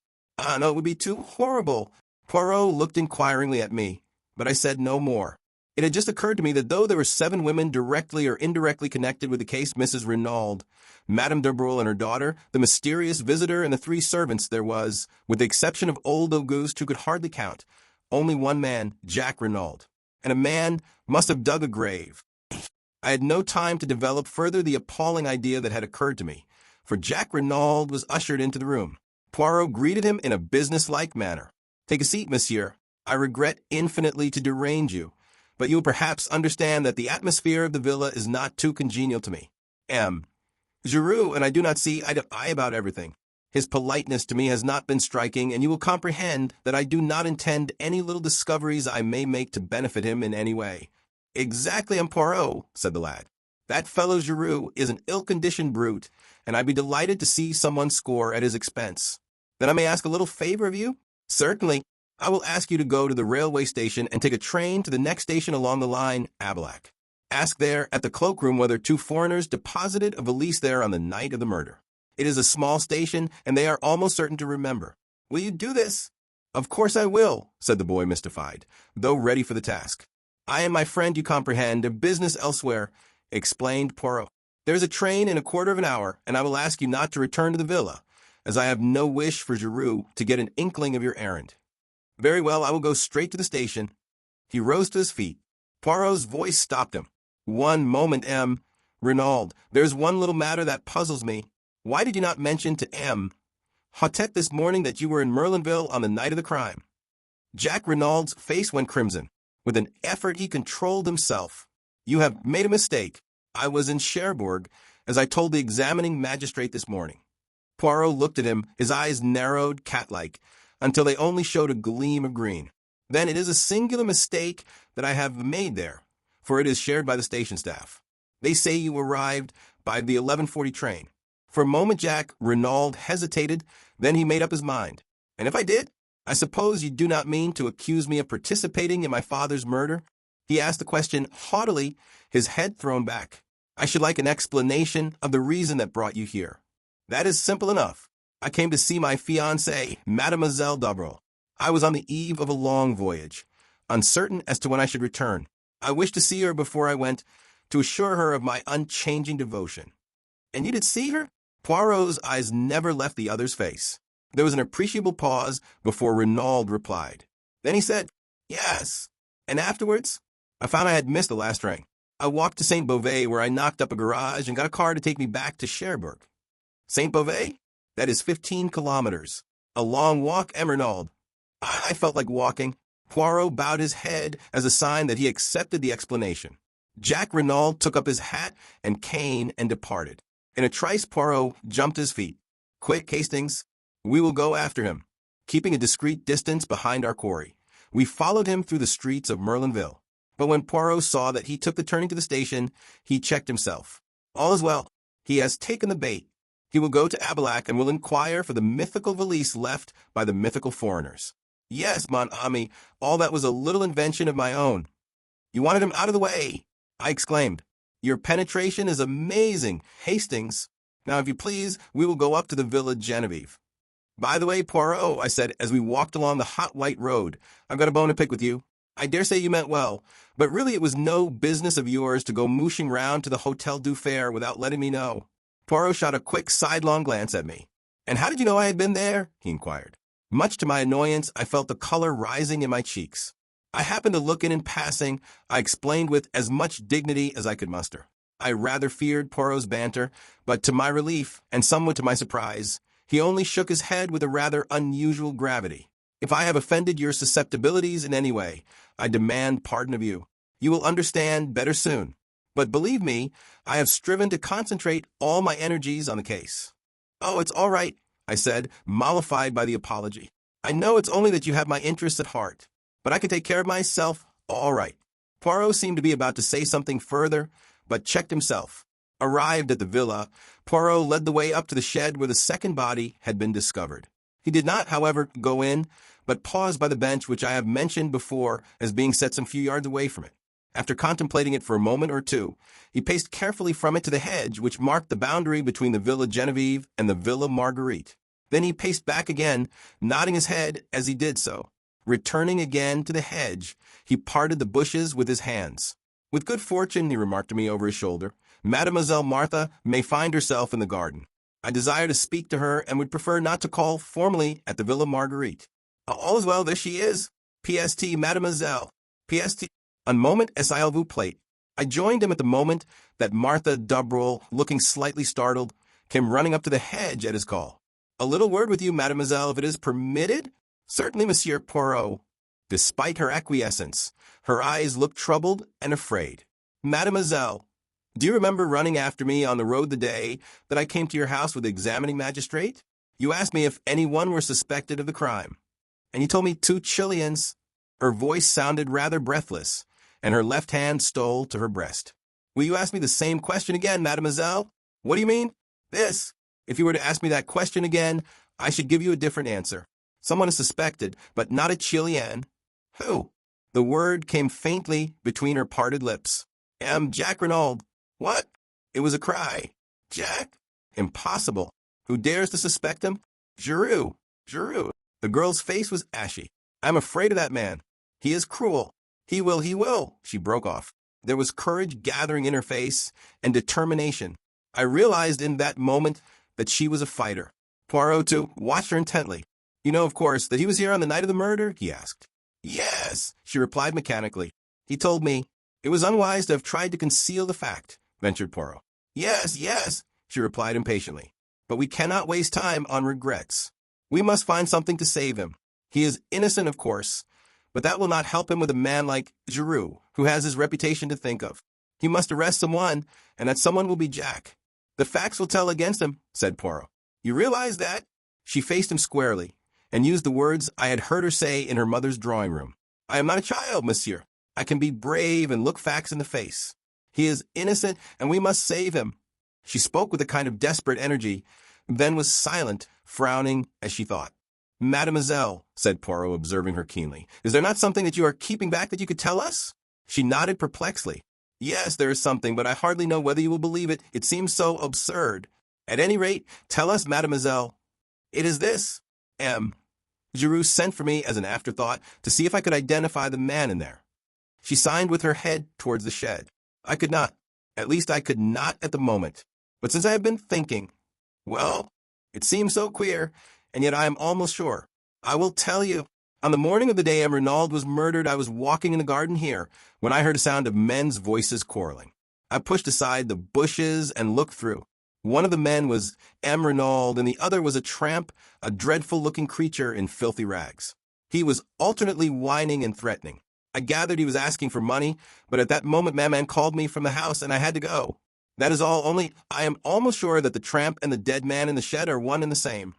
No, it would be too horrible. Poirot looked inquiringly at me, but I said no more. It had just occurred to me that though there were 7 women directly or indirectly connected with the case, Mrs. Renaud, Madame d'Abreuil and her daughter, the mysterious visitor, and the 3 servants, there was, with the exception of old Auguste, who could hardly count, only one man, Jack Renaud. And a man must have dug a grave. I had no time to develop further the appalling idea that had occurred to me, for Jack Renaud was ushered into the room. Poirot greeted him in a businesslike manner. Take a seat, monsieur. I regret infinitely to derange you, but you will perhaps understand that the atmosphere of the villa is not too congenial to me. Giroux and I do not see eye to eye about everything. His politeness to me has not been striking, and you will comprehend that I do not intend any little discoveries I may make to benefit him in any way. Exactly, Poirot, said the lad. That fellow Giroux is an ill-conditioned brute, and I'd be delighted to see someone score at his expense. Then I may ask a little favor of you? Certainly. I will ask you to go to the railway station and take a train to the next station along the line, Abilac. Ask there at the cloakroom whether two foreigners deposited a valise there on the night of the murder. It is a small station, and they are almost certain to remember. Will you do this? Of course I will, said the boy, mystified, though ready for the task. I am my friend, you comprehend, of business elsewhere, explained Poirot. There is a train in a quarter of an hour, and I will ask you not to return to the villa, as I have no wish for Giroux to get an inkling of your errand. Very well, I will go straight to the station. He rose to his feet. Poirot's voice stopped him. One moment, M. Renaud, there's one little matter that puzzles me. Why did you not mention to M. Hotet this morning that you were in Merlinville on the night of the crime? Jack Renaud's face went crimson. With an effort he controlled himself. You have made a mistake. I was in Cherbourg, as I told the examining magistrate this morning. Poirot looked at him, his eyes narrowed, cat-like, until they only showed a gleam of green. Then it is a singular mistake that I have made there, for it is shared by the station staff. They say you arrived by the 11:40 train. For a moment Jack Renaud hesitated, then he made up his mind. And if I did? I suppose you do not mean to accuse me of participating in my father's murder? He asked the question haughtily, his head thrown back. I should like an explanation of the reason that brought you here. That is simple enough. I came to see my fiancée, Mademoiselle Dobrel. I was on the eve of a long voyage, uncertain as to when I should return. I wished to see her before I went, to assure her of my unchanging devotion. And you did see her? Poirot's eyes never left the other's face. There was an appreciable pause before Renaud replied. Then he said, Yes. And afterwards? I found I had missed the last train. I walked to St. Beauvais, where I knocked up a garage and got a car to take me back to Cherbourg. St. Beauvais? That is 15 kilometers. A long walk, Renaud. I felt like walking. Poirot bowed his head as a sign that he accepted the explanation. Jack Renaud took up his hat and cane and departed. In a trice, Poirot jumped his feet. Quick, Hastings. We will go after him. Keeping a discreet distance behind our quarry, we followed him through the streets of Merlinville. But when Poirot saw that he took the turning to the station, he checked himself. All is well. He has taken the bait. He will go to Abilac and will inquire for the mythical valise left by the mythical foreigners. Yes, mon ami, all that was a little invention of my own. You wanted him out of the way, I exclaimed. Your penetration is amazing, Hastings. Now, if you please, we will go up to the Villa Genevieve. By the way, Poirot, I said as we walked along the hot white road, I've got a bone to pick with you. I dare say you meant well, but really it was no business of yours to go mooshing round to the Hotel du Fer without letting me know. Poirot shot a quick sidelong glance at me. And how did you know I had been there? He inquired. Much to my annoyance, I felt the color rising in my cheeks. I happened to look in passing, I explained with as much dignity as I could muster. I rather feared Poirot's banter, but to my relief, and somewhat to my surprise, he only shook his head with a rather unusual gravity. If I have offended your susceptibilities in any way, I demand pardon of you. You will understand better soon. But believe me, I have striven to concentrate all my energies on the case. Oh, it's all right, I said, mollified by the apology. I know it's only that you have my interests at heart, but I can take care of myself all right. Poirot seemed to be about to say something further, but checked himself. Arrived at the villa, Poirot led the way up to the shed where the second body had been discovered. He did not, however, go in, but paused by the bench which I have mentioned before as being set some few yards away from it. After contemplating it for a moment or two, he paced carefully from it to the hedge which marked the boundary between the Villa Genevieve and the Villa Marguerite. Then he paced back again, nodding his head as he did so. Returning again to the hedge, he parted the bushes with his hands. With good fortune, he remarked to me over his shoulder, Mademoiselle Martha may find herself in the garden. I desire to speak to her and would prefer not to call formally at the Villa Marguerite. All is well, there she is. PST, Mademoiselle. PST. Un moment, essayez vous plate. I joined him at the moment that Martha Dobrel, looking slightly startled, came running up to the hedge at his call. A little word with you, Mademoiselle, if it is permitted? Certainly, Monsieur Poirot. Despite her acquiescence, her eyes looked troubled and afraid. Mademoiselle, do you remember running after me on the road the day that I came to your house with the examining magistrate? You asked me if anyone were suspected of the crime. And you told me 2 Chileans. Her voice sounded rather breathless, and her left hand stole to her breast. Will you ask me the same question again, Mademoiselle? What do you mean? This. If you were to ask me that question again, I should give you a different answer. Someone is suspected, but not a Chilean. Who? The word came faintly between her parted lips. Am Jack Renaud. What? It was a cry. Jack? Impossible. Who dares to suspect him? Giroux. Giroux. The girl's face was ashy. I'm afraid of that man. He is cruel. He will. She broke off. There was courage gathering in her face and determination. I realized in that moment that she was a fighter. Poirot, too, watched her intently. You know, of course, that he was here on the night of the murder? He asked. Yes, she replied mechanically. He told me. It was unwise to have tried to conceal the fact, ventured Poirot. Yes, she replied impatiently. But we cannot waste time on regrets. We must find something to save him. He is innocent, of course, but that will not help him with a man like Giroux, who has his reputation to think of. He must arrest someone, and that someone will be Jack. The facts will tell against him, said Poirot. You realize that? She faced him squarely, and used the words I had heard her say in her mother's drawing room. I am not a child, monsieur. I can be brave and look facts in the face. He is innocent, and we must save him. She spoke with a kind of desperate energy, then was silent, frowning as she thought. Mademoiselle, said Poirot, observing her keenly, is there not something that you are keeping back that you could tell us? She nodded perplexedly. Yes, there is something, but I hardly know whether you will believe it. It seems so absurd. At any rate, tell us, mademoiselle. It is this. Giroux sent for me as an afterthought to see if I could identify the man in there. She signed with her head towards the shed. I could not. At least I could not at the moment. But since I have been thinking, well, it seems so queer, and yet I am almost sure. I will tell you. On the morning of the day M. Renaud was murdered, I was walking in the garden here, when I heard a sound of men's voices quarreling. I pushed aside the bushes and looked through. One of the men was M. Renaud, and the other was a tramp, a dreadful-looking creature in filthy rags. He was alternately whining and threatening. I gathered he was asking for money, but at that moment Maman called me from the house, and I had to go. That is all, only I am almost sure that the tramp and the dead man in the shed are one and the same.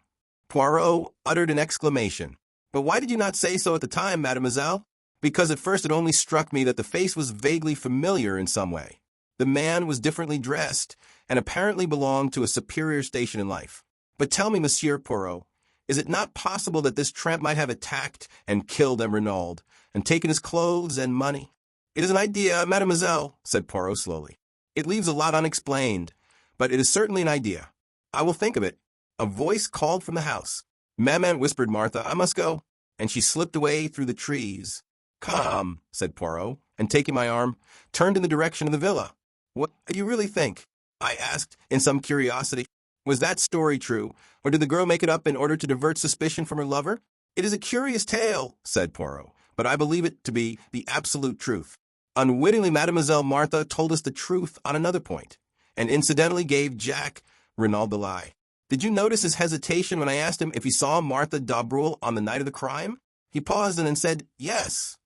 Poirot uttered an exclamation. But why did you not say so at the time, mademoiselle? Because at first it only struck me that the face was vaguely familiar in some way. The man was differently dressed, and apparently belonged to a superior station in life. But tell me, Monsieur Poirot, is it not possible that this tramp might have attacked and killed M. Renaud, and taken his clothes and money? It is an idea, mademoiselle, said Poirot slowly. It leaves a lot unexplained, but it is certainly an idea. I will think of it. A voice called from the house. Maman, whispered Martha, I must go. And she slipped away through the trees. Come, said Poirot, and taking my arm, turned in the direction of the villa. What do you really think? I asked, in some curiosity. Was that story true, or did the girl make it up in order to divert suspicion from her lover? It is a curious tale, said Poirot, but I believe it to be the absolute truth. Unwittingly, Mademoiselle Martha told us the truth on another point, and incidentally gave Jack Renaud the lie. Did you notice his hesitation when I asked him if he saw Martha d'Abreuil on the night of the crime? He paused and then said, yes.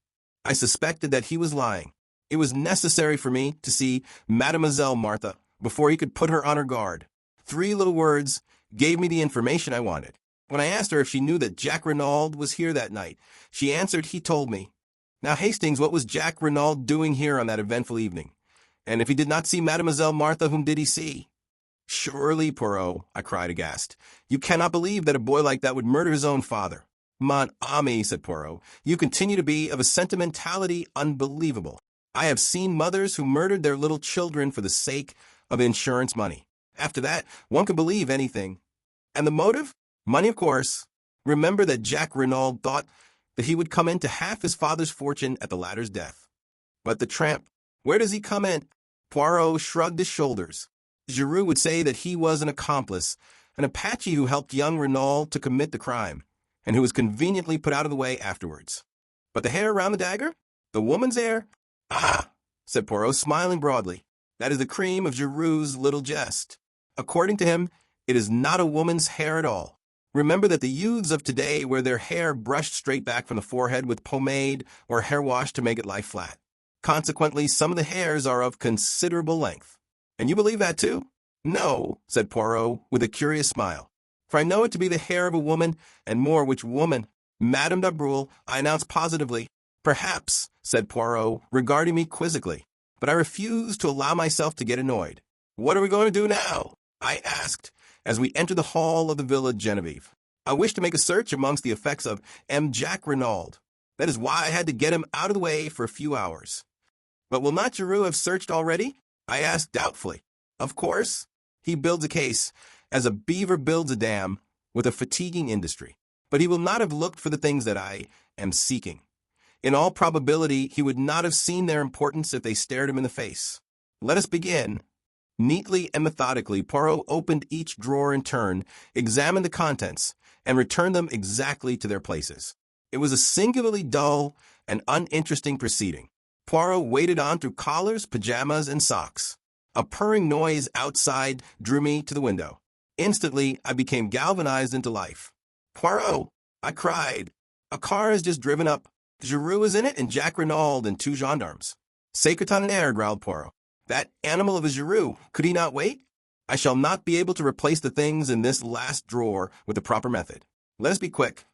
I suspected that he was lying. It was necessary for me to see Mademoiselle Martha before he could put her on her guard. 3 little words gave me the information I wanted. When I asked her if she knew that Jack Renaud was here that night, she answered he told me. Now, Hastings, what was Jack Renaud doing here on that eventful evening? And if he did not see Mademoiselle Martha, whom did he see? Surely, Poirot, I cried aghast. You cannot believe that a boy like that would murder his own father. Mon ami, said Poirot, you continue to be of a sentimentality unbelievable. I have seen mothers who murdered their little children for the sake of insurance money. After that, one can believe anything. And the motive? Money, of course. Remember that Jack Renaud thought that he would come into half his father's fortune at the latter's death. But the tramp, where does he come in? Poirot shrugged his shoulders. Giroux would say that he was an accomplice, an Apache who helped young Renaud to commit the crime, and who was conveniently put out of the way afterwards. But the hair around the dagger? The woman's hair? Ah, said Poirot, smiling broadly. That is the cream of Giroux's little jest. According to him, it is not a woman's hair at all. Remember that the youths of today wear their hair brushed straight back from the forehead with pomade or hair wash to make it lie flat. Consequently, some of the hairs are of considerable length. And you believe that too? No, said Poirot, with a curious smile. For I know it to be the hair of a woman, and more which woman. Madame d'Abreuil, I announce positively. Perhaps, said Poirot, regarding me quizzically. But I refused to allow myself to get annoyed. What are we going to do now? I asked, as we entered the hall of the Villa Genevieve. I wish to make a search amongst the effects of M. Jack Renaud. That is why I had to get him out of the way for a few hours. But will not Giroux have searched already? I asked doubtfully. Of course. He builds a case, as a beaver builds a dam, with a fatiguing industry. But he will not have looked for the things that I am seeking. In all probability, he would not have seen their importance if they stared him in the face. Let us begin. Neatly and methodically, Poirot opened each drawer in turn, examined the contents, and returned them exactly to their places. It was a singularly dull and uninteresting proceeding. Poirot waded on through collars, pajamas, and socks. A purring noise outside drew me to the window. Instantly, I became galvanized into life. Poirot, I cried. A car has just driven up. Giroux is in it, and Jack Renaud and 2 gendarmes. Sacre tonnerre, growled Poirot. That animal of a Giroux, could he not wait? I shall not be able to replace the things in this last drawer with the proper method. Let us be quick.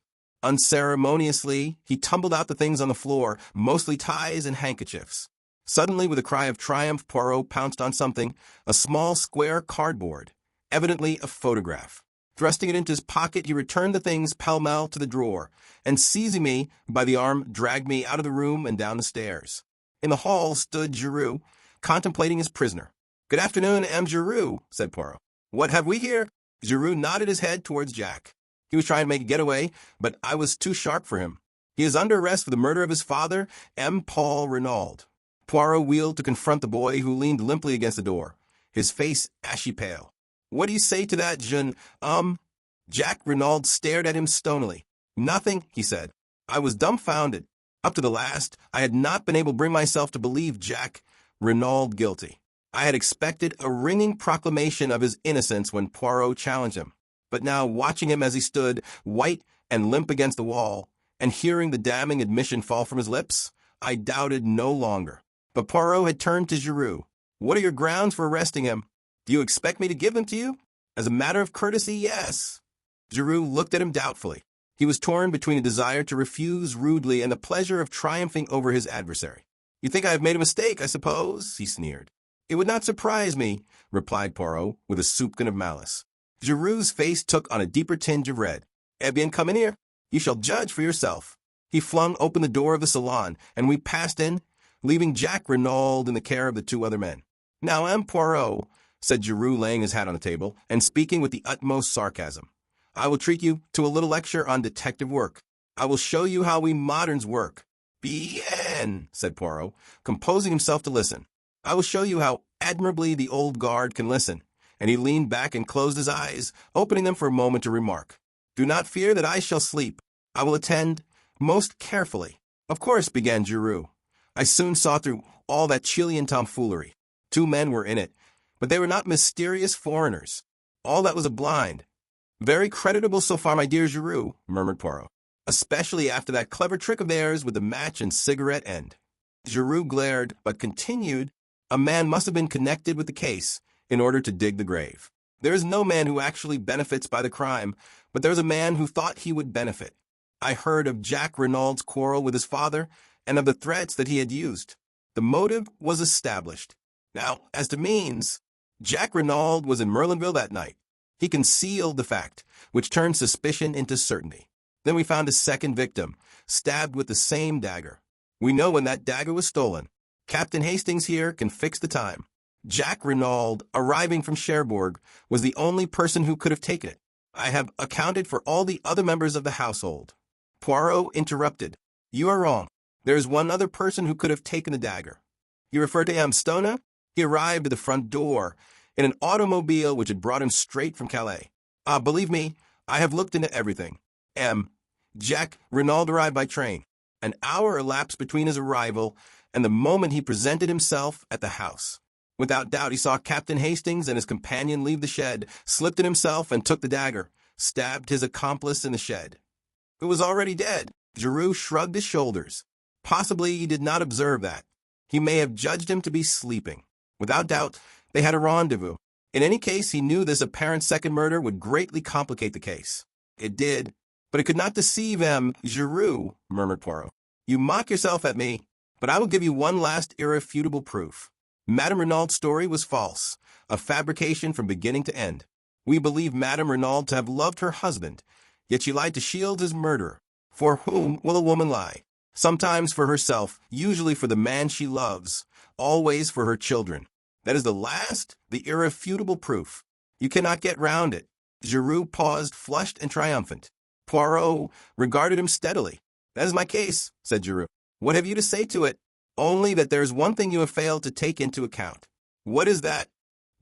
Unceremoniously, he tumbled out the things on the floor, mostly ties and handkerchiefs. Suddenly, with a cry of triumph, Poirot pounced on something, a small square cardboard, evidently a photograph. Thrusting it into his pocket, he returned the things pell-mell to the drawer, and seizing me by the arm, dragged me out of the room and down the stairs. In the hall stood Giroux, contemplating his prisoner. Good afternoon, M. Giroux, said Poirot. What have we here? Giroux nodded his head towards Jack. He was trying to make a getaway, but I was too sharp for him. He is under arrest for the murder of his father, M. Paul Renaud. Poirot wheeled to confront the boy who leaned limply against the door, his face ashy pale. What do you say to that, Jean? Jack Renaud stared at him stonily. Nothing, he said. I was dumbfounded. Up to the last, I had not been able to bring myself to believe Jack Renaud guilty. I had expected a ringing proclamation of his innocence when Poirot challenged him. But now, watching him as he stood, white and limp against the wall, and hearing the damning admission fall from his lips, I doubted no longer. But Poirot had turned to Giroux. What are your grounds for arresting him? Do you expect me to give them to you? As a matter of courtesy, yes. Giroux looked at him doubtfully. He was torn between a desire to refuse rudely and the pleasure of triumphing over his adversary. You think I have made a mistake, I suppose? He sneered. It would not surprise me, replied Poirot, with a soupçon of malice. Giroux's face took on a deeper tinge of red. Eh bien, come in here. You shall judge for yourself. He flung open the door of the salon, and we passed in, leaving Jack Renaud in the care of the 2 other men. Now, M. Poirot, said Giroux, laying his hat on the table, and speaking with the utmost sarcasm, I will treat you to a little lecture on detective work. I will show you how we moderns work. Bien, said Poirot, composing himself to listen. I will show you how admirably the old guard can listen. And he leaned back and closed his eyes, opening them for a moment to remark. Do not fear that I shall sleep. I will attend most carefully. Of course, began Giroux. I soon saw through all that Chilean tomfoolery. 2 men were in it, but they were not mysterious foreigners. All that was a blind. Very creditable so far, my dear Giroux, murmured Poirot, especially after that clever trick of theirs with the match and cigarette end. Giroux glared, but continued, a man must have been connected with the case in order to dig the grave. There is no man who actually benefits by the crime, but there is a man who thought he would benefit. I heard of Jack Renaud's quarrel with his father and of the threats that he had used. The motive was established. Now, as to means, Jack Renaud was in Merlinville that night. He concealed the fact, which turned suspicion into certainty. Then we found a second victim, stabbed with the same dagger. We know when that dagger was stolen. Captain Hastings here can fix the time. Jack Renaud, arriving from Cherbourg, was the only person who could have taken it. I have accounted for all the other members of the household. Poirot interrupted. You are wrong. There is one other person who could have taken the dagger. You refer to M. Stona? He arrived at the front door in an automobile which had brought him straight from Calais. Believe me, I have looked into everything. Jack Renaud arrived by train. An hour elapsed between his arrival and the moment he presented himself at the house. Without doubt, he saw Captain Hastings and his companion leave the shed, slipped it himself, and took the dagger, stabbed his accomplice in the shed. Who was already dead. Giroux shrugged his shoulders. Possibly he did not observe that. He may have judged him to be sleeping. Without doubt, they had a rendezvous. In any case, he knew this apparent second murder would greatly complicate the case. It did, but it could not deceive M. Giroux, murmured Poirot. You mock yourself at me, but I will give you one last irrefutable proof. Madame Renaud's story was false, a fabrication from beginning to end. We believe Madame Renaud to have loved her husband, yet she lied to shield his murderer. For whom will a woman lie? Sometimes for herself, usually for the man she loves. always for her children. That is the irrefutable proof. You cannot get round it. Giroux paused, flushed and triumphant. Poirot regarded him steadily. That is my case, said Giroux. What have you to say to it? Only that there is one thing you have failed to take into account. What is that?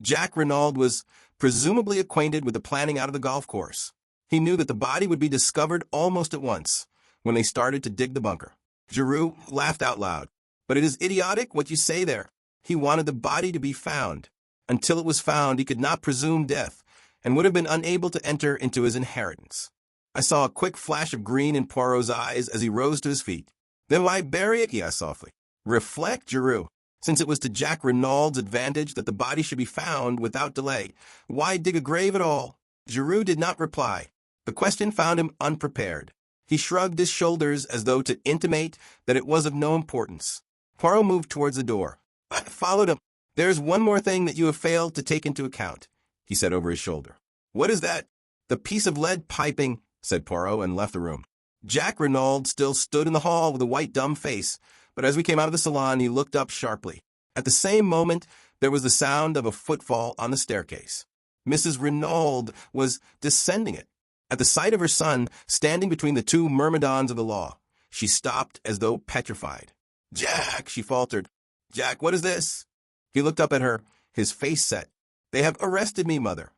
Jack Renaud was presumably acquainted with the planning out of the golf course. He knew that the body would be discovered almost at once when they started to dig the bunker. Giroux laughed out loud. But it is idiotic what you say there. He wanted the body to be found. Until it was found, he could not presume death and would have been unable to enter into his inheritance. I saw a quick flash of green in Poirot's eyes as he rose to his feet. Then why bury it? He asked softly. Reflect, Giroux. Since it was to Jack Renaud's advantage that the body should be found without delay, why dig a grave at all? Giroux did not reply. The question found him unprepared. He shrugged his shoulders as though to intimate that it was of no importance. Poirot moved towards the door. I followed him. There is one more thing that you have failed to take into account, he said over his shoulder. What is that? The piece of lead piping, said Poirot, and left the room. Jack Renaud still stood in the hall with a white, dumb face, but as we came out of the salon, he looked up sharply. At the same moment, there was the sound of a footfall on the staircase. Mrs. Renaud was descending it. At the sight of her son standing between the two myrmidons of the law, she stopped as though petrified. Jack, she faltered. Jack, what is this? He looked up at her, his face set. They have arrested me, mother.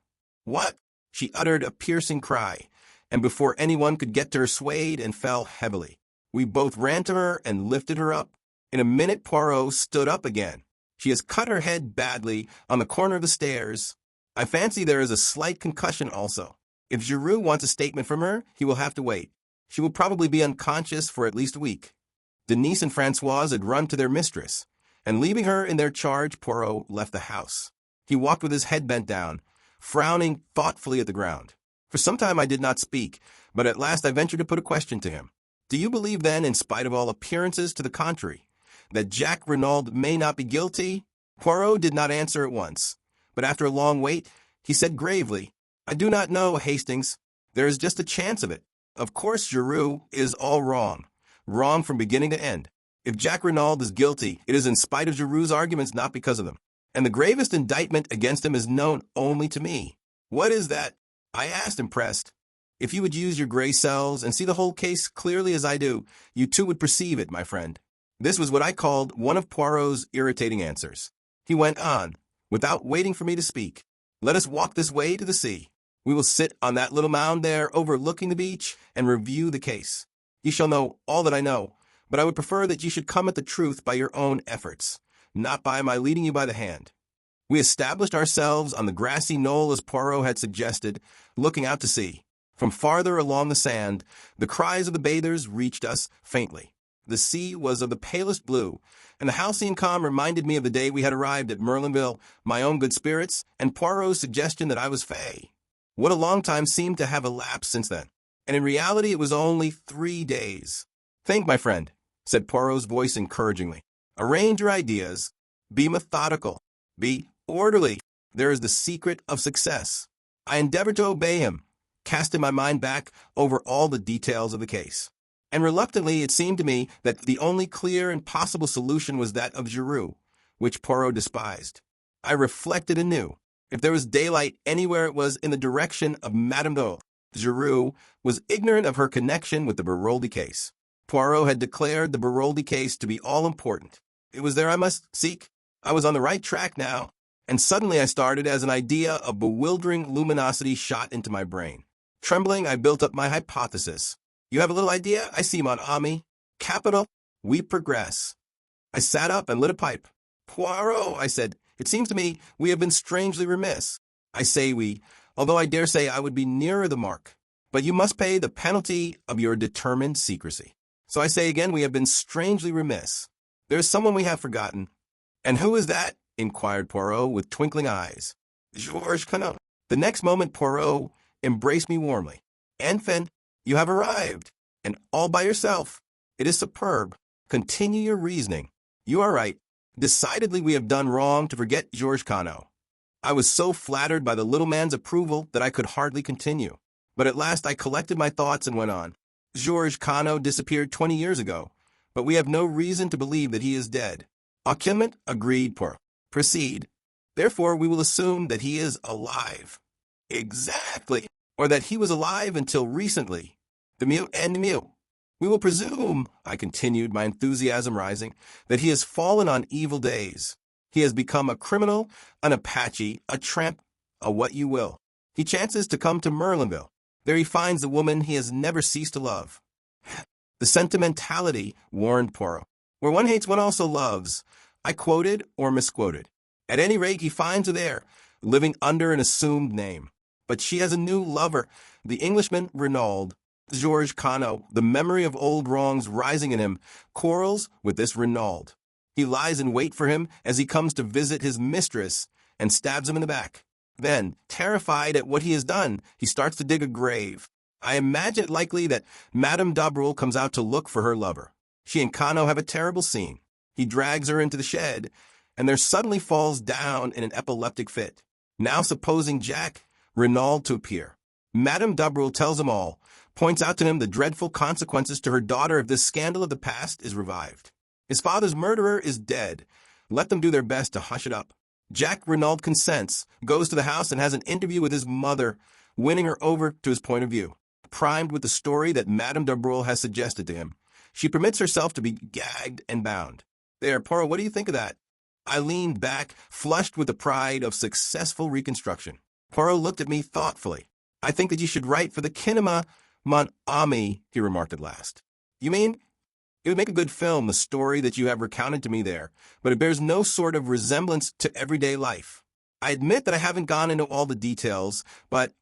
What? She uttered a piercing cry, and before anyone could get to her, swayed and fell heavily. We both ran to her and lifted her up. In a minute, Poirot stood up again. She has cut her head badly on the corner of the stairs. I fancy there is a slight concussion also. If Giroux wants a statement from her, he will have to wait. She will probably be unconscious for at least a week. Denise and Françoise had run to their mistress, and leaving her in their charge, Poirot left the house. He walked with his head bent down, frowning thoughtfully at the ground. For some time I did not speak, but at last I ventured to put a question to him. Do you believe then, in spite of all appearances to the contrary, that Jack Renaud may not be guilty? Poirot did not answer at once, but after a long wait, he said gravely, I do not know, Hastings. There is just a chance of it. Of course Giroux is all wrong. Wrong from beginning to end. If Jack Renaud is guilty, it is in spite of Giroux's arguments, not because of them. And the gravest indictment against him is known only to me. What is that? I asked, impressed. If you would use your gray cells and see the whole case clearly as I do, you too would perceive it, my friend. This was what I called one of Poirot's irritating answers. He went on, without waiting for me to speak. Let us walk this way to the sea. We will sit on that little mound there overlooking the beach and review the case. You shall know all that I know, but I would prefer that you should come at the truth by your own efforts, not by my leading you by the hand. We established ourselves on the grassy knoll as Poirot had suggested, looking out to sea. From farther along the sand, the cries of the bathers reached us faintly. The sea was of the palest blue, and the halcyon calm reminded me of the day we had arrived at Merlinville, my own good spirits, and Poirot's suggestion that I was fey. What a long time seemed to have elapsed since then, and in reality it was only 3 days. Think, my friend, said Poirot's voice encouragingly. Arrange your ideas. Be methodical. Be orderly. There is the secret of success. I endeavored to obey him, casting my mind back over all the details of the case. And reluctantly it seemed to me that the only clear and possible solution was that of Giroux, which Poirot despised. I reflected anew. If there was daylight anywhere, it was in the direction of Madame Dole. Giroux was ignorant of her connection with the Baroldi case. Poirot had declared the Baroldi case to be all-important. It was there I must seek. I was on the right track now, and suddenly I started as an idea of bewildering luminosity shot into my brain. Trembling, I built up my hypothesis. You have a little idea? I see, mon ami. Capital. We progress. I sat up and lit a pipe. Poirot, I said, it seems to me we have been strangely remiss. I say we, although I dare say I would be nearer the mark. But you must pay the penalty of your determined secrecy. So I say again, we have been strangely remiss. There is someone we have forgotten. And who is that? Inquired Poirot with twinkling eyes. Georges Canot. The next moment Poirot embraced me warmly. Enfin, you have arrived, and all by yourself. It is superb. Continue your reasoning. You are right. Decidedly we have done wrong to forget Georges Canot. I was so flattered by the little man's approval that I could hardly continue. But at last I collected my thoughts and went on. Georges Canot disappeared 20 years ago, but we have no reason to believe that he is dead. Document, agreed, Poirot. Proceed. Therefore, we will assume that he is alive. Exactly. Or that he was alive until recently. The mute and the mute. We will presume, I continued, my enthusiasm rising, that he has fallen on evil days. He has become a criminal, an Apache, a tramp, a what you will. He chances to come to Merlinville. There he finds the woman he has never ceased to love. The sentimentality, warned Poirot. Where one hates, one also loves. I quoted or misquoted. At any rate, he finds her there, living under an assumed name. But she has a new lover, the Englishman Renaud. Georges Cano, the memory of old wrongs rising in him, quarrels with this Renaud. He lies in wait for him as he comes to visit his mistress and stabs him in the back. Then, terrified at what he has done, he starts to dig a grave. I imagine it likely that Madame d'Abreuil comes out to look for her lover. She and Cano have a terrible scene. He drags her into the shed, and there suddenly falls down in an epileptic fit. Now supposing Jack Renaud to appear. Madame d'Abreuil tells him all, points out to him the dreadful consequences to her daughter if this scandal of the past is revived. His father's murderer is dead. Let them do their best to hush it up. Jack Renaud consents, goes to the house and has an interview with his mother, winning her over to his point of view. Primed with the story that Madame d'Abreuil has suggested to him, she permits herself to be gagged and bound. There, Poirot, what do you think of that? I leaned back, flushed with the pride of successful reconstruction. Poirot looked at me thoughtfully. I think that you should write for the Kinema, mon ami, he remarked at last. You mean? It would make a good film, the story that you have recounted to me there, but it bears no sort of resemblance to everyday life. I admit that I haven't gone into all the details, but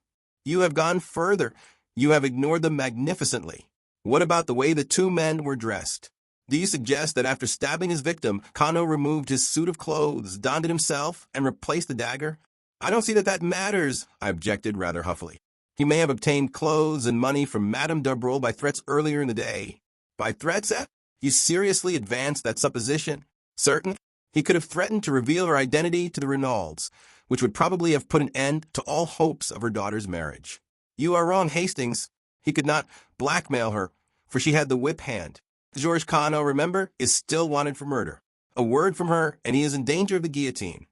you have gone further. You have ignored them magnificently. What about the way the two men were dressed? Do you suggest that after stabbing his victim, Cano removed his suit of clothes, donned it himself, and replaced the dagger? I don't see that that matters, I objected rather huffily. He may have obtained clothes and money from Madame d'Abreuil by threats earlier in the day. By threats, eh? You seriously advance that supposition? Certain? He could have threatened to reveal her identity to the Renauds, which would probably have put an end to all hopes of her daughter's marriage. You are wrong, Hastings. He could not blackmail her, for she had the whip hand. Georges Cano, remember, is still wanted for murder. A word from her, and he is in danger of the guillotine.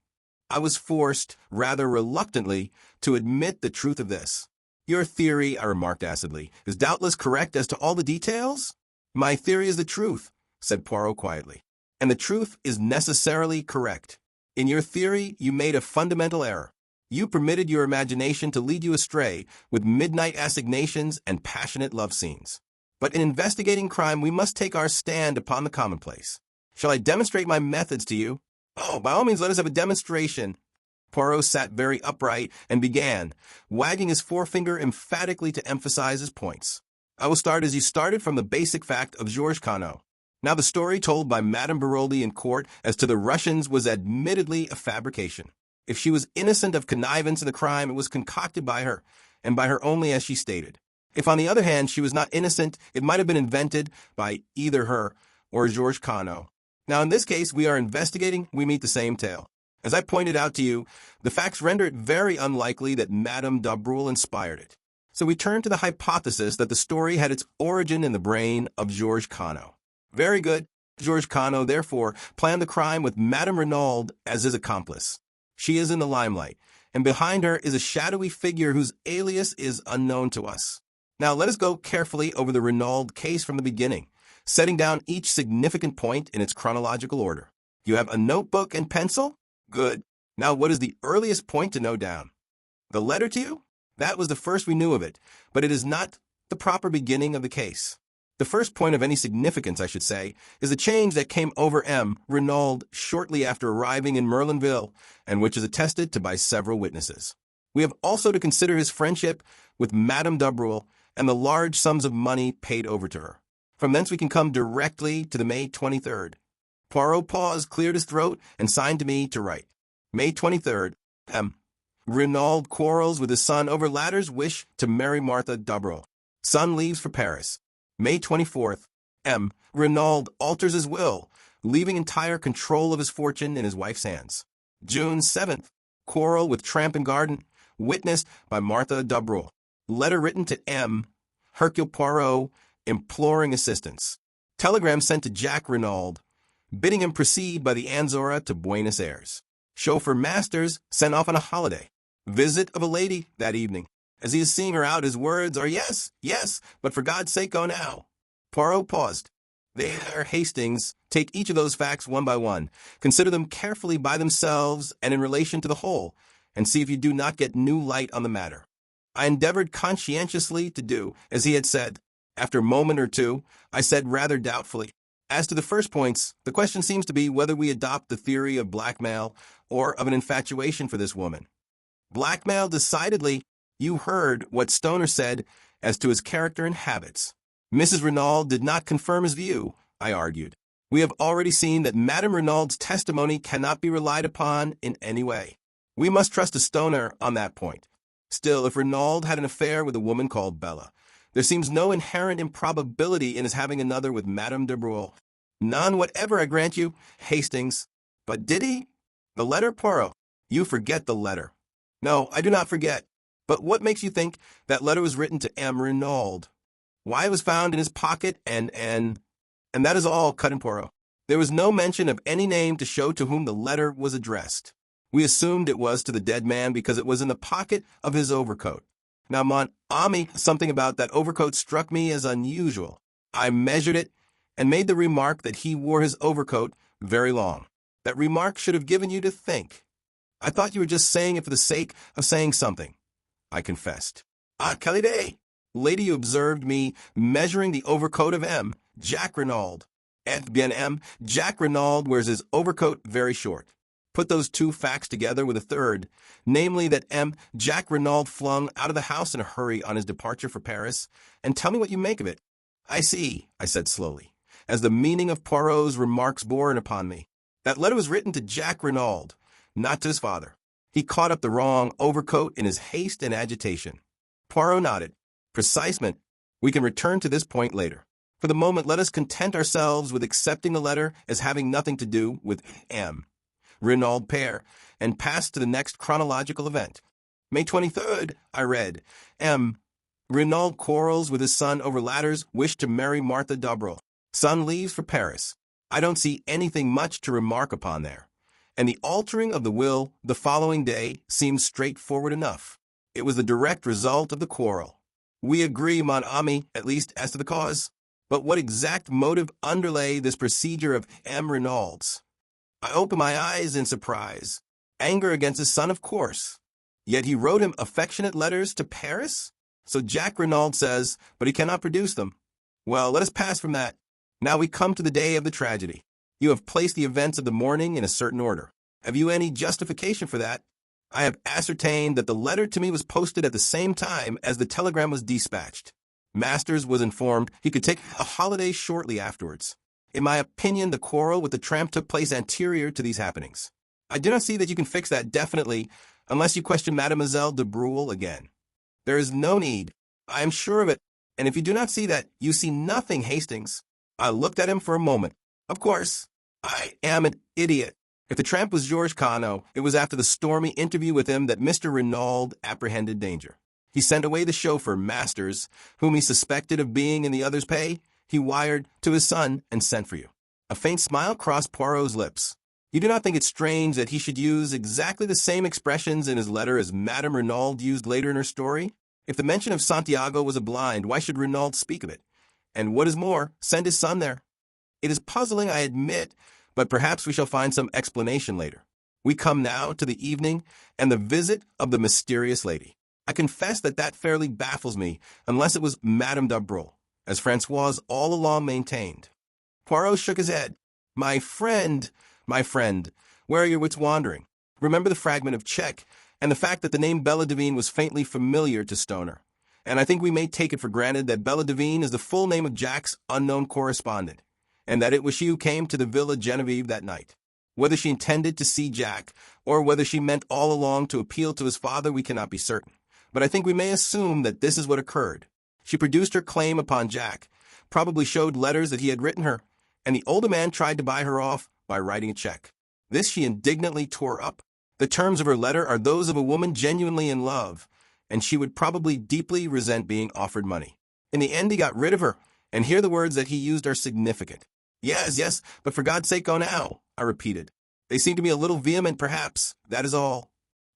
I was forced, rather reluctantly, to admit the truth of this. Your theory, I remarked acidly, is doubtless correct as to all the details? My theory is the truth, said Poirot quietly, and the truth is necessarily correct. In your theory, you made a fundamental error. You permitted your imagination to lead you astray with midnight assignations and passionate love scenes. But in investigating crime, we must take our stand upon the commonplace. Shall I demonstrate my methods to you? Oh, by all means, let us have a demonstration. Poirot sat very upright and began, wagging his forefinger emphatically to emphasize his points. I will start as you started from the basic fact of Georges Cano. Now, the story told by Madame Baroldi in court as to the Russians was admittedly a fabrication. If she was innocent of connivance in the crime, it was concocted by her, and by her only as she stated. If, on the other hand, she was not innocent, it might have been invented by either her or Georges Cano. Now, in this case, we are investigating, we meet the same tale. As I pointed out to you, the facts render it very unlikely that Madame d'Abreuil inspired it. So we turn to the hypothesis that the story had its origin in the brain of Georges Cano. Very good. Georges Cano, therefore, planned the crime with Madame Renaud as his accomplice. She is in the limelight, and behind her is a shadowy figure whose alias is unknown to us. Now let us go carefully over the Renaud case from the beginning, setting down each significant point in its chronological order. You have a notebook and pencil? Good. Now what is the earliest point to note down? The letter to you? That was the first we knew of it, but it is not the proper beginning of the case. The first point of any significance, I should say, is the change that came over M. Renaud shortly after arriving in Merlinville, and which is attested to by several witnesses. We have also to consider his friendship with Madame d'Abreuil and the large sums of money paid over to her. From thence we can come directly to the May 23rd. Poirot paused, cleared his throat, and signed to me to write. May 23rd, M. Renaud quarrels with his son over latter's wish to marry Martha d'Abreuil. Son leaves for Paris. May 24th, M. Renaud alters his will, leaving entire control of his fortune in his wife's hands. June 7th, quarrel with tramp in garden, witnessed by Martha d'Abreuil. Letter written to M. Hercule Poirot, imploring assistance. Telegram sent to Jack Renaud. bidding him proceed by the Anzora to Buenos Aires. Chauffeur Masters sent off on a holiday. Visit of a lady that evening. As he is seeing her out, his words are yes, yes, but for God's sake go now. Poirot paused. There, Hastings, take each of those facts one by one. Consider them carefully by themselves and in relation to the whole, and see if you do not get new light on the matter. I endeavored conscientiously to do as he had said. After a moment or two, I said rather doubtfully, as to the first points, the question seems to be whether we adopt the theory of blackmail or of an infatuation for this woman. Blackmail, decidedly. You heard what Stoner said as to his character and habits. Mrs. Renaud did not confirm his view, I argued. We have already seen that Madame Renaud's testimony cannot be relied upon in any way. We must trust to Stoner on that point. Still, if Renaud had an affair with a woman called Bella, there seems no inherent improbability in his having another with Madame de Breuil. None whatever, I grant you, Hastings. But did he? The letter, Poirot? You forget the letter. No, I do not forget. But what makes you think that letter was written to M. Renaud? Why it was found in his pocket and that is all, cut in Poirot. There was no mention of any name to show to whom the letter was addressed. We assumed it was to the dead man because it was in the pocket of his overcoat. Now, mon ami, something about that overcoat struck me as unusual. I measured it and made the remark that he wore his overcoat very long. That remark should have given you to think. I thought you were just saying it for the sake of saying something. I confessed. Ah, quelle idée! Lady, you observed me measuring the overcoat of M. Jack Renaud. Et bien M. Jack Renaud wears his overcoat very short. Put those two facts together with a third, namely that M. Jack Renaud flung out of the house in a hurry on his departure for Paris, and tell me what you make of it. I see, I said slowly, as the meaning of Poirot's remarks bore in upon me. That letter was written to Jack Renaud, not to his father. He caught up the wrong overcoat in his haste and agitation. Poirot nodded. Precisement. We can return to this point later. For the moment, let us content ourselves with accepting the letter as having nothing to do with M. Renaud père, and pass to the next chronological event. May 23rd, I read, M. Renaud quarrels with his son over ladders, wished to marry Martha d'Abril. Son leaves for Paris. I don't see anything much to remark upon there. And the altering of the will the following day seems straightforward enough. It was the direct result of the quarrel. We agree, mon ami, at least as to the cause. But what exact motive underlay this procedure of M. Renaud's? I opened my eyes in surprise. Anger against his son, of course. Yet he wrote him affectionate letters to Paris? So Jack Renaud says, but he cannot produce them. Well, let us pass from that. Now we come to the day of the tragedy. You have placed the events of the morning in a certain order. Have you any justification for that? I have ascertained that the letter to me was posted at the same time as the telegram was dispatched. Masters was informed he could take a holiday shortly afterwards. In my opinion, the quarrel with the tramp took place anterior to these happenings. I do not see that you can fix that definitely unless you question Mademoiselle de Breuil again. There is no need. I am sure of it. And if you do not see that, you see nothing, Hastings. I looked at him for a moment. Of course, I am an idiot. If the tramp was Georges Cano, it was after the stormy interview with him that Mr. Renaud apprehended danger. He sent away the chauffeur, Masters, whom he suspected of being in the other's pay. He wired to his son and sent for you. A faint smile crossed Poirot's lips. You do not think it strange that he should use exactly the same expressions in his letter as Madame Renaud used later in her story? If the mention of Santiago was a blind, why should Renaud speak of it? And what is more, send his son there. It is puzzling, I admit, but perhaps we shall find some explanation later. We come now to the evening and the visit of the mysterious lady. I confess that fairly baffles me, unless it was Madame d'Abril, as Françoise all along maintained. Poirot shook his head. My friend, where are your wits wandering? Remember the fragment of check, and the fact that the name Bella Devine was faintly familiar to Stoner. And I think we may take it for granted that Bella Devine is the full name of Jack's unknown correspondent, and that it was she who came to the Villa Genevieve that night. Whether she intended to see Jack, or whether she meant all along to appeal to his father, we cannot be certain. But I think we may assume that this is what occurred. She produced her claim upon Jack, probably showed letters that he had written her, and the older man tried to buy her off by writing a check. This she indignantly tore up. The terms of her letter are those of a woman genuinely in love, and she would probably deeply resent being offered money. In the end, he got rid of her, and here the words that he used are significant. Yes, yes, but for God's sake, go now, I repeated. They seemed to be a little vehement, perhaps. That is all.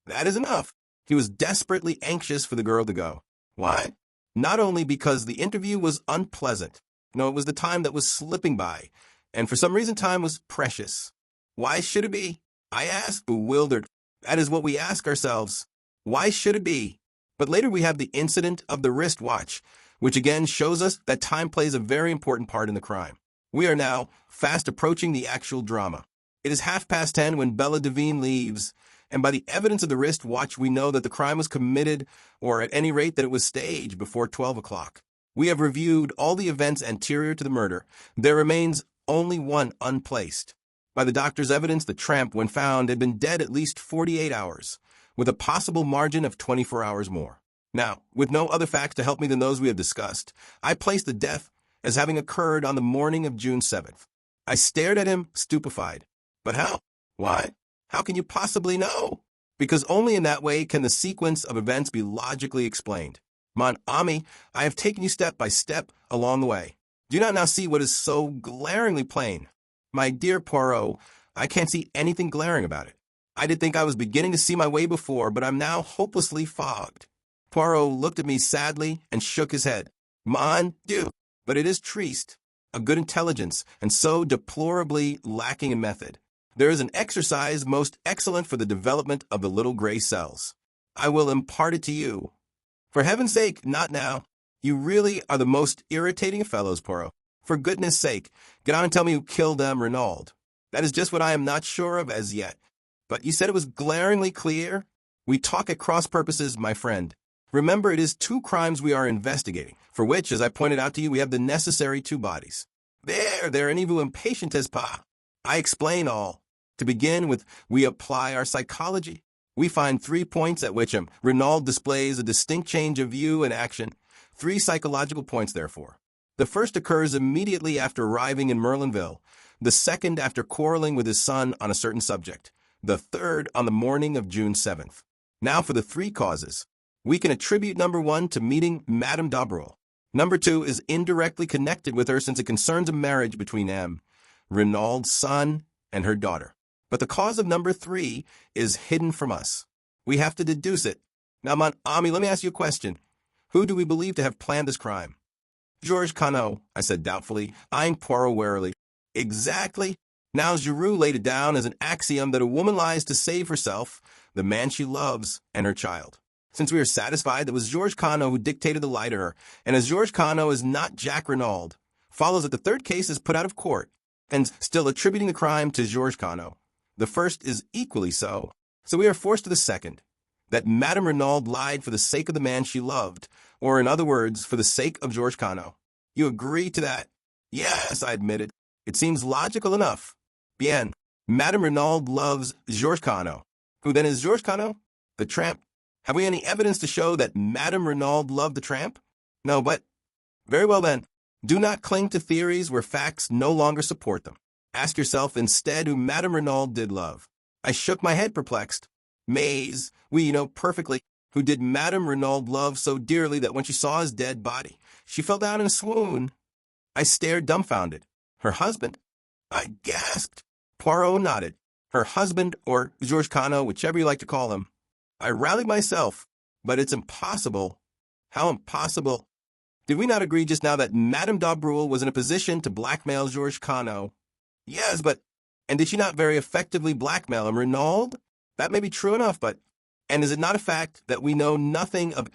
That is enough. He was desperately anxious for the girl to go. Why? Not only because the interview was unpleasant. No, it was the time that was slipping by, and for some reason time was precious. Why should it be? I asked, bewildered. That is what we ask ourselves. Why should it be? But later we have the incident of the wristwatch, which again shows us that time plays a very important part in the crime. We are now fast approaching the actual drama. It is 10:30 when Bella Devine leaves, and by the evidence of the wristwatch we know that the crime was committed, or at any rate that it was staged, before 12 o'clock. We have reviewed all the events anterior to the murder. There remains only one unplaced. By the doctor's evidence, the tramp, when found, had been dead at least 48 hours, with a possible margin of 24 hours more. Now, with no other facts to help me than those we have discussed, I placed the death as having occurred on the morning of June 7th. I stared at him, stupefied. But how? Why? How can you possibly know? Because only in that way can the sequence of events be logically explained. Mon ami, I have taken you step by step along the way. Do you not now see what is so glaringly plain? My dear Poirot, I can't see anything glaring about it. I did think I was beginning to see my way before, but I'm now hopelessly fogged. Poirot looked at me sadly and shook his head. Mon Dieu, but it is triste, a good intelligence, and so deplorably lacking in method. There is an exercise most excellent for the development of the little gray cells. I will impart it to you. For heaven's sake, not now. You really are the most irritating of fellows, Poirot. For goodness sake, get on and tell me who killed Renaud. That is just what I am not sure of as yet. But you said it was glaringly clear? We talk at cross purposes, my friend. Remember, it is 2 crimes we are investigating, for which, as I pointed out to you, we have the necessary 2 bodies. There, any vous impatient as pas. I explain all. To begin with, we apply our psychology. We find 3 points at which Renaud displays a distinct change of view and action. 3 psychological points, therefore. The first occurs immediately after arriving in Merlinville, the second after quarreling with his son on a certain subject, the third on the morning of June 7th. Now for the 3 causes. We can attribute number 1 to meeting Madame d'Abreuil. Number 2 is indirectly connected with her since it concerns a marriage between Renaud's son and her daughter. But the cause of number 3 is hidden from us. We have to deduce it. Now, mon ami, let me ask you a question. Who do we believe to have planned this crime? Georges Conneau, I said doubtfully, eyeing Poirot warily. Exactly. Now Giroux laid it down as an axiom that a woman lies to save herself, the man she loves, and her child. Since we are satisfied that it was Georges Conneau who dictated the lie to her, and as Georges Conneau is not Jacques Renaud, follows that the third case is put out of court, and still attributing the crime to Georges Conneau. The first is equally so. So we are forced to the second, that Madame Renaud lied for the sake of the man she loved, or in other words, for the sake of Georges Conneau. You agree to that? Yes, I admitted. It seems logical enough. Bien. Madame Renaud loves Georges Conneau. Who then is Georges Conneau? The tramp. Have we any evidence to show that Madame Renaud loved the tramp? No, but... Very well then. Do not cling to theories where facts no longer support them. Ask yourself instead who Madame Renaud did love. I shook my head perplexed. Mais, we know perfectly who did Madame Renaud love so dearly that when she saw his dead body, she fell down in a swoon. I stared dumbfounded. Her husband? I gasped. Poirot nodded. Her husband, or Georges Conneau, whichever you like to call him. I rallied myself, but it's impossible. How impossible? Did we not agree just now that Madame d'Abreuil was in a position to blackmail Georges Conneau? Yes, but... And did she not very effectively blackmail Renaud? That may be true enough, but... And is it not a fact that we know nothing of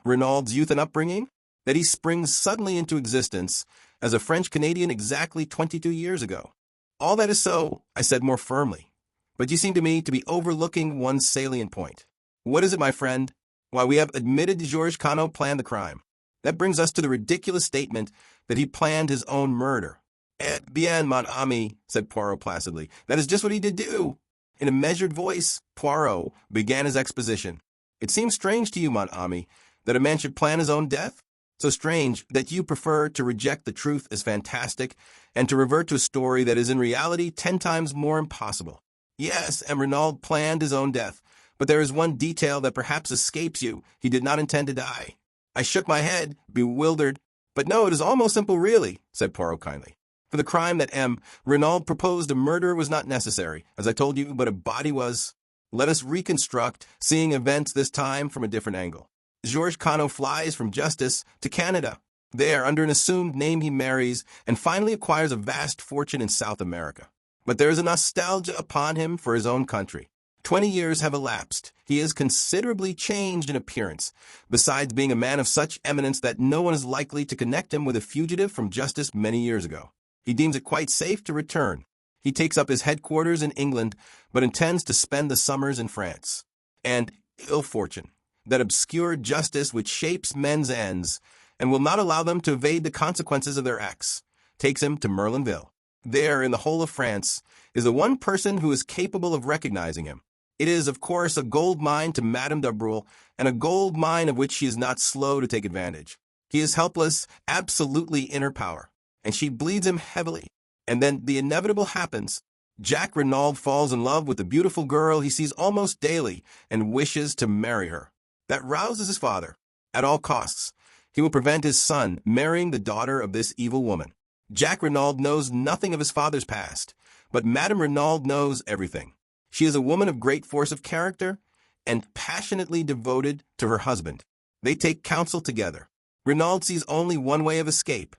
Renaud's youth and upbringing? That he springs suddenly into existence as a French-Canadian exactly 22 years ago? All that is so, I said more firmly. But you seem to me to be overlooking one salient point. What is it, my friend? Why, we have admitted Georges Conneau planned the crime. That brings us to the ridiculous statement that he planned his own murder. Eh bien, mon ami, said Poirot placidly. That is just what he did do. In a measured voice, Poirot began his exposition. It seems strange to you, mon ami, that a man should plan his own death? So strange that you prefer to reject the truth as fantastic and to revert to a story that is in reality 10 times more impossible. Yes, Renaud planned his own death, but there is one detail that perhaps escapes you. He did not intend to die. I shook my head, bewildered. But no, it is almost simple really, said Poirot kindly. For the crime that M. Renaud proposed, a murder was not necessary, as I told you, but a body was. Let us reconstruct, seeing events this time from a different angle. Georges Cano flies from justice to Canada. There, under an assumed name, he marries and finally acquires a vast fortune in South America. But there is a nostalgia upon him for his own country. 20 years have elapsed. He is considerably changed in appearance, besides being a man of such eminence that no one is likely to connect him with a fugitive from justice many years ago. He deems it quite safe to return. He takes up his headquarters in England, but intends to spend the summers in France. And ill fortune, that obscure justice which shapes men's ends and will not allow them to evade the consequences of their acts, takes him to Merlinville. There, in the whole of France, is the one person who is capable of recognizing him. It is, of course, a gold mine to Madame d'Arbrul, and a gold mine of which she is not slow to take advantage. He is helpless, absolutely in her power, and she bleeds him heavily. And then the inevitable happens. Jack Renaud falls in love with the beautiful girl he sees almost daily and wishes to marry her. That rouses his father. At all costs, he will prevent his son marrying the daughter of this evil woman. Jack Renaud knows nothing of his father's past, but Madame Renaud knows everything. She is a woman of great force of character and passionately devoted to her husband. They take counsel together. Renaud sees only one way of escape: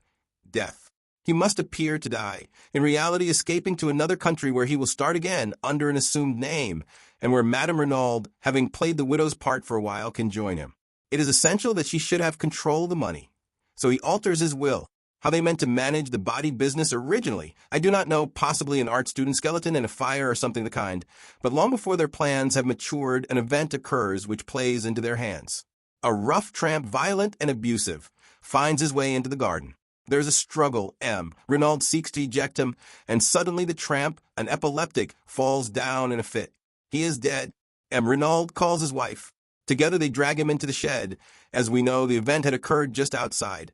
death. He must appear to die, in reality escaping to another country where he will start again under an assumed name, and where Madame Renaud, having played the widow's part for a while, can join him. It is essential that she should have control of the money. So he alters his will. How they meant to manage the body business originally, I do not know, possibly an art student skeleton in a fire or something of the kind, but long before their plans have matured, an event occurs which plays into their hands. A rough tramp, violent and abusive, finds his way into the garden. There is a struggle. M. Renaud seeks to eject him, and suddenly the tramp, an epileptic, falls down in a fit. He is dead. M. Renaud calls his wife. Together they drag him into the shed. As we know, the event had occurred just outside,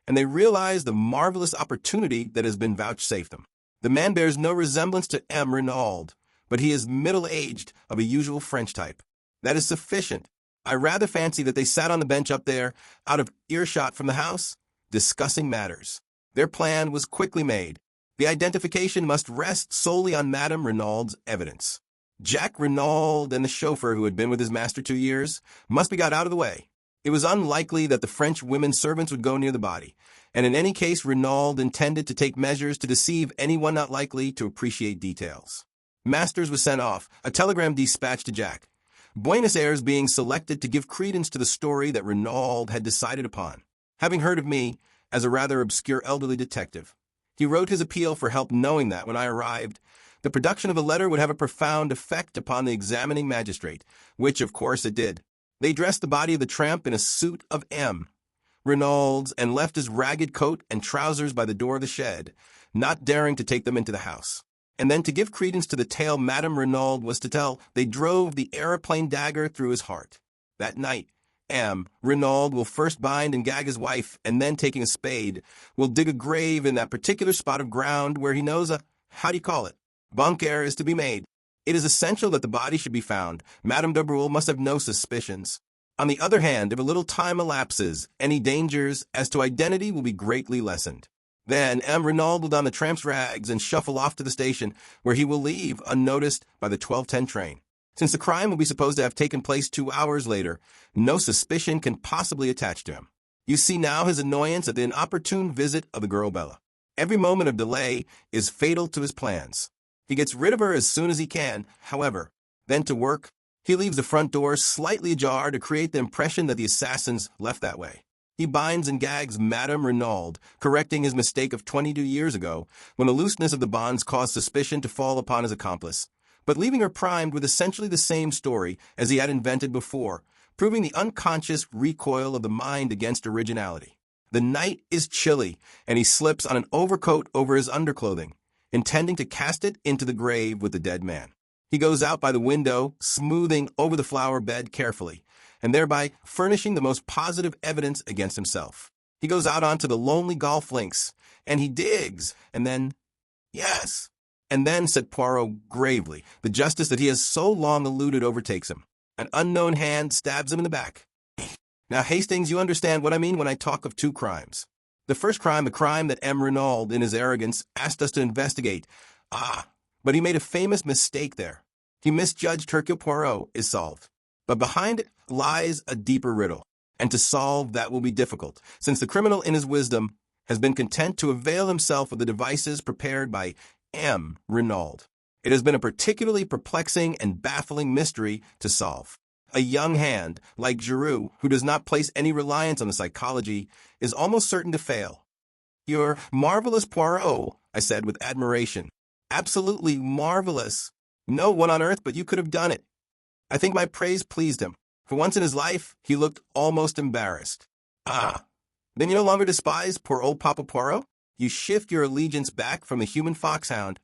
and they realize the marvelous opportunity that has been vouchsafed them. The man bears no resemblance to M. Renaud, but he is middle-aged, of a usual French type. That is sufficient. I rather fancy that they sat on the bench up there, out of earshot from the house, discussing matters. Their plan was quickly made. The identification must rest solely on Madame Renaud's evidence. Jack Renaud and the chauffeur who had been with his master 2 years must be got out of the way. It was unlikely that the French women servants would go near the body, and in any case Renaud intended to take measures to deceive anyone not likely to appreciate details. Masters was sent off, a telegram dispatched to Jack. Buenos Aires being selected to give credence to the story that Renaud had decided upon. Having heard of me as a rather obscure elderly detective, he wrote his appeal for help, knowing that, when I arrived, the production of the letter would have a profound effect upon the examining magistrate, which, of course, it did. They dressed the body of the tramp in a suit of M. Renaud's and left his ragged coat and trousers by the door of the shed, not daring to take them into the house. And then, to give credence to the tale Madame Renaud was to tell, they drove the aeroplane dagger through his heart. That night, M. Renaud will first bind and gag his wife, and then, taking a spade, will dig a grave in that particular spot of ground where he knows bunker is to be made. It is essential that the body should be found. Madame d'Arbrul must have no suspicions. On the other hand, if a little time elapses, any dangers as to identity will be greatly lessened. Then M. Renaud will don the tramp's rags and shuffle off to the station, where he will leave unnoticed by the 12:10 train. Since the crime will be supposed to have taken place 2 hours later, no suspicion can possibly attach to him. You see now his annoyance at the inopportune visit of the girl Bella. Every moment of delay is fatal to his plans. He gets rid of her as soon as he can, however. Then to work, he leaves the front door slightly ajar to create the impression that the assassins left that way. He binds and gags Madame Renaud, correcting his mistake of 22 years ago, when the looseness of the bonds caused suspicion to fall upon his accomplice, but leaving her primed with essentially the same story as he had invented before, proving the unconscious recoil of the mind against originality. The night is chilly, and he slips on an overcoat over his underclothing, intending to cast it into the grave with the dead man. He goes out by the window, smoothing over the flower bed carefully, and thereby furnishing the most positive evidence against himself. He goes out onto the lonely golf links, and he digs, and then, yes. And then, said Poirot gravely, the justice that he has so long eluded overtakes him. An unknown hand stabs him in the back. Now, Hastings, you understand what I mean when I talk of 2 crimes. The first crime, the crime that M. Renaud, in his arrogance, asked us to investigate. But he made a famous mistake there. He misjudged Hercule Poirot is solved. But behind it lies a deeper riddle. And to solve that will be difficult, since the criminal in his wisdom has been content to avail himself of the devices prepared by M. Renaud. It has been a particularly perplexing and baffling mystery to solve. A young hand, like Giroux, who does not place any reliance on the psychology, is almost certain to fail. "You're marvelous, Poirot," I said with admiration. "Absolutely marvelous. No one on earth but you could have done it." I think my praise pleased him. For once in his life, he looked almost embarrassed. Then you no longer despise poor old Papa Poirot? You shift your allegiance back from the human foxhound.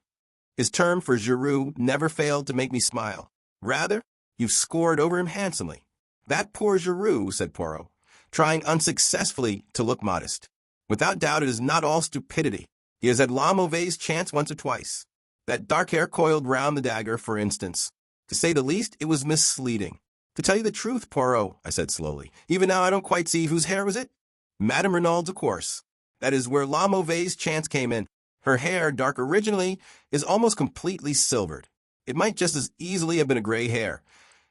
His term for Giroux never failed to make me smile. Rather, you've scored over him handsomely. "That poor Giroux," said Poirot, trying unsuccessfully to look modest. "Without doubt it is not all stupidity. He has had la mauvaise chance once or twice. That dark hair coiled round the dagger, for instance. To say the least, it was misleading." "To tell you the truth, Poirot," I said slowly, "even now I don't quite see whose hair was it." "Madame Renaud's, of course. That is where la mauvaise chance came in. Her hair, dark originally, is almost completely silvered. It might just as easily have been a gray hair.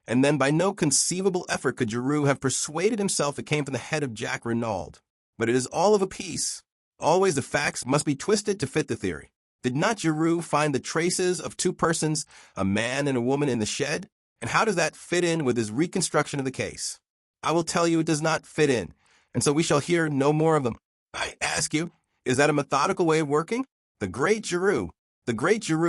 And then by no conceivable effort could Giroux have persuaded himself it came from the head of Jack Renaud. But it is all of a piece. Always the facts must be twisted to fit the theory. Did not Giroux find the traces of two persons, a man and a woman, in the shed? And how does that fit in with his reconstruction of the case? I will tell you it does not fit in, and so we shall hear no more of them. I ask you, is that a methodical way of working? The great Giroux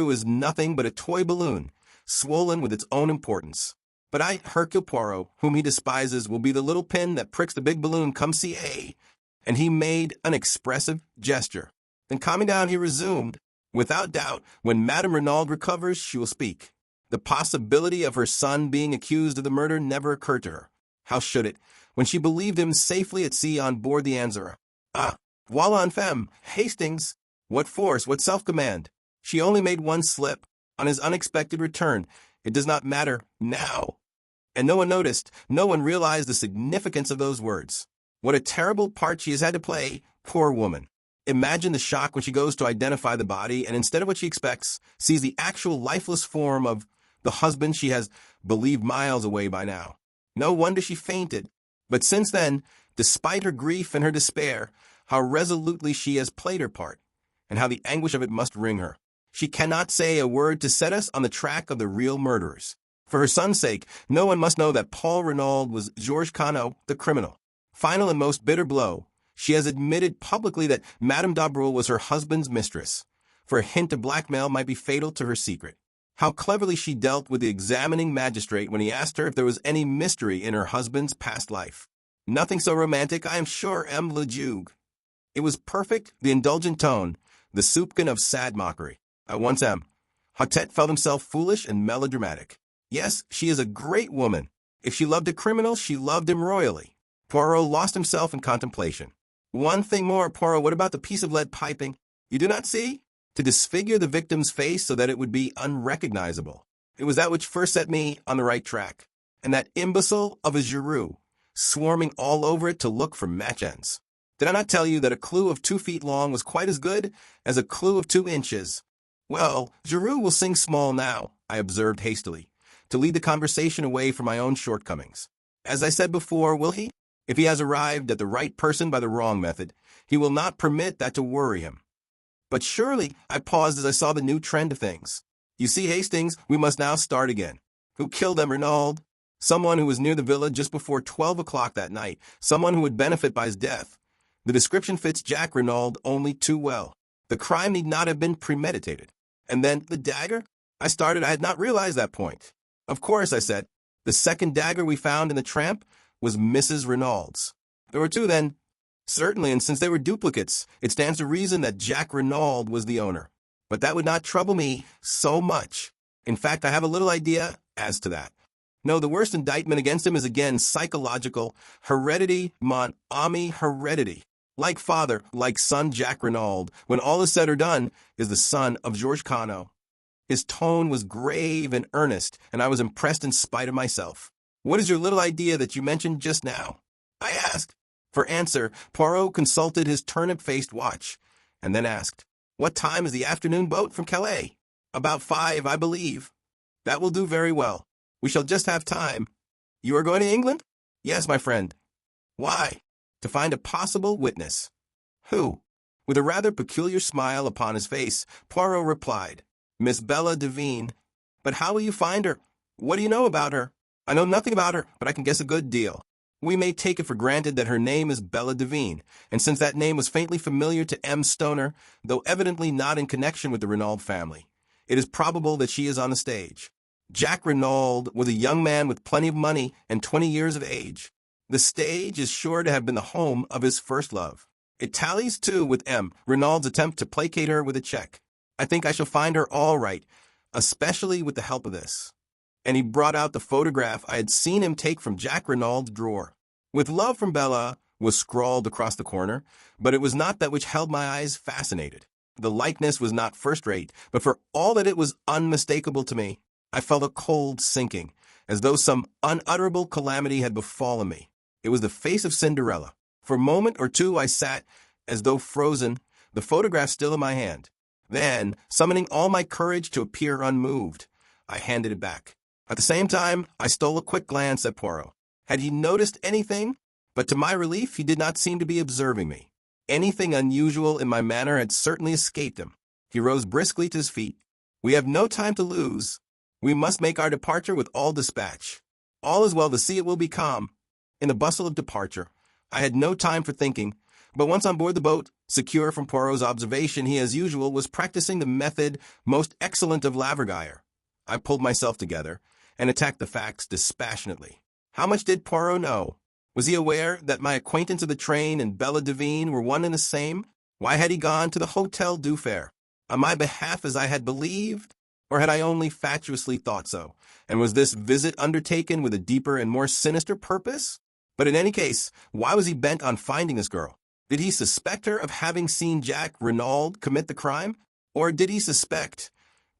is nothing but a toy balloon, swollen with its own importance. But Hercule Poirot, whom he despises, will be the little pin that pricks the big balloon, come see A. And he made an expressive gesture. Then calming down, he resumed, "Without doubt, when Madame Renaud recovers, she will speak. The possibility of her son being accused of the murder never occurred to her. How should it, when she believed him safely at sea on board the Anzara? Voila en femme, Hastings! What force, what self-command! She only made one slip, on his unexpected return. It does not matter now." And no one noticed, no one realized the significance of those words. What a terrible part she has had to play, poor woman. Imagine the shock when she goes to identify the body and instead of what she expects, sees the actual lifeless form of the husband she has believed miles away by now. No wonder she fainted. But since then, despite her grief and her despair, how resolutely she has played her part, and how the anguish of it must wring her. She cannot say a word to set us on the track of the real murderers. For her son's sake, no one must know that Paul Renaud was Georges Cano, the criminal. Final and most bitter blow, she has admitted publicly that Madame d'Abreuil was her husband's mistress, for a hint of blackmail might be fatal to her secret. How cleverly she dealt with the examining magistrate when he asked her if there was any mystery in her husband's past life. Nothing so romantic, I am sure, M. le Duc. It was perfect, the indulgent tone, the soupçon of sad mockery. At once M. Hautet felt himself foolish and melodramatic. Yes, she is a great woman. If she loved a criminal, she loved him royally. Poirot lost himself in contemplation. One thing more, Poirot, what about the piece of lead piping? You do not see? To disfigure the victim's face so that it would be unrecognizable. It was that which first set me on the right track. And that imbecile of a Giroux, swarming all over it to look for match ends. Did I not tell you that a clue of 2 feet long was quite as good as a clue of 2 inches? Well, Giroux will sing small now, I observed hastily, to lead the conversation away from my own shortcomings. As I said before, will he? If he has arrived at the right person by the wrong method, he will not permit that to worry him. But surely, I paused as I saw the new trend of things. You see, Hastings, we must now start again. Who killed M. Renaud? Someone who was near the villa just before 12 o'clock that night, someone who would benefit by his death. The description fits Jack Renaud only too well. The crime need not have been premeditated. And then, the dagger? I had not realized that point. Of course, I said. The second dagger we found in the tramp was Mrs. Renaud's. There were 2 then. Certainly, and since they were duplicates, it stands to reason that Jack Renaud was the owner. But that would not trouble me so much. In fact, I have a little idea as to that. No, the worst indictment against him is again psychological. Heredity, mon ami, heredity. Like father, like son Jack Renaud, when all is said or done, is the son of Georges Cano. His tone was grave and earnest, and I was impressed in spite of myself. What is your little idea that you mentioned just now? I asked. For answer, Poirot consulted his turnip-faced watch, and then asked, "What time is the afternoon boat from Calais?" "About 5, I believe." "That will do very well. We shall just have time." "You are going to England?" "Yes, my friend." "Why?" "To find a possible witness." "Who?" With a rather peculiar smile upon his face, Poirot replied, "Miss Bella Devine." "But how will you find her? What do you know about her?" "I know nothing about her, but I can guess a good deal. We may take it for granted that her name is Bella Devine, and since that name was faintly familiar to M. Stoner, though evidently not in connection with the Renaud family, it is probable that she is on the stage. Jack Renaud was a young man with plenty of money and 20 years of age. The stage is sure to have been the home of his first love. It tallies, too, with M. Renaud's attempt to placate her with a check. I think I shall find her all right, especially with the help of this." And he brought out the photograph I had seen him take from Jack Renaud's drawer. "With love from Bella" was scrawled across the corner, but it was not that which held my eyes fascinated. The likeness was not first-rate, but for all that it was unmistakable to me, I felt a cold sinking, as though some unutterable calamity had befallen me. It was the face of Cinderella. For a moment or two I sat, as though frozen, the photograph still in my hand. Then, summoning all my courage to appear unmoved, I handed it back. At the same time, I stole a quick glance at Poirot. Had he noticed anything? But to my relief, he did not seem to be observing me. Anything unusual in my manner had certainly escaped him. He rose briskly to his feet. "We have no time to lose. We must make our departure with all dispatch. All is well, the sea will be calm." In the bustle of departure, I had no time for thinking, but once on board the boat, secure from Poirot's observation, he, as usual, was practicing the method most excellent of Laverguire. I pulled myself together and attacked the facts dispassionately. How much did Poirot know? Was he aware that my acquaintance of the train and Bella Devine were one and the same? Why had he gone to the Hotel du Fer? On my behalf, as I had believed? Or had I only fatuously thought so? And was this visit undertaken with a deeper and more sinister purpose? But in any case, why was he bent on finding this girl? Did he suspect her of having seen Jack Renaud commit the crime? Or did he suspect?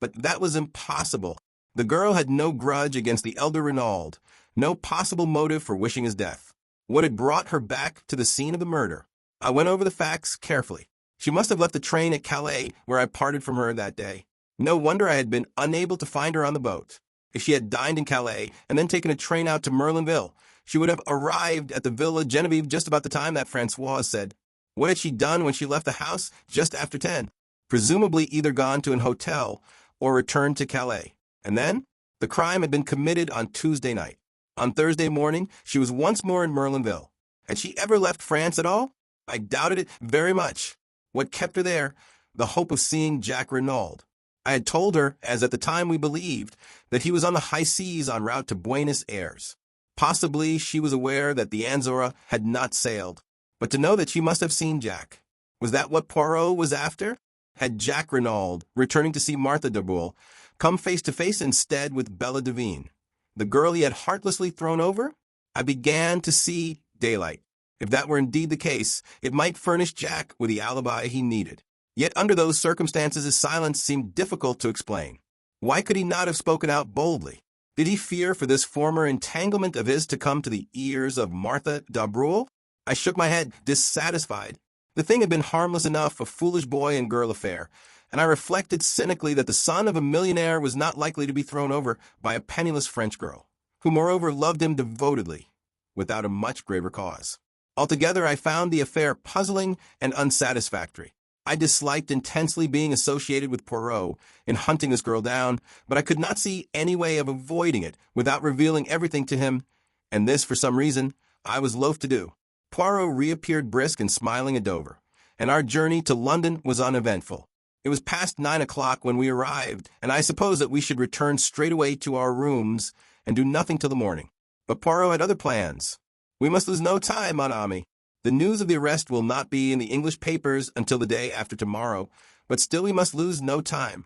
But that was impossible. The girl had no grudge against the elder Renaud, no possible motive for wishing his death. What had brought her back to the scene of the murder? I went over the facts carefully. She must have left the train at Calais, where I parted from her that day. No wonder I had been unable to find her on the boat. If she had dined in Calais and then taken a train out to Merlinville, she would have arrived at the Villa Genevieve just about the time that Francois said. What had she done when she left the house just after 10? Presumably either gone to an hotel or returned to Calais. And then, the crime had been committed on Tuesday night. On Thursday morning, she was once more in Merlinville. Had she ever left France at all? I doubted it very much. What kept her there? The hope of seeing Jack Renaud. I had told her, as at the time we believed, that he was on the high seas en route to Buenos Aires. Possibly she was aware that the Anzora had not sailed, but to know that she must have seen Jack. Was that what Poirot was after? Had Jack Renaud, returning to see Martha Darboul, come face to face instead with Bella Devine, the girl he had heartlessly thrown over? I began to see daylight. If that were indeed the case, it might furnish Jack with the alibi he needed. Yet under those circumstances his silence seemed difficult to explain. Why could he not have spoken out boldly? Did he fear for this former entanglement of his to come to the ears of Martha Darboul? I shook my head, dissatisfied. The thing had been harmless enough, a foolish boy and girl affair, and I reflected cynically that the son of a millionaire was not likely to be thrown over by a penniless French girl, who moreover loved him devotedly, without a much graver cause. Altogether, I found the affair puzzling and unsatisfactory. I disliked intensely being associated with Poirot in hunting this girl down, but I could not see any way of avoiding it without revealing everything to him, and this, for some reason, I was loath to do. Poirot reappeared brisk and smiling at Dover, and our journey to London was uneventful. It was past 9 o'clock when we arrived, and I supposed that we should return straight away to our rooms and do nothing till the morning. But Poirot had other plans. "We must lose no time, mon ami. The news of the arrest will not be in the English papers until the day after tomorrow, but still we must lose no time."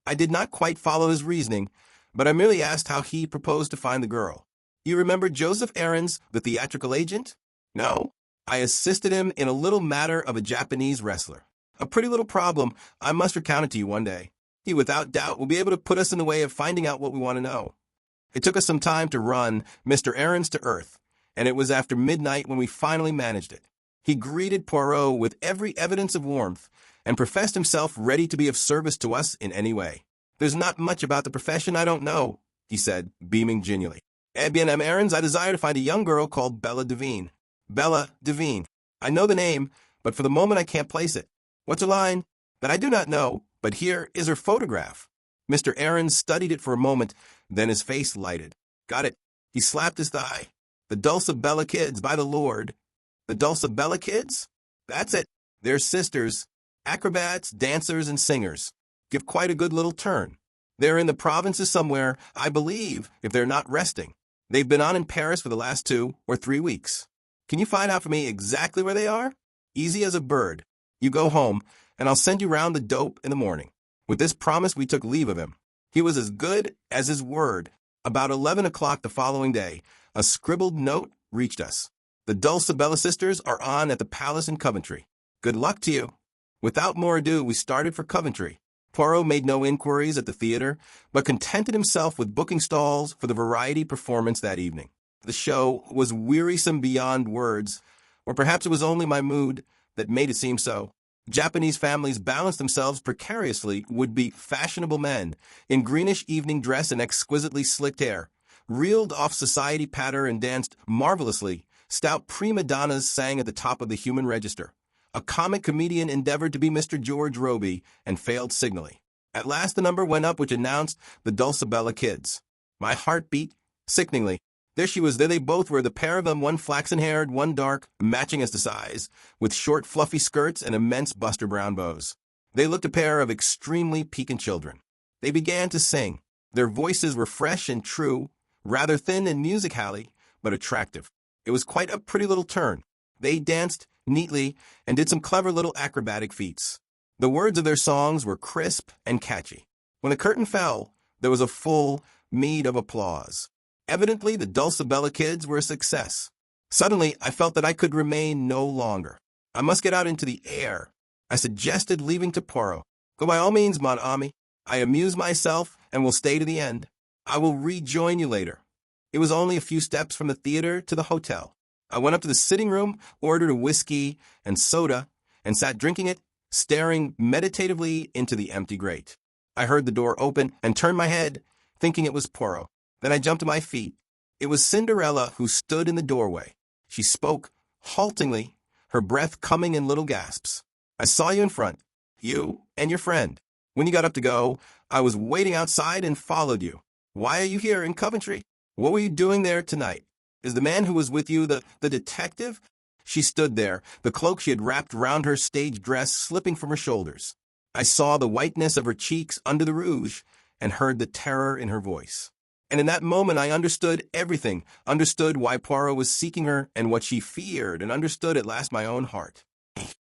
I did not quite follow his reasoning, but I merely asked how he proposed to find the girl. "You remember Joseph Aarons, the theatrical agent?" "No." "I assisted him in a little matter of a Japanese wrestler. A pretty little problem. I must recount it to you one day. He, without doubt, will be able to put us in the way of finding out what we want to know." It took us some time to run Mr. Aarons to earth, and it was after midnight when we finally managed it. He greeted Poirot with every evidence of warmth and professed himself ready to be of service to us in any way. "There's not much about the profession I don't know," he said, beaming genially. "Eh bien, errands, I desire to find a young girl called Bella Devine." Bella Devine. I know the name, but for the moment I can't place it. What's her line? That I do not know, but here is her photograph. Mr. Aarons studied it for a moment, then his face lighted. Got it. He slapped his thigh. "The Dulcibella kids, by the Lord." "The Dulcibella kids?" "That's it. They're sisters. Acrobats, dancers, and singers. Give quite a good little turn. They're in the provinces somewhere, I believe, if they're not resting. They've been on in Paris for the last 2 or 3 weeks. Can you find out for me exactly where they are? Easy as a bird. You go home, and I'll send you round the dope in the morning." With this promise, we took leave of him. He was as good as his word. About 11 o'clock the following day, a scribbled note reached us. "The Dulcibella sisters are on at the Palace in Coventry. Good luck to you." Without more ado, we started for Coventry. Poirot made no inquiries at the theater, but contented himself with booking stalls for the variety performance that evening. The show was wearisome beyond words, or perhaps it was only my mood that made it seem so. Japanese families balanced themselves precariously would-be fashionable men, in greenish evening dress and exquisitely slicked hair, reeled off society patter and danced marvelously. Stout prima donnas sang at the top of the human register. A comic comedian endeavored to be Mr. George Robey and failed signally. At last the number went up which announced the Dulcibella kids. My heart beat sickeningly. There she was, there they both were, the pair of them, one flaxen-haired, one dark, matching as to size, with short fluffy skirts and immense Buster Brown bows. They looked a pair of extremely piquant children. They began to sing. Their voices were fresh and true, rather thin and music-hally, but attractive. It was quite a pretty little turn. They danced neatly and did some clever little acrobatic feats. The words of their songs were crisp and catchy. When the curtain fell, there was a full meed of applause. Evidently, the Dulcibella kids were a success. Suddenly, I felt that I could remain no longer. I must get out into the air. I suggested leaving to Poirot. "Go by all means, mon ami. I amuse myself and will stay to the end. I will rejoin you later." It was only a few steps from the theater to the hotel. I went up to the sitting room, ordered a whiskey and soda, and sat drinking it, staring meditatively into the empty grate. I heard the door open and turned my head, thinking it was Poirot. Then I jumped to my feet. It was Cinderella who stood in the doorway. She spoke haltingly, her breath coming in little gasps. "I saw you in front, you and your friend. When you got up to go, I was waiting outside and followed you. Why are you here in Coventry? What were you doing there tonight? Is the man who was with you the detective?" She stood there, the cloak she had wrapped round her stage dress slipping from her shoulders. I saw the whiteness of her cheeks under the rouge and heard the terror in her voice. And in that moment I understood everything, understood why Poirot was seeking her and what she feared, and understood at last my own heart.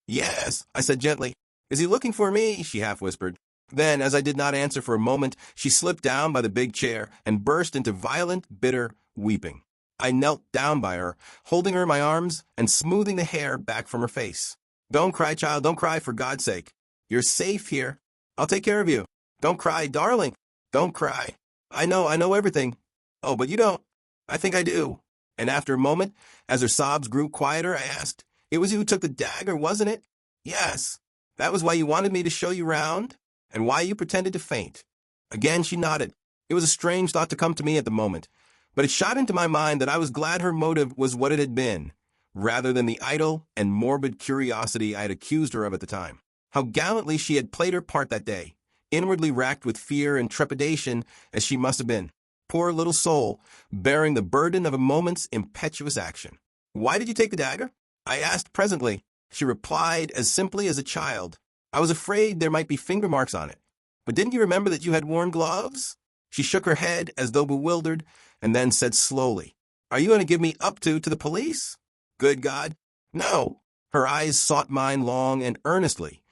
"Yes," I said gently. "Is he looking for me?" she half whispered. Then, as I did not answer for a moment, she slipped down by the big chair and burst into violent, bitter weeping. I knelt down by her, holding her in my arms and smoothing the hair back from her face. "Don't cry, child, don't cry, for God's sake. You're safe here. I'll take care of you. Don't cry, darling. Don't cry. I know everything. Oh, but you don't. I think I do." And after a moment, as her sobs grew quieter, I asked, "It was you who took the dagger, wasn't it?" "Yes." "That was why you wanted me to show you round? And why you pretended to faint?" Again she nodded. It was a strange thought to come to me at the moment, but it shot into my mind that I was glad her motive was what it had been, rather than the idle and morbid curiosity I had accused her of at the time. How gallantly she had played her part that day, inwardly racked with fear and trepidation as she must have been. Poor little soul, bearing the burden of a moment's impetuous action. "Why did you take the dagger?" I asked presently. She replied as simply as a child. "I was afraid there might be finger marks on it. But didn't you remember that you had worn gloves?" She shook her head as though bewildered, and then said slowly, "Are you going to give me up to the police?" "Good God, no." Her eyes sought mine long and earnestly,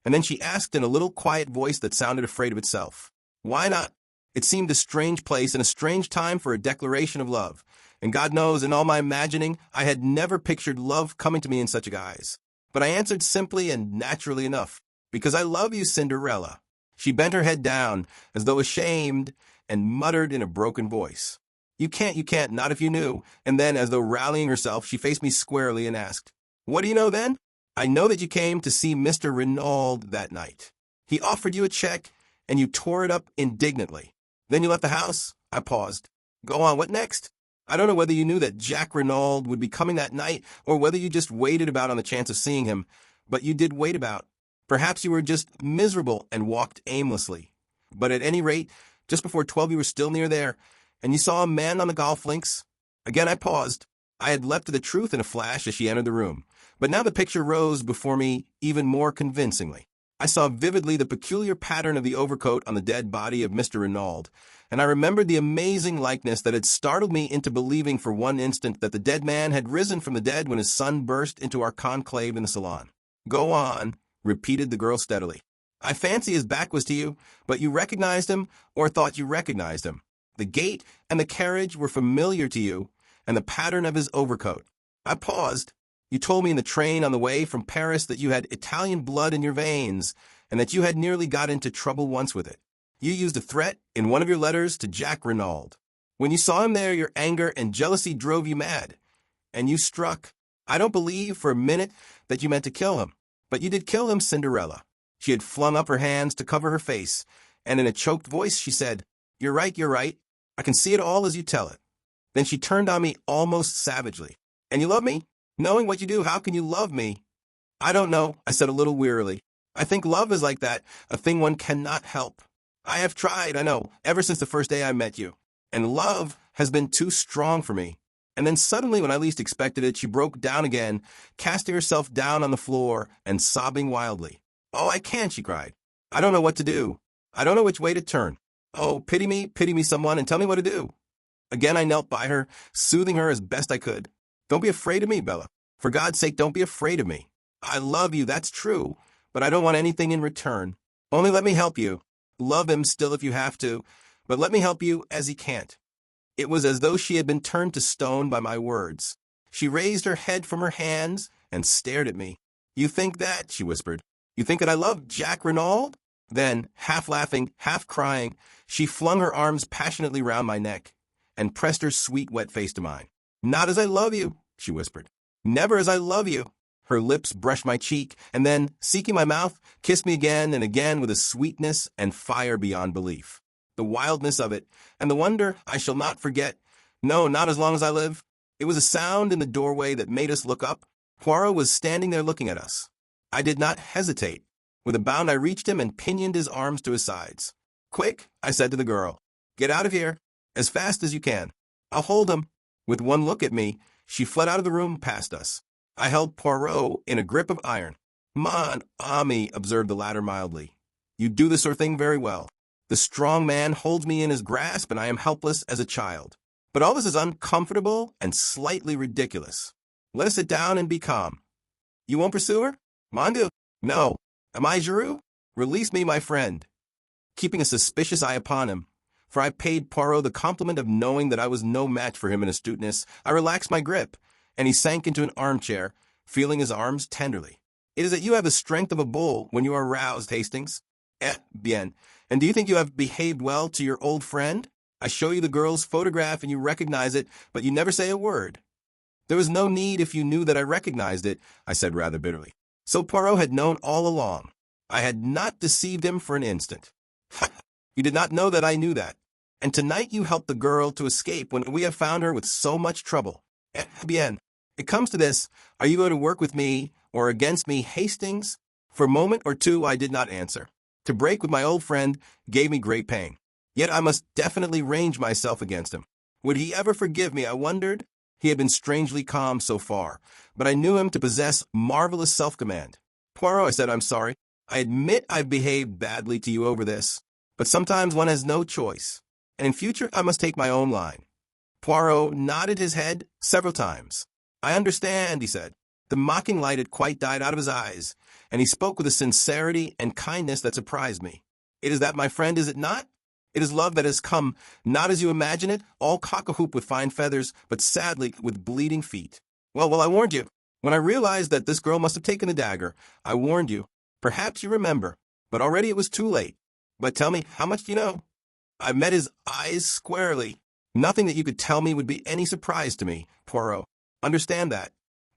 and then she asked in a little quiet voice that sounded afraid of itself, "Why not?" It seemed a strange place and a strange time for a declaration of love, and God knows, in all my imagining, I had never pictured love coming to me in such a guise. But I answered simply and naturally enough, "Because I love you, Cinderella." She bent her head down, as though ashamed, and muttered in a broken voice, you can't, not if you knew." And then, as though rallying herself, she faced me squarely and asked, What do you know then? I know that you came to see Mr. Renaud that night. He offered you a check, and you tore it up indignantly. Then you left the house. I paused. Go on, what next? I don't know whether you knew that Jack Renaud would be coming that night, or whether you just waited about on the chance of seeing him, but you did wait about. Perhaps you were just miserable and walked aimlessly. But at any rate, just before 12 you were still near there, and you saw a man on the golf links. Again I paused. I had leapt to the truth in a flash as she entered the room, but now the picture rose before me even more convincingly. I saw vividly the peculiar pattern of the overcoat on the dead body of Mr. Renaud, and I remembered the amazing likeness that had startled me into believing for one instant that the dead man had risen from the dead when his son burst into our conclave in the salon. Go on, repeated the girl steadily. I fancy his back was to you, but you recognized him or thought you recognized him. The gait and the carriage were familiar to you, and the pattern of his overcoat. I paused. You told me in the train on the way from Paris that you had Italian blood in your veins, and that you had nearly got into trouble once with it. You used a threat in one of your letters to Jack Renaud. When you saw him there, your anger and jealousy drove you mad, and you struck. I don't believe for a minute that you meant to kill him, but you did kill him, Cinderella. She had flung up her hands to cover her face, and in a choked voice she said, You're right, you're right. I can see it all as you tell it. Then she turned on me almost savagely. And you love me? Knowing what you do, how can you love me? I don't know, I said a little wearily. I think love is like that, a thing one cannot help. I have tried, I know, ever since the first day I met you. And love has been too strong for me. And then suddenly, when I least expected it, she broke down again, casting herself down on the floor and sobbing wildly. Oh, I can't, she cried. I don't know what to do. I don't know which way to turn. Oh, pity me, someone, and tell me what to do. Again, I knelt by her, soothing her as best I could. Don't be afraid of me, Bella. For God's sake, don't be afraid of me. I love you, that's true, but I don't want anything in return. Only let me help you. Love him still if you have to, but let me help you as he can't. It was as though she had been turned to stone by my words. She raised her head from her hands and stared at me. You think that, she whispered. You think that I love Jack Renaud? Then, half laughing, half crying, she flung her arms passionately round my neck and pressed her sweet, wet face to mine. Not as I love you, she whispered. Never as I love you. Her lips brushed my cheek, and then, seeking my mouth, kissed me again and again with a sweetness and fire beyond belief. The wildness of it, and the wonder I shall not forget. No, not as long as I live. It was a sound in the doorway that made us look up. Poirot was standing there looking at us. I did not hesitate. With a bound I reached him and pinioned his arms to his sides. Quick, I said to the girl. Get out of here. As fast as you can. I'll hold him. With one look at me, she fled out of the room past us. I held Poirot in a grip of iron. Mon ami, observed the latter mildly. You do this sort of thing very well. The strong man holds me in his grasp, and I am helpless as a child. But all this is uncomfortable and slightly ridiculous. Let us sit down and be calm. You won't pursue her? Mon Dieu. No. Am I Giroux? Release me, my friend. Keeping a suspicious eye upon him, for I paid Poirot the compliment of knowing that I was no match for him in astuteness, I relaxed my grip, and he sank into an armchair, feeling his arms tenderly. It is that you have the strength of a bull when you are roused, Hastings. Bien. And do you think you have behaved well to your old friend? I show you the girl's photograph and you recognize it, but you never say a word. There was no need if you knew that I recognized it, I said rather bitterly. So Poirot had known all along. I had not deceived him for an instant. You did not know that I knew that. And tonight you helped the girl to escape when we have found her with so much trouble. Bien. It comes to this. Are you going to work with me or against me, Hastings? For a moment or two I did not answer. To break with my old friend gave me great pain. Yet I must definitely range myself against him. Would he ever forgive me, I wondered? He had been strangely calm so far, but I knew him to possess marvelous self-command. Poirot, I said, I'm sorry. I admit I've behaved badly to you over this, but sometimes one has no choice, and in future I must take my own line. Poirot nodded his head several times. I understand, he said. The mocking light had quite died out of his eyes, and he spoke with a sincerity and kindness that surprised me. It is that, my friend, is it not? It is love that has come, not as you imagine it, all cock-a-hoop with fine feathers, but sadly with bleeding feet. Well, I warned you. When I realized that this girl must have taken the dagger, I warned you. Perhaps you remember, but already it was too late. But tell me, how much do you know? I met his eyes squarely. Nothing that you could tell me would be any surprise to me, Poirot. Understand that.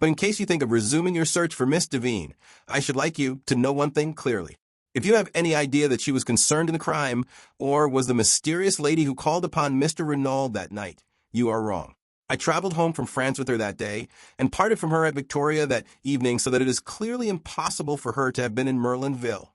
But in case you think of resuming your search for Miss Devine, I should like you to know one thing clearly. If you have any idea that she was concerned in the crime, or was the mysterious lady who called upon Mr. Renaud that night, you are wrong. I traveled home from France with her that day, and parted from her at Victoria that evening, so that it is clearly impossible for her to have been in Merlinville.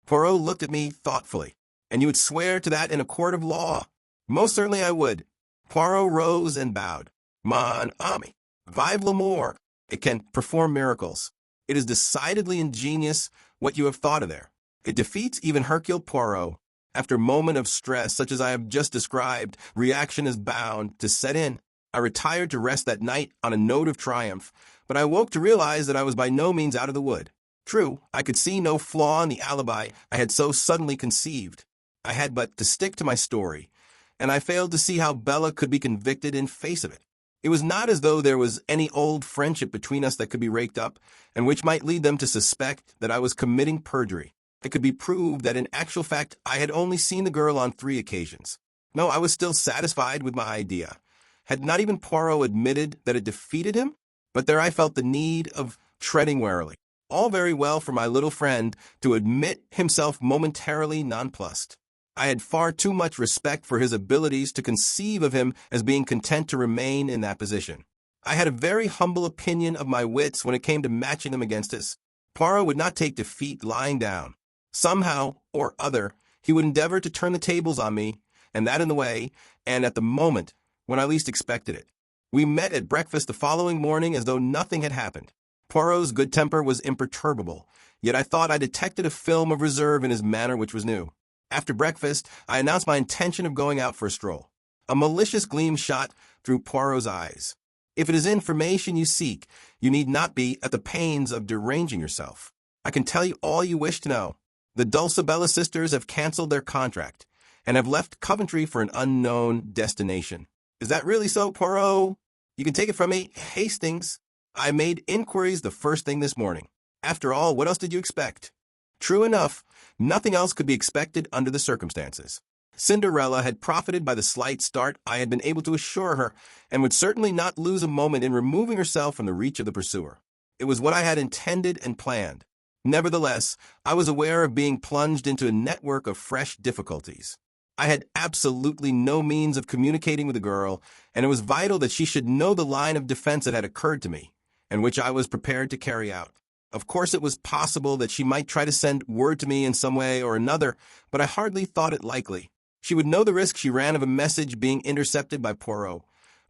Poirot looked at me thoughtfully. And you would swear to that in a court of law? Most certainly I would. Poirot rose and bowed. Mon ami, vive l'amour. It can perform miracles. It is decidedly ingenious what you have thought of there. It defeats even Hercule Poirot. After a moment of stress such as I have just described, reaction is bound to set in. I retired to rest that night on a note of triumph, but I woke to realize that I was by no means out of the wood. True, I could see no flaw in the alibi I had so suddenly conceived. I had but to stick to my story, and I failed to see how Bella could be convicted in face of it. It was not as though there was any old friendship between us that could be raked up, and which might lead them to suspect that I was committing perjury. It could be proved that in actual fact I had only seen the girl on 3 occasions. No, I was still satisfied with my idea. Had not even Poirot admitted that it defeated him? But there I felt the need of treading warily. All very well for my little friend to admit himself momentarily nonplussed. I had far too much respect for his abilities to conceive of him as being content to remain in that position. I had a very humble opinion of my wits when it came to matching them against his. Poirot would not take defeat lying down. Somehow or other, he would endeavor to turn the tables on me, and that in the way, and at the moment, when I least expected it. We met at breakfast the following morning as though nothing had happened. Poirot's good temper was imperturbable, yet I thought I detected a film of reserve in his manner which was new. After breakfast, I announced my intention of going out for a stroll. A malicious gleam shot through Poirot's eyes. If it is information you seek, you need not be at the pains of deranging yourself. I can tell you all you wish to know. The Dulcibella sisters have cancelled their contract, and have left Coventry for an unknown destination. Is that really so, Poirot? You can take it from me, Hastings. I made inquiries the first thing this morning. After all, what else did you expect? True enough, nothing else could be expected under the circumstances. Cinderella had profited by the slight start I had been able to assure her, and would certainly not lose a moment in removing herself from the reach of the pursuer. It was what I had intended and planned. Nevertheless, I was aware of being plunged into a network of fresh difficulties. I had absolutely no means of communicating with the girl, and it was vital that she should know the line of defense that had occurred to me, and which I was prepared to carry out. Of course, it was possible that she might try to send word to me in some way or another, but I hardly thought it likely. She would know the risk she ran of a message being intercepted by Poirot,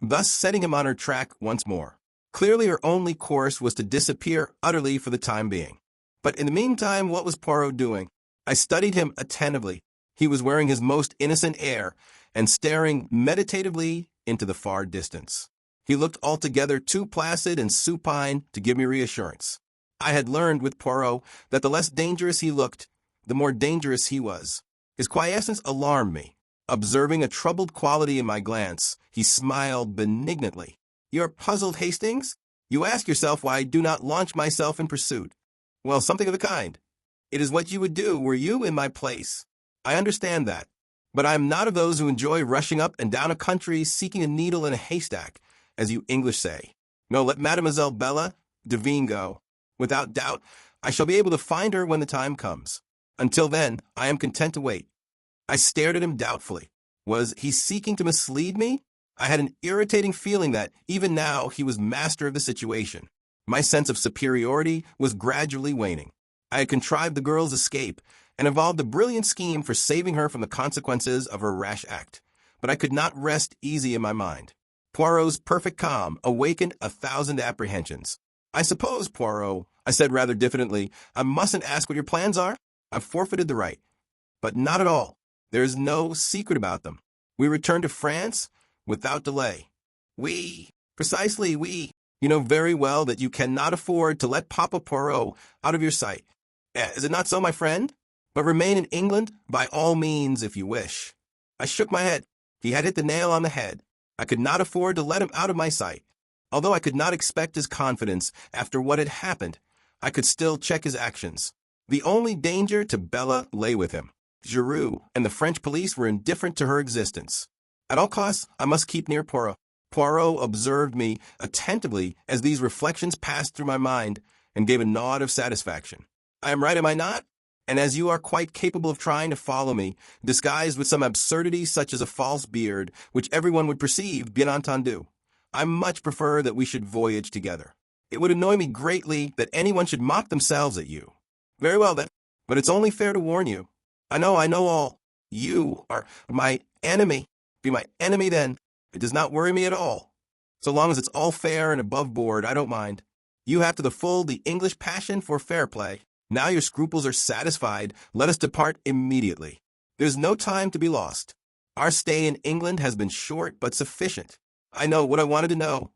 thus setting him on her track once more. Clearly, her only course was to disappear utterly for the time being. But in the meantime, what was Poirot doing? I studied him attentively. He was wearing his most innocent air and staring meditatively into the far distance. He looked altogether too placid and supine to give me reassurance. I had learned with Poirot that the less dangerous he looked, the more dangerous he was. His quiescence alarmed me. Observing a troubled quality in my glance, he smiled benignantly. "You are puzzled, Hastings? You ask yourself why I do not launch myself in pursuit. Well, something of the kind. It is what you would do were you in my place. I understand that. But I am not of those who enjoy rushing up and down a country seeking a needle in a haystack, as you English say. No, let Mademoiselle Bella Devine go. Without doubt, I shall be able to find her when the time comes. Until then, I am content to wait." I stared at him doubtfully. Was he seeking to mislead me? I had an irritating feeling that, even now, he was master of the situation. My sense of superiority was gradually waning. I had contrived the girl's escape, and evolved a brilliant scheme for saving her from the consequences of her rash act. But I could not rest easy in my mind. Poirot's perfect calm awakened 1,000 apprehensions. "I suppose, Poirot," I said rather diffidently, "I mustn't ask what your plans are? I've forfeited the right." "But not at all. There is no secret about them. We return to France without delay." Precisely, we. You know very well that you cannot afford to let Papa Poirot out of your sight. Is it not so, my friend? But remain in England, by all means, if you wish." I shook my head. He had hit the nail on the head. I could not afford to let him out of my sight. Although I could not expect his confidence after what had happened, I could still check his actions. The only danger to Bella lay with him. Giroux and the French police were indifferent to her existence. At all costs, I must keep near Poirot. Poirot observed me attentively as these reflections passed through my mind and gave a nod of satisfaction. I am right, am I not? And as you are quite capable of trying to follow me, disguised with some absurdity such as a false beard, which everyone would perceive, bien entendu, I much prefer that we should voyage together. It would annoy me greatly that anyone should mock themselves at you. Very well, then, but it's only fair to warn you. I know all. You are my enemy. Be my enemy, then. It does not worry me at all. So long as it's all fair and above board, I don't mind. You have to the full the English passion for fair play. Now your scruples are satisfied, let us depart immediately. There's no time to be lost. Our stay in England has been short but sufficient. I know what I wanted to know.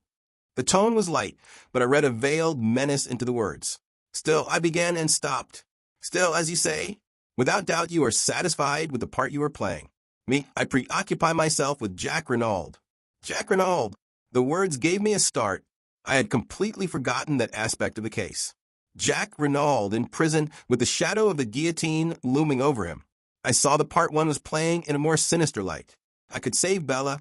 The tone was light, but I read a veiled menace into the words. Still, I began and stopped. Still, as you say, without doubt you are satisfied with the part you are playing. Me, I preoccupy myself with Jack Renaud. Jack Renaud. The words gave me a start. I had completely forgotten that aspect of the case. Jack Renaud in prison with the shadow of the guillotine looming over him. I saw the part one was playing in a more sinister light. I could save Bella.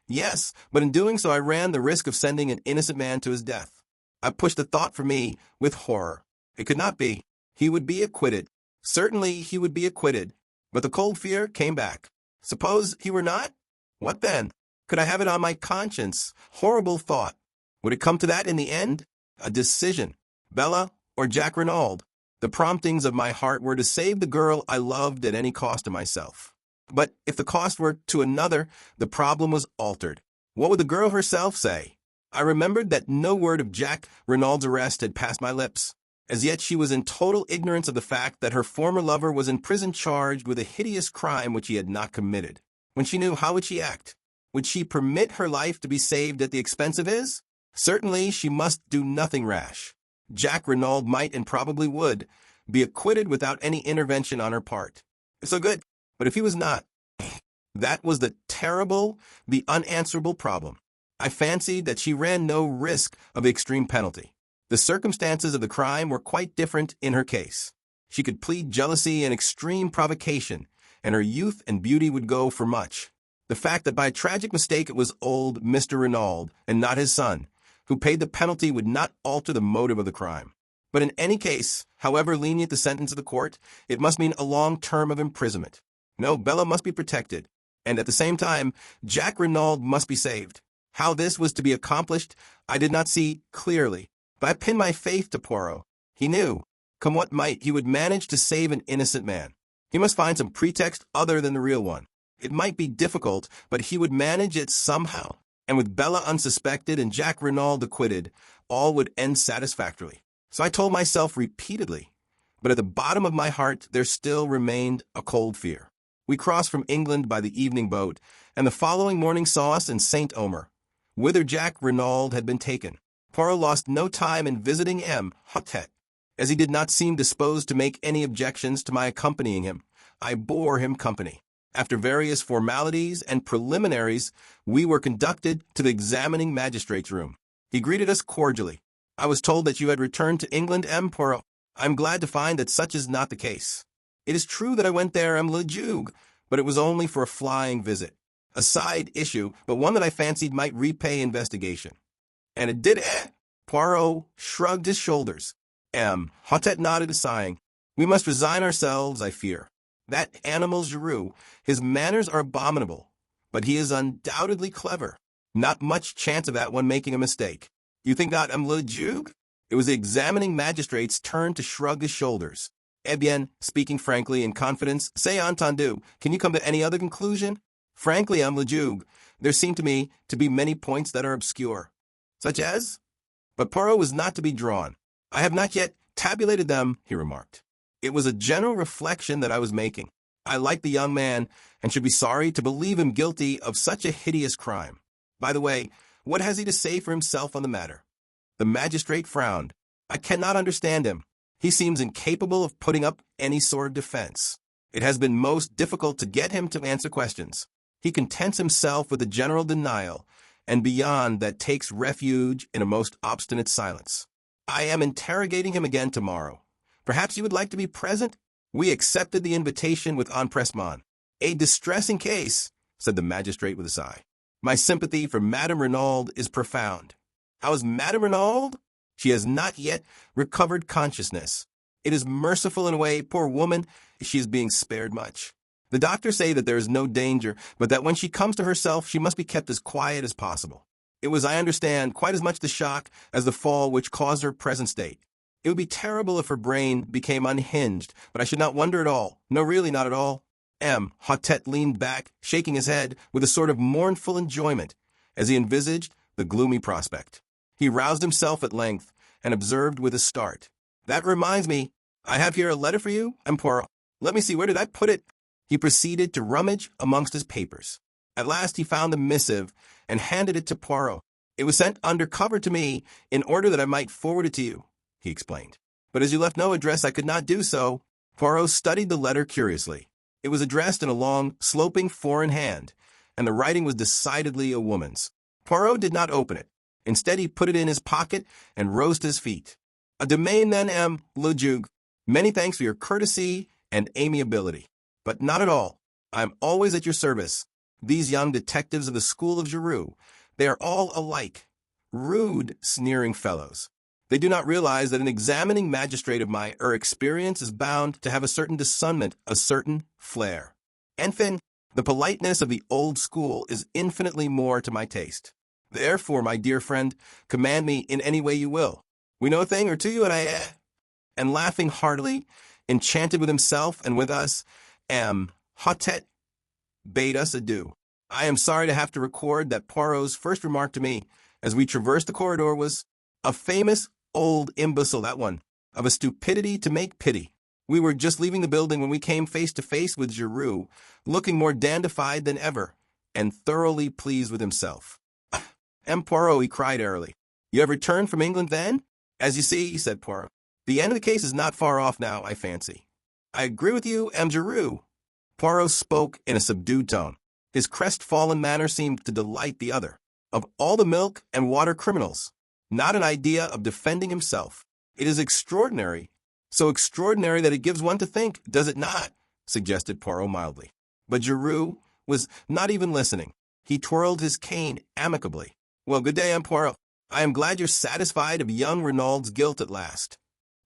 Yes, but in doing so I ran the risk of sending an innocent man to his death. I pushed the thought from me with horror. It could not be. He would be acquitted. Certainly he would be acquitted. But the cold fear came back. Suppose he were not? What then? Could I have it on my conscience? Horrible thought. Would it come to that in the end? A decision. Bella or Jack Renaud? The promptings of my heart were to save the girl I loved at any cost to myself. But if the cost were to another, the problem was altered. What would the girl herself say? I remembered that no word of Jack Renaud's arrest had passed my lips. As yet she was in total ignorance of the fact that her former lover was in prison charged with a hideous crime which he had not committed. When she knew, how would she act? Would she permit her life to be saved at the expense of his? Certainly she must do nothing rash. Jack Renaud might, and probably would, be acquitted without any intervention on her part. So good. But if he was not, that was the terrible, the unanswerable problem. I fancied that she ran no risk of the extreme penalty. The circumstances of the crime were quite different in her case. She could plead jealousy and extreme provocation, and her youth and beauty would go for much. The fact that by a tragic mistake it was old Mr. Renaud, and not his son, who paid the penalty would not alter the motive of the crime. But in any case, however lenient the sentence of the court, it must mean a long term of imprisonment. No, Bella must be protected, and at the same time, Jack Renaud must be saved. How this was to be accomplished, I did not see clearly, but I pinned my faith to Poirot. He knew, come what might, he would manage to save an innocent man. He must find some pretext other than the real one. It might be difficult, but he would manage it somehow. And with Bella unsuspected and Jack Renaud acquitted, all would end satisfactorily. So I told myself repeatedly, but at the bottom of my heart there still remained a cold fear. We crossed from England by the evening boat, and the following morning saw us in St. Omer, whither Jack Renaud had been taken. Poirot lost no time in visiting M. Hotet. As he did not seem disposed to make any objections to my accompanying him, I bore him company. After various formalities and preliminaries, we were conducted to the examining magistrate's room. He greeted us cordially. I was told that you had returned to England, M. Poirot. I am glad to find that such is not the case. It is true that I went there, M. Le Juge, but it was only for a flying visit. A side issue, but one that I fancied might repay investigation. And it did. Poirot shrugged his shoulders. M. Hotet nodded, sighing. We must resign ourselves, I fear. That animal Giroux, his manners are abominable, but he is undoubtedly clever. Not much chance of that one making a mistake. You think not, M. Le Juge? It was the examining magistrate's turn to shrug his shoulders. Eh bien, speaking frankly in confidence, c'est entendu. Can you come to any other conclusion? Frankly, M. Le Juge, there seem to me to be many points that are obscure. Such as? But Poirot was not to be drawn. I have not yet tabulated them, he remarked. It was a general reflection that I was making. I like the young man, and should be sorry to believe him guilty of such a hideous crime. By the way, what has he to say for himself on the matter? The magistrate frowned. I cannot understand him. He seems incapable of putting up any sort of defense. It has been most difficult to get him to answer questions. He contents himself with a general denial, and beyond that takes refuge in a most obstinate silence. I am interrogating him again tomorrow. Perhaps you would like to be present? We accepted the invitation with empressement. A distressing case, said the magistrate with a sigh. My sympathy for Madame Renaud is profound. How is Madame Renaud? She has not yet recovered consciousness. It is merciful in a way, poor woman, she is being spared much. The doctors say that there is no danger, but that when she comes to herself, she must be kept as quiet as possible. It was, I understand, quite as much the shock as the fall which caused her present state. It would be terrible if her brain became unhinged, but I should not wonder at all. No, really, not at all. Hotet leaned back, shaking his head with a sort of mournful enjoyment, as he envisaged the gloomy prospect. He roused himself at length, and observed with a start. That reminds me, I have here a letter for you, Poirot. Let me see, where did I put it? He proceeded to rummage amongst his papers. At last he found the missive, and handed it to Poirot. It was sent under cover to me, in order that I might forward it to you, he explained. But as you left no address, I could not do so. Poirot studied the letter curiously. It was addressed in a long, sloping foreign hand, and the writing was decidedly a woman's. Poirot did not open it. Instead, he put it in his pocket and rose to his feet. A domain, then, le Duc. Many thanks for your courtesy and amiability. But not at all. I am always at your service. These young detectives of the school of Giroux, they are all alike. Rude, sneering fellows. They do not realize that an examining magistrate of my experience is bound to have a certain discernment, a certain flair. Enfin, the politeness of the old school is infinitely more to my taste. Therefore, my dear friend, command me in any way you will. We know a thing or two, and laughing heartily, enchanted with himself and with us, Hotet bade us adieu. I am sorry to have to record that Poirot's first remark to me, as we traversed the corridor, was, "A famous old imbecile, that one, of a stupidity to make pity." We were just leaving the building when we came face to face with Giroux, looking more dandified than ever, and thoroughly pleased with himself. Poirot, he cried airily. You have returned from England, then? As you see, said Poirot, the end of the case is not far off now, I fancy. I agree with you, Giroux. Poirot spoke in a subdued tone. His crestfallen manner seemed to delight the other. Of all the milk and water criminals, not an idea of defending himself. It is extraordinary. So extraordinary that it gives one to think, does it not? Suggested Poirot mildly. But Giroux was not even listening. He twirled his cane amicably. Well, good day, Poirot. I am glad you're satisfied of young Renaud's guilt at last.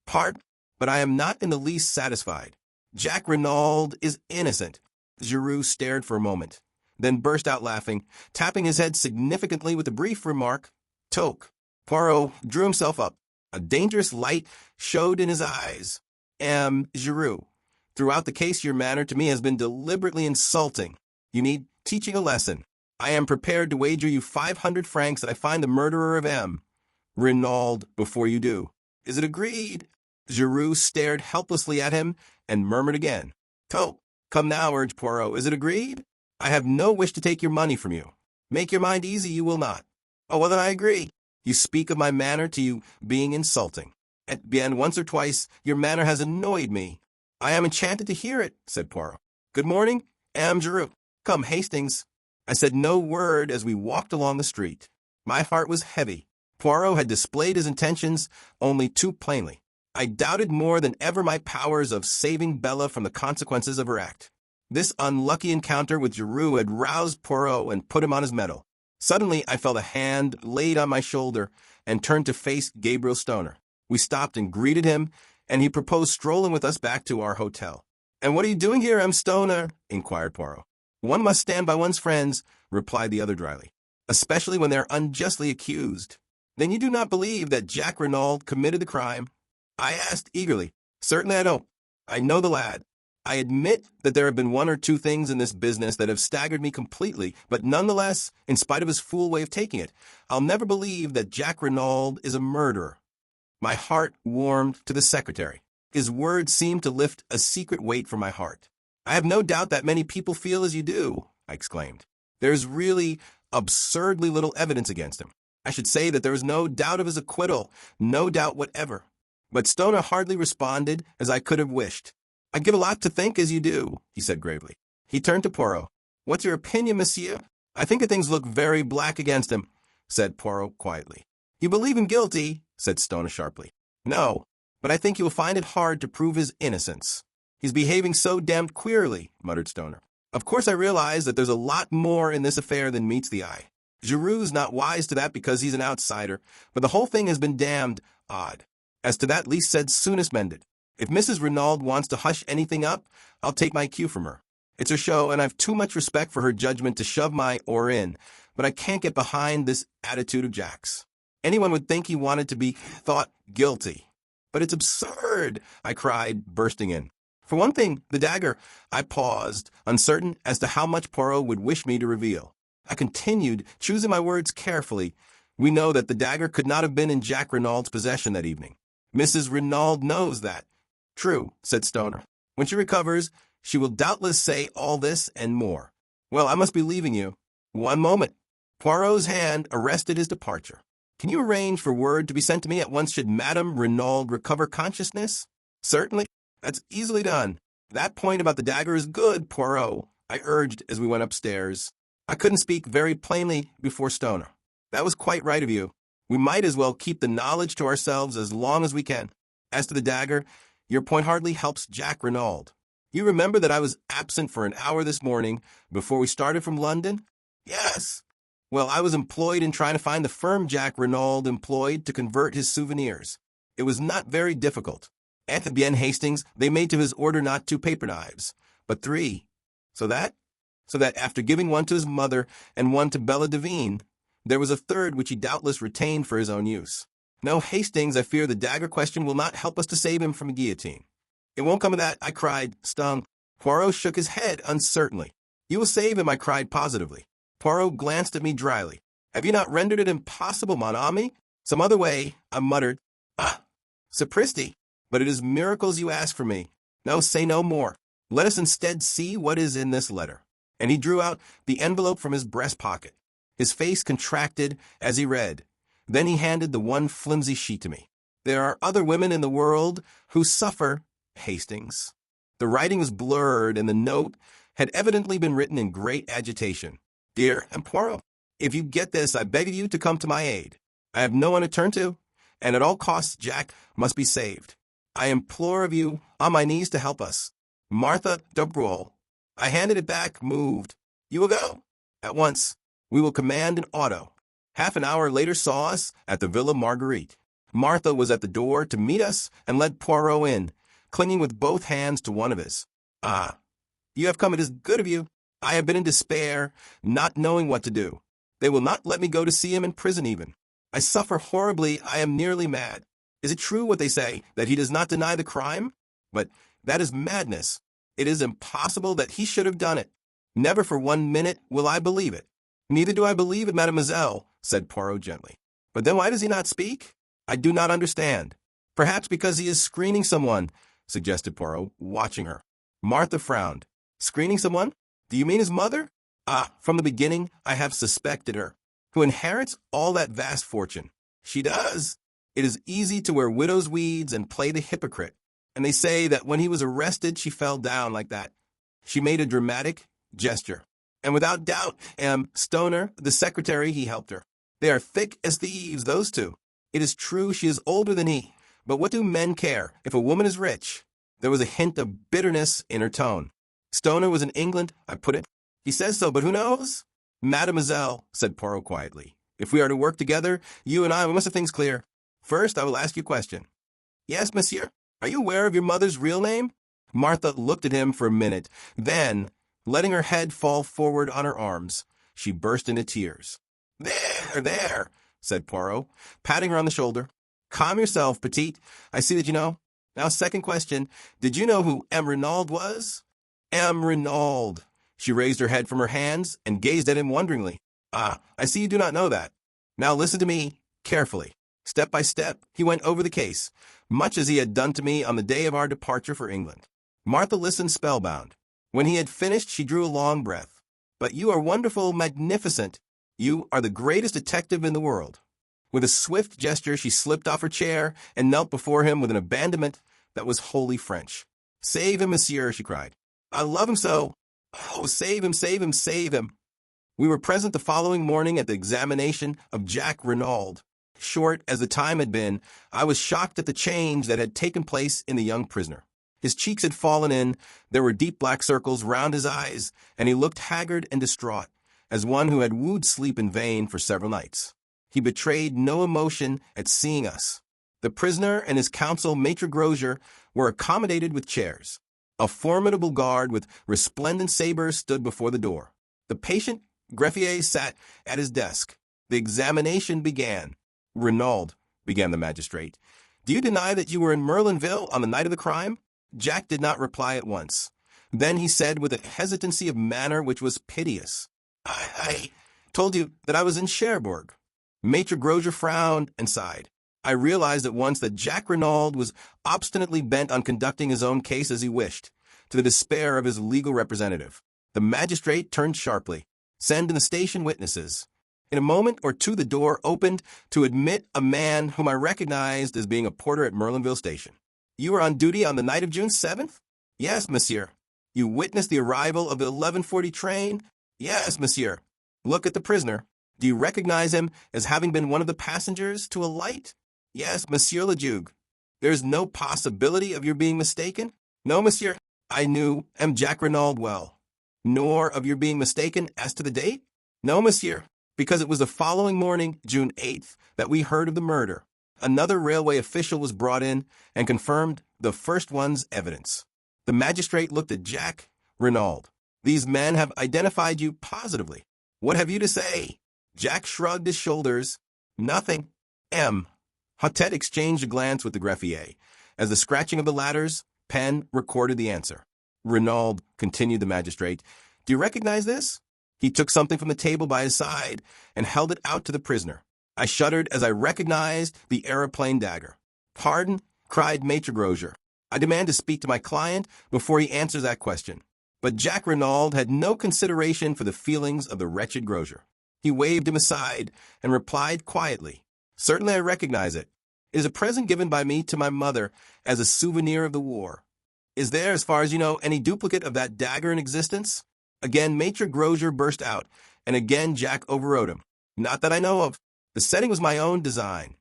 But I am not in the least satisfied. Jack Renaud is innocent. Giroux stared for a moment, then burst out laughing, tapping his head significantly with a brief remark, Toque. Poirot drew himself up. A dangerous light showed in his eyes. Giroux, throughout the case your manner to me has been deliberately insulting. You need teaching a lesson. I am prepared to wager you 500 francs that I find the murderer of Renaud before you do. Is it agreed? Giroux stared helplessly at him and murmured again. Toque, come now, urged Poirot. Is it agreed? I have no wish to take your money from you. Make your mind easy, you will not. Oh, well, then I agree. You speak of my manner to you being insulting. At bien, once or twice, your manner has annoyed me. I am enchanted to hear it, said Poirot. Good morning, Giroux. Come, Hastings. I said no word as we walked along the street. My heart was heavy. Poirot had displayed his intentions only too plainly. I doubted more than ever my powers of saving Bella from the consequences of her act. This unlucky encounter with Giroux had roused Poirot and put him on his mettle. Suddenly, I felt a hand laid on my shoulder and turned to face Gabriel Stoner. We stopped and greeted him, and he proposed strolling with us back to our hotel. And what are you doing here, Stoner? Inquired Poirot. One must stand by one's friends, replied the other dryly, especially when they're unjustly accused. Then you do not believe that Jack Renaud committed the crime? I asked eagerly. Certainly I don't. I know the lad. I admit that there have been one or two things in this business that have staggered me completely, but nonetheless, in spite of his fool way of taking it, I'll never believe that Jack Renaud is a murderer. My heart warmed to the secretary. His words seemed to lift a secret weight from my heart. I have no doubt that many people feel as you do, I exclaimed. There's really absurdly little evidence against him. I should say that there is no doubt of his acquittal, no doubt whatever. But Stoner hardly responded as I could have wished. I give a lot to think as you do, he said gravely. He turned to Poirot. What's your opinion, monsieur? I think that things look very black against him, said Poirot quietly. You believe him guilty, said Stoner sharply. No, but I think you will find it hard to prove his innocence. He's behaving so damned queerly, muttered Stoner. Of course, I realize that there's a lot more in this affair than meets the eye. Giroux's not wise to that because he's an outsider, but the whole thing has been damned odd. As to that, least said, soonest mended. If Mrs. Renaud wants to hush anything up, I'll take my cue from her. It's her show, and I've too much respect for her judgment to shove my oar in, but I can't get behind this attitude of Jack's. Anyone would think he wanted to be thought guilty. But it's absurd, I cried, bursting in. For one thing, the dagger. I paused, uncertain as to how much Poirot would wish me to reveal. I continued, choosing my words carefully. We know that the dagger could not have been in Jack Renaud's possession that evening. Mrs. Renaud knows that. True, said Stoner. When she recovers, she will doubtless say all this and more. Well, I must be leaving you. One moment. Poirot's hand arrested his departure. Can you arrange for word to be sent to me at once should Madame Renaud recover consciousness? Certainly. That's easily done. That point about the dagger is good, Poirot, I urged as we went upstairs. I couldn't speak very plainly before Stoner. That was quite right of you. We might as well keep the knowledge to ourselves as long as we can. As to the dagger, your point hardly helps Jack Renaud. You remember that I was absent for an hour this morning before we started from London? Yes. Well, I was employed in trying to find the firm Jack Renaud employed to convert his souvenirs. It was not very difficult. At the Bien Hastings, they made to his order not 2 paper knives, but 3. So that after giving one to his mother and one to Bella Devine, there was a third which he doubtless retained for his own use. No, Hastings, I fear the dagger question will not help us to save him from a guillotine. It won't come of that, I cried, stung. Poirot shook his head uncertainly. You will save him, I cried positively. Poirot glanced at me dryly. Have you not rendered it impossible, mon ami? Some other way, I muttered. Sapristi. But it is miracles you ask for me. No, say no more. Let us instead see what is in this letter. And he drew out the envelope from his breast pocket. His face contracted as he read. Then he handed the one flimsy sheet to me. There are other women in the world who suffer, Hastings. The writing was blurred, and the note had evidently been written in great agitation. Dear and Poirot, if you get this, I beg of you to come to my aid. I have no one to turn to, and at all costs Jack must be saved. I implore of you, on my knees, to help us. Martha Dobrol. I handed it back, moved. You will go? At once. We will command an auto. Half an hour later saw us at the Villa Marguerite. Martha was at the door to meet us and led Poirot in, clinging with both hands to one of his. Ah, you have come. It is good of you. I have been in despair, not knowing what to do. They will not let me go to see him in prison even. I suffer horribly. I am nearly mad. Is it true what they say, that he does not deny the crime? But that is madness. It is impossible that he should have done it. Never for 1 minute will I believe it. Neither do I believe it, mademoiselle, said Poirot gently. But then why does he not speak? I do not understand. Perhaps because he is screening someone, suggested Poirot, watching her. Martha frowned. Screening someone? Do you mean his mother? From the beginning I have suspected her. Who inherits all that vast fortune. She does. It is easy to wear widow's weeds and play the hypocrite. And they say that when he was arrested, she fell down like that. She made a dramatic gesture. And without doubt, Stoner, the secretary, he helped her. They are thick as thieves, those two. It is true she is older than he. But what do men care if a woman is rich? There was a hint of bitterness in her tone. Stoner was in England, I put it. He says so, but who knows? Mademoiselle, said Poirot quietly, if we are to work together, you and I, we must have things clear. First, I will ask you a question. Yes, monsieur. Are you aware of your mother's real name? Martha looked at him for a minute. Then, letting her head fall forward on her arms, she burst into tears. There, said Poirot, patting her on the shoulder. Calm yourself, petite. I see that you know. Now, second question. Did you know who M. Renaud was? M. Renaud. She raised her head from her hands and gazed at him wonderingly. I see you do not know that. Now listen to me carefully. Step by step, he went over the case, much as he had done to me on the day of our departure for England. Martha listened spellbound. When he had finished, she drew a long breath. But you are wonderful, magnificent. You are the greatest detective in the world. With a swift gesture, she slipped off her chair and knelt before him with an abandonment that was wholly French. Save him, monsieur, she cried. I love him so. Oh, save him, save him, save him. We were present the following morning at the examination of Jack Renaud. Short as the time had been, I was shocked at the change that had taken place in the young prisoner. His cheeks had fallen in, there were deep black circles round his eyes, and he looked haggard and distraught, as one who had wooed sleep in vain for several nights. He betrayed no emotion at seeing us. The prisoner and his counsel, Maitre Grosier, were accommodated with chairs. A formidable guard with resplendent sabers stood before the door. The patient greffier sat at his desk. The examination began. "Renaud," began the magistrate, "do you deny that you were in Merlinville on the night of the crime?" Jack did not reply at once. Then he said with a hesitancy of manner which was piteous, I told you that I was in Cherbourg." Maitre Grosier frowned and sighed. I realized at once that Jack Renaud was obstinately bent on conducting his own case as he wished, to the despair of his legal representative. The magistrate turned sharply. "Send in the station witnesses." In a moment or two the door opened to admit a man whom I recognized as being a porter at Merlinville Station. "You were on duty on the night of June 7th? "Yes, monsieur." "You witnessed the arrival of the 11:40 train?" "Yes, monsieur." "Look at the prisoner. Do you recognize him as having been one of the passengers to alight?" "Yes, monsieur le juge." "There is no possibility of your being mistaken?" "No, monsieur. I knew M. Jack Renaud well." "Nor of your being mistaken as to the date?" "No, monsieur, because it was the following morning, June 8th, that we heard of the murder." Another railway official was brought in and confirmed the first one's evidence. The magistrate looked at Jack Renaud. "These men have identified you positively. What have you to say?" Jack shrugged his shoulders. "Nothing." M. Hotet exchanged a glance with the greffier, as the scratching of the latter's pen recorded the answer. "Renaud," continued the magistrate, "do you recognize this?" He took something from the table by his side and held it out to the prisoner. I shuddered as I recognized the aeroplane dagger. "Pardon," cried Maitre Grosier. "I demand to speak to my client before he answers that question." But Jack Renaud had no consideration for the feelings of the wretched Grosier. He waved him aside and replied quietly, "Certainly I recognize it. It is a present given by me to my mother as a souvenir of the war. Is there, as far as you know, any duplicate of that dagger in existence?" Again Maitre Grosier burst out, and again Jack overrode him. "Not that I know of. The setting was my own design."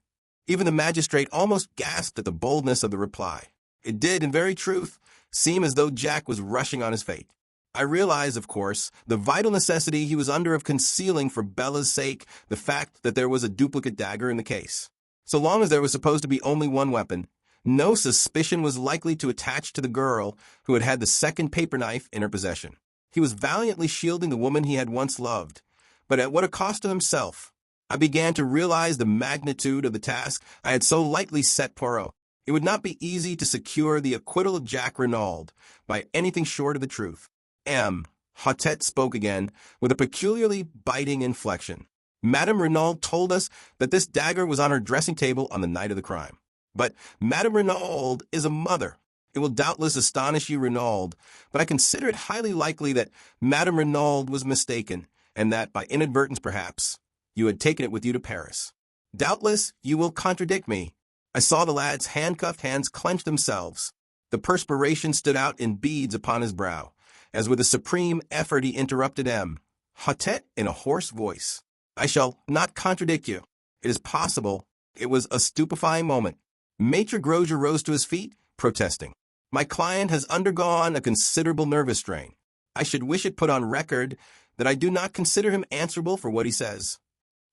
Even the magistrate almost gasped at the boldness of the reply. It did, in very truth, seem as though Jack was rushing on his fate. I realized, of course, the vital necessity he was under of concealing for Bella's sake the fact that there was a duplicate dagger in the case. So long as there was supposed to be only one weapon, no suspicion was likely to attach to the girl who had had the second paper knife in her possession. He was valiantly shielding the woman he had once loved, but at what a cost to himself. I began to realize the magnitude of the task I had so lightly set Poirot. It would not be easy to secure the acquittal of Jack Renaud by anything short of the truth. M. Hotet spoke again, with a peculiarly biting inflection. "Madame Renaud told us that this dagger was on her dressing table on the night of the crime. But Madame Renaud is a mother. It will doubtless astonish you, Renaud, but I consider it highly likely that Madame Renaud was mistaken, and that, by inadvertence perhaps, you had taken it with you to Paris. Doubtless you will contradict me." I saw the lad's handcuffed hands clench themselves. The perspiration stood out in beads upon his brow, as with a supreme effort he interrupted M. Hotet in a hoarse voice. "I shall not contradict you. It is possible." It was a stupefying moment. Maitre Grosier rose to his feet, protesting. "My client has undergone a considerable nervous strain. I should wish it put on record that I do not consider him answerable for what he says."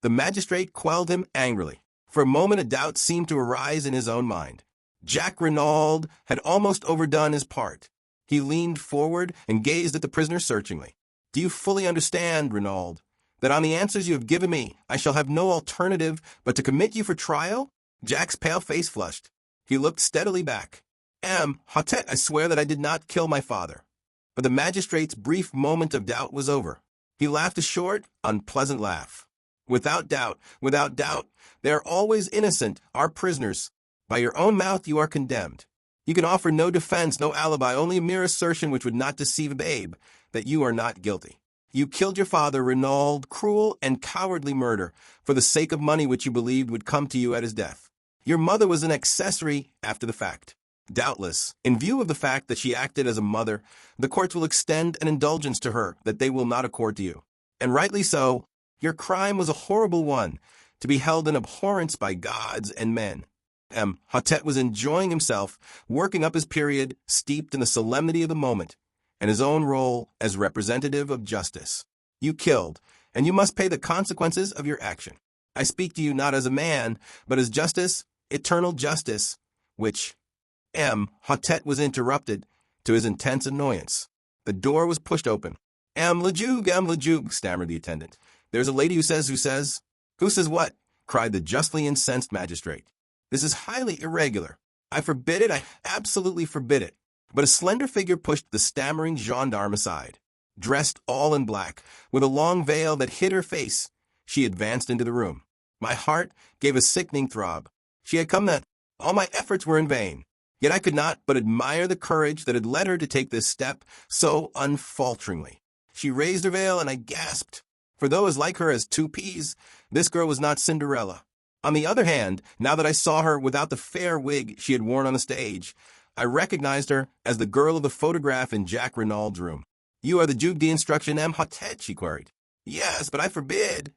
The magistrate quelled him angrily. For a moment a doubt seemed to arise in his own mind. Jack Renaud had almost overdone his part. He leaned forward and gazed at the prisoner searchingly. "Do you fully understand, Renaud, that on the answers you have given me, I shall have no alternative but to commit you for trial?" Jack's pale face flushed. He looked steadily back. "M. Hotet, I swear that I did not kill my father." But the magistrate's brief moment of doubt was over. He laughed a short, unpleasant laugh. Without doubt, they are always innocent, our prisoners. By your own mouth you are condemned. You can offer no defense, no alibi, only a mere assertion which would not deceive a babe, that you are not guilty. You killed your father, Renaud, cruel and cowardly murder, for the sake of money which you believed would come to you at his death. Your mother was an accessory after the fact. Doubtless, in view of the fact that she acted as a mother, the courts will extend an indulgence to her that they will not accord to you. And rightly so. Your crime was a horrible one, to be held in abhorrence by gods and men. Hotet was enjoying himself, working up his period, steeped in the solemnity of the moment, and his own role as representative of justice. You killed, and you must pay the consequences of your action. I speak to you not as a man, but as justice, eternal justice, which, Hotet was interrupted, to his intense annoyance. The door was pushed open. Lejeug, stammered the attendant. There's a lady who says. Who says what? Cried the justly incensed magistrate. This is highly irregular. I forbid it, I absolutely forbid it. But a slender figure pushed the stammering gendarme aside. Dressed all in black, with a long veil that hid her face, she advanced into the room. My heart gave a sickening throb. She had come that all my efforts were in vain. Yet I could not but admire the courage that had led her to take this step so unfalteringly. She raised her veil, and I gasped. For though as like her as two peas, this girl was not Cinderella. On the other hand, now that I saw her without the fair wig she had worn on the stage, I recognized her as the girl of the photograph in Jack Renaud's room. You are the Juge d'instruction Hotet, she queried. Yes, but I forbid.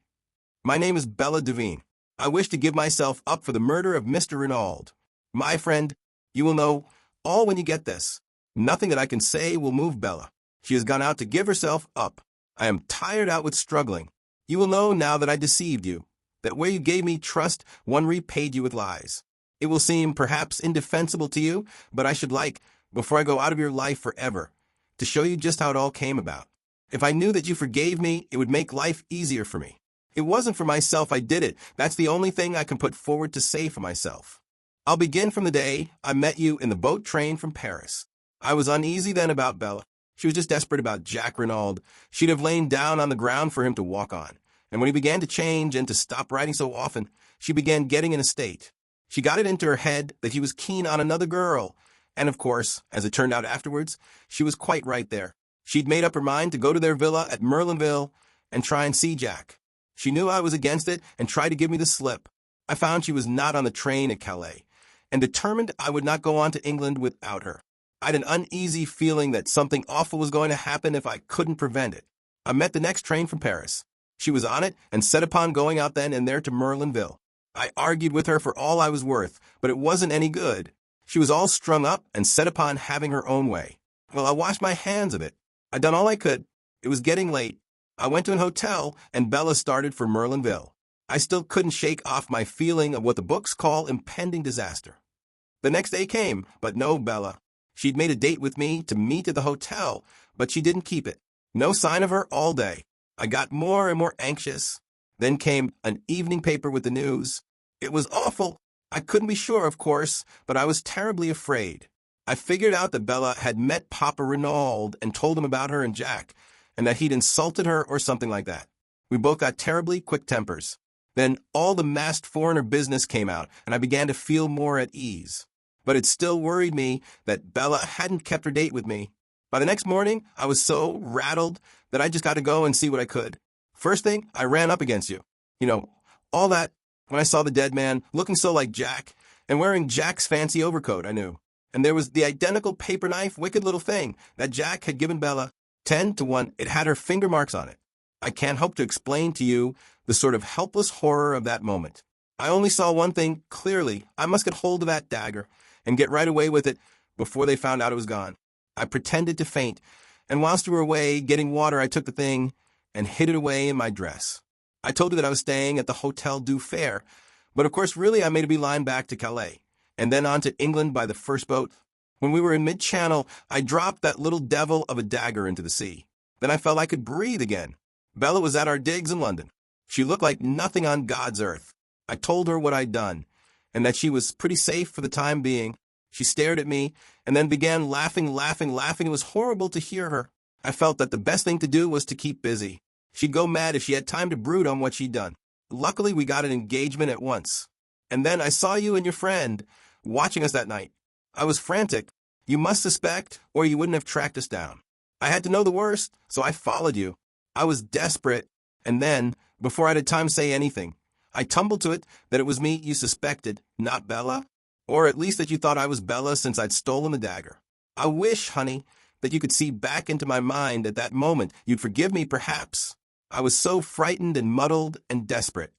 My name is Bella Devine. I wish to give myself up for the murder of Mr. Renaud. My friend, you will know all when you get this. Nothing that I can say will move Bella. She has gone out to give herself up. I am tired out with struggling. You will know now that I deceived you, that where you gave me trust, one repaid you with lies. It will seem perhaps indefensible to you, but I should like, before I go out of your life forever, to show you just how it all came about. If I knew that you forgave me, it would make life easier for me. It wasn't for myself I did it. That's the only thing I can put forward to say for myself. I'll begin from the day I met you in the boat train from Paris. I was uneasy then about Bella. She was just desperate about Jack Renaud. She'd have lain down on the ground for him to walk on. And when he began to change and to stop writing so often, she began getting in a state. She got it into her head that he was keen on another girl. And of course, as it turned out afterwards, she was quite right there. She'd made up her mind to go to their villa at Merlinville and try and see Jack. She knew I was against it and tried to give me the slip. I found she was not on the train at Calais, and determined I would not go on to England without her. I'd an uneasy feeling that something awful was going to happen if I couldn't prevent it. I met the next train from Paris. She was on it and set upon going out then and there to Merlinville. I argued with her for all I was worth, but it wasn't any good. She was all strung up and set upon having her own way. Well, I washed my hands of it. I'd done all I could. It was getting late. I went to an hotel, and Bella started for Merlinville. I still couldn't shake off my feeling of what the books call impending disaster. The next day came, but no Bella. She'd made a date with me to meet at the hotel, but she didn't keep it. No sign of her all day. I got more and more anxious. Then came an evening paper with the news. It was awful. I couldn't be sure, of course, but I was terribly afraid. I figured out that Bella had met Papa Renaud and told him about her and Jack, and that he'd insulted her or something like that. We both got terribly quick tempers. Then all the masked foreigner business came out, and I began to feel more at ease. But it still worried me that Bella hadn't kept her date with me. By the next morning, I was so rattled that I just got to go and see what I could. First thing, I ran up against you. All that, when I saw the dead man looking so like Jack, and wearing Jack's fancy overcoat, I knew. And there was the identical paper knife, wicked little thing, that Jack had given Bella. 10-1, it had her finger marks on it. I can't hope to explain to you the sort of helpless horror of that moment. I only saw one thing clearly. I must get hold of that dagger and get right away with it before they found out it was gone. I pretended to faint, and whilst we were away getting water, I took the thing and hid it away in my dress. I told her that I was staying at the Hotel du Fer, but of course really I made a beeline back to Calais, and then on to England by the first boat. When we were in mid-channel, I dropped that little devil of a dagger into the sea. Then I felt I could breathe again. Bella was at our digs in London. She looked like nothing on God's earth. I told her what I'd done, and that she was pretty safe for the time being. She stared at me, and then began laughing. It was horrible to hear her. I felt that the best thing to do was to keep busy. She'd go mad if she had time to brood on what she'd done. Luckily, we got an engagement at once. And then I saw you and your friend watching us that night. I was frantic. You must suspect, or you wouldn't have tracked us down. I had to know the worst, so I followed you. I was desperate, and then, before I had time to say anything, I tumbled to it that it was me you suspected, not Bella. Or at least that you thought I was Bella since I'd stolen the dagger. I wish, honey, that you could see back into my mind at that moment. You'd forgive me, perhaps. I was so frightened and muddled and desperate.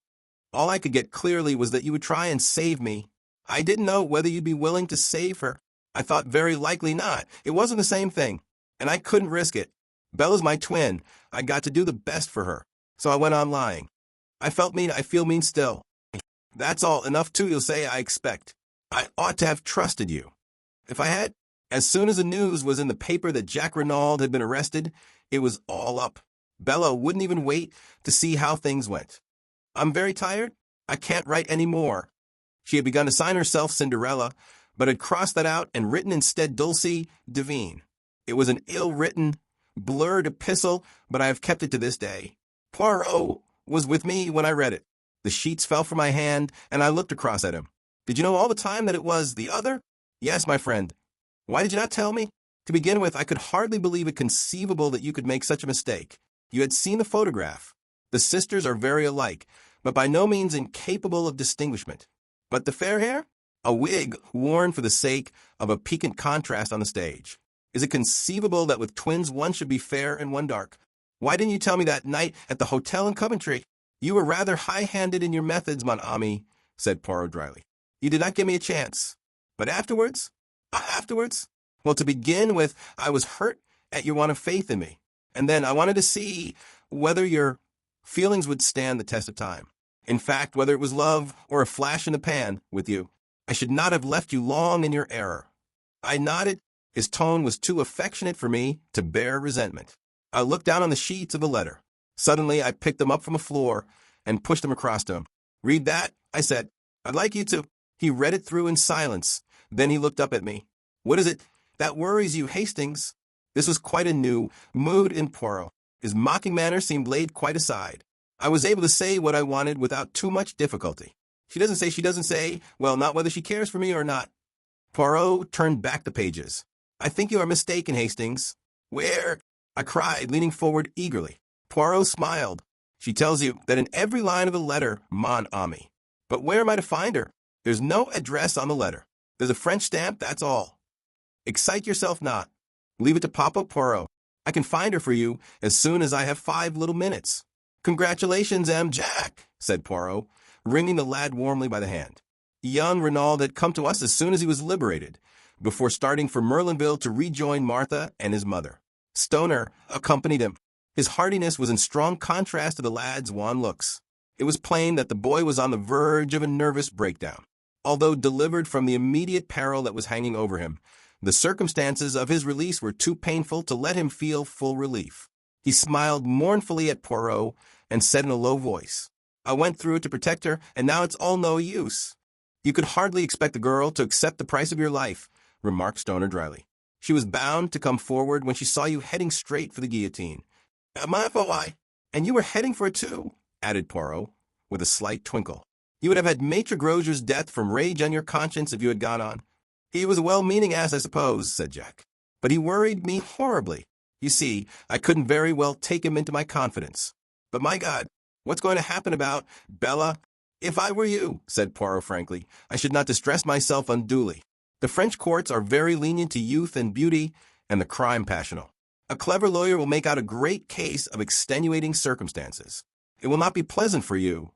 All I could get clearly was that you would try and save me, I didn't know whether you'd be willing to save her. I thought very likely not. It wasn't the same thing, and I couldn't risk it. Bella's my twin. I got to do the best for her. So I went on lying. I felt mean. I feel mean still. That's all. Enough too, you'll say, I expect. I ought to have trusted you. If I had, as soon as the news was in the paper that Jack Renaud had been arrested, it was all up. Bella wouldn't even wait to see how things went. I'm very tired. I can't write any more. She had begun to sign herself Cinderella, but had crossed that out and written instead Dulcie Divine. It was an ill-written, blurred epistle, but I have kept it to this day. Poirot was with me when I read it. The sheets fell from my hand, and I looked across at him. Did you know all the time that it was the other? Yes, my friend. Why did you not tell me? To begin with, I could hardly believe it conceivable that you could make such a mistake. You had seen the photograph. The sisters are very alike, but by no means incapable of distinguishment. But the fair hair? A wig worn for the sake of a piquant contrast on the stage. Is it conceivable that with twins one should be fair and one dark? Why didn't you tell me that night at the hotel in Coventry? You were rather high-handed in your methods, mon ami, said Poirot dryly. You did not give me a chance. But afterwards? Afterwards? Well, to begin with, I was hurt at your want of faith in me. And then I wanted to see whether your feelings would stand the test of time. In fact, whether it was love or a flash in the pan with you. I should not have left you long in your error. I nodded. His tone was too affectionate for me to bear resentment. I looked down on the sheets of the letter. Suddenly, I picked them up from the floor and pushed them across to him. Read that, I said. I'd like you to. He read it through in silence. Then he looked up at me. What is it that worries you, Hastings? This was quite a new mood in Poirot. His mocking manner seemed laid quite aside. I was able to say what I wanted without too much difficulty. She doesn't say, well, not whether she cares for me or not. Poirot turned back the pages. I think you are mistaken, Hastings. Where? I cried, leaning forward eagerly. Poirot smiled. She tells you that in every line of the letter, mon ami. But where am I to find her? There's no address on the letter. There's a French stamp, that's all. Excite yourself not. Leave it to Papa Poirot. I can find her for you as soon as I have 5 little minutes. Congratulations, M. Jack, said Poirot, wringing the lad warmly by the hand. Young Renaud had come to us as soon as he was liberated, before starting for Merlinville to rejoin Martha and his mother. Stoner accompanied him. His heartiness was in strong contrast to the lad's wan looks. It was plain that the boy was on the verge of a nervous breakdown. Although delivered from the immediate peril that was hanging over him, the circumstances of his release were too painful to let him feel full relief. He smiled mournfully at Poirot and said in a low voice, I went through it to protect her, and now it's all no use. You could hardly expect the girl to accept the price of your life, remarked Stoner dryly. She was bound to come forward when she saw you heading straight for the guillotine. My boy, and you were heading for it too, added Poirot, with a slight twinkle. You would have had Maitre Grosier's death from rage on your conscience if you had gone on. He was a well-meaning ass, I suppose, said Jack. But he worried me horribly. You see, I couldn't very well take him into my confidence. But my God, what's going to happen about Bella? If I were you, said Poirot frankly, I should not distress myself unduly. The French courts are very lenient to youth and beauty and the crime passional. A clever lawyer will make out a great case of extenuating circumstances. It will not be pleasant for you.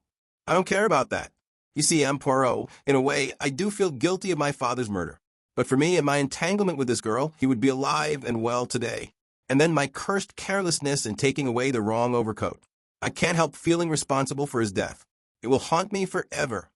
I don't care about that. You see, M. Poirot, in a way, I do feel guilty of my father's murder. But for me and my entanglement with this girl, he would be alive and well today. And then my cursed carelessness in taking away the wrong overcoat. I can't help feeling responsible for his death. It will haunt me forever.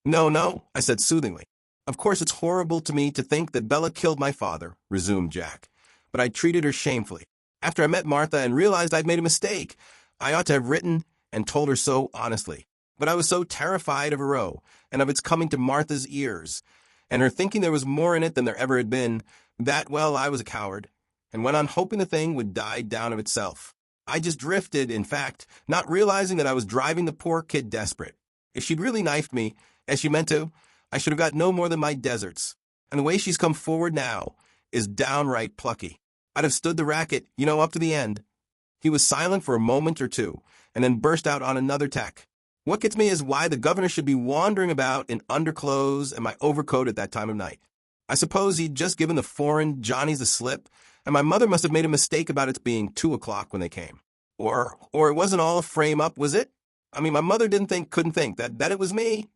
No, I said soothingly. Of course it's horrible to me to think that Bella killed my father, resumed Jack. But I treated her shamefully. After I met Martha and realized I'd made a mistake, I ought to have written and told her so honestly. But I was so terrified of a row and of its coming to Martha's ears, and her thinking there was more in it than there ever had been, that, well, I was a coward, and went on hoping the thing would die down of itself. I just drifted, in fact, not realizing that I was driving the poor kid desperate. If she'd really knifed me, as she meant to, I should have got no more than my deserts. And the way she's come forward now is downright plucky. I'd have stood the racket, up to the end. He was silent for a moment or two, and then burst out on another tack. What gets me is why the governor should be wandering about in underclothes and my overcoat at that time of night. I suppose he'd just given the foreign Johnnies a slip, and my mother must have made a mistake about its being 2 o'clock when they came. Or it wasn't all a frame-up, was it? My mother couldn't think that it was me.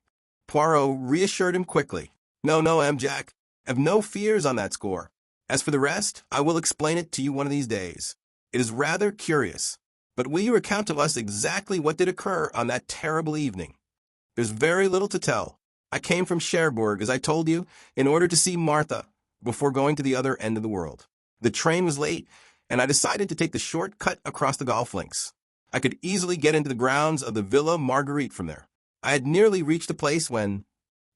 Poirot reassured him quickly. No, no, Jack. Have no fears on that score. As for the rest, I will explain it to you one of these days. It is rather curious. But will you recount to us exactly what did occur on that terrible evening? There's very little to tell. I came from Cherbourg, as I told you, in order to see Martha before going to the other end of the world. The train was late, and I decided to take the short cut across the golf links. I could easily get into the grounds of the Villa Marguerite from there. I had nearly reached the place when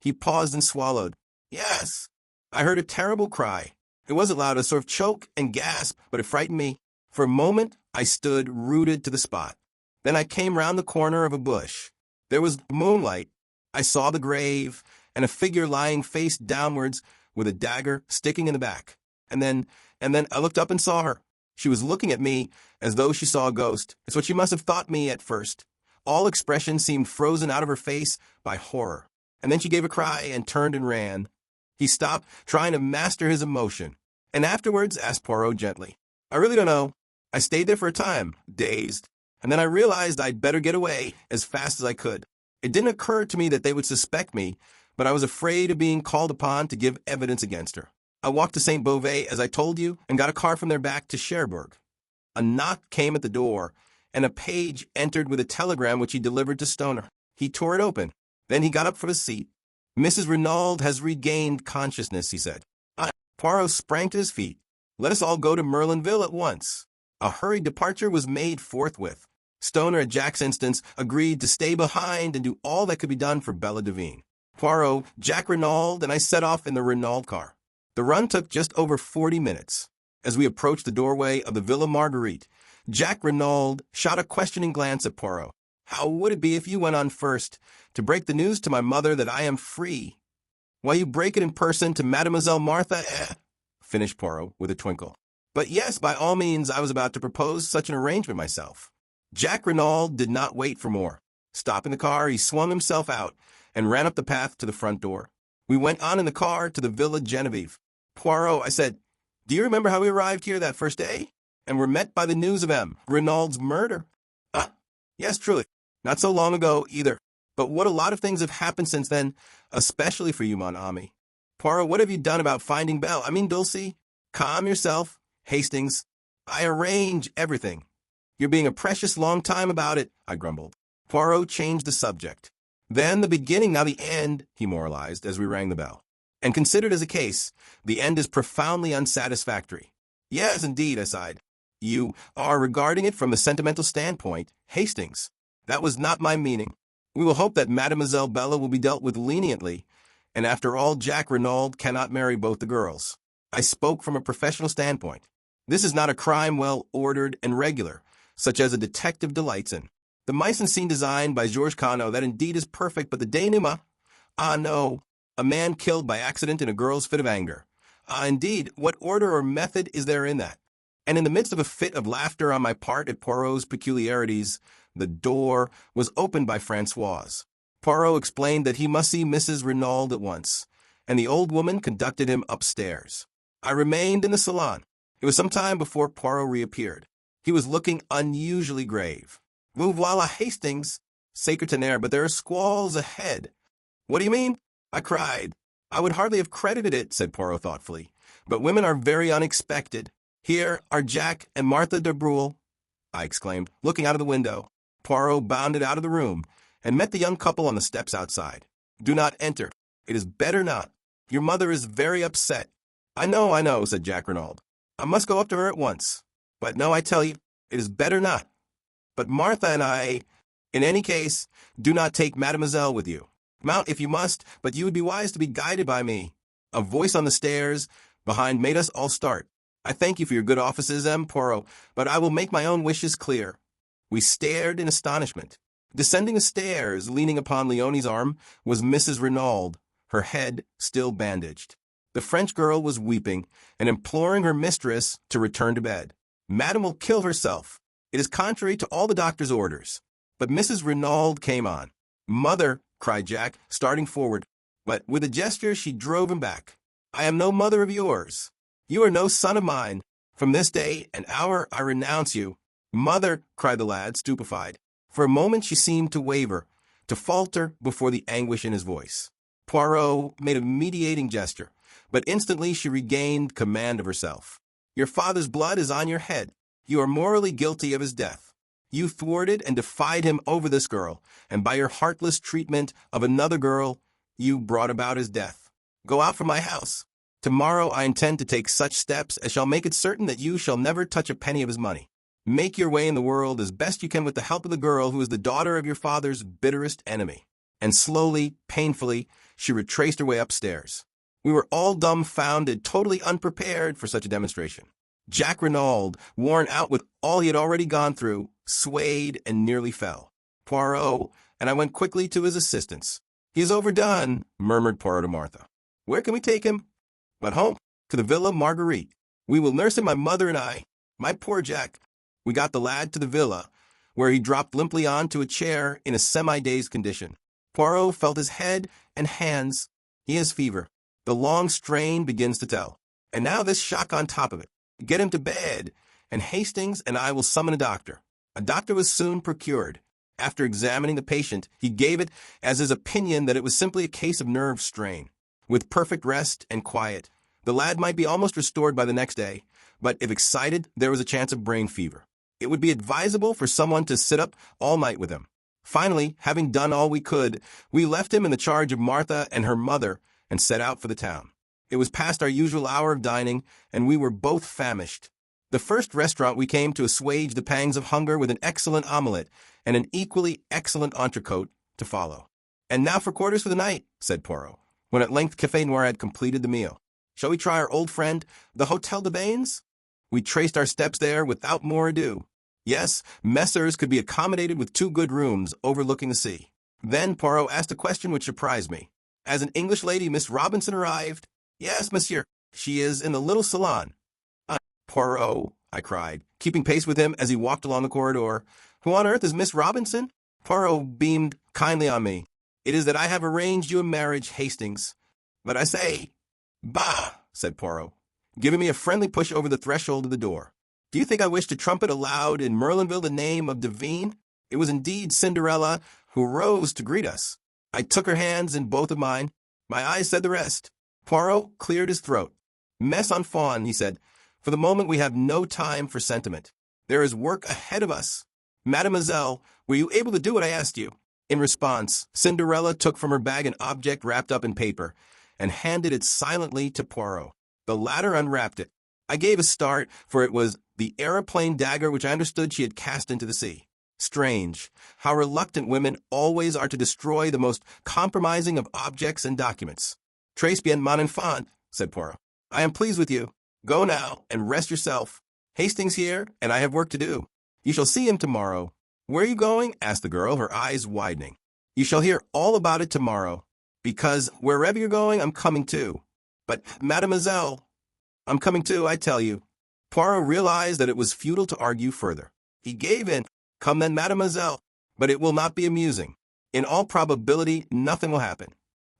he paused and swallowed. Yes, I heard a terrible cry. It wasn't loud, a sort of choke and gasp, but it frightened me. For a moment, I stood rooted to the spot. Then I came round the corner of a bush. There was moonlight. I saw the grave and a figure lying face downwards with a dagger sticking in the back. And then I looked up and saw her. She was looking at me as though she saw a ghost. It's what she must have thought me at first. All expression seemed frozen out of her face by horror. And then she gave a cry and turned and ran. He stopped, trying to master his emotion. And afterwards, asked Poirot gently, I really don't know. I stayed there for a time, dazed. And then I realized I'd better get away as fast as I could. It didn't occur to me that they would suspect me, but I was afraid of being called upon to give evidence against her. I walked to St. Beauvais, as I told you, and got a car from there back to Cherbourg. A knock came at the door, and a page entered with a telegram which he delivered to Stoner. He tore it open. Then he got up from his seat. Mrs. Renaud has regained consciousness, he said. Poirot sprang to his feet. Let us all go to Merlinville at once. A hurried departure was made forthwith. Stoner, at Jack's instance, agreed to stay behind and do all that could be done for Bella Devine. Poirot, Jack Renaud, and I set off in the Renaud car. The run took just over 40 minutes. As we approached the doorway of the Villa Marguerite, Jack Renaud shot a questioning glance at Poirot. How would it be if you went on first to break the news to my mother that I am free, while you break it in person to Mademoiselle Martha? Finished Poirot with a twinkle. But yes, by all means, I was about to propose such an arrangement myself. Jack Renaud did not wait for more. Stopping the car, he swung himself out and ran up the path to the front door. We went on in the car to the Villa Genevieve. Poirot, I said, do you remember how we arrived here that first day? And were met by the news of M. Renaud's murder? Yes, truly. Not so long ago, either. But what a lot of things have happened since then, especially for you, mon ami. Poirot, what have you done about finding Dulcie? Calm yourself, Hastings. I arrange everything. You're being a precious long time about it, I grumbled. Poirot changed the subject. Then the beginning, now the end, he moralized as we rang the bell. And considered as a case, the end is profoundly unsatisfactory. Yes, indeed, I sighed. You are regarding it from the sentimental standpoint, Hastings. That was not my meaning. We will hope that Mademoiselle Bella will be dealt with leniently, and after all, Jack Renaud cannot marry both the girls. I spoke from a professional standpoint. This is not a crime well ordered and regular, such as a detective delights in. The mise-en-scene design by Georges Cano, that indeed is perfect, but the denouement? No. A man killed by accident in a girl's fit of anger. Indeed, what order or method is there in that? And in the midst of a fit of laughter on my part at Poirot's peculiarities, the door was opened by Françoise. Poirot explained that he must see Mrs. Renaud at once, and the old woman conducted him upstairs. I remained in the salon. It was some time before Poirot reappeared. He was looking unusually grave. Vous voilà, Hastings, sacre tonnerre, but there are squalls ahead. What do you mean? I cried. I would hardly have credited it, said Poirot thoughtfully, but women are very unexpected. Here are Jack and Martha de Breuil, I exclaimed, looking out of the window. Poirot bounded out of the room and met the young couple on the steps outside. Do not enter. It is better not. Your mother is very upset. I know, said Jack Renaud. I must go up to her at once. But no, I tell you, it is better not. But Martha and I, in any case, do not take Mademoiselle with you. Mount if you must, but you would be wise to be guided by me. A voice on the stairs behind made us all start. I thank you for your good offices, M. Poirot, but I will make my own wishes clear. We stared in astonishment. Descending the stairs, leaning upon Leonie's arm, was Mrs. Renaud, her head still bandaged. The French girl was weeping and imploring her mistress to return to bed. Madame will kill herself. It is contrary to all the doctor's orders. But Mrs. Renaud came on. Mother, cried Jack, starting forward. But with a gesture she drove him back. I am no mother of yours. You are no son of mine. From this day and hour I renounce you. Mother, cried the lad, stupefied. For a moment she seemed to waver, to falter before the anguish in his voice. Poirot made a mediating gesture, but instantly she regained command of herself. Your father's blood is on your head. You are morally guilty of his death. You thwarted and defied him over this girl, and by your heartless treatment of another girl, you brought about his death. Go out from my house. Tomorrow I intend to take such steps as shall make it certain that you shall never touch a penny of his money. Make your way in the world as best you can with the help of the girl who is the daughter of your father's bitterest enemy. And slowly, painfully, she retraced her way upstairs. We were all dumbfounded, totally unprepared for such a demonstration. Jack Renaud, worn out with all he had already gone through, swayed and nearly fell. Poirot and I went quickly to his assistance. He is overdone, murmured Poirot to Martha. Where can we take him? But home, to the Villa Marguerite. We will nurse him, my mother and I. My poor Jack. We got the lad to the villa, where he dropped limply onto a chair in a semi-dazed condition. Poirot felt his head and hands. He has fever. The long strain begins to tell. And now this shock on top of it. Get him to bed, and Hastings and I will summon a doctor. A doctor was soon procured. After examining the patient, he gave it as his opinion that it was simply a case of nerve strain. With perfect rest and quiet, the lad might be almost restored by the next day, but if excited, there was a chance of brain fever. It would be advisable for someone to sit up all night with him. Finally, having done all we could, we left him in the charge of Martha and her mother and set out for the town. It was past our usual hour of dining, and we were both famished. The first restaurant we came to assuage the pangs of hunger with an excellent omelette and an equally excellent entrecote to follow. And now for quarters for the night, said Poirot, when at length Café Noir had completed the meal. Shall we try our old friend, the Hotel de Bains? We traced our steps there without more ado. Yes, Messrs. Could be accommodated with 2 good rooms overlooking the sea. Then Poirot asked a question which surprised me. Has an English lady, Miss Robinson, arrived? Yes, monsieur. She is in the little salon. Poirot, I cried, keeping pace with him as he walked along the corridor. Who on earth is Miss Robinson? Poirot beamed kindly on me. It is that I have arranged you a marriage, Hastings. But I say, bah, said Poirot, giving me a friendly push over the threshold of the door. Do you think I wish to trumpet aloud in Merlinville the name of Devine? It was indeed Cinderella who rose to greet us. I took her hands in both of mine. My eyes said the rest. Poirot cleared his throat. Mes enfants, he said. For the moment we have no time for sentiment. There is work ahead of us. Mademoiselle, were you able to do what I asked you? In response, Cinderella took from her bag an object wrapped up in paper and handed it silently to Poirot. The latter unwrapped it. I gave a start, for it was the aeroplane dagger which I understood she had cast into the sea. Strange, how reluctant women always are to destroy the most compromising of objects and documents. Très bien, mon enfant, said Poirot. I am pleased with you. Go now and rest yourself. Hastings here, and I have work to do. You shall see him tomorrow. Where are you going? Asked the girl, her eyes widening. You shall hear all about it tomorrow, because wherever you're going, I'm coming too. But, mademoiselle, I'm coming too, I tell you. Poirot realized that it was futile to argue further. He gave in. Come then, mademoiselle, but it will not be amusing. In all probability, nothing will happen.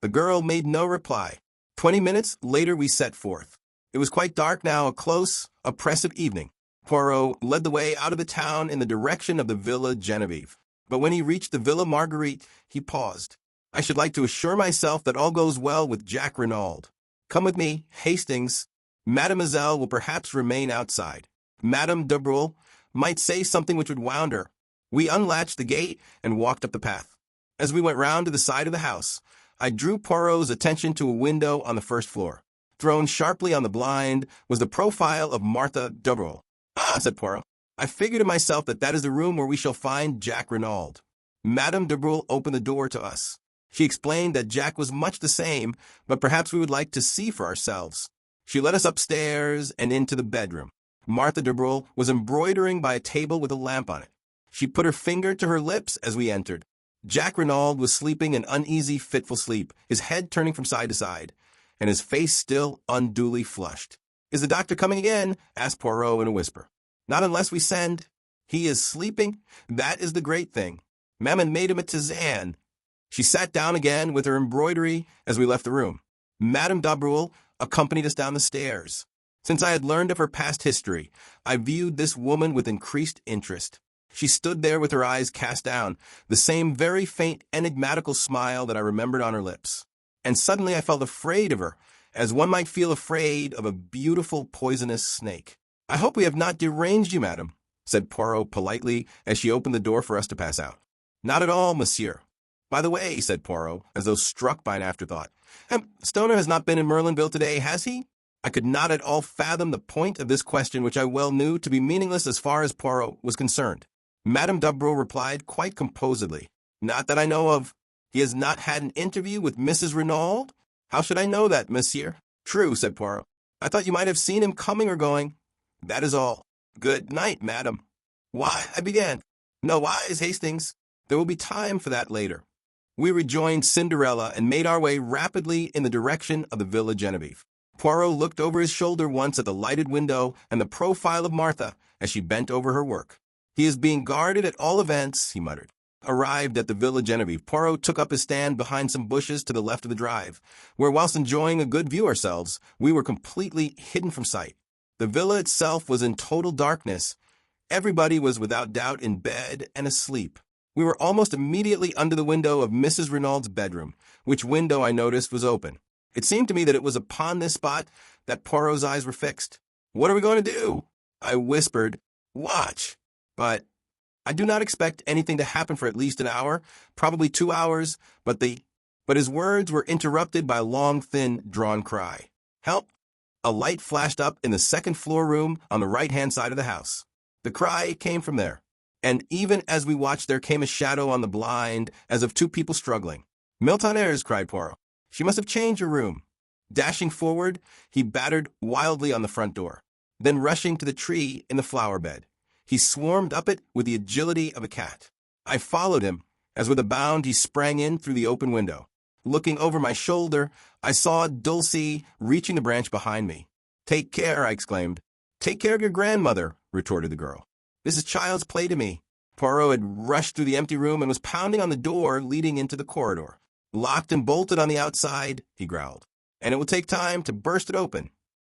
The girl made no reply. 20 minutes later, we set forth. It was quite dark now, a close, oppressive evening. Poirot led the way out of the town in the direction of the Villa Genevieve. But when he reached the Villa Marguerite, he paused. I should like to assure myself that all goes well with Jack Renaud. Come with me, Hastings. Mademoiselle will perhaps remain outside. Madame de Breuil might say something which would wound her. We unlatched the gate and walked up the path. As we went round to the side of the house, I drew Poirot's attention to a window on the first floor. Thrown sharply on the blind was the profile of Martha de Breuil. Ah, said Poirot. I figured to myself that is the room where we shall find Jack Renaud. Madame de Breuil opened the door to us. She explained that Jack was much the same, but perhaps we would like to see for ourselves. She led us upstairs and into the bedroom. Martha de Breuil was embroidering by a table with a lamp on it. She put her finger to her lips as we entered. Jack Renaud was sleeping an uneasy, fitful sleep, his head turning from side to side, and his face still unduly flushed. Is the doctor coming again? Asked Poirot in a whisper. Not unless we send. He is sleeping. That is the great thing. Maman made him a tisane. She sat down again with her embroidery as we left the room. Madame de Breuil accompanied us down the stairs. Since I had learned of her past history, I viewed this woman with increased interest. She stood there with her eyes cast down, the same very faint, enigmatical smile that I remembered on her lips. and suddenly I felt afraid of her, as one might feel afraid of a beautiful poisonous snake. "I hope we have not deranged you, madam," said Poirot politely as she opened the door for us to pass out. "Not at all, monsieur." "By the way," said Poirot, as though struck by an afterthought, "Stoner has not been in Merlinville today, has he?" I could not at all fathom the point of this question, which I well knew to be meaningless as far as Poirot was concerned. Madame Dubreau replied quite composedly, "Not that I know of. He has not had an interview with Mrs. Renaud? How should I know that, monsieur?" "True," said Poirot. "I thought you might have seen him coming or going." "That is all. Good night, madam." "Why," I began. "No wise, Hastings. There will be time for that later." We rejoined Cinderella and made our way rapidly in the direction of the Villa Genevieve. Poirot looked over his shoulder once at the lighted window and the profile of Martha as she bent over her work. "He is being guarded at all events," he muttered. Arrived at the Villa Genevieve, Poirot took up his stand behind some bushes to the left of the drive, where, whilst enjoying a good view ourselves, we were completely hidden from sight. The villa itself was in total darkness. Everybody was without doubt in bed and asleep. We were almost immediately under the window of Mrs. Renaud's bedroom, which window I noticed was open. It seemed to me that it was upon this spot that Poirot's eyes were fixed. "What are we going to do?" I whispered. "Watch." But I do not expect anything to happen for at least an hour, probably 2 hours, but his words were interrupted by a long, thin, drawn cry. "Help!" A light flashed up in the second-floor room on the right-hand side of the house. The cry came from there, and even as we watched there came a shadow on the blind, as of two people struggling. "Miltonaires!" cried Poirot. "She must have changed her room." Dashing forward, he battered wildly on the front door. Then rushing to the tree in the flower bed, he swarmed up it with the agility of a cat. I followed him, as with a bound he sprang in through the open window. Looking over my shoulder, I saw Dulcie reaching the branch behind me. "Take care," I exclaimed. "Take care of your grandmother," retorted the girl. "This is child's play to me." Poirot had rushed through the empty room and was pounding on the door leading into the corridor. "Locked and bolted on the outside," he growled, "and it will take time to burst it open."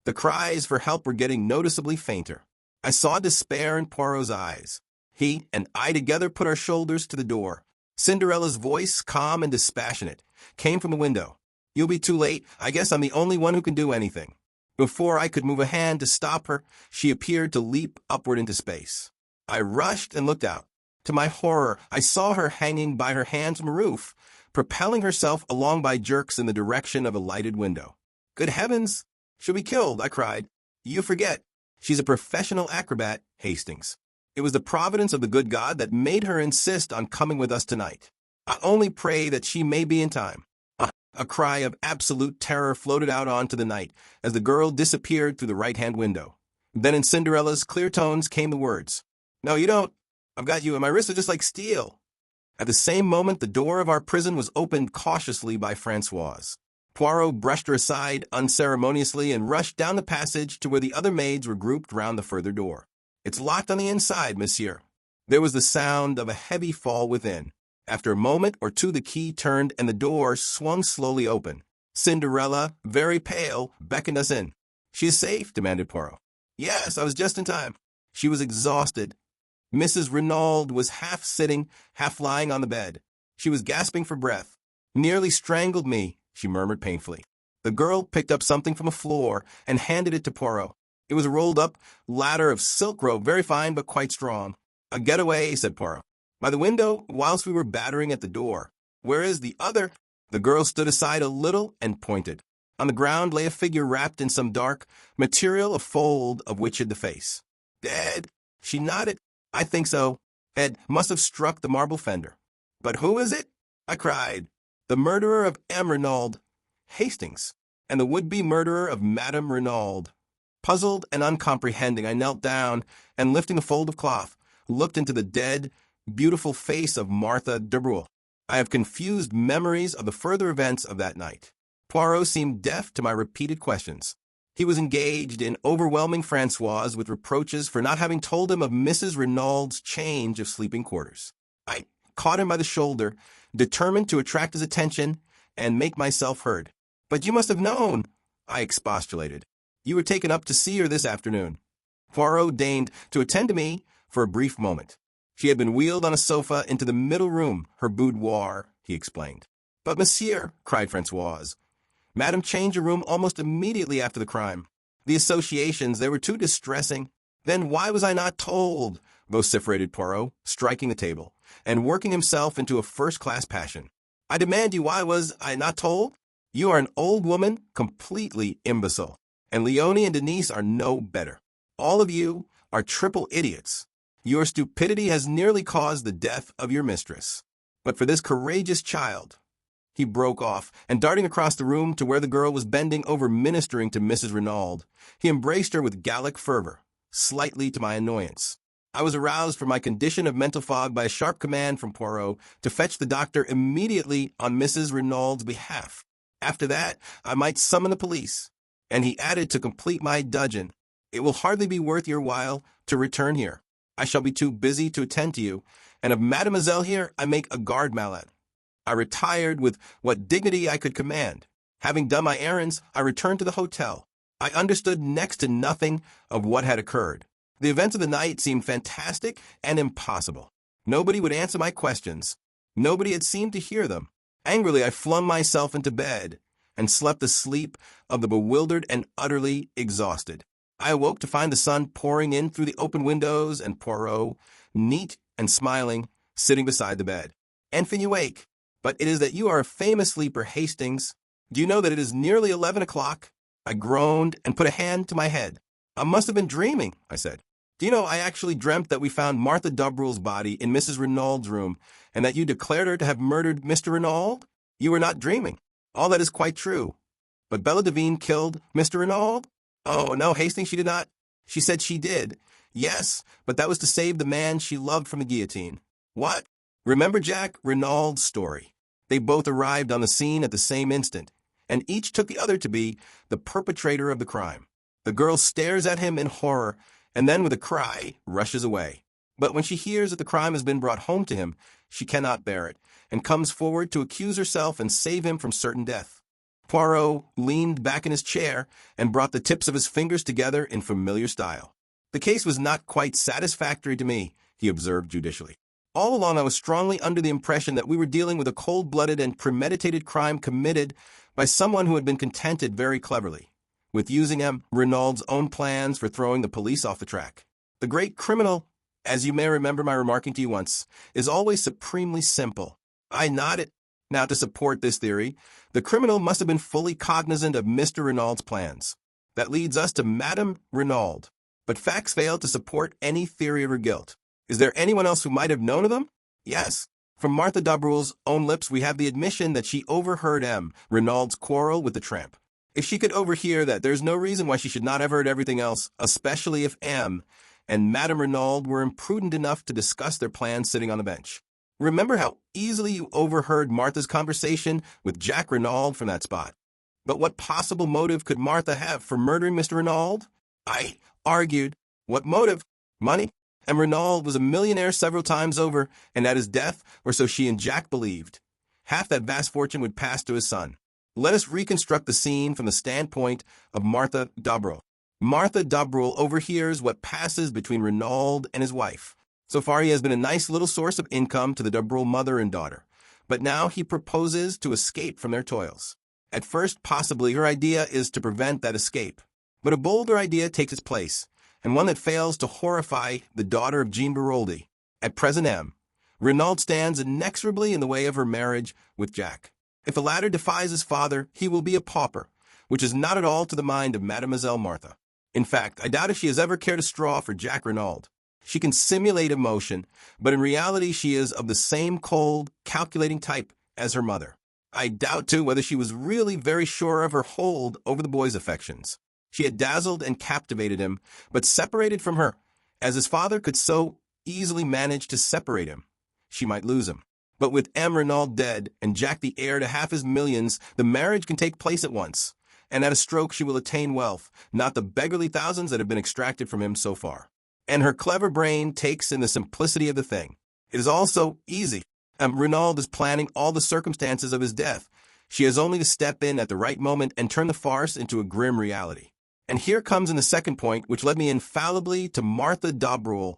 The cries for help were getting noticeably fainter. I saw despair in Poirot's eyes. He and I together put our shoulders to the door. Cinderella's voice, calm and dispassionate, came from the window. "You'll be too late. I guess I'm the only one who can do anything." Before I could move a hand to stop her, she appeared to leap upward into space. I rushed and looked out. To my horror, I saw her hanging by her hands from a roof, propelling herself along by jerks in the direction of a lighted window. "Good heavens! She'll be killed," I cried. "You forget. She's a professional acrobat, Hastings. It was the providence of the good God that made her insist on coming with us tonight. I only pray that she may be in time." A cry of absolute terror floated out onto the night as the girl disappeared through the right-hand window. Then in Cinderella's clear tones came the words, "No, you don't. I've got you, and my wrists are just like steel." At the same moment, the door of our prison was opened cautiously by Françoise. Poirot brushed her aside unceremoniously and rushed down the passage to where the other maids were grouped round the further door. "It's locked on the inside, monsieur." There was the sound of a heavy fall within. After a moment or two the key turned and the door swung slowly open. Cinderella, very pale, beckoned us in. "She is safe?" demanded Poirot. "Yes, I was just in time." She was exhausted. Mrs. Renaud was half sitting, half lying on the bed. She was gasping for breath. "Nearly strangled me," she murmured painfully. The girl picked up something from the floor and handed it to Poirot. It was a rolled-up ladder of silk rope, very fine but quite strong. "A getaway," said Poirot. "By the window, whilst we were battering at the door." "Where is the other?" The girl stood aside a little and pointed. On the ground lay a figure wrapped in some dark material, a fold of which hid the face. "Dead?" She nodded. "I think so. Head must have struck the marble fender." "But who is it?" I cried. "The murderer of M. Renaud, Hastings, and the would-be murderer of Madame Renaud." Puzzled and uncomprehending, I knelt down and, lifting a fold of cloth, looked into the dead, beautiful face of Martha Dubreau. I have confused memories of the further events of that night. Poirot seemed deaf to my repeated questions. He was engaged in overwhelming Françoise with reproaches for not having told him of Mrs. Renaud's change of sleeping quarters. I caught him by the shoulder, determined to attract his attention and make myself heard. "But you must have known," I expostulated. "You were taken up to see her this afternoon." Poirot deigned to attend to me for a brief moment. "She had been wheeled on a sofa into the middle room, her boudoir," he explained. "But, monsieur," cried Francoise, "Madame changed her room almost immediately after the crime. The associations, they were too distressing." "Then why was I not told?" vociferated Poirot, striking the table, and working himself into a first-class passion. "I demand you, why was I not told? You are an old woman, completely imbecile, and Leonie and Denise are no better. All of you are triple idiots. Your stupidity has nearly caused the death of your mistress. But for this courageous child—" He broke off, and darting across the room to where the girl was bending over ministering to Mrs. Renaud, he embraced her with Gallic fervor, slightly to my annoyance. I was aroused from my condition of mental fog by a sharp command from Poirot to fetch the doctor immediately on Mrs. Renaud's behalf. After that, I might summon the police. And he added to complete my dudgeon, "It will hardly be worth your while to return here. I shall be too busy to attend to you, and of Mademoiselle here I make a garde malade." I retired with what dignity I could command. Having done my errands, I returned to the hotel. I understood next to nothing of what had occurred. The events of the night seemed fantastic and impossible. Nobody would answer my questions. Nobody had seemed to hear them. Angrily, I flung myself into bed and slept the sleep of the bewildered and utterly exhausted. I awoke to find the sun pouring in through the open windows and Poirot, neat and smiling, sitting beside the bed. "Enfin you wake. But it is that you are a famous sleeper, Hastings. Do you know that it is nearly 11 o'clock? I groaned and put a hand to my head. "I must have been dreaming," I said. "Do you know, I actually dreamt that we found Martha Dubrul's body in Mrs. Renaud's room, and that you declared her to have murdered Mr. Renaud? You were not dreaming. All that is quite true. But Bella Devine killed Mr. Renaud?" "Oh, no, Hastings, she did not." "She said she did." "Yes, but that was to save the man she loved from the guillotine." "What?" Remember Jack Renaud's story. They both arrived on the scene at the same instant, and each took the other to be the perpetrator of the crime. The girl stares at him in horror, and then with a cry rushes away. But when she hears that the crime has been brought home to him, she cannot bear it, and comes forward to accuse herself and save him from certain death. Poirot leaned back in his chair and brought the tips of his fingers together in familiar style. "The case was not quite satisfactory to me," he observed judicially. "All along I was strongly under the impression that we were dealing with a cold-blooded and premeditated crime committed by someone who had been contented very cleverly with using M. Renaud's own plans for throwing the police off the track. The great criminal, as you may remember my remarking to you once, is always supremely simple." I nodded. Now, to support this theory, the criminal must have been fully cognizant of Mr. Renaud's plans. That leads us to Madame Renaud. But facts fail to support any theory of her guilt. Is there anyone else who might have known of them? Yes. From Martha Dubrul's own lips, we have the admission that she overheard M. Renaud's quarrel with the tramp. If she could overhear that, there's no reason why she should not have heard everything else, especially if M. and Madame Renaud were imprudent enough to discuss their plans sitting on the bench. Remember how easily you overheard Martha's conversation with Jack Renaud from that spot. But what possible motive could Martha have for murdering Mr. Renaud? I argued. What motive? Money? And Renaud was a millionaire several times over, and at his death, or so she and Jack believed, half that vast fortune would pass to his son. Let us reconstruct the scene from the standpoint of Martha Dubrul. Martha Dubrul overhears what passes between Renaud and his wife. So far he has been a nice little source of income to the Dubrul mother and daughter, but now he proposes to escape from their toils. At first, possibly, her idea is to prevent that escape, but a bolder idea takes its place, and one that fails to horrify the daughter of Jean Baroldi. At present, M. Renaud stands inexorably in the way of her marriage with Jack. If the latter defies his father, he will be a pauper, which is not at all to the mind of Mademoiselle Martha. In fact, I doubt if she has ever cared a straw for Jack Renaud. She can simulate emotion, but in reality she is of the same cold, calculating type as her mother. I doubt, too, whether she was really very sure of her hold over the boy's affections. She had dazzled and captivated him, but separated from her, as his father could so easily manage to separate him. She might lose him. But with M. Renaud dead and Jack the heir to half his millions, the marriage can take place at once, and at a stroke she will attain wealth, not the beggarly thousands that have been extracted from him so far. And her clever brain takes in the simplicity of the thing. It is all so easy. Renaud is planning all the circumstances of his death. She has only to step in at the right moment and turn the farce into a grim reality. And here comes in the second point, which led me infallibly to Martha Dubrul,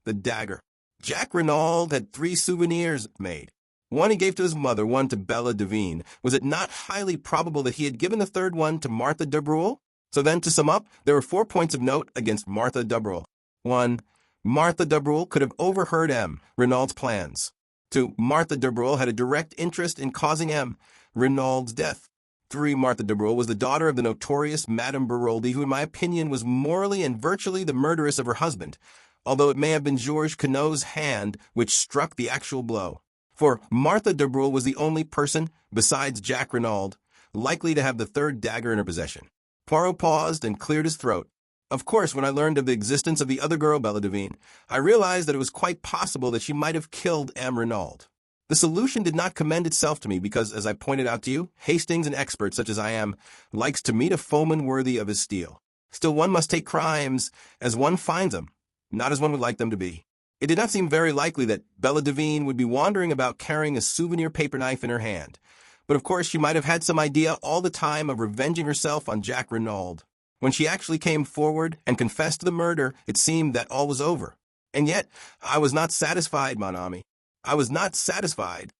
the dagger. Jack Renaud had 3 souvenirs made. One he gave to his mother, one to Bella Devine. Was it not highly probable that he had given the third one to Martha de Breuil? So then, to sum up, there were 4 points of note against Martha de Breuil. 1. Martha de Breuil could have overheard M. Renaud's plans. 2. Martha de Breuil had a direct interest in causing M. Renaud's death. 3. Martha de Breuil was the daughter of the notorious Madame Beroldi, who in my opinion was morally and virtually the murderess of her husband, although it may have been Georges Quenoux's hand which struck the actual blow. For Martha de Breuil was the only person, besides Jack Renaud, likely to have the third dagger in her possession. Poirot paused and cleared his throat. Of course, when I learned of the existence of the other girl, Bella Devine, I realized that it was quite possible that she might have killed M. Renaud. The solution did not commend itself to me because, as I pointed out to you, Hastings, an expert such as I am, likes to meet a foeman worthy of his steel. Still, one must take crimes as one finds them, not as one would like them to be. It did not seem very likely that Bella Devine would be wandering about carrying a souvenir paper knife in her hand. But of course, she might have had some idea all the time of revenging herself on Jack Renaud. When she actually came forward and confessed to the murder, it seemed that all was over. And yet, I was not satisfied, mon ami. I was not satisfied.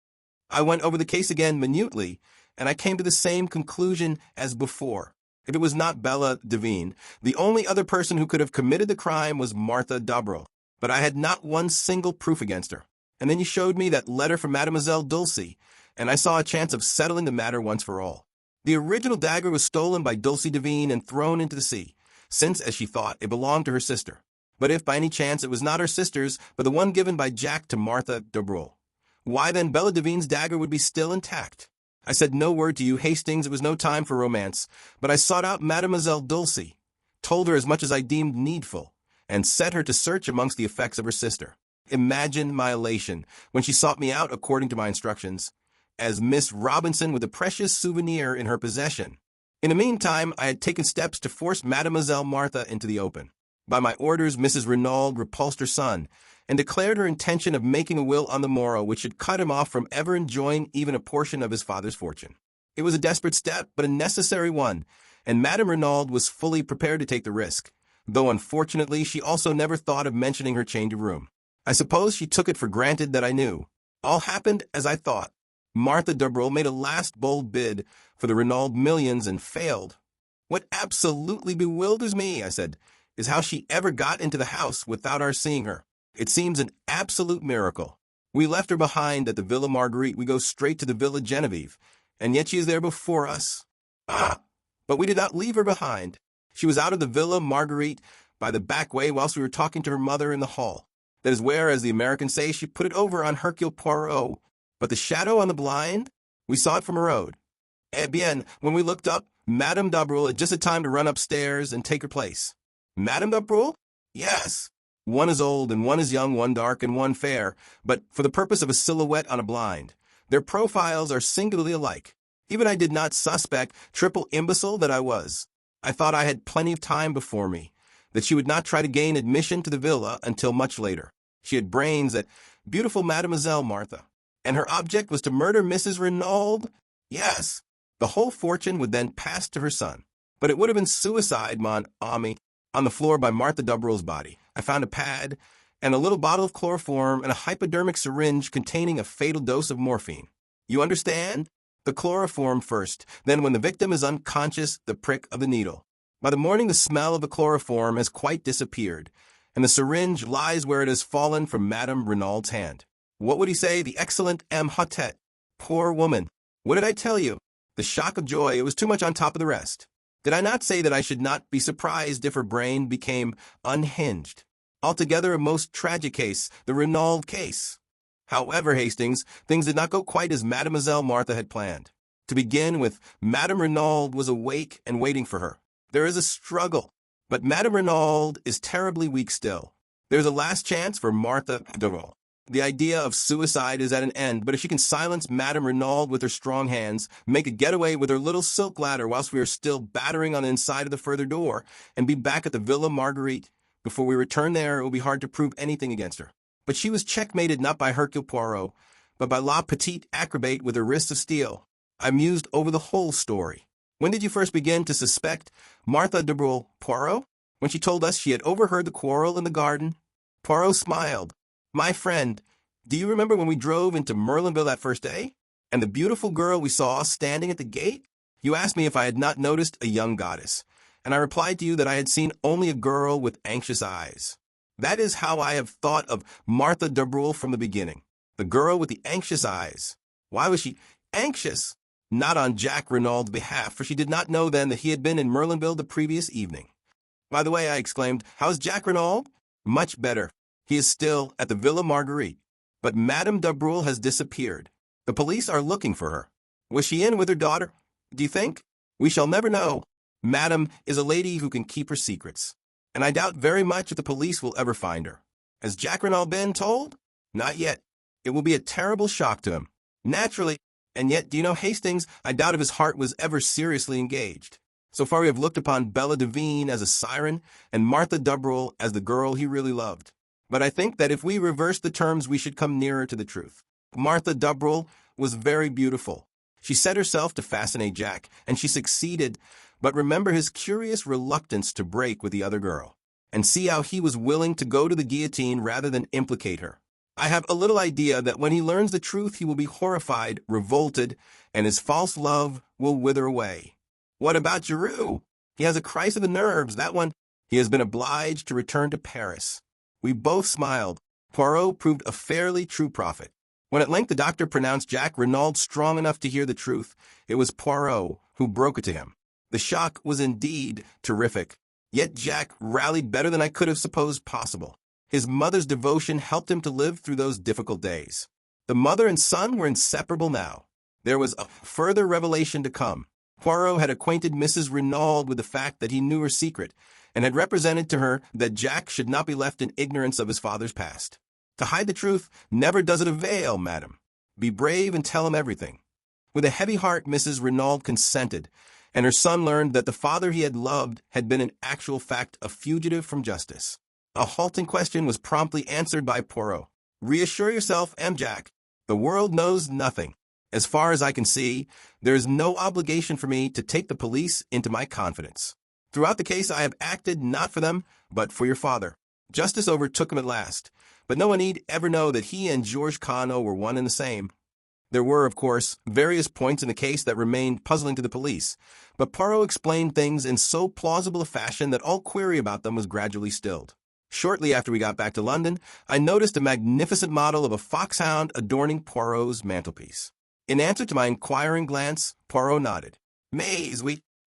I went over the case again minutely, and I came to the same conclusion as before. If it was not Bella Devine, the only other person who could have committed the crime was Martha de Breuil. But I had not one single proof against her. And then you showed me that letter from Mademoiselle Dulcie, and I saw a chance of settling the matter once for all. The original dagger was stolen by Dulcie Devine and thrown into the sea, since, as she thought, it belonged to her sister. But if by any chance it was not her sister's, but the one given by Jack to Martha de Breuil, why then Bella Devine's dagger would be still intact. I said no word to you, Hastings, it was no time for romance, but I sought out Mademoiselle Dulcie, told her as much as I deemed needful, and set her to search amongst the effects of her sister. Imagine my elation when she sought me out according to my instructions, as Miss Robinson with a precious souvenir in her possession. In the meantime, I had taken steps to force Mademoiselle Martha into the open. By my orders, Mrs. Renaud repulsed her son, and declared her intention of making a will on the morrow which should cut him off from ever enjoying even a portion of his father's fortune. It was a desperate step, but a necessary one, and Madame Renaud was fully prepared to take the risk, though unfortunately she also never thought of mentioning her change of room. I suppose she took it for granted that I knew. All happened as I thought. Martha de Breuil made a last bold bid for the Renaud millions and failed. What absolutely bewilders me, I said, is how she ever got into the house without our seeing her. It seems an absolute miracle. We left her behind at the Villa Marguerite. We go straight to the Villa Genevieve, and yet she is there before us. But we did not leave her behind. She was out of the Villa Marguerite by the back way whilst we were talking to her mother in the hall. That is where, as the Americans say, she put it over on Hercule Poirot. But the shadow on the blind? We saw it from a road. Eh bien, when we looked up, Madame de Breuil had just had time to run upstairs and take her place. Madame de Breuil? Yes. One is old and one is young, one dark and one fair, but for the purpose of a silhouette on a blind. Their profiles are singularly alike. Even I did not suspect, triple imbecile that I was. I thought I had plenty of time before me, that she would not try to gain admission to the villa until much later. She had brains, that beautiful Mademoiselle Martha. And her object was to murder Mrs. Renaud? Yes. The whole fortune would then pass to her son. But it would have been suicide, mon ami. On the floor by Martha de Breuil's body, I found a pad and a little bottle of chloroform and a hypodermic syringe containing a fatal dose of morphine. You understand? The chloroform first, then when the victim is unconscious, the prick of the needle. By the morning, the smell of the chloroform has quite disappeared, and the syringe lies where it has fallen from Madame Renaud's hand. What would he say, the excellent M. Hotet? Poor woman. What did I tell you? The shock of joy, it was too much on top of the rest. Did I not say that I should not be surprised if her brain became unhinged? Altogether a most tragic case, the Renaud case. However, Hastings, things did not go quite as Mademoiselle Martha had planned. To begin with, Madame Renaud was awake and waiting for her. There is a struggle, but Madame Renaud is terribly weak still. There is a last chance for Martha de Breuil. The idea of suicide is at an end, but if she can silence Madame Renaud with her strong hands, make a getaway with her little silk ladder whilst we are still battering on the inside of the further door, and be back at the Villa Marguerite, before we return there, it will be hard to prove anything against her. But she was checkmated not by Hercule Poirot, but by La Petite Acrobate with her wrists of steel. I mused over the whole story. When did you first begin to suspect Martha de Breuil, Poirot? When she told us she had overheard the quarrel in the garden? Poirot smiled. My friend, Do you remember when we drove into Merlinville that first day? And the beautiful girl we saw standing at the gate? You asked me if I had not noticed a young goddess, and I replied to you that I had seen only a girl with anxious eyes. That is how I have thought of Martha de Brule from the beginning. The girl with the anxious eyes. Why was she anxious? Not on Jack Renaud's behalf, for she did not know then that he had been in Merlinville the previous evening. By the way, I exclaimed, how's Jack Renaud? Much better. He is still at the Villa Marguerite. But Madame de Brule has disappeared. The police are looking for her. Was she in with her daughter? Do you think? We shall never know. Madame is a lady who can keep her secrets. And I doubt very much if the police will ever find her. Has Jack Renaud been told? Not yet. It will be a terrible shock to him. Naturally. And yet, do you know, Hastings, I doubt if his heart was ever seriously engaged. So far we have looked upon Bella Devine as a siren and Martha de Brule as the girl he really loved. But I think that if we reverse the terms, we should come nearer to the truth. Martha de Brule was very beautiful. She set herself to fascinate Jack, and she succeeded. But remember his curious reluctance to break with the other girl. And see how he was willing to go to the guillotine rather than implicate her. I have a little idea that when he learns the truth, he will be horrified, revolted, and his false love will wither away. What about Giroux? He has a crisis of the nerves, that one. He has been obliged to return to Paris. We both smiled. Poirot proved a fairly true prophet. When at length the doctor pronounced Jack Renaud strong enough to hear the truth, it was Poirot who broke it to him. The shock was indeed terrific. Yet Jack rallied better than I could have supposed possible. His mother's devotion helped him to live through those difficult days. The mother and son were inseparable now. There was a further revelation to come. Poirot had acquainted Mrs. Renaud with the fact that he knew her secret, and had represented to her that Jack should not be left in ignorance of his father's past. To hide the truth never does it avail, madam. Be brave and tell him everything. With a heavy heart, Mrs. Renaud consented, and her son learned that the father he had loved had been in actual fact a fugitive from justice. A halting question was promptly answered by Poirot. Reassure yourself, M. Jack. The world knows nothing. As far as I can see, there is no obligation for me to take the police into my confidence. Throughout the case, I have acted not for them, but for your father. Justice overtook him at last, but no one need ever know that he and Georges Cano were one and the same. There were, of course, various points in the case that remained puzzling to the police, but Poirot explained things in so plausible a fashion that all query about them was gradually stilled. Shortly after we got back to London, I noticed a magnificent model of a foxhound adorning Poirot's mantelpiece. In answer to my inquiring glance, Poirot nodded. Mais,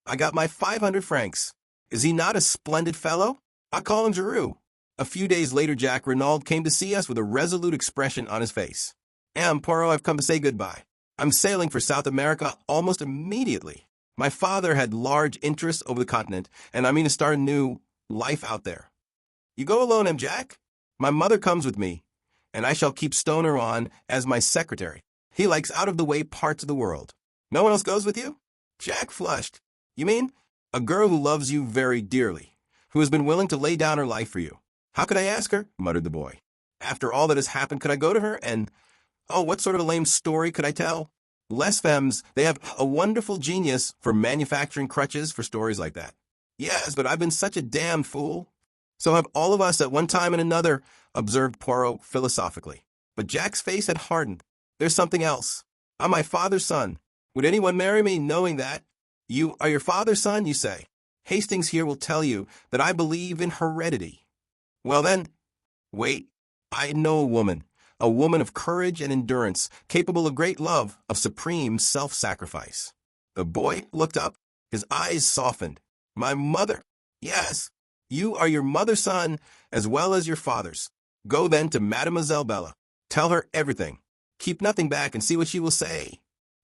I got my 500 francs. Is he not a splendid fellow? I call him Giroux. A few days later, Jack Renaud came to see us with a resolute expression on his face. Poirot, I've come to say goodbye. I'm sailing for South America almost immediately. My father had large interests over the continent, and I mean to start a new life out there. You go alone, M. Jack? My mother comes with me, and I shall keep Stoner on as my secretary. He likes out-of-the-way parts of the world. No one else goes with you? Jack flushed. You mean? A girl who loves you very dearly, who has been willing to lay down her life for you. How could I ask her? Muttered the boy. After all that has happened, could I go to her and... Oh, what sort of a lame story could I tell? Les femmes, they have a wonderful genius for manufacturing crutches for stories like that. Yes, but I've been such a damned fool. So have all of us at one time and another, observed Poirot philosophically. But Jack's face had hardened. There's something else. I'm my father's son. Would anyone marry me knowing that? You are your father's son, you say. Hastings here will tell you that I believe in heredity. Well then, wait. I know a woman of courage and endurance, capable of great love, of supreme self-sacrifice. The boy looked up. His eyes softened. My mother? Yes. You are your mother's son as well as your father's. Go then to Mademoiselle Bella. Tell her everything. Keep nothing back and see what she will say.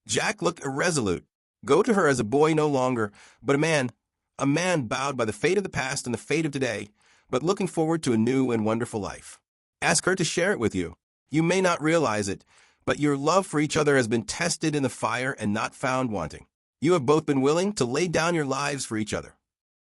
Jack looked irresolute. Go to her as a boy no longer, but a man bowed by the fate of the past and the fate of today, but looking forward to a new and wonderful life. Ask her to share it with you. You may not realize it, but your love for each other has been tested in the fire and not found wanting. You have both been willing to lay down your lives for each other.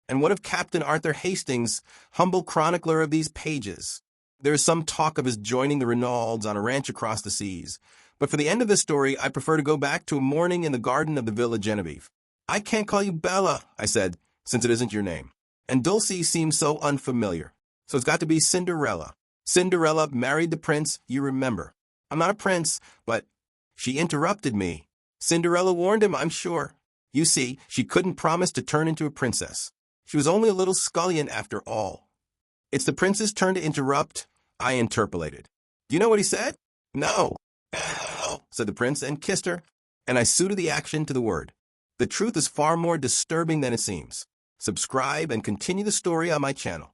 And what of Captain Arthur Hastings, humble chronicler of these pages? There is some talk of his joining the Reynolds on a ranch across the seas, but for the end of this story, I prefer to go back to a morning in the garden of the Villa Genevieve. I can't call you Bella, I said, since it isn't your name. And Dulcie seems so unfamiliar, so it's got to be Cinderella. Cinderella married the prince, you remember. I'm not a prince, but she interrupted me. Cinderella warned him, I'm sure. You see, she couldn't promise to turn into a princess. She was only a little scullion after all. It's the prince's turn to interrupt, I interpolated. Do you know what he said? No, said the prince and kissed her, and I suited the action to the word. The truth is far more disturbing than it seems. Subscribe and continue the story on my channel.